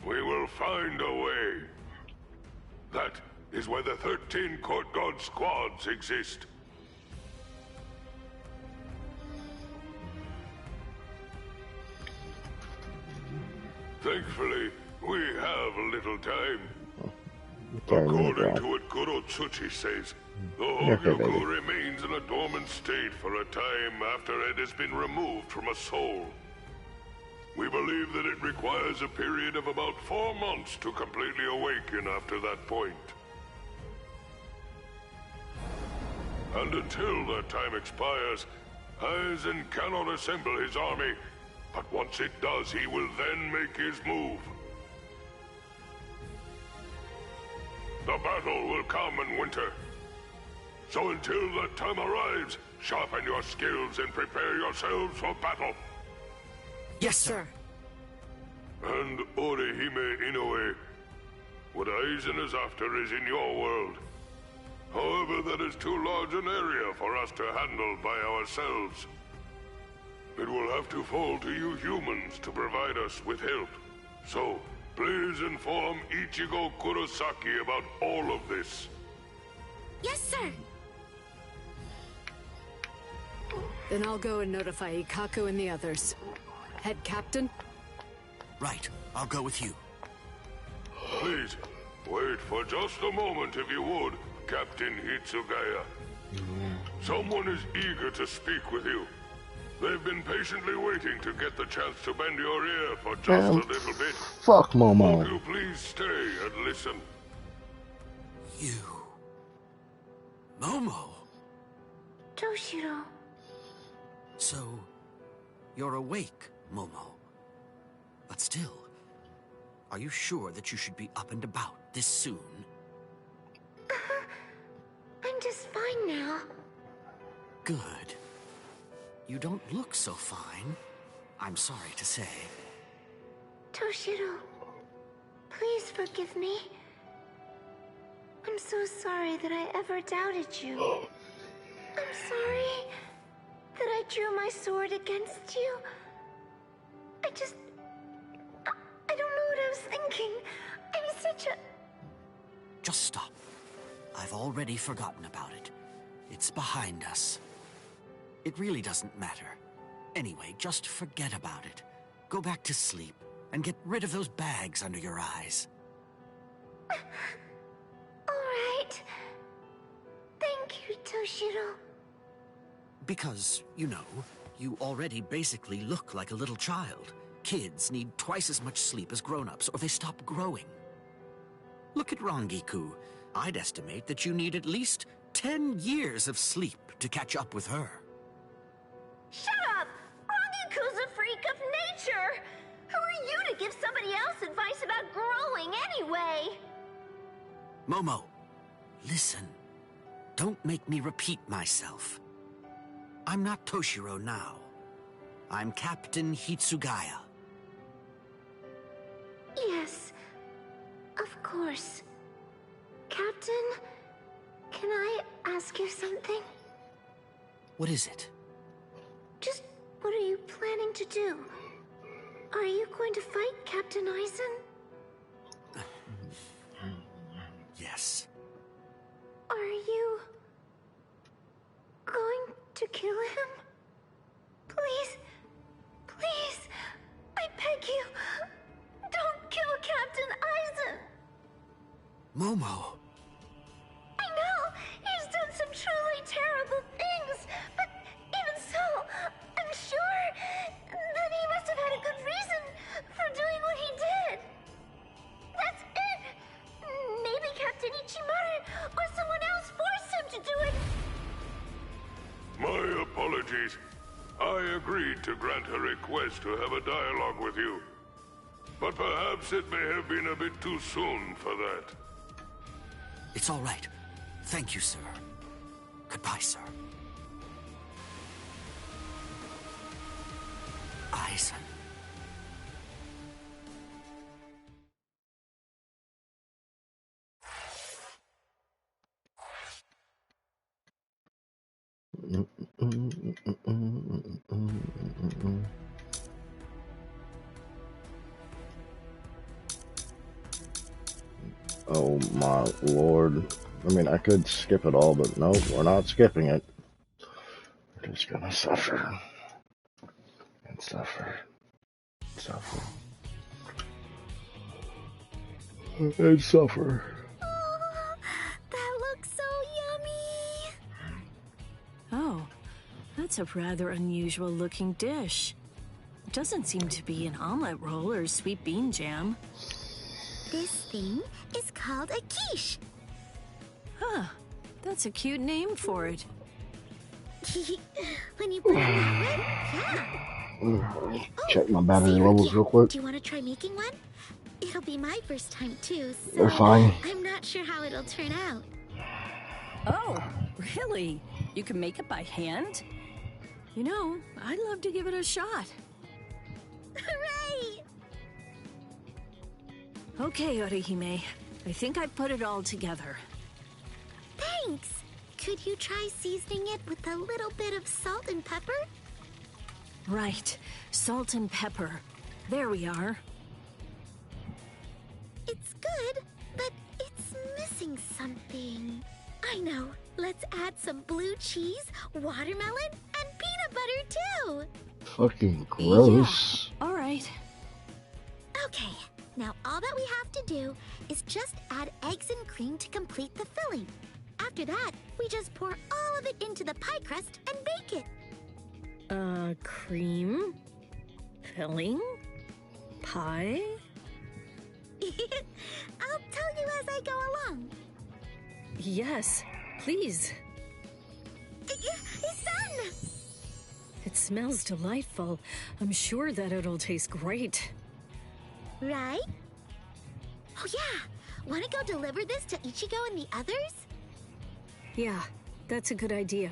We will find a way. That is why the 13 Court Guard squads exist. Thankfully, we have a little time. According to what Gorotsuchi says, the Hogyoku remains in a dormant state for a time after it has been removed from a soul. We believe that it requires a period of about 4 months to completely awaken after that point. And until that time expires, Aizen cannot assemble his army, but once it does, he will then make his move. The battle will come in winter. So until that time arrives, sharpen your skills and prepare yourselves for battle. Yes, sir. And Orihime Inoue, what Aizen is after is in your world. However, that is too large an area for us to handle by ourselves. It will have to fall to you humans to provide us with help. So, please inform Ichigo Kurosaki about all of this. Yes, sir! Then I'll go and notify Ikkaku and the others. Head captain? Right. I'll go with you. Please, wait for just a moment if you would, Captain Hitsugaya. Someone is eager to speak with you. They've been patiently waiting to get the chance to bend your ear for just a little bit. Fuck Momo. Won't you please stay and listen? You... Momo? Toshiro. So, you're awake, Momo. But still, are you sure that you should be up and about this soon? I'm just fine now. Good. You don't look so fine, I'm sorry to say. Toshiro, please forgive me. I'm so sorry that I ever doubted you. I'm sorry that I drew my sword against you. I don't know what I was thinking. I'm such a... Just stop. I've already forgotten about it. It's behind us. It really doesn't matter. Anyway, just forget about it. Go back to sleep and get rid of those bags under your eyes. Alright. Thank you, Toshiro. Because, you know, you already basically look like a little child. Kids need twice as much sleep as grown-ups, or they stop growing. Look at Rangiku. I'd estimate that you need at least 10 years of sleep to catch up with her. Shut up! Rangiku's a freak of nature! Who are you to give somebody else advice about growing anyway? Momo, listen. Don't make me repeat myself. I'm not Toshiro now. I'm Captain Hitsugaya. Yes, of course. Captain, can I ask you something? What is it? Just what are you planning to do? Are you going to fight Captain Aizen? Yes. Are you going to kill him? Please, please, I beg you, don't kill Captain Aizen. Momo. I know, he's done some truly terrible things, but even so, I'm sure that he must have had a good reason for doing what he did. That's it. Maybe Captain Ichimaru or someone else forced him to do it. My apologies. I agreed to grant her request to have a dialogue with you. But perhaps it may have been a bit too soon for that. It's all right. Thank you, sir. Goodbye, sir. Aizen. Oh my lord. I mean, I could skip it all, but nope, we're not skipping it. We're just gonna suffer. And suffer. Suffer. And suffer. That looks so yummy! Oh, that's a rather unusual looking dish. It doesn't seem to be an omelet roll or sweet bean jam. This thing is called a quiche. Huh, that's a cute name for it. When you put it that way, yeah. Check my battery levels real quick. Do you want to try making one? It'll be my first time too, so They're fine. I'm not sure how it'll turn out. Oh, really? You can make it by hand? You know, I'd love to give it a shot. Hooray! Okay, Orihime. I think I put it all together. Thanks! Could you try seasoning it with a little bit of salt and pepper? Right. Salt and pepper. There we are. It's good, but it's missing something. I know. Let's add some blue cheese, watermelon, and peanut butter too. Fucking gross. Yeah. All right. Okay. Now all that we have to do is just add eggs and cream to complete the filling. After that, we just pour all of it into the pie crust and bake it. Cream? Filling? Pie? I'll tell you as I go along. Yes, please. Son! It smells delightful. I'm sure that it'll taste great. Right? Oh yeah! Wanna go deliver this to Ichigo and the others? Yeah, that's a good idea.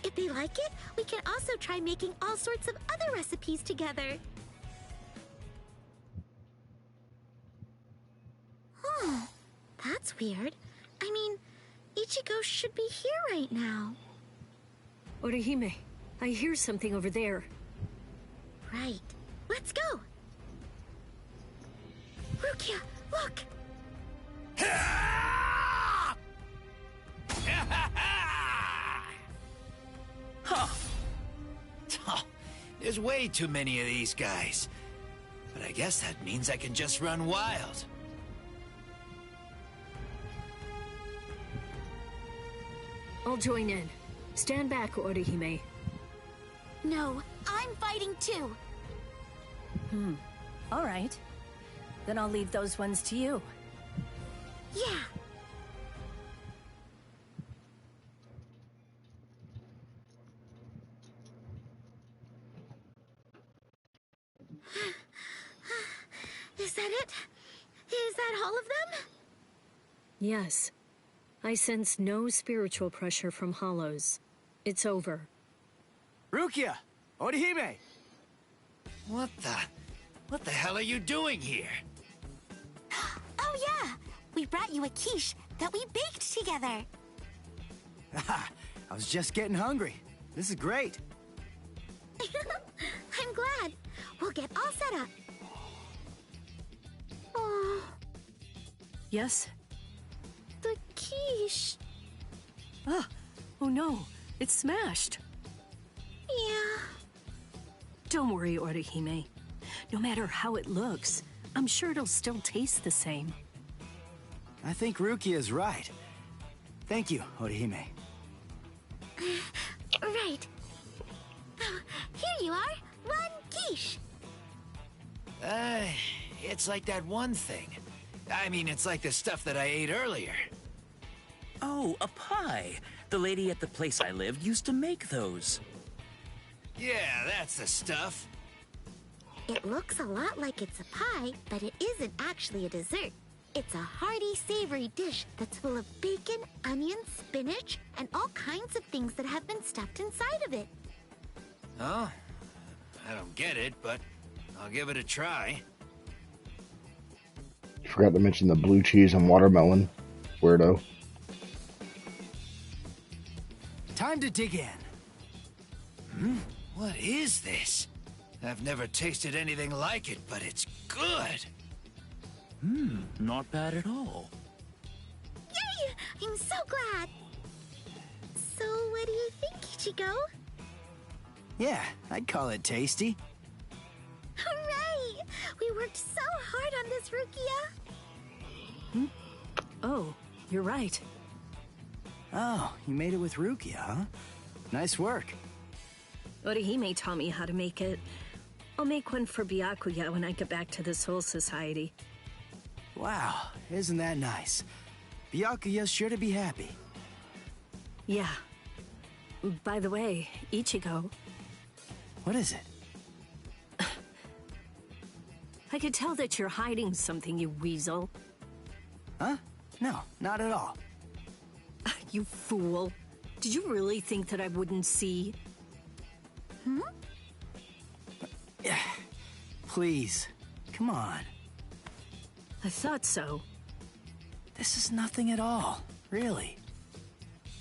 If they like it, we can also try making all sorts of other recipes together. That's weird. I mean, Ichigo should be here right now. Orihime, I hear something over there. Right. Let's go. Rukia, look! Huh. There's way too many of these guys. But I guess that means I can just run wild. I'll join in. Stand back, Orihime. No, I'm fighting too. All right. Then I'll leave those ones to you. Yeah. Is that it? Is that all of them? Yes. I sense no spiritual pressure from Hollows. It's over. Rukia! Orihime! What the hell are you doing here? Oh yeah! We brought you a quiche that we baked together. I was just getting hungry. This is great. I'm glad. We'll get all set up. Oh, Yes? the quiche. Oh no, it's smashed. Yeah. Don't worry, Orihime. No matter how it looks, I'm sure it'll still taste the same. I think Rukia's right. Thank you, Orihime. Right. Oh, here you are. One quiche. It's like that one thing. I mean, it's like the stuff that I ate earlier. Oh, a pie. The lady at the place I lived used to make those. Yeah, that's the stuff. It looks a lot like it's a pie, but it isn't actually a dessert. It's a hearty, savory dish that's full of bacon, onions, spinach, and all kinds of things that have been stuffed inside of it. Oh, I don't get it, but I'll give it a try. Forgot to mention the blue cheese and watermelon. Weirdo. Time to dig in. What is this? I've never tasted anything like it, but it's good. Not bad at all. Yay! I'm so glad. So, what do you think, Ichigo? Yeah, I'd call it tasty. Hooray! We worked so hard on this, Rukia. Oh, you're right. Oh, you made it with Rukia, huh? Nice work. Orihime taught me how to make it. I'll make one for Byakuya when I get back to the Soul Society. Wow, isn't that nice? Byakuya's sure to be happy. Yeah. By the way, Ichigo, What is it? I could tell that you're hiding something, you weasel. Huh? No, not at all. You fool. Did you really think that I wouldn't see? Please, come on. I thought so. This is nothing at all, really.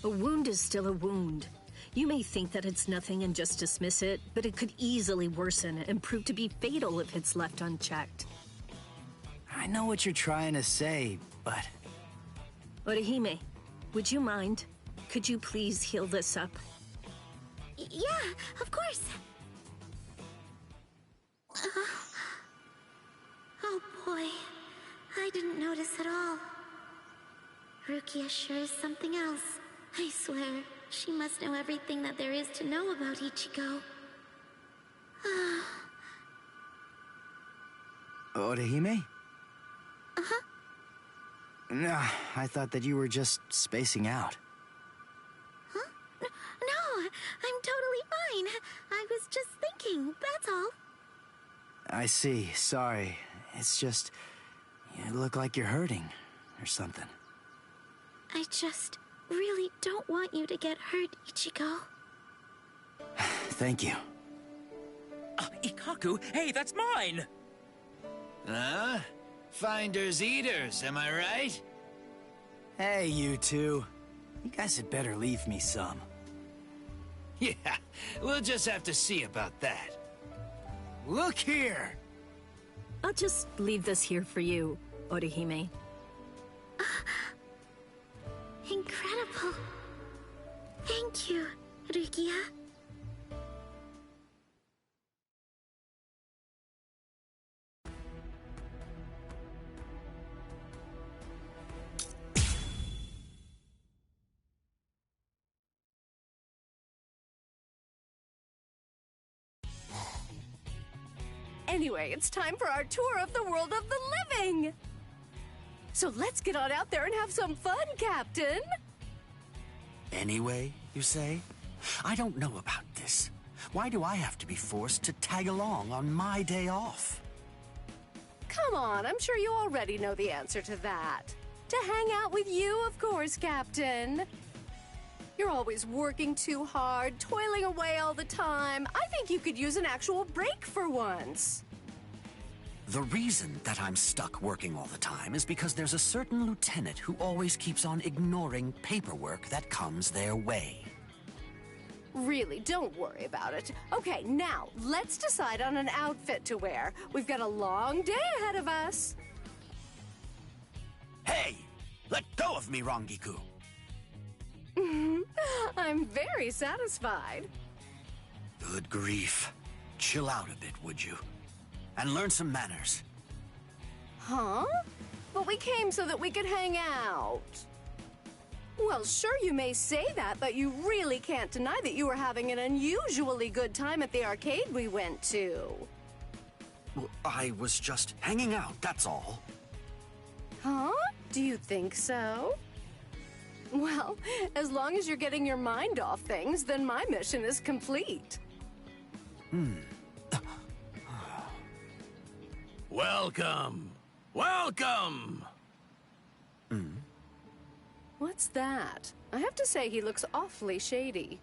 A wound is still a wound. You may think that it's nothing and just dismiss it, but it could easily worsen and prove to be fatal if it's left unchecked. I know what you're trying to say, but... Orihime, would you mind? Could you please heal this up? Yeah, of course. Oh boy, I didn't notice at all. Rukia sure is something else. I swear, she must know everything that there is to know about Ichigo. Orihime? Uh-huh. No, I thought that you were just spacing out. Huh? No, I'm totally fine. I was just thinking, that's all. I see, sorry. It's just... you look like you're hurting, or something. I just really don't want you to get hurt, Ichigo. Thank you. Ikkaku, hey, that's mine! Huh? Finders eaters, am I right? Hey, you two. You guys had better leave me some. Yeah, we'll just have to see about that. Look here! I'll just leave this here for you, Orihime. Incredible. Thank you, Rukia. Anyway, it's time for our tour of the world of the living! So let's get on out there and have some fun, Captain! Anyway, you say? I don't know about this. Why do I have to be forced to tag along on my day off? Come on, I'm sure you already know the answer to that. To hang out with you, of course, Captain. You're always working too hard, toiling away all the time. I think you could use an actual break for once. The reason that I'm stuck working all the time is because there's a certain lieutenant who always keeps on ignoring paperwork that comes their way. Really, don't worry about it. Okay, now, let's decide on an outfit to wear. We've got a long day ahead of us. Hey! Let go of me, Rangiku! I'm very satisfied. Good grief. Chill out a bit, would you? And learn some manners. Huh? But we came so that we could hang out. Well, sure you may say that, but you really can't deny that you were having an unusually good time at the arcade we went to. Well, I was just hanging out, that's all. Huh? Do you think so? Well, as long as you're getting your mind off things, then my mission is complete. Welcome! Welcome! What's that? I have to say he looks awfully shady.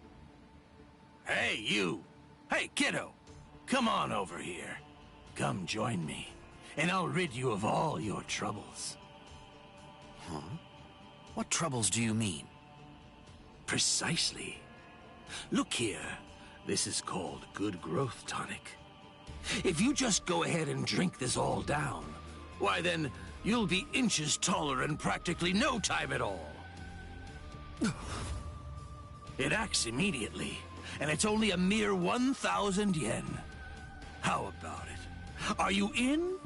Hey, you! Hey, kiddo! Come on over here. Come join me, and I'll rid you of all your troubles. Huh? What troubles do you mean? Precisely. Look here. This is called Good Growth Tonic. If you just go ahead and drink this all down, why then, you'll be inches taller in practically no time at all. It acts immediately, and it's only a mere 1,000 yen. How about it? Are you in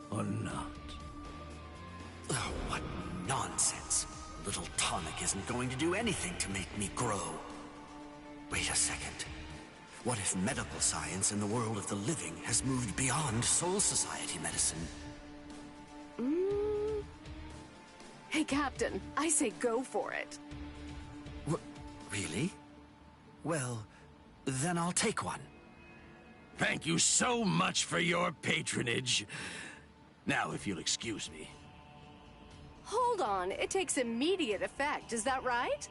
or not? Oh, what nonsense. Little tonic isn't going to do anything to make me grow. Wait a second. What if medical science in the world of the living has moved beyond Soul Society medicine? Hey, Captain, I say go for it. Really? Well, then I'll take one. Thank you so much for your patronage. Now, if you'll excuse me. Hold on, it takes immediate effect, is that right?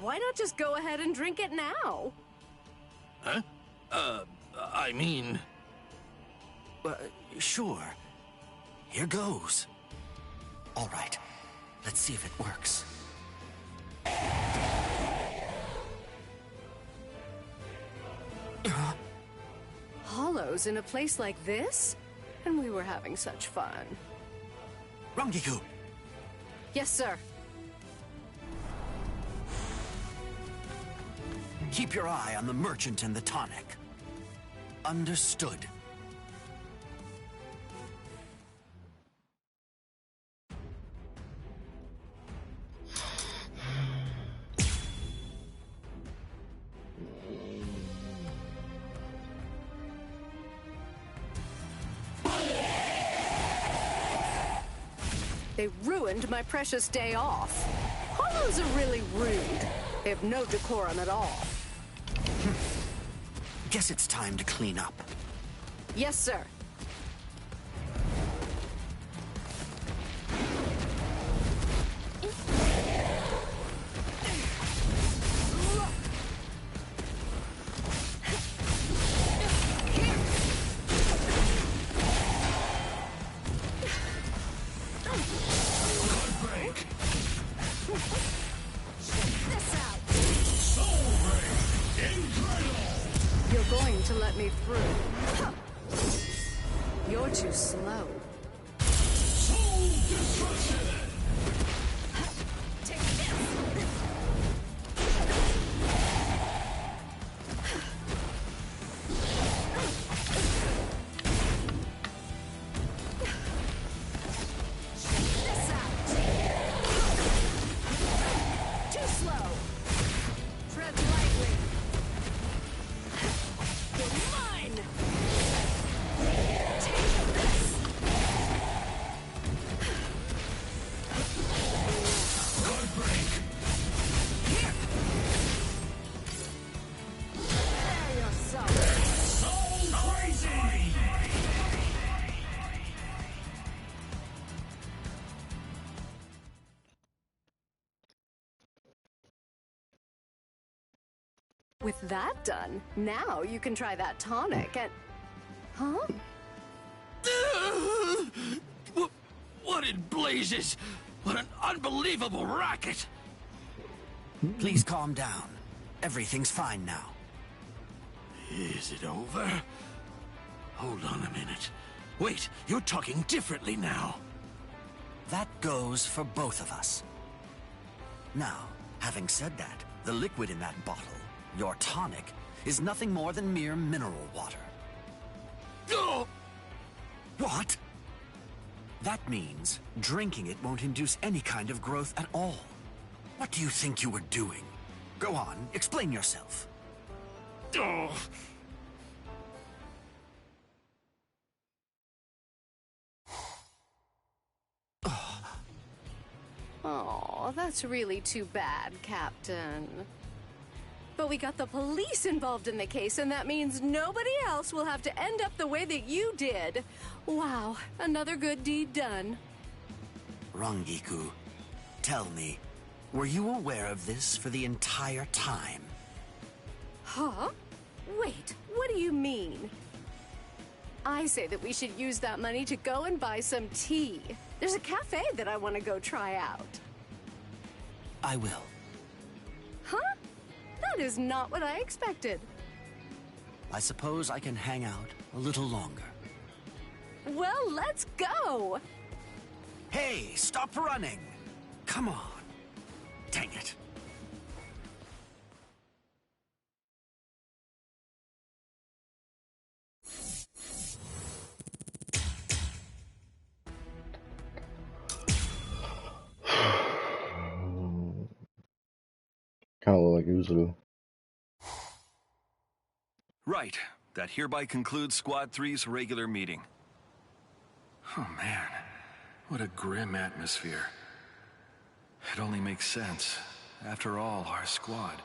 Why not just go ahead and drink it now? Huh? I mean... Sure. Here goes. All right, let's see if it works. Hollows in a place like this? And we were having such fun. Rangiku! Yes, sir. Keep your eye on the merchant and the tonic. Understood. They ruined my precious day off. Hollows are really rude. They have no decorum at all. Guess it's time to clean up. Yes, sir. me through. Huh. You're too slow. Soul destruction! Take this! With that done, now you can try that tonic and... Huh? What in blazes? What an unbelievable racket! Please calm down. Everything's fine now. Is it over? Hold on a minute. Wait, you're talking differently now. That goes for both of us. Now, having said that, the liquid in that bottle, your tonic, is nothing more than mere mineral water. Oh! What? That means drinking it won't induce any kind of growth at all. What do you think you were doing? Go on, explain yourself. Oh. Oh, that's really too bad, Captain. But we got the police involved in the case, and that means nobody else will have to end up the way that you did. Wow, another good deed done. Rangiku, tell me, were you aware of this for the entire time? Huh? Wait, what do you mean? I say that we should use that money to go and buy some tea. There's a cafe that I want to go try out. I will. Huh? That is not what I expected. I suppose I can hang out a little longer. Well, let's go! Hey, stop running! Come on. Dang it. Kind of look like Uzu. Right. That hereby concludes Squad 3's regular meeting. Oh man, what a grim atmosphere. It only makes sense. After all, our squad.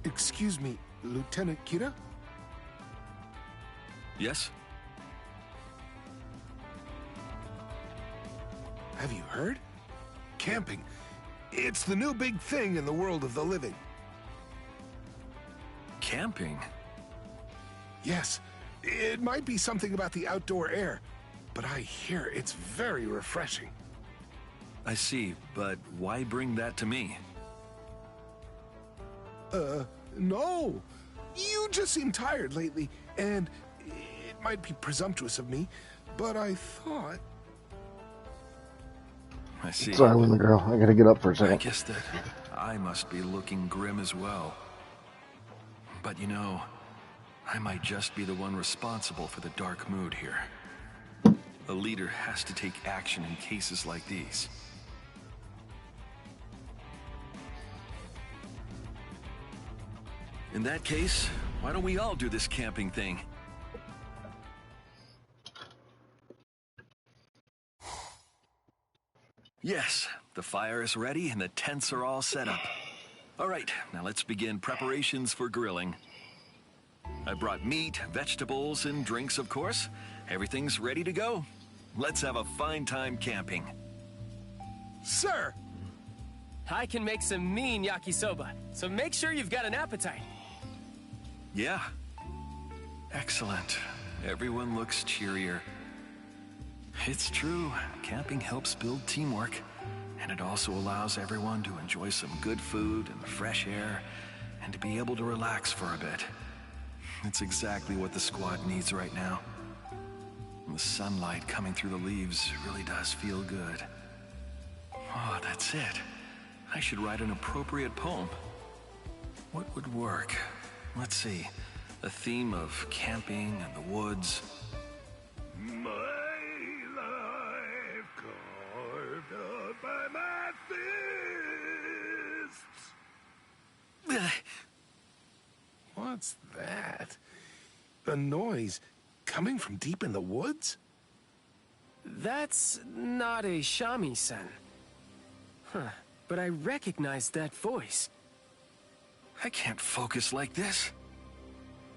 Excuse me, Lieutenant Kira? Yes? Have you heard? Camping. It's the new big thing in the world of the living. Camping? Yes. It might be something about the outdoor air, but I hear it's very refreshing. I see, but why bring that to me? No. You just seem tired lately, and it might be presumptuous of me, but I thought... I see. Sorry, woman girl. I gotta get up for a second. I guess that I must be looking grim as well. But you know, I might just be the one responsible for the dark mood here. A leader has to take action in cases like these. In that case, why don't we all do this camping thing? Yes, the fire is ready and the tents are all set up. All right, now let's begin preparations for grilling. I brought meat, vegetables, and drinks, of course. Everything's ready to go. Let's have a fine time camping. Sir! I can make some mean yakisoba, so make sure you've got an appetite. Yeah. Excellent. Everyone looks cheerier. It's true, camping helps build teamwork, and it also allows everyone to enjoy some good food and fresh air, and to be able to relax for a bit. It's exactly what the squad needs right now. And the sunlight coming through the leaves really does feel good. Oh, that's it. I should write an appropriate poem. What would work? Let's see. A theme of camping and the woods. My life carved out by my fists. What's that? A noise coming from deep in the woods? That's not a shamisen. Huh, but I recognize that voice. I can't focus like this.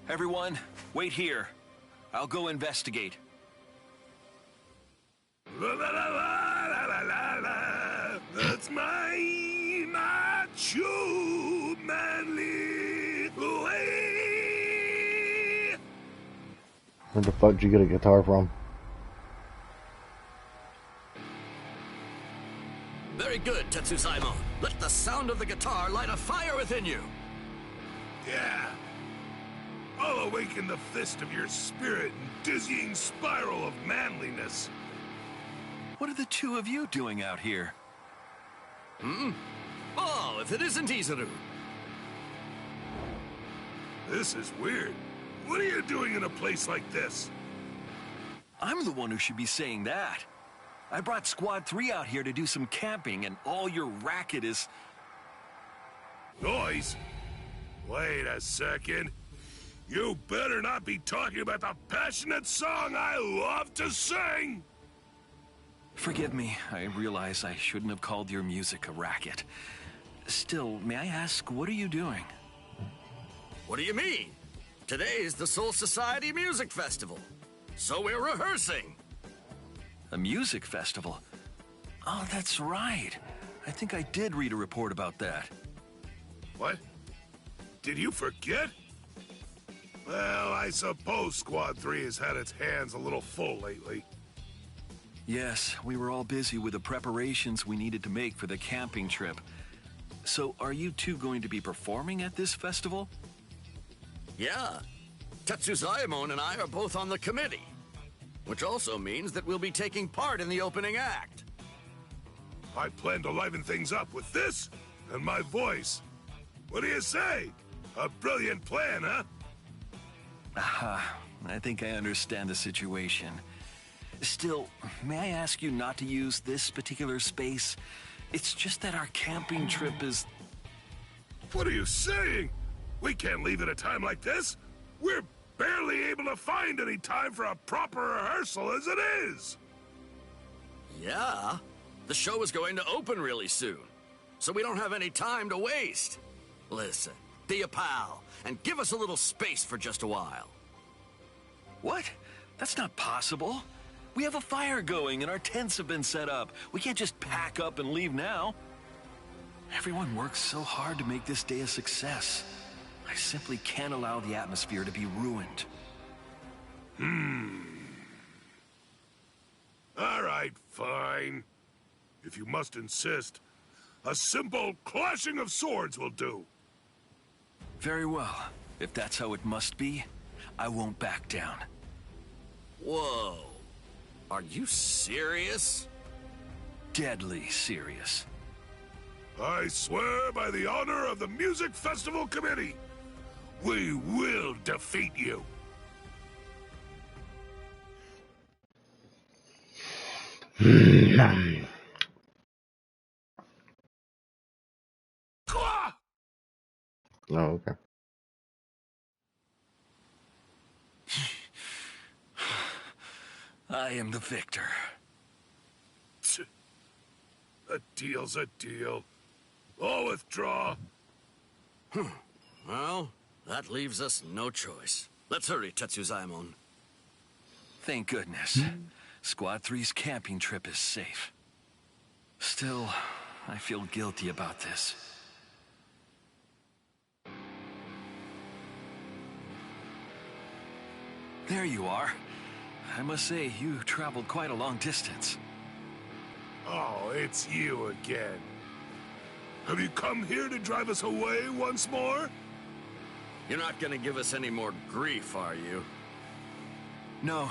Everyone, wait here. I'll go investigate. La la la la la la la la. That's my true manly way. Where the fuck did you get a guitar from? Very good, Tetsuzaimon. Let the sound of the guitar light a fire within you. Yeah. I'll awaken the fist of your spirit and dizzying spiral of manliness. What are the two of you doing out here? Oh, if it isn't Izuru. This is weird. What are you doing in a place like this? I'm the one who should be saying that. I brought Squad 3 out here to do some camping, and all your racket is... Noise? Wait a second. You better not be talking about the passionate song I love to sing! Forgive me, I realize I shouldn't have called your music a racket. Still, may I ask, what are you doing? What do you mean? Today is the Soul Society Music Festival, so we're rehearsing. A music festival? Oh, that's right. I think I did read a report about that. What? Did you forget? Well, I suppose Squad 3 has had its hands a little full lately. Yes, we were all busy with the preparations we needed to make for the camping trip. So, are you two going to be performing at this festival? Yeah. Tetsuzaimon and I are both on the committee, which also means that we'll be taking part in the opening act. I plan to liven things up with this and my voice. What do you say? A brilliant plan, huh? Aha, I think I understand the situation. Still, may I ask you not to use this particular space? It's just that our camping trip is... What are you saying? We can't leave at a time like this. We're barely able to find any time for a proper rehearsal as it is. Yeah, the show is going to open really soon, so we don't have any time to waste. Listen, be a pal, and give us a little space for just a while. What? That's not possible. We have a fire going and our tents have been set up. We can't just pack up and leave now. Everyone works so hard to make this day a success. I simply can't allow the atmosphere to be ruined. All right, fine. If you must insist, a simple clashing of swords will do. Very well. If that's how it must be, I won't back down. Whoa. Are you serious? Deadly serious. I swear by the honor of the Music Festival Committee, we will defeat you. Oh, okay. I am the victor. A deal's a deal. I'll withdraw. Well, that leaves us no choice. Let's hurry, Tetsuzaimon. Thank goodness. Squad 3's camping trip is safe. Still, I feel guilty about this. There you are. I must say, you traveled quite a long distance. Oh, it's you again. Have you come here to drive us away once more? You're not gonna give us any more grief, are you? No.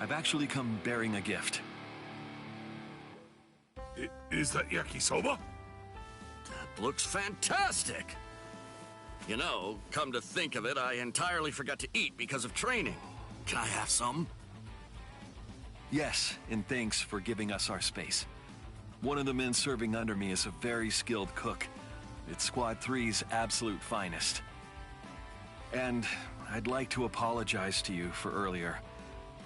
I've actually come bearing a gift. Is that yakisoba? That looks fantastic! You know, come to think of it, I entirely forgot to eat because of training. Can I have some? Yes, and thanks for giving us our space. One of the men serving under me is a very skilled cook. It's Squad 3's absolute finest. And I'd like to apologize to you for earlier.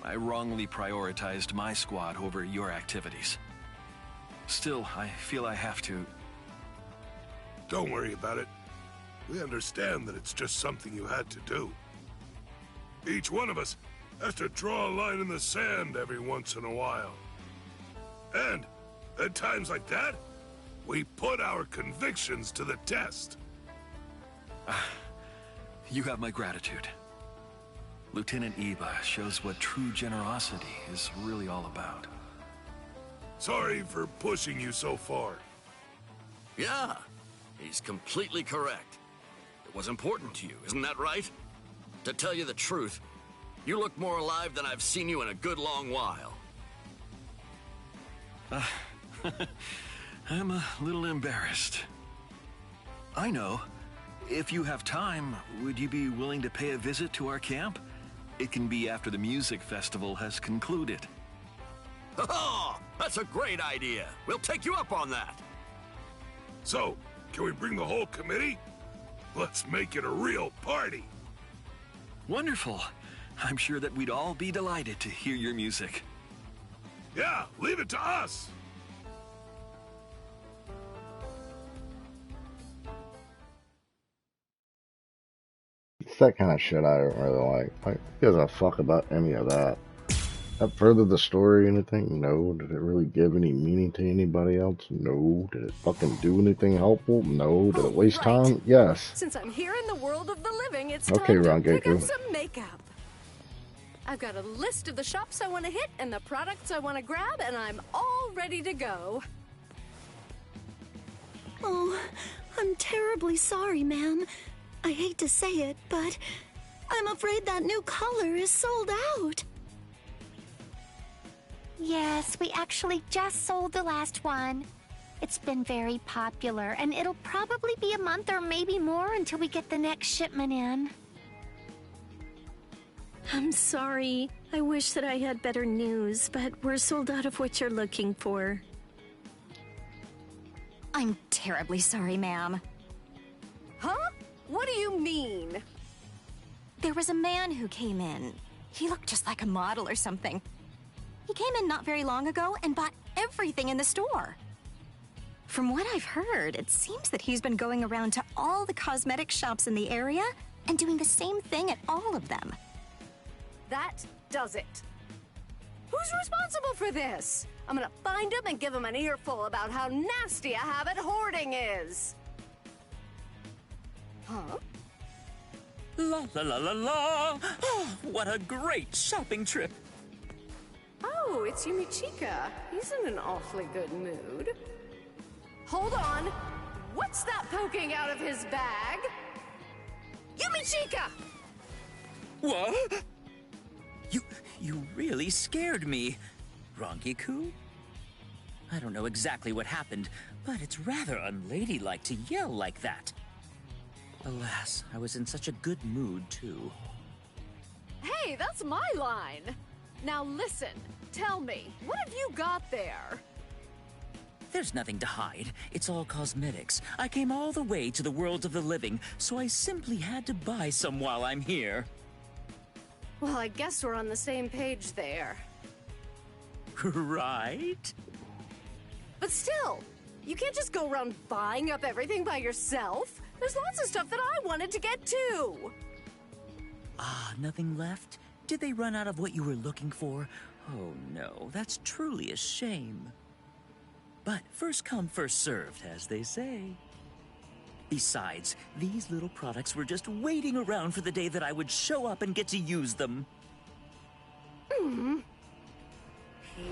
I wrongly prioritized my squad over your activities. Still, I feel I have to... Don't worry about it. We understand that it's just something you had to do. Each one of us has to draw a line in the sand every once in a while. And at times like that, we put our convictions to the test. You have my gratitude. Lieutenant Iba shows what true generosity is really all about. Sorry for pushing you so far. Yeah, he's completely correct. It was important to you, isn't that right? To tell you the truth, you look more alive than I've seen you in a good long while. I'm a little embarrassed. I know. If you have time, would you be willing to pay a visit to our camp? It can be after the music festival has concluded. Oh, that's a great idea. We'll take you up on that. So, can we bring the whole committee? Let's make it a real party. Wonderful. I'm sure that we'd all be delighted to hear your music. Yeah, leave it to us. It's that kind of shit I don't really like. Like, who gives a fuck about any of that? That furthered the story anything? No. Did it really give any meaning to anybody else? No. Did it fucking do anything helpful? No. Did it waste time? Yes. Since I'm here in the world of the living, it's Okay, time to pick Rangeku. up some makeup. I've got a list of the shops I want to hit and the products I want to grab, and I'm all ready to go. Oh, I'm terribly sorry, ma'am. I hate to say it, but I'm afraid that new color is sold out. Yes, we actually just sold the last one. It's been very popular, and it'll probably be a month or maybe more until we get the next shipment in. I'm sorry. I wish that I had better news, but we're sold out of what you're looking for. I'm terribly sorry, ma'am. Huh? What do you mean? There was a man who came in. He looked just like a model or something. He came in not very long ago and bought everything in the store. From what I've heard, it seems that he's been going around to all the cosmetic shops in the area and doing the same thing at all of them. That does it. Who's responsible for this? I'm gonna find him and give him an earful about how nasty a habit hoarding is. Huh? La la la la la! Oh, what a great shopping trip! Oh, it's Yumichika. He's in an awfully good mood. Hold on. What's that poking out of his bag? Yumichika! What? You really scared me. Rangiku? I don't know exactly what happened, but it's rather unladylike to yell like that. Alas, I was in such a good mood, too. Hey, that's my line. Now listen, tell me, what have you got there? There's nothing to hide. It's all cosmetics. I came all the way to the world of the living, so I simply had to buy some while I'm here. Well, I guess we're on the same page there. Right? But still, you can't just go around buying up everything by yourself. There's lots of stuff that I wanted to get too. Ah, nothing left? Did they run out of what you were looking for? Oh no, that's truly a shame. But first come, first served, as they say. Besides, these little products were just waiting around for the day that I would show up and get to use them.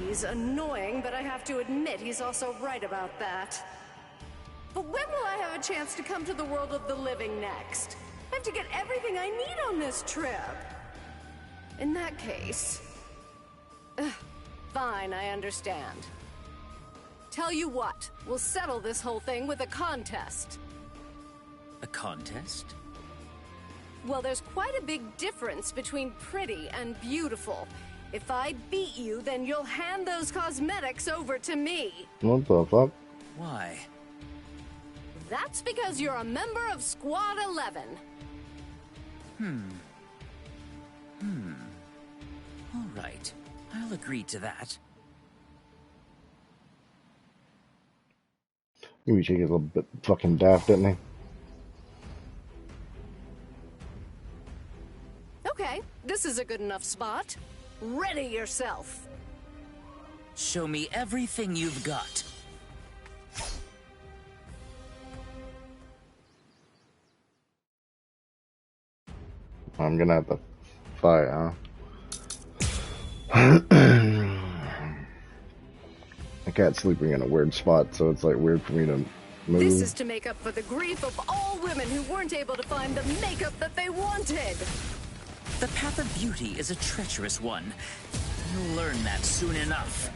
He's annoying, but I have to admit he's also right about that. But when will I have a chance to come to the world of the living next? I have to get everything I need on this trip. In that case... fine, I understand. Tell you what, we'll settle this whole thing with a contest. A contest? Well, there's quite a big difference between pretty and beautiful. If I beat you, then you'll hand those cosmetics over to me. What the fuck? Why? That's because you're a member of Squad 11. All right, I'll agree to that. Maybe she gets a little bit fucking daft, didn't he? Okay, this is a good enough spot. Ready yourself. Show me everything you've got. I'm gonna have to fight, huh? I can't sleeping in a weird spot, so it's like weird for me to move. This is to make up for the grief of all women who weren't able to find the makeup that they wanted. The path of beauty is a treacherous one. You'll learn that soon enough.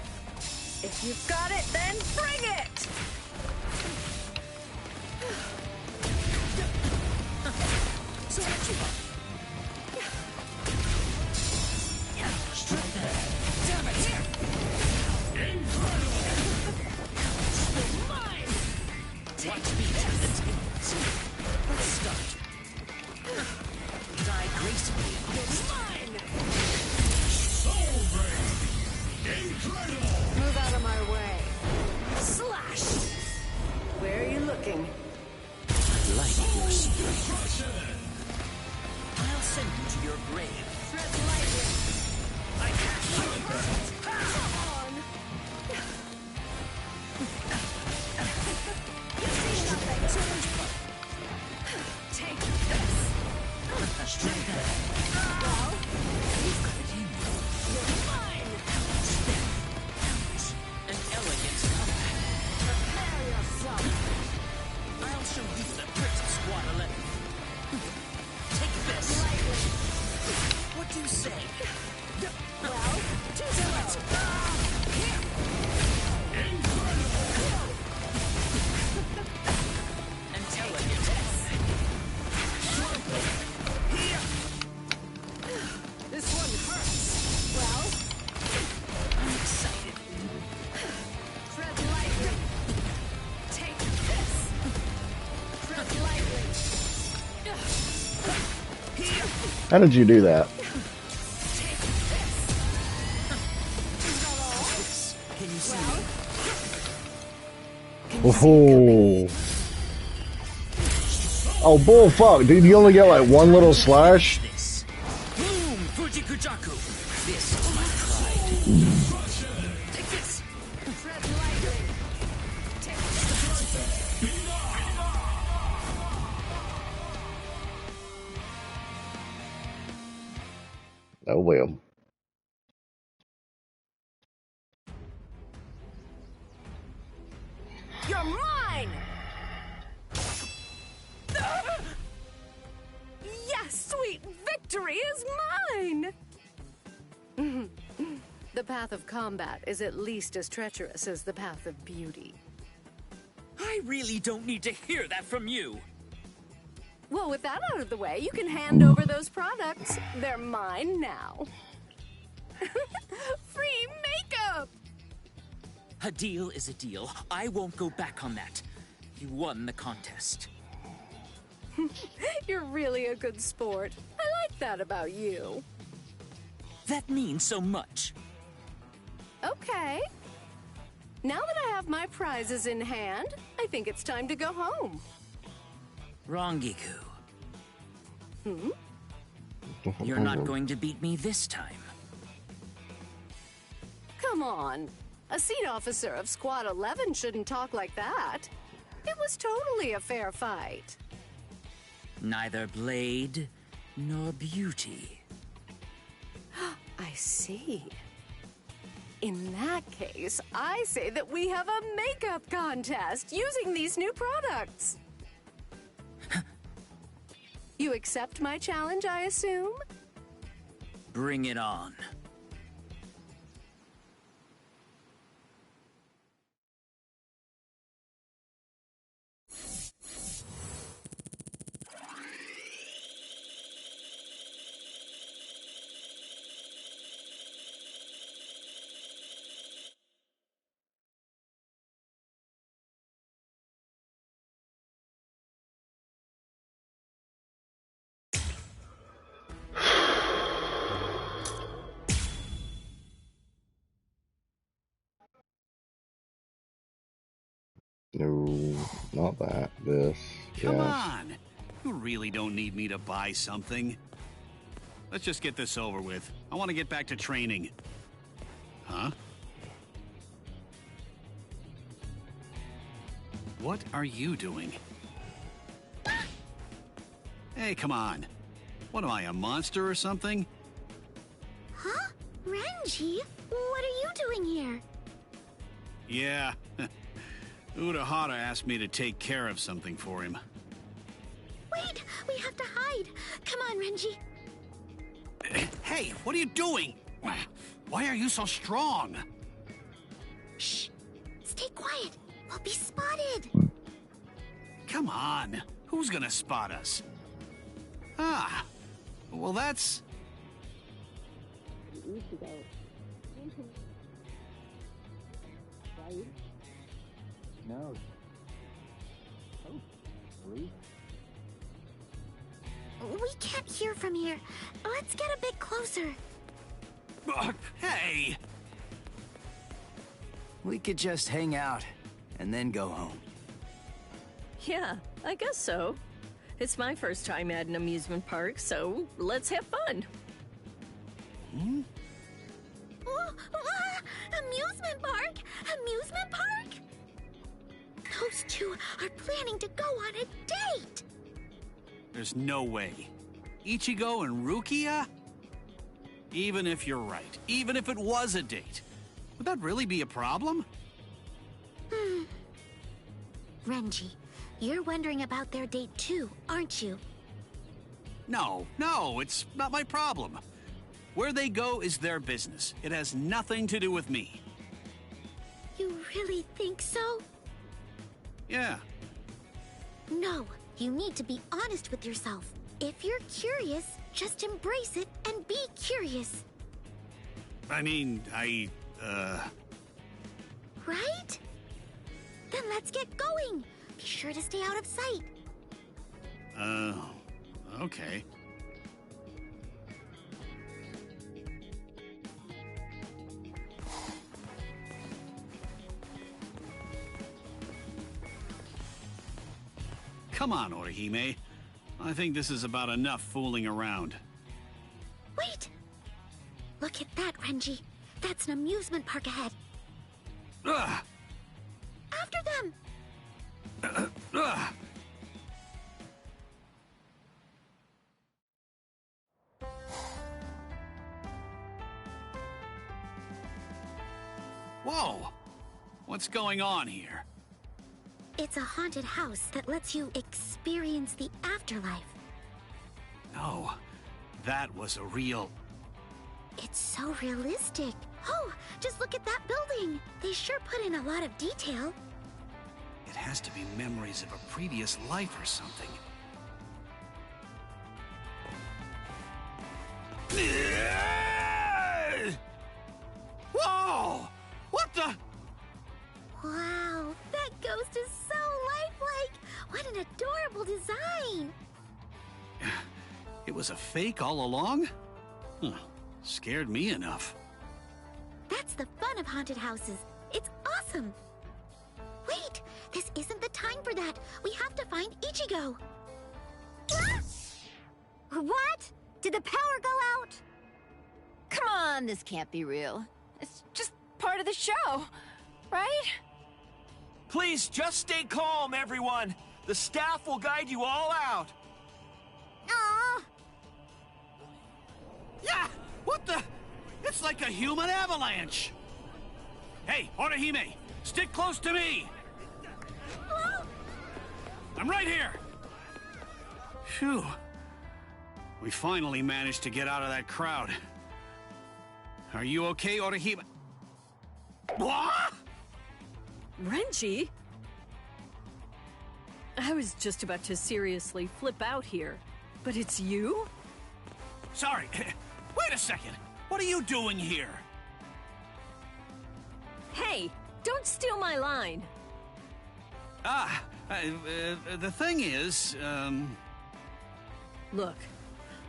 If you've got it, then bring it! So what you want? Damn it! Mine! Watch me turn the tables. Let's start. Die gracefully. You're mine! Incredible! Move out of my way. Slash! Where are you looking? I like your strength. I'll send you to your grave. Tread lightly. I can't shoot her. Come on! You see nothing. Take this. Well, You've got it in you. you're mine. An elegant comeback. Prepare yourself. I'll show you the tricks of Squad 11. Take this. Lightly. What do you say? Well, do it. An elegant comeback. This one hurts. Well, I'm excited. tread lightly. Take this. Tread lightly. How did you do that? Take this. Is that all? Can you see Well, Oh. Oh, bull fuck, dude. You only get like one little slash? this? Boom! Fujikujaku! This is my pride. Take this! tread lightly. Take Oh, well. You're mine! Yes, sweet victory is mine! The path of combat is at least as treacherous as the path of beauty. I really don't need to hear that from you. Well, with that out of the way, you can hand over those products. They're mine now. Free makeup! A deal is a deal. I won't go back on that. You won the contest. You're really a good sport. I like that about you. That means so much. Okay. Now that I have my prizes in hand, I think it's time to go home. Rongiku, Hmm? you're not going to beat me this time. Come on. A seat officer of Squad 11 shouldn't talk like that. It was totally a fair fight. Neither blade nor beauty. I see. In that case, I say that we have a makeup contest using these new products. You accept my challenge, I assume? Bring it on. No, not that. This. Come Yes. on! You really don't need me to buy something. Let's just get this over with. I want to get back to training. Huh? What are you doing? Hey, come on. What am I, a monster or something? Huh? Renji, what are you doing here? Yeah. Urahara asked me to take care of something for him. Wait, we have to hide. Come on, Renji. Hey, what are you doing? Why are you so strong? Shh. Stay quiet. We'll be spotted. Come on. Who's gonna spot us? Ah. Well, that's... No. We can't hear from here. Let's get a bit closer. Hey! We could just hang out and then go home. Yeah, I guess so. It's my first time at an amusement park, so let's have fun. Hmm? Amusement park? Amusement park? Those two are planning to go on a date. There's no way. Ichigo and Rukia? Even if you're right, even if it was a date, would that really be a problem? Renji, you're wondering about their date too, aren't you? No, it's not my problem. Where they go is their business. It has nothing to do with me. You really think so? Yeah. No, you need to be honest with yourself. If you're curious, just embrace it and be curious. I mean, Right? Then let's get going. Be sure to stay out of sight. Okay. Come on, Orihime. I think this is about enough fooling around. Wait! Look at that, Renji. That's an amusement park ahead. Ugh! After them! Ugh! Whoa! What's going on here? It's a haunted house that lets you experience the afterlife. No, that was a real... It's so realistic. Oh, just look at that building. They sure put in a lot of detail. It has to be memories of a previous life or something. Whoa! What the... Wow, that ghost is so lifelike. What an adorable design. It was a fake all along? Huh. Scared me enough. That's the fun of haunted houses. It's awesome. Wait, this isn't the time for that. We have to find Ichigo. What? Did the power go out? Come on, this can't be real. It's just part of the show, right? Please just stay calm, everyone. The staff will guide you all out. Aww. Yeah! What the? It's like a human avalanche! Hey, Orihime, stick close to me! I'm right here! Phew. We finally managed to get out of that crowd. Are you okay, Orihime? What? Renji? I was just about to seriously flip out here, but it's you? Sorry, wait a second. What are you doing here? Hey, don't steal my line. The thing is, Look,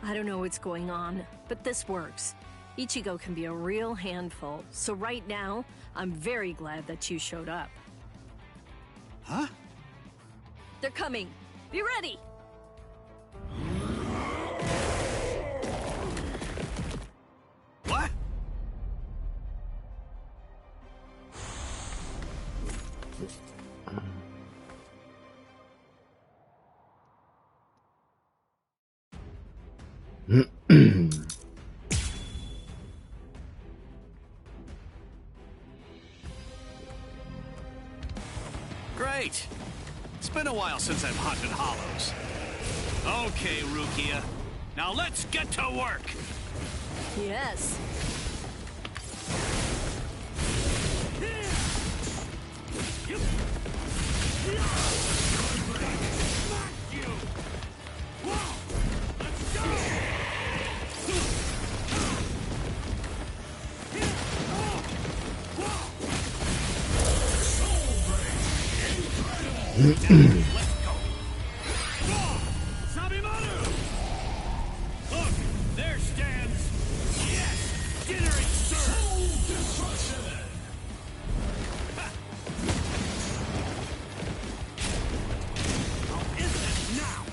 I don't know what's going on, but this works. Ichigo can be a real handful, so right now, I'm very glad that you showed up. Huh? They're coming. Be ready! What? Great. It's been a while since I've hunted hollows. Okay, Rukia. Now let's get to work. Yes. Look, there stands. Yes, dinner is served. How is it now?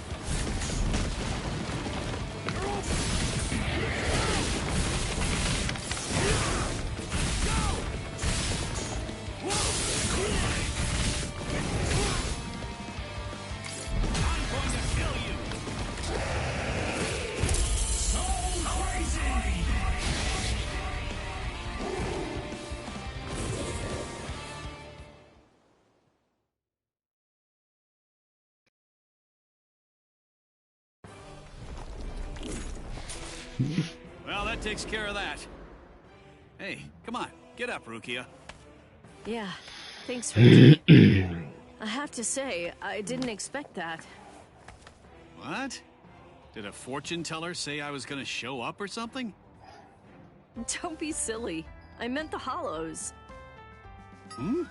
Well, that takes care of that. Hey, come on, get up, Rukia. Yeah, thanks, Renji. I have to say, I didn't expect that. What? Did a fortune teller say I was gonna show up or something? Don't be silly. I meant the hollows. Hmm?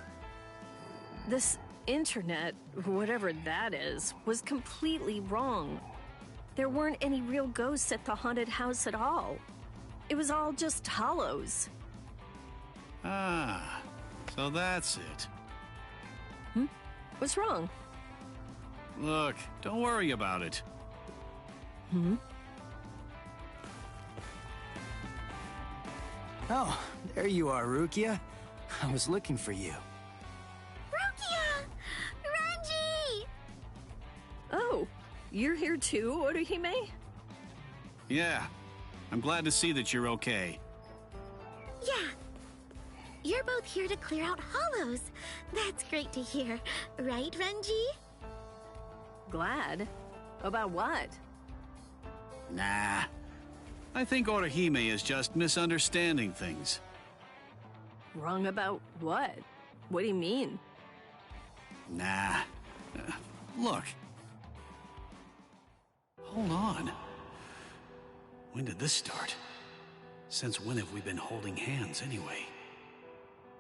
This internet, whatever that is, was completely wrong. There weren't any real ghosts at the haunted house at all. It was all just hollows. Ah, so that's it. Hmm? What's wrong? Look, don't worry about it. Hmm? Oh, there you are, Rukia. I was looking for you. Rukia! Renji! Oh, you're here too, Orihime? Yeah, I'm glad to see that you're okay. Yeah. You're both here to clear out hollows. That's great to hear. Right, Renji? Glad? About what? Nah. I think Orihime is just misunderstanding things. Wrong about what? What do you mean? Nah. Look. Hold on. When did this start? Since when have we been holding hands anyway?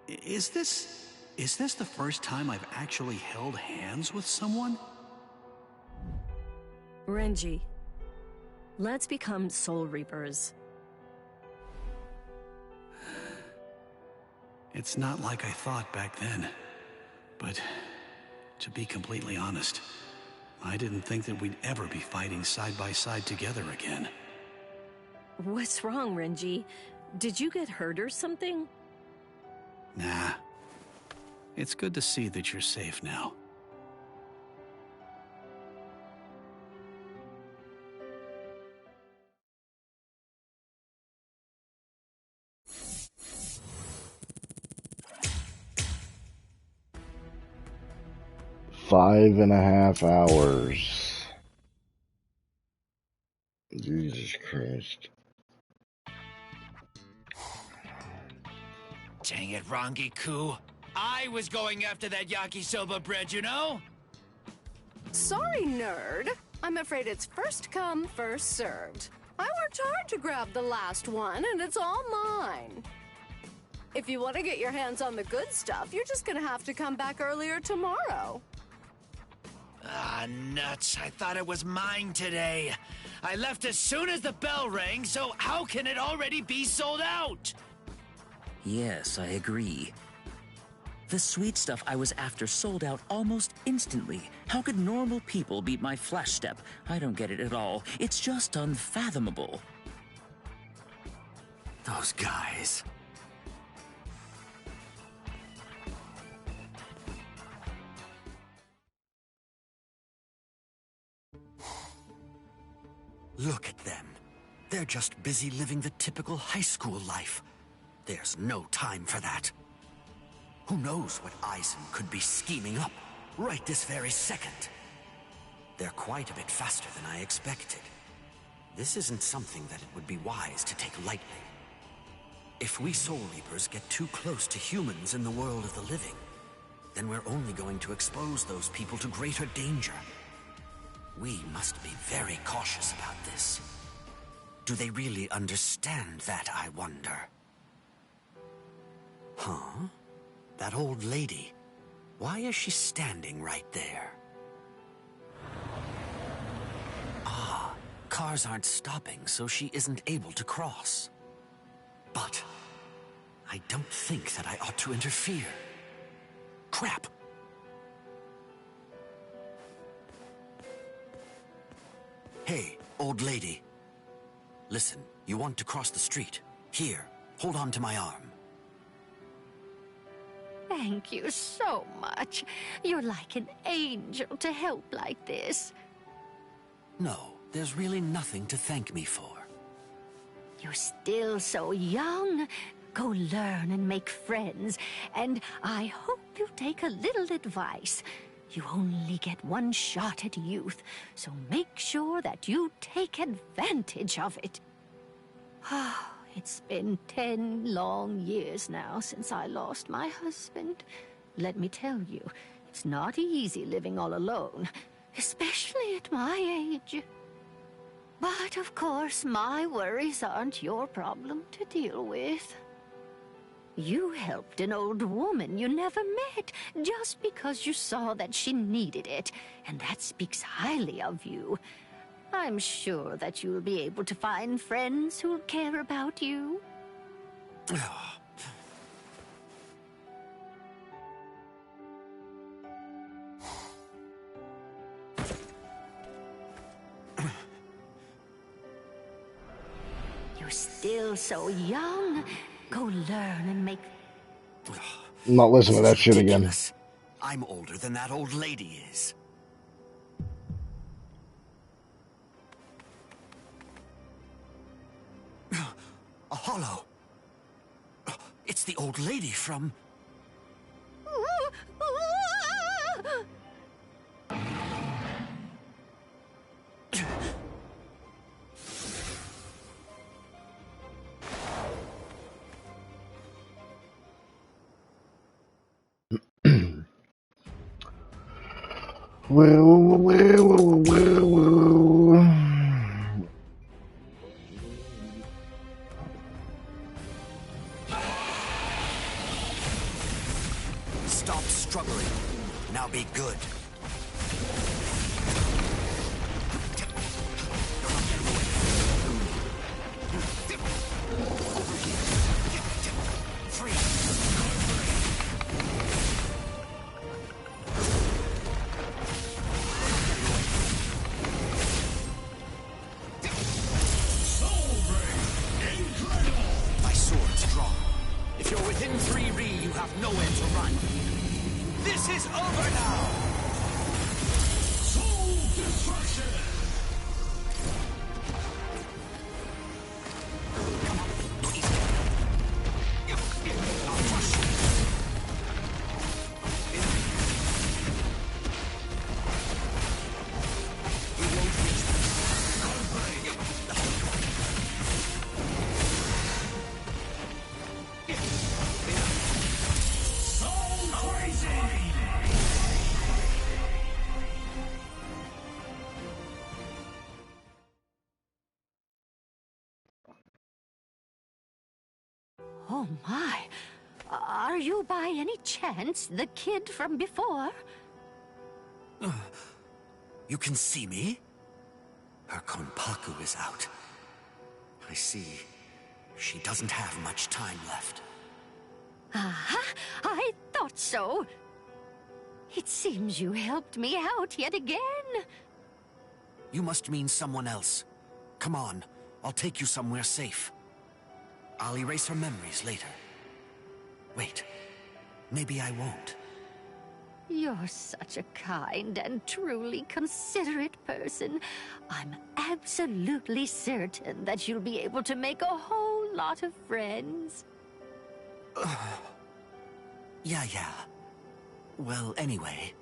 Is this the first time I've actually held hands with someone? Renji, let's become Soul Reapers. It's not like I thought back then. But to be completely honest, I didn't think that we'd ever be fighting side by side together again. What's wrong, Renji? Did you get hurt or something? Nah. It's good to see that you're safe now. Five and a half hours. Jesus Christ. Dang it, Rangi-ku. I was going after that yakisoba bread, you know? Sorry, nerd. I'm afraid it's first come, first served. I worked hard to grab the last one, and it's all mine. If you want to get your hands on the good stuff, you're just gonna have to come back earlier tomorrow. Ah, nuts. I thought it was mine today. I left as soon as the bell rang, so how can it already be sold out? Yes, I agree. The sweet stuff I was after sold out almost instantly. How could normal people beat my flash step? I don't get it at all. It's just unfathomable. Those guys. Look at them. They're just busy living the typical high school life. There's no time for that. Who knows what Aizen could be scheming up right this very second. They're quite a bit faster than I expected. This isn't something that it would be wise to take lightly. If we Soul Reapers get too close to humans in the world of the living, then we're only going to expose those people to greater danger. We must be very cautious about this. Do they really understand that, I wonder? Huh? That old lady. Why is she standing right there? Ah, cars aren't stopping, so she isn't able to cross. But I don't think that I ought to interfere. Crap! Hey, old lady. Listen, you want to cross the street. Here, hold on to my arm. Thank you so much. You're like an angel to help like this. No, there's really nothing to thank me for. You're still so young. Go learn and make friends. And I hope you take a little advice. You only get one shot at youth, so make sure that you take advantage of it. It's been 10 long years now since I lost my husband. Let me tell you, it's not easy living all alone, especially at my age. But of course, my worries aren't your problem to deal with. You helped an old woman you never met just because you saw that she needed it, and that speaks highly of you. I'm sure that you'll be able to find friends who'll care about you. You're still so young. Go learn and make... I'm not listening to that shit again. I'm older than that old lady is. A hollow. It's the old lady from... Stop struggling. Now be good. have nowhere to run. This is over now! Soul destruction! Oh my! Are you by any chance the kid from before? You can see me? Her Konpaku is out. I see. She doesn't have much time left. Aha! I thought so! It seems you helped me out yet again. You must mean someone else. Come on, I'll take you somewhere safe. I'll erase her memories later. Wait, maybe I won't. You're such a kind and truly considerate person. I'm absolutely certain that you'll be able to make a whole lot of friends. Yeah. Well, anyway.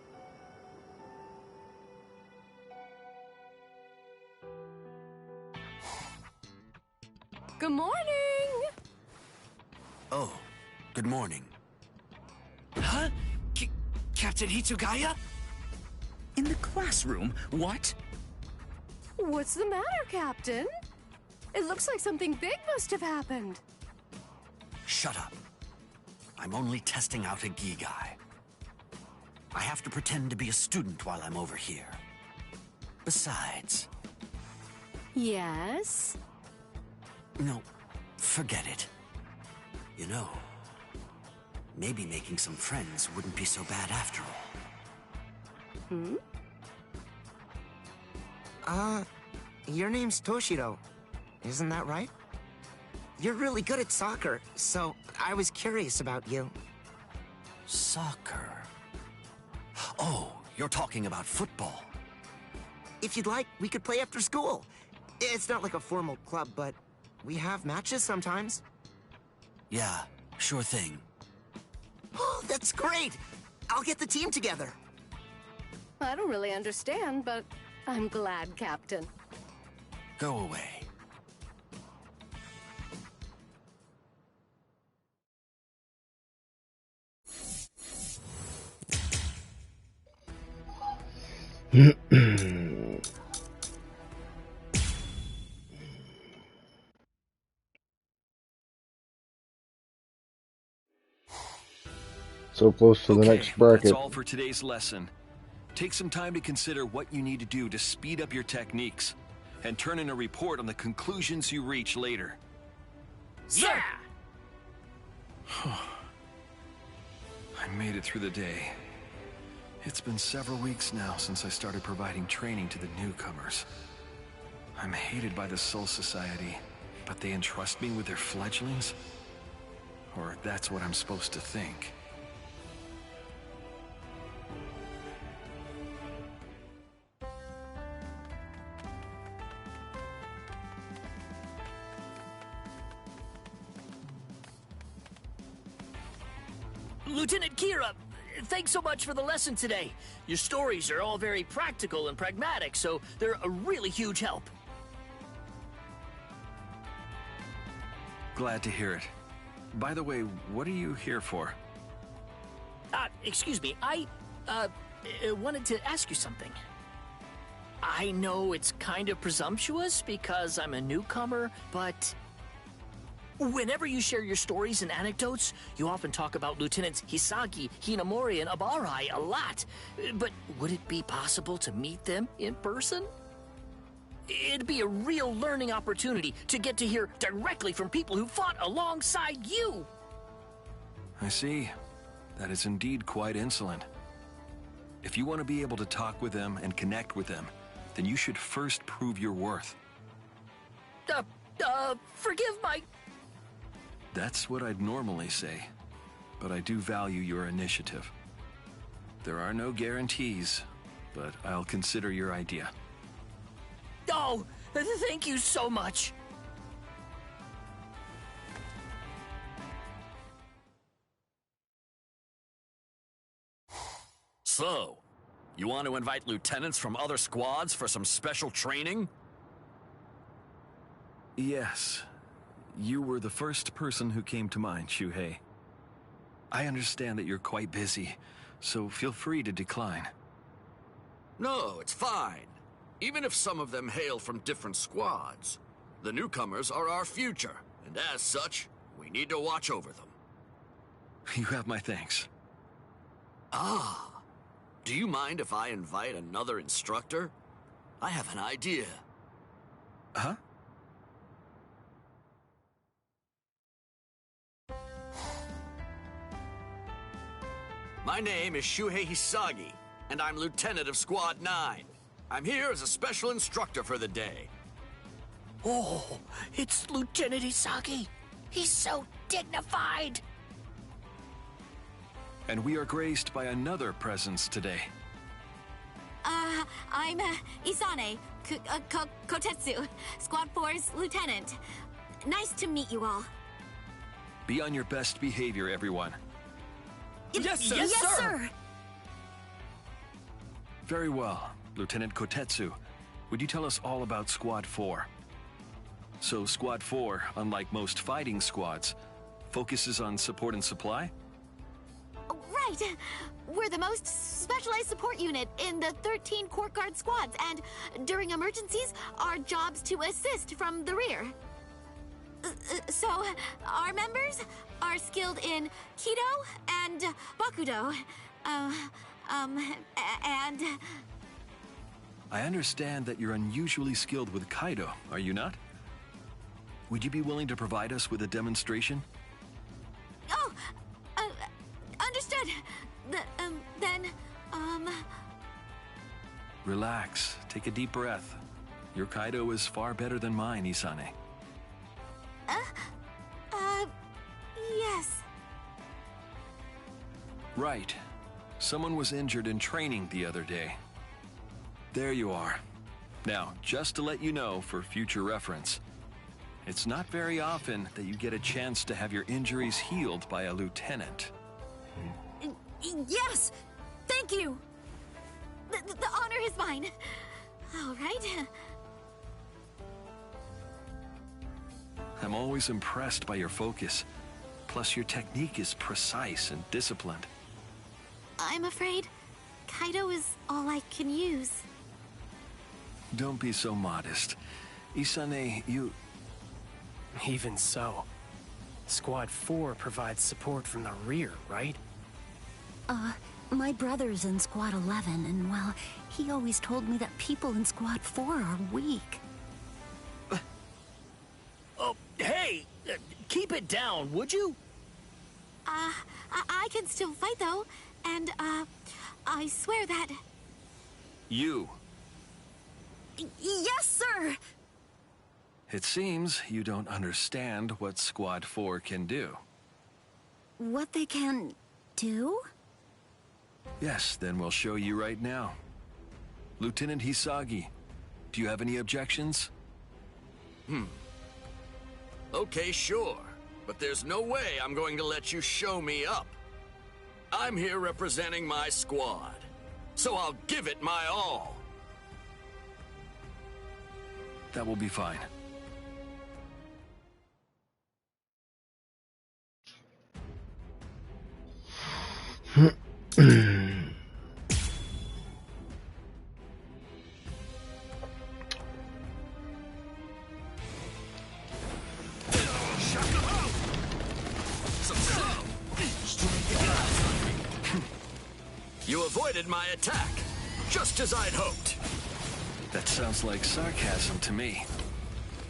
Good morning! Oh, good morning. Huh? Captain Hitsugaya? In the classroom? What? What's the matter, Captain? It looks like something big must have happened. Shut up. I'm only testing out a Gigai. I have to pretend to be a student while I'm over here. Besides... Yes? No, forget it. You know, maybe making some friends wouldn't be so bad after all. Your name's Toshiro. Isn't that right? You're really good at soccer, so I was curious about you. Soccer? Oh, you're talking about football. If you'd like, we could play after school. It's not like a formal club, but we have matches sometimes. Yeah, sure thing. Oh, that's great! I'll get the team together. I don't really understand, but I'm glad, Captain. Go away. So close to the next bracket. That's all for today's lesson. Take some time to consider what you need to do to speed up your techniques, and turn in a report on the conclusions you reach later. Yeah! I made it through the day. It's been several weeks now since I started providing training to the newcomers. I'm hated by the Soul Society, but they entrust me with their fledglings? Or that's what I'm supposed to think. Lieutenant Kira, thanks so much for the lesson today. Your stories are all very practical and pragmatic, so they're a really huge help. Glad to hear it. By the way, what are you here for? Excuse me, I wanted to ask you something. I know it's kind of presumptuous because I'm a newcomer, but whenever you share your stories and anecdotes, you often talk about Lieutenants Hisagi, Hinamori, and Abarai a lot. But would it be possible to meet them in person? It'd be a real learning opportunity to get to hear directly from people who fought alongside you. I see. That is indeed quite insolent. If you want to be able to talk with them and connect with them, then you should first prove your worth. Forgive my... That's what I'd normally say. but I do value your initiative. There are no guarantees, but I'll consider your idea. Oh, thank you so much. So, you want to invite lieutenants from other squads for some special training? Yes. You were the first person who came to mind, Shuhei. I understand that you're quite busy, so feel free to decline. No, it's fine. Even if some of them hail from different squads, the newcomers are our future, and as such, we need to watch over them. You have my thanks. Ah, do you mind if I invite another instructor? I have an idea. Huh? My name is Shuhei Hisagi, and I'm Lieutenant of Squad 9. I'm here as a special instructor for the day. Oh, it's Lieutenant Hisagi. He's so dignified. And we are graced by another presence today. I'm Isane Kotetsu, Squad 4's lieutenant. Nice to meet you all. Be on your best behavior, everyone. Yes, sir. Yes, sir. Very well. Lieutenant Kotetsu, would you tell us all about Squad 4? So Squad 4, unlike most fighting squads, focuses on support and supply? Right. We're the most specialized support unit in the 13 Court Guard squads, and during emergencies, our job's to assist from the rear. So, our members are skilled in Kido and Bakudo, and... I understand that you're unusually skilled with Kaido, are you not? Would you be willing to provide us with a demonstration? Oh, understood. Relax. Take a deep breath. Your Kaido is far better than mine, Isane. Yes. Right. Someone was injured in training the other day. There you are. Now, just to let you know for future reference, it's not very often that you get a chance to have your injuries healed by a lieutenant. Yes! Thank you! The honor is mine. All right. I'm always impressed by your focus. Plus, your technique is precise and disciplined. I'm afraid Kaido is all I can use. Don't be so modest. Isane, you... Even so, Squad 4 provides support from the rear, right? My brother's in Squad 11, and well, he always told me that people in Squad 4 are weak. Oh, hey! Keep it down, would you? I can still fight, though, and, I swear that... You. Yes, sir! It seems you don't understand what Squad 4 can do. What they can do? Yes, then we'll show you right now. Lieutenant Hisagi, do you have any objections? Okay, sure. But there's no way I'm going to let you show me up. I'm here representing my squad, so I'll give it my all. That will be fine. You avoided my attack, just as I'd hoped. That sounds like sarcasm to me.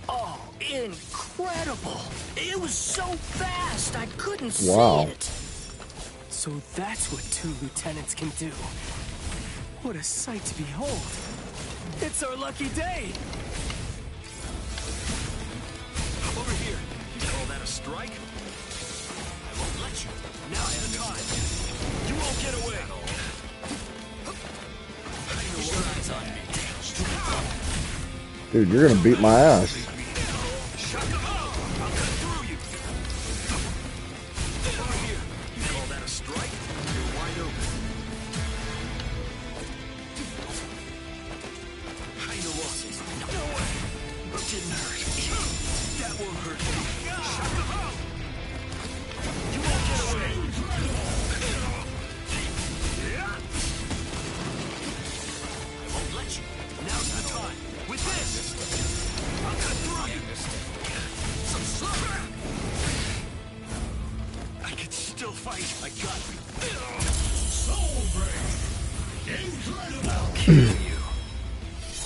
Oh, incredible! It was so fast, I couldn't see it. So that's what 2 lieutenants can do. What a sight to behold. It's our lucky day! Over here. You call that a strike? I won't let you. Now I time. You won't get away. Keep your eyes on me. Dude, you're gonna beat my ass.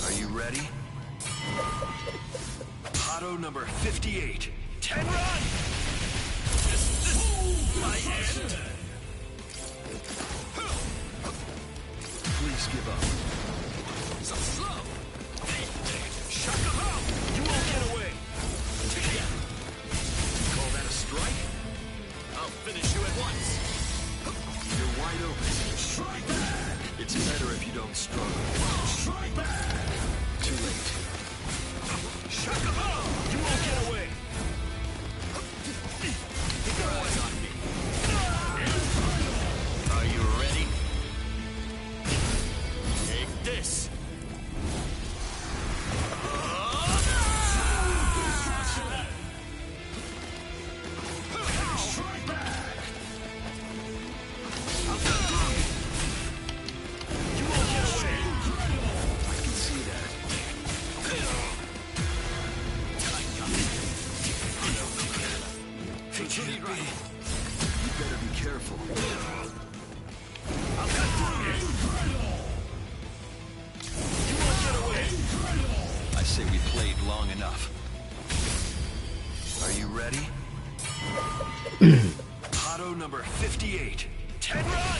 Are you ready? Pato number 58. 10 run! Is this my end? Please give up. So slow! Shaka Ho! You won't get away! Call that a strike? I'll finish you at once. You're wide open. Strike back! It's better if you don't struggle. Strike back! Too late. Shaka Ho! You won't get away! Keep your eyes on me. Are you ready? Take this. Strike back! You won't get away! I can see that. Continue right. You better be careful. I'll cut through you! You won't get away! I say we played long enough. Are you ready? Pato number 58. 10 run!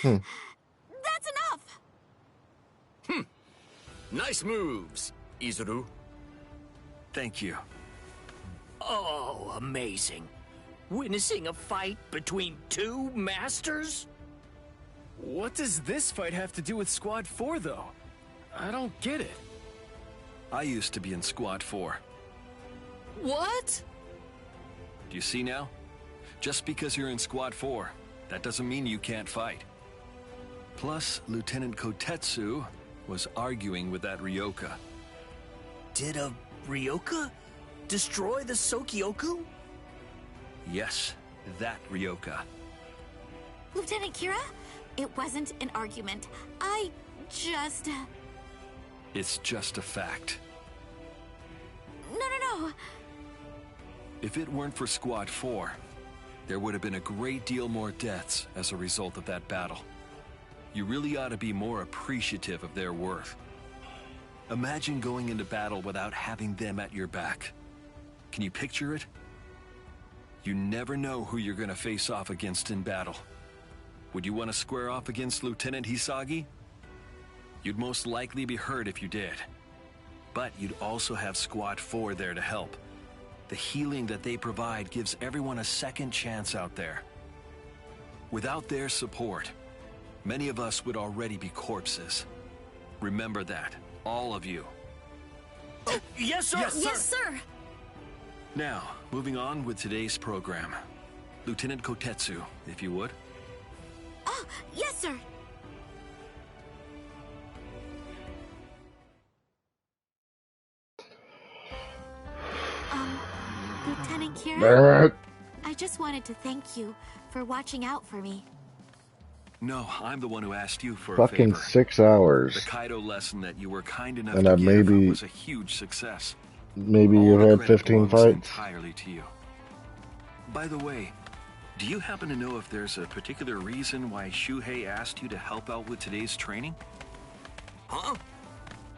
That's enough! Nice moves, Izuru. Thank you. Oh, amazing. Witnessing a fight between two masters? What does this fight have to do with Squad 4, though? I don't get it. I used to be in Squad 4. What? Do you see now? Just because you're in Squad 4, that doesn't mean you can't fight. Plus, Lieutenant Kotetsu was arguing with that Ryoka. Did a Ryoka destroy the Sokyoku? Yes, that Ryoka. Lieutenant Kira, it wasn't an argument. I just... It's just a fact. No. If it weren't for Squad 4, there would have been a great deal more deaths as a result of that battle. You really ought to be more appreciative of their worth. Imagine going into battle without having them at your back. Can you picture it? You never know who you're going to face off against in battle. Would you want to square off against Lieutenant Hisagi? You'd most likely be hurt if you did. But you'd also have Squad 4 there to help. The healing that they provide gives everyone a second chance out there. Without their support, many of us would already be corpses. Remember that, all of you. Oh, yes, sir! Yes, sir! Now, moving on with today's program. Lieutenant Kotetsu, if you would. Oh, yes, sir! Lieutenant Kira? I just wanted to thank you for watching out for me. No, I'm the one who asked you for Fucking a favor. 6 hours. The Kaido lesson that you were kind enough And to I give maybe- was a huge success. Maybe All you the had credit 15 belongs fights. entirely to you. By the way, do you happen to know if there's a particular reason why Shuhei asked you to help out with today's training? Huh?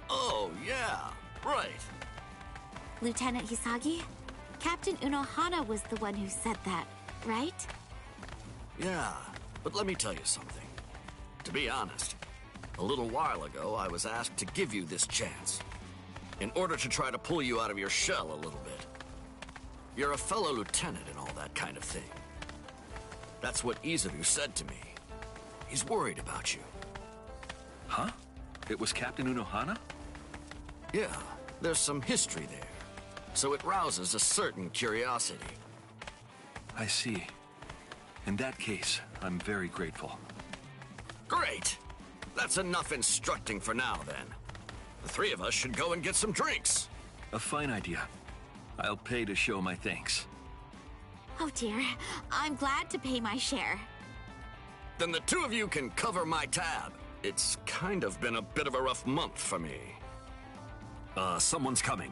Oh, yeah, right. Lieutenant Hisagi? Captain Unohana was the one who said that, right? Yeah, but let me tell you something. To be honest, a little while ago I was asked to give you this chance, in order to try to pull you out of your shell a little bit. You're a fellow lieutenant and all that kind of thing. That's what Izuru said to me. He's worried about you. Huh? It was Captain Unohana? Yeah, there's some history there, so it rouses a certain curiosity. I see. In that case, I'm very grateful. Great! That's enough instructing for now, then. The three of us should go and get some drinks. A fine idea. I'll pay to show my thanks. Oh dear, I'm glad to pay my share. Then the two of you can cover my tab. It's kind of been a bit of a rough month for me. Someone's coming.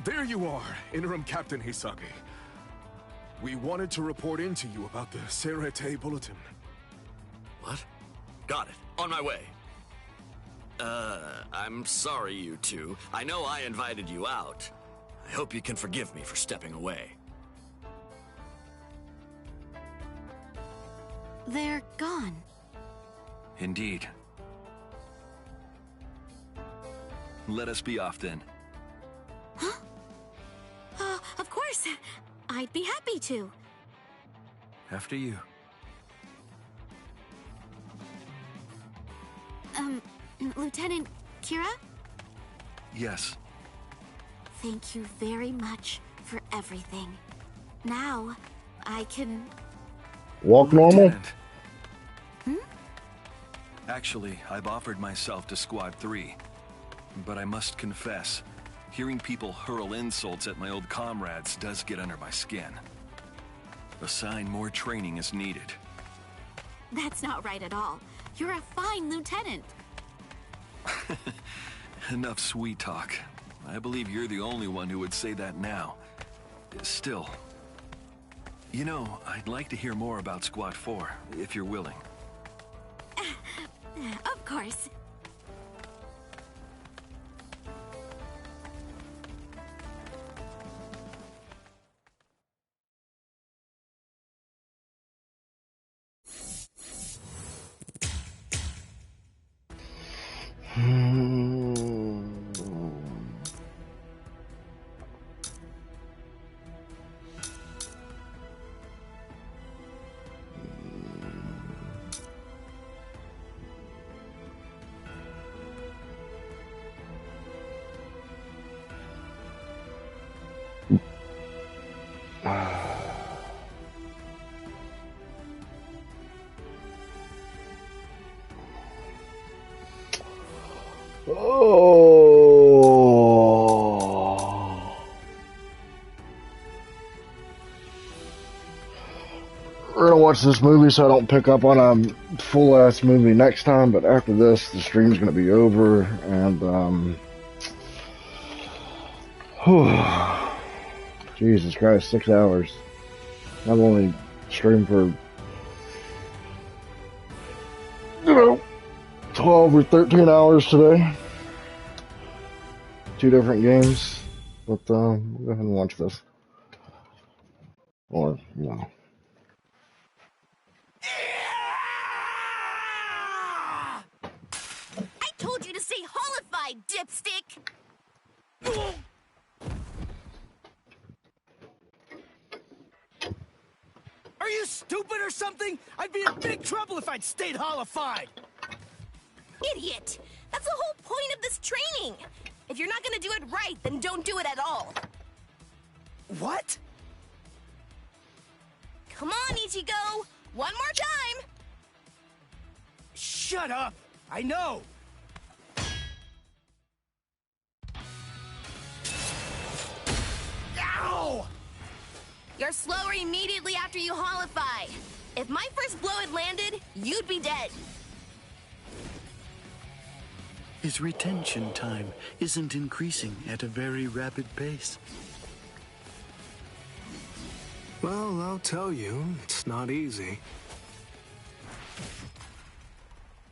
There you are, Interim Captain Hisagi. We wanted to report in to you about the Serete Bulletin. What? Got it. On my way. I'm sorry, you two. I know I invited you out. I hope you can forgive me for stepping away. They're gone. Indeed. Let us be off then. Huh? Of course. I'd be happy to. After you. Lieutenant Kira? Yes. Thank you very much for everything. Now, I can... Walk normal? Actually, I've offered myself to Squad 3. But I must confess, hearing people hurl insults at my old comrades does get under my skin. A sign more training is needed. That's not right at all. You're a fine lieutenant. Enough sweet talk. I believe you're the only one who would say that now. Still. You know, I'd like to hear more about Squad 4, if you're willing. Of course. We're gonna watch this movie so I don't pick up on a full ass movie next time, but after this the stream's gonna be over and Jesus Christ, 6 hours. I've only streamed for 12 or 13 hours today. 2 different games. But we'll go ahead and watch this. Or no. I told you to stay holified, dipstick! Are you stupid or something? I'd be in big trouble if I'd stayed hollified. Idiot! That's the whole point of this training! If you're not gonna do it right, then don't do it at all. What? Come on, Ichigo! One more time! Shut up! I know! Ow! You're slower immediately after you hollify. If my first blow had landed, you'd be dead. His retention time isn't increasing at a very rapid pace. Well, I'll tell you, it's not easy.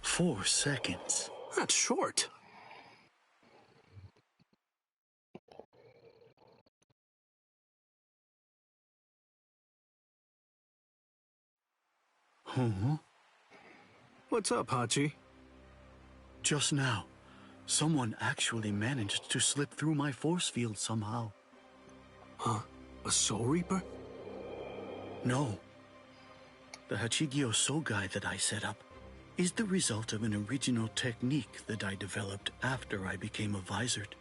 4 seconds. That's short. Huh? What's up, Hachi? Just now, someone actually managed to slip through my force field somehow. Huh? A Soul Reaper? No. The Hachigyo Sogai that I set up is the result of an original technique that I developed after I became a Vizard.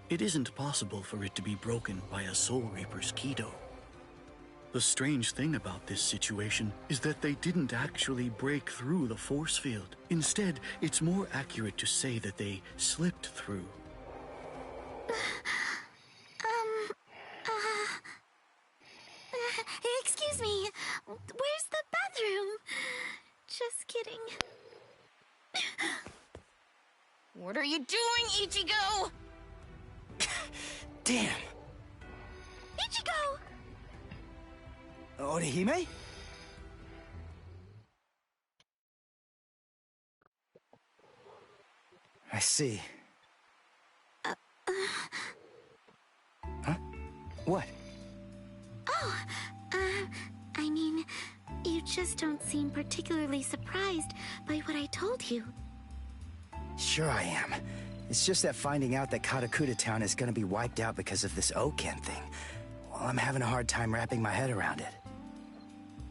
It isn't possible for it to be broken by a Soul Reaper's Kido. The strange thing about this situation is that they didn't actually break through the force field. Instead, it's more accurate to say that they slipped through. Excuse me, where's the bathroom? Just kidding. What are you doing, Ichigo? Damn. Ichigo! Orihime? I see. Huh? What? Oh, I mean, you just don't seem particularly surprised by what I told you. Sure I am. It's just that finding out that Katakuta Town is gonna be wiped out because of this Oken thing, well, I'm having a hard time wrapping my head around it.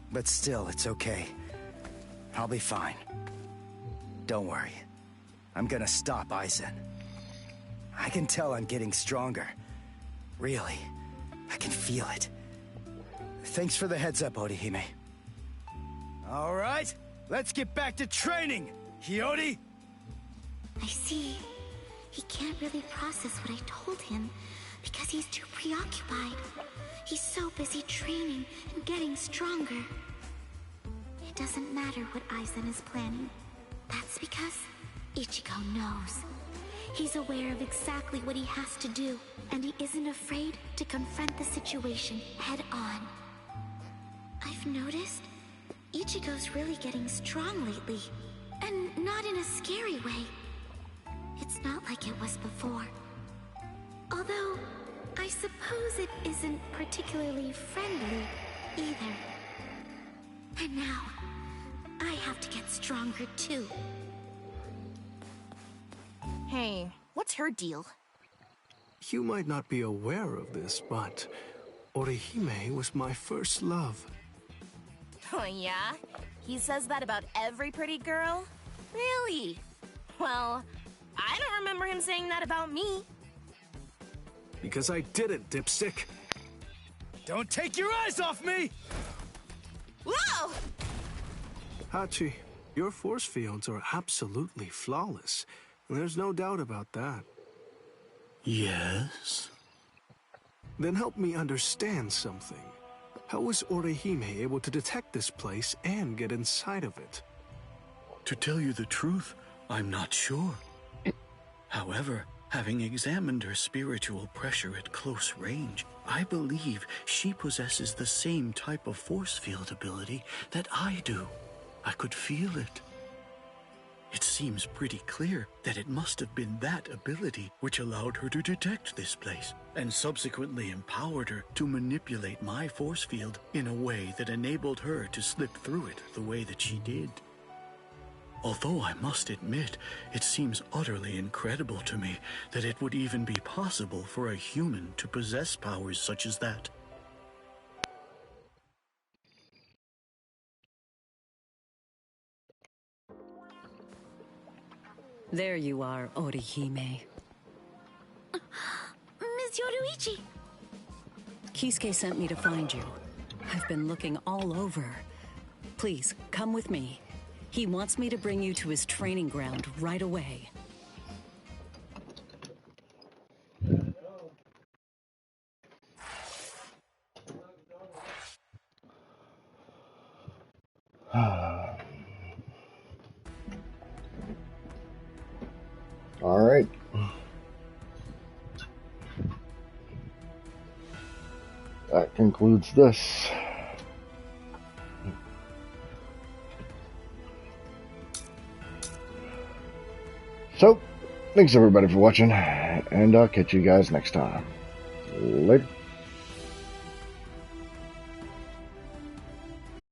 But still, it's okay. I'll be fine. Don't worry. I'm gonna stop Aizen. I can tell I'm getting stronger. Really. I can feel it. Thanks for the heads up, Orihime. All right, let's get back to training, Hiyori! I see. He can't really process what I told him because he's too preoccupied. He's so busy training and getting stronger. It doesn't matter what Aizen is planning. That's because Ichigo knows. He's aware of exactly what he has to do, and he isn't afraid to confront the situation head on. I've noticed Ichigo's really getting strong lately, and not in a scary way. It's not like it was before. Although, I suppose it isn't particularly friendly either. And now, I have to get stronger too. Hey, what's her deal? You might not be aware of this, but Orihime was my first love. Oh yeah? He says that about every pretty girl? Really? Well, I don't remember him saying that about me. Because I didn't, dipstick. Don't take your eyes off me! Whoa! Hachi, your force fields are absolutely flawless. There's no doubt about that. Yes? Then help me understand something. How was Orihime able to detect this place and get inside of it? To tell you the truth, I'm not sure. However, having examined her spiritual pressure at close range, I believe she possesses the same type of force field ability that I do. I could feel it. It seems pretty clear that it must have been that ability which allowed her to detect this place, and subsequently empowered her to manipulate my force field in a way that enabled her to slip through it the way that she did. Although I must admit, it seems utterly incredible to me that it would even be possible for a human to possess powers such as that. There you are, Orihime. Ms. Yoruichi! Kisuke sent me to find you. I've been looking all over. Please, come with me. He wants me to bring you to his training ground right away. All right. That concludes this. So, thanks everybody for watching, and I'll catch you guys next time. Later.